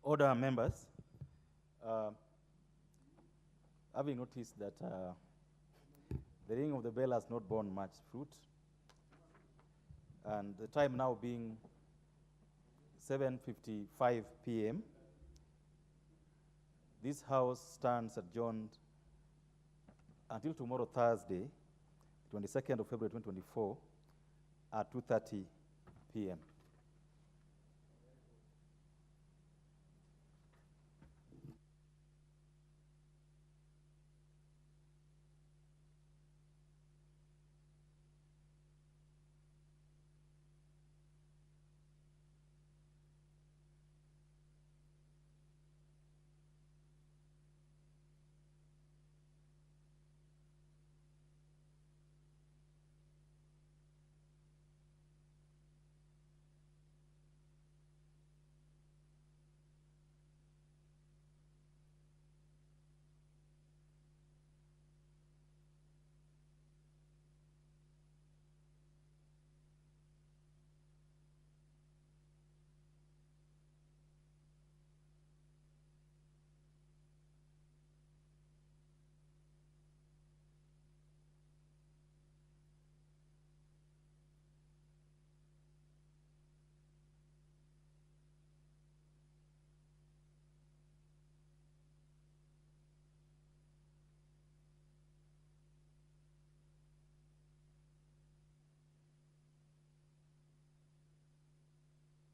Order, members. Having noticed that the ringing of the bell has not borne much fruit, and the time now being 7:55 p.m., this House stands adjourned until tomorrow, Thursday, 22nd of February 2024, at 2:30 p.m.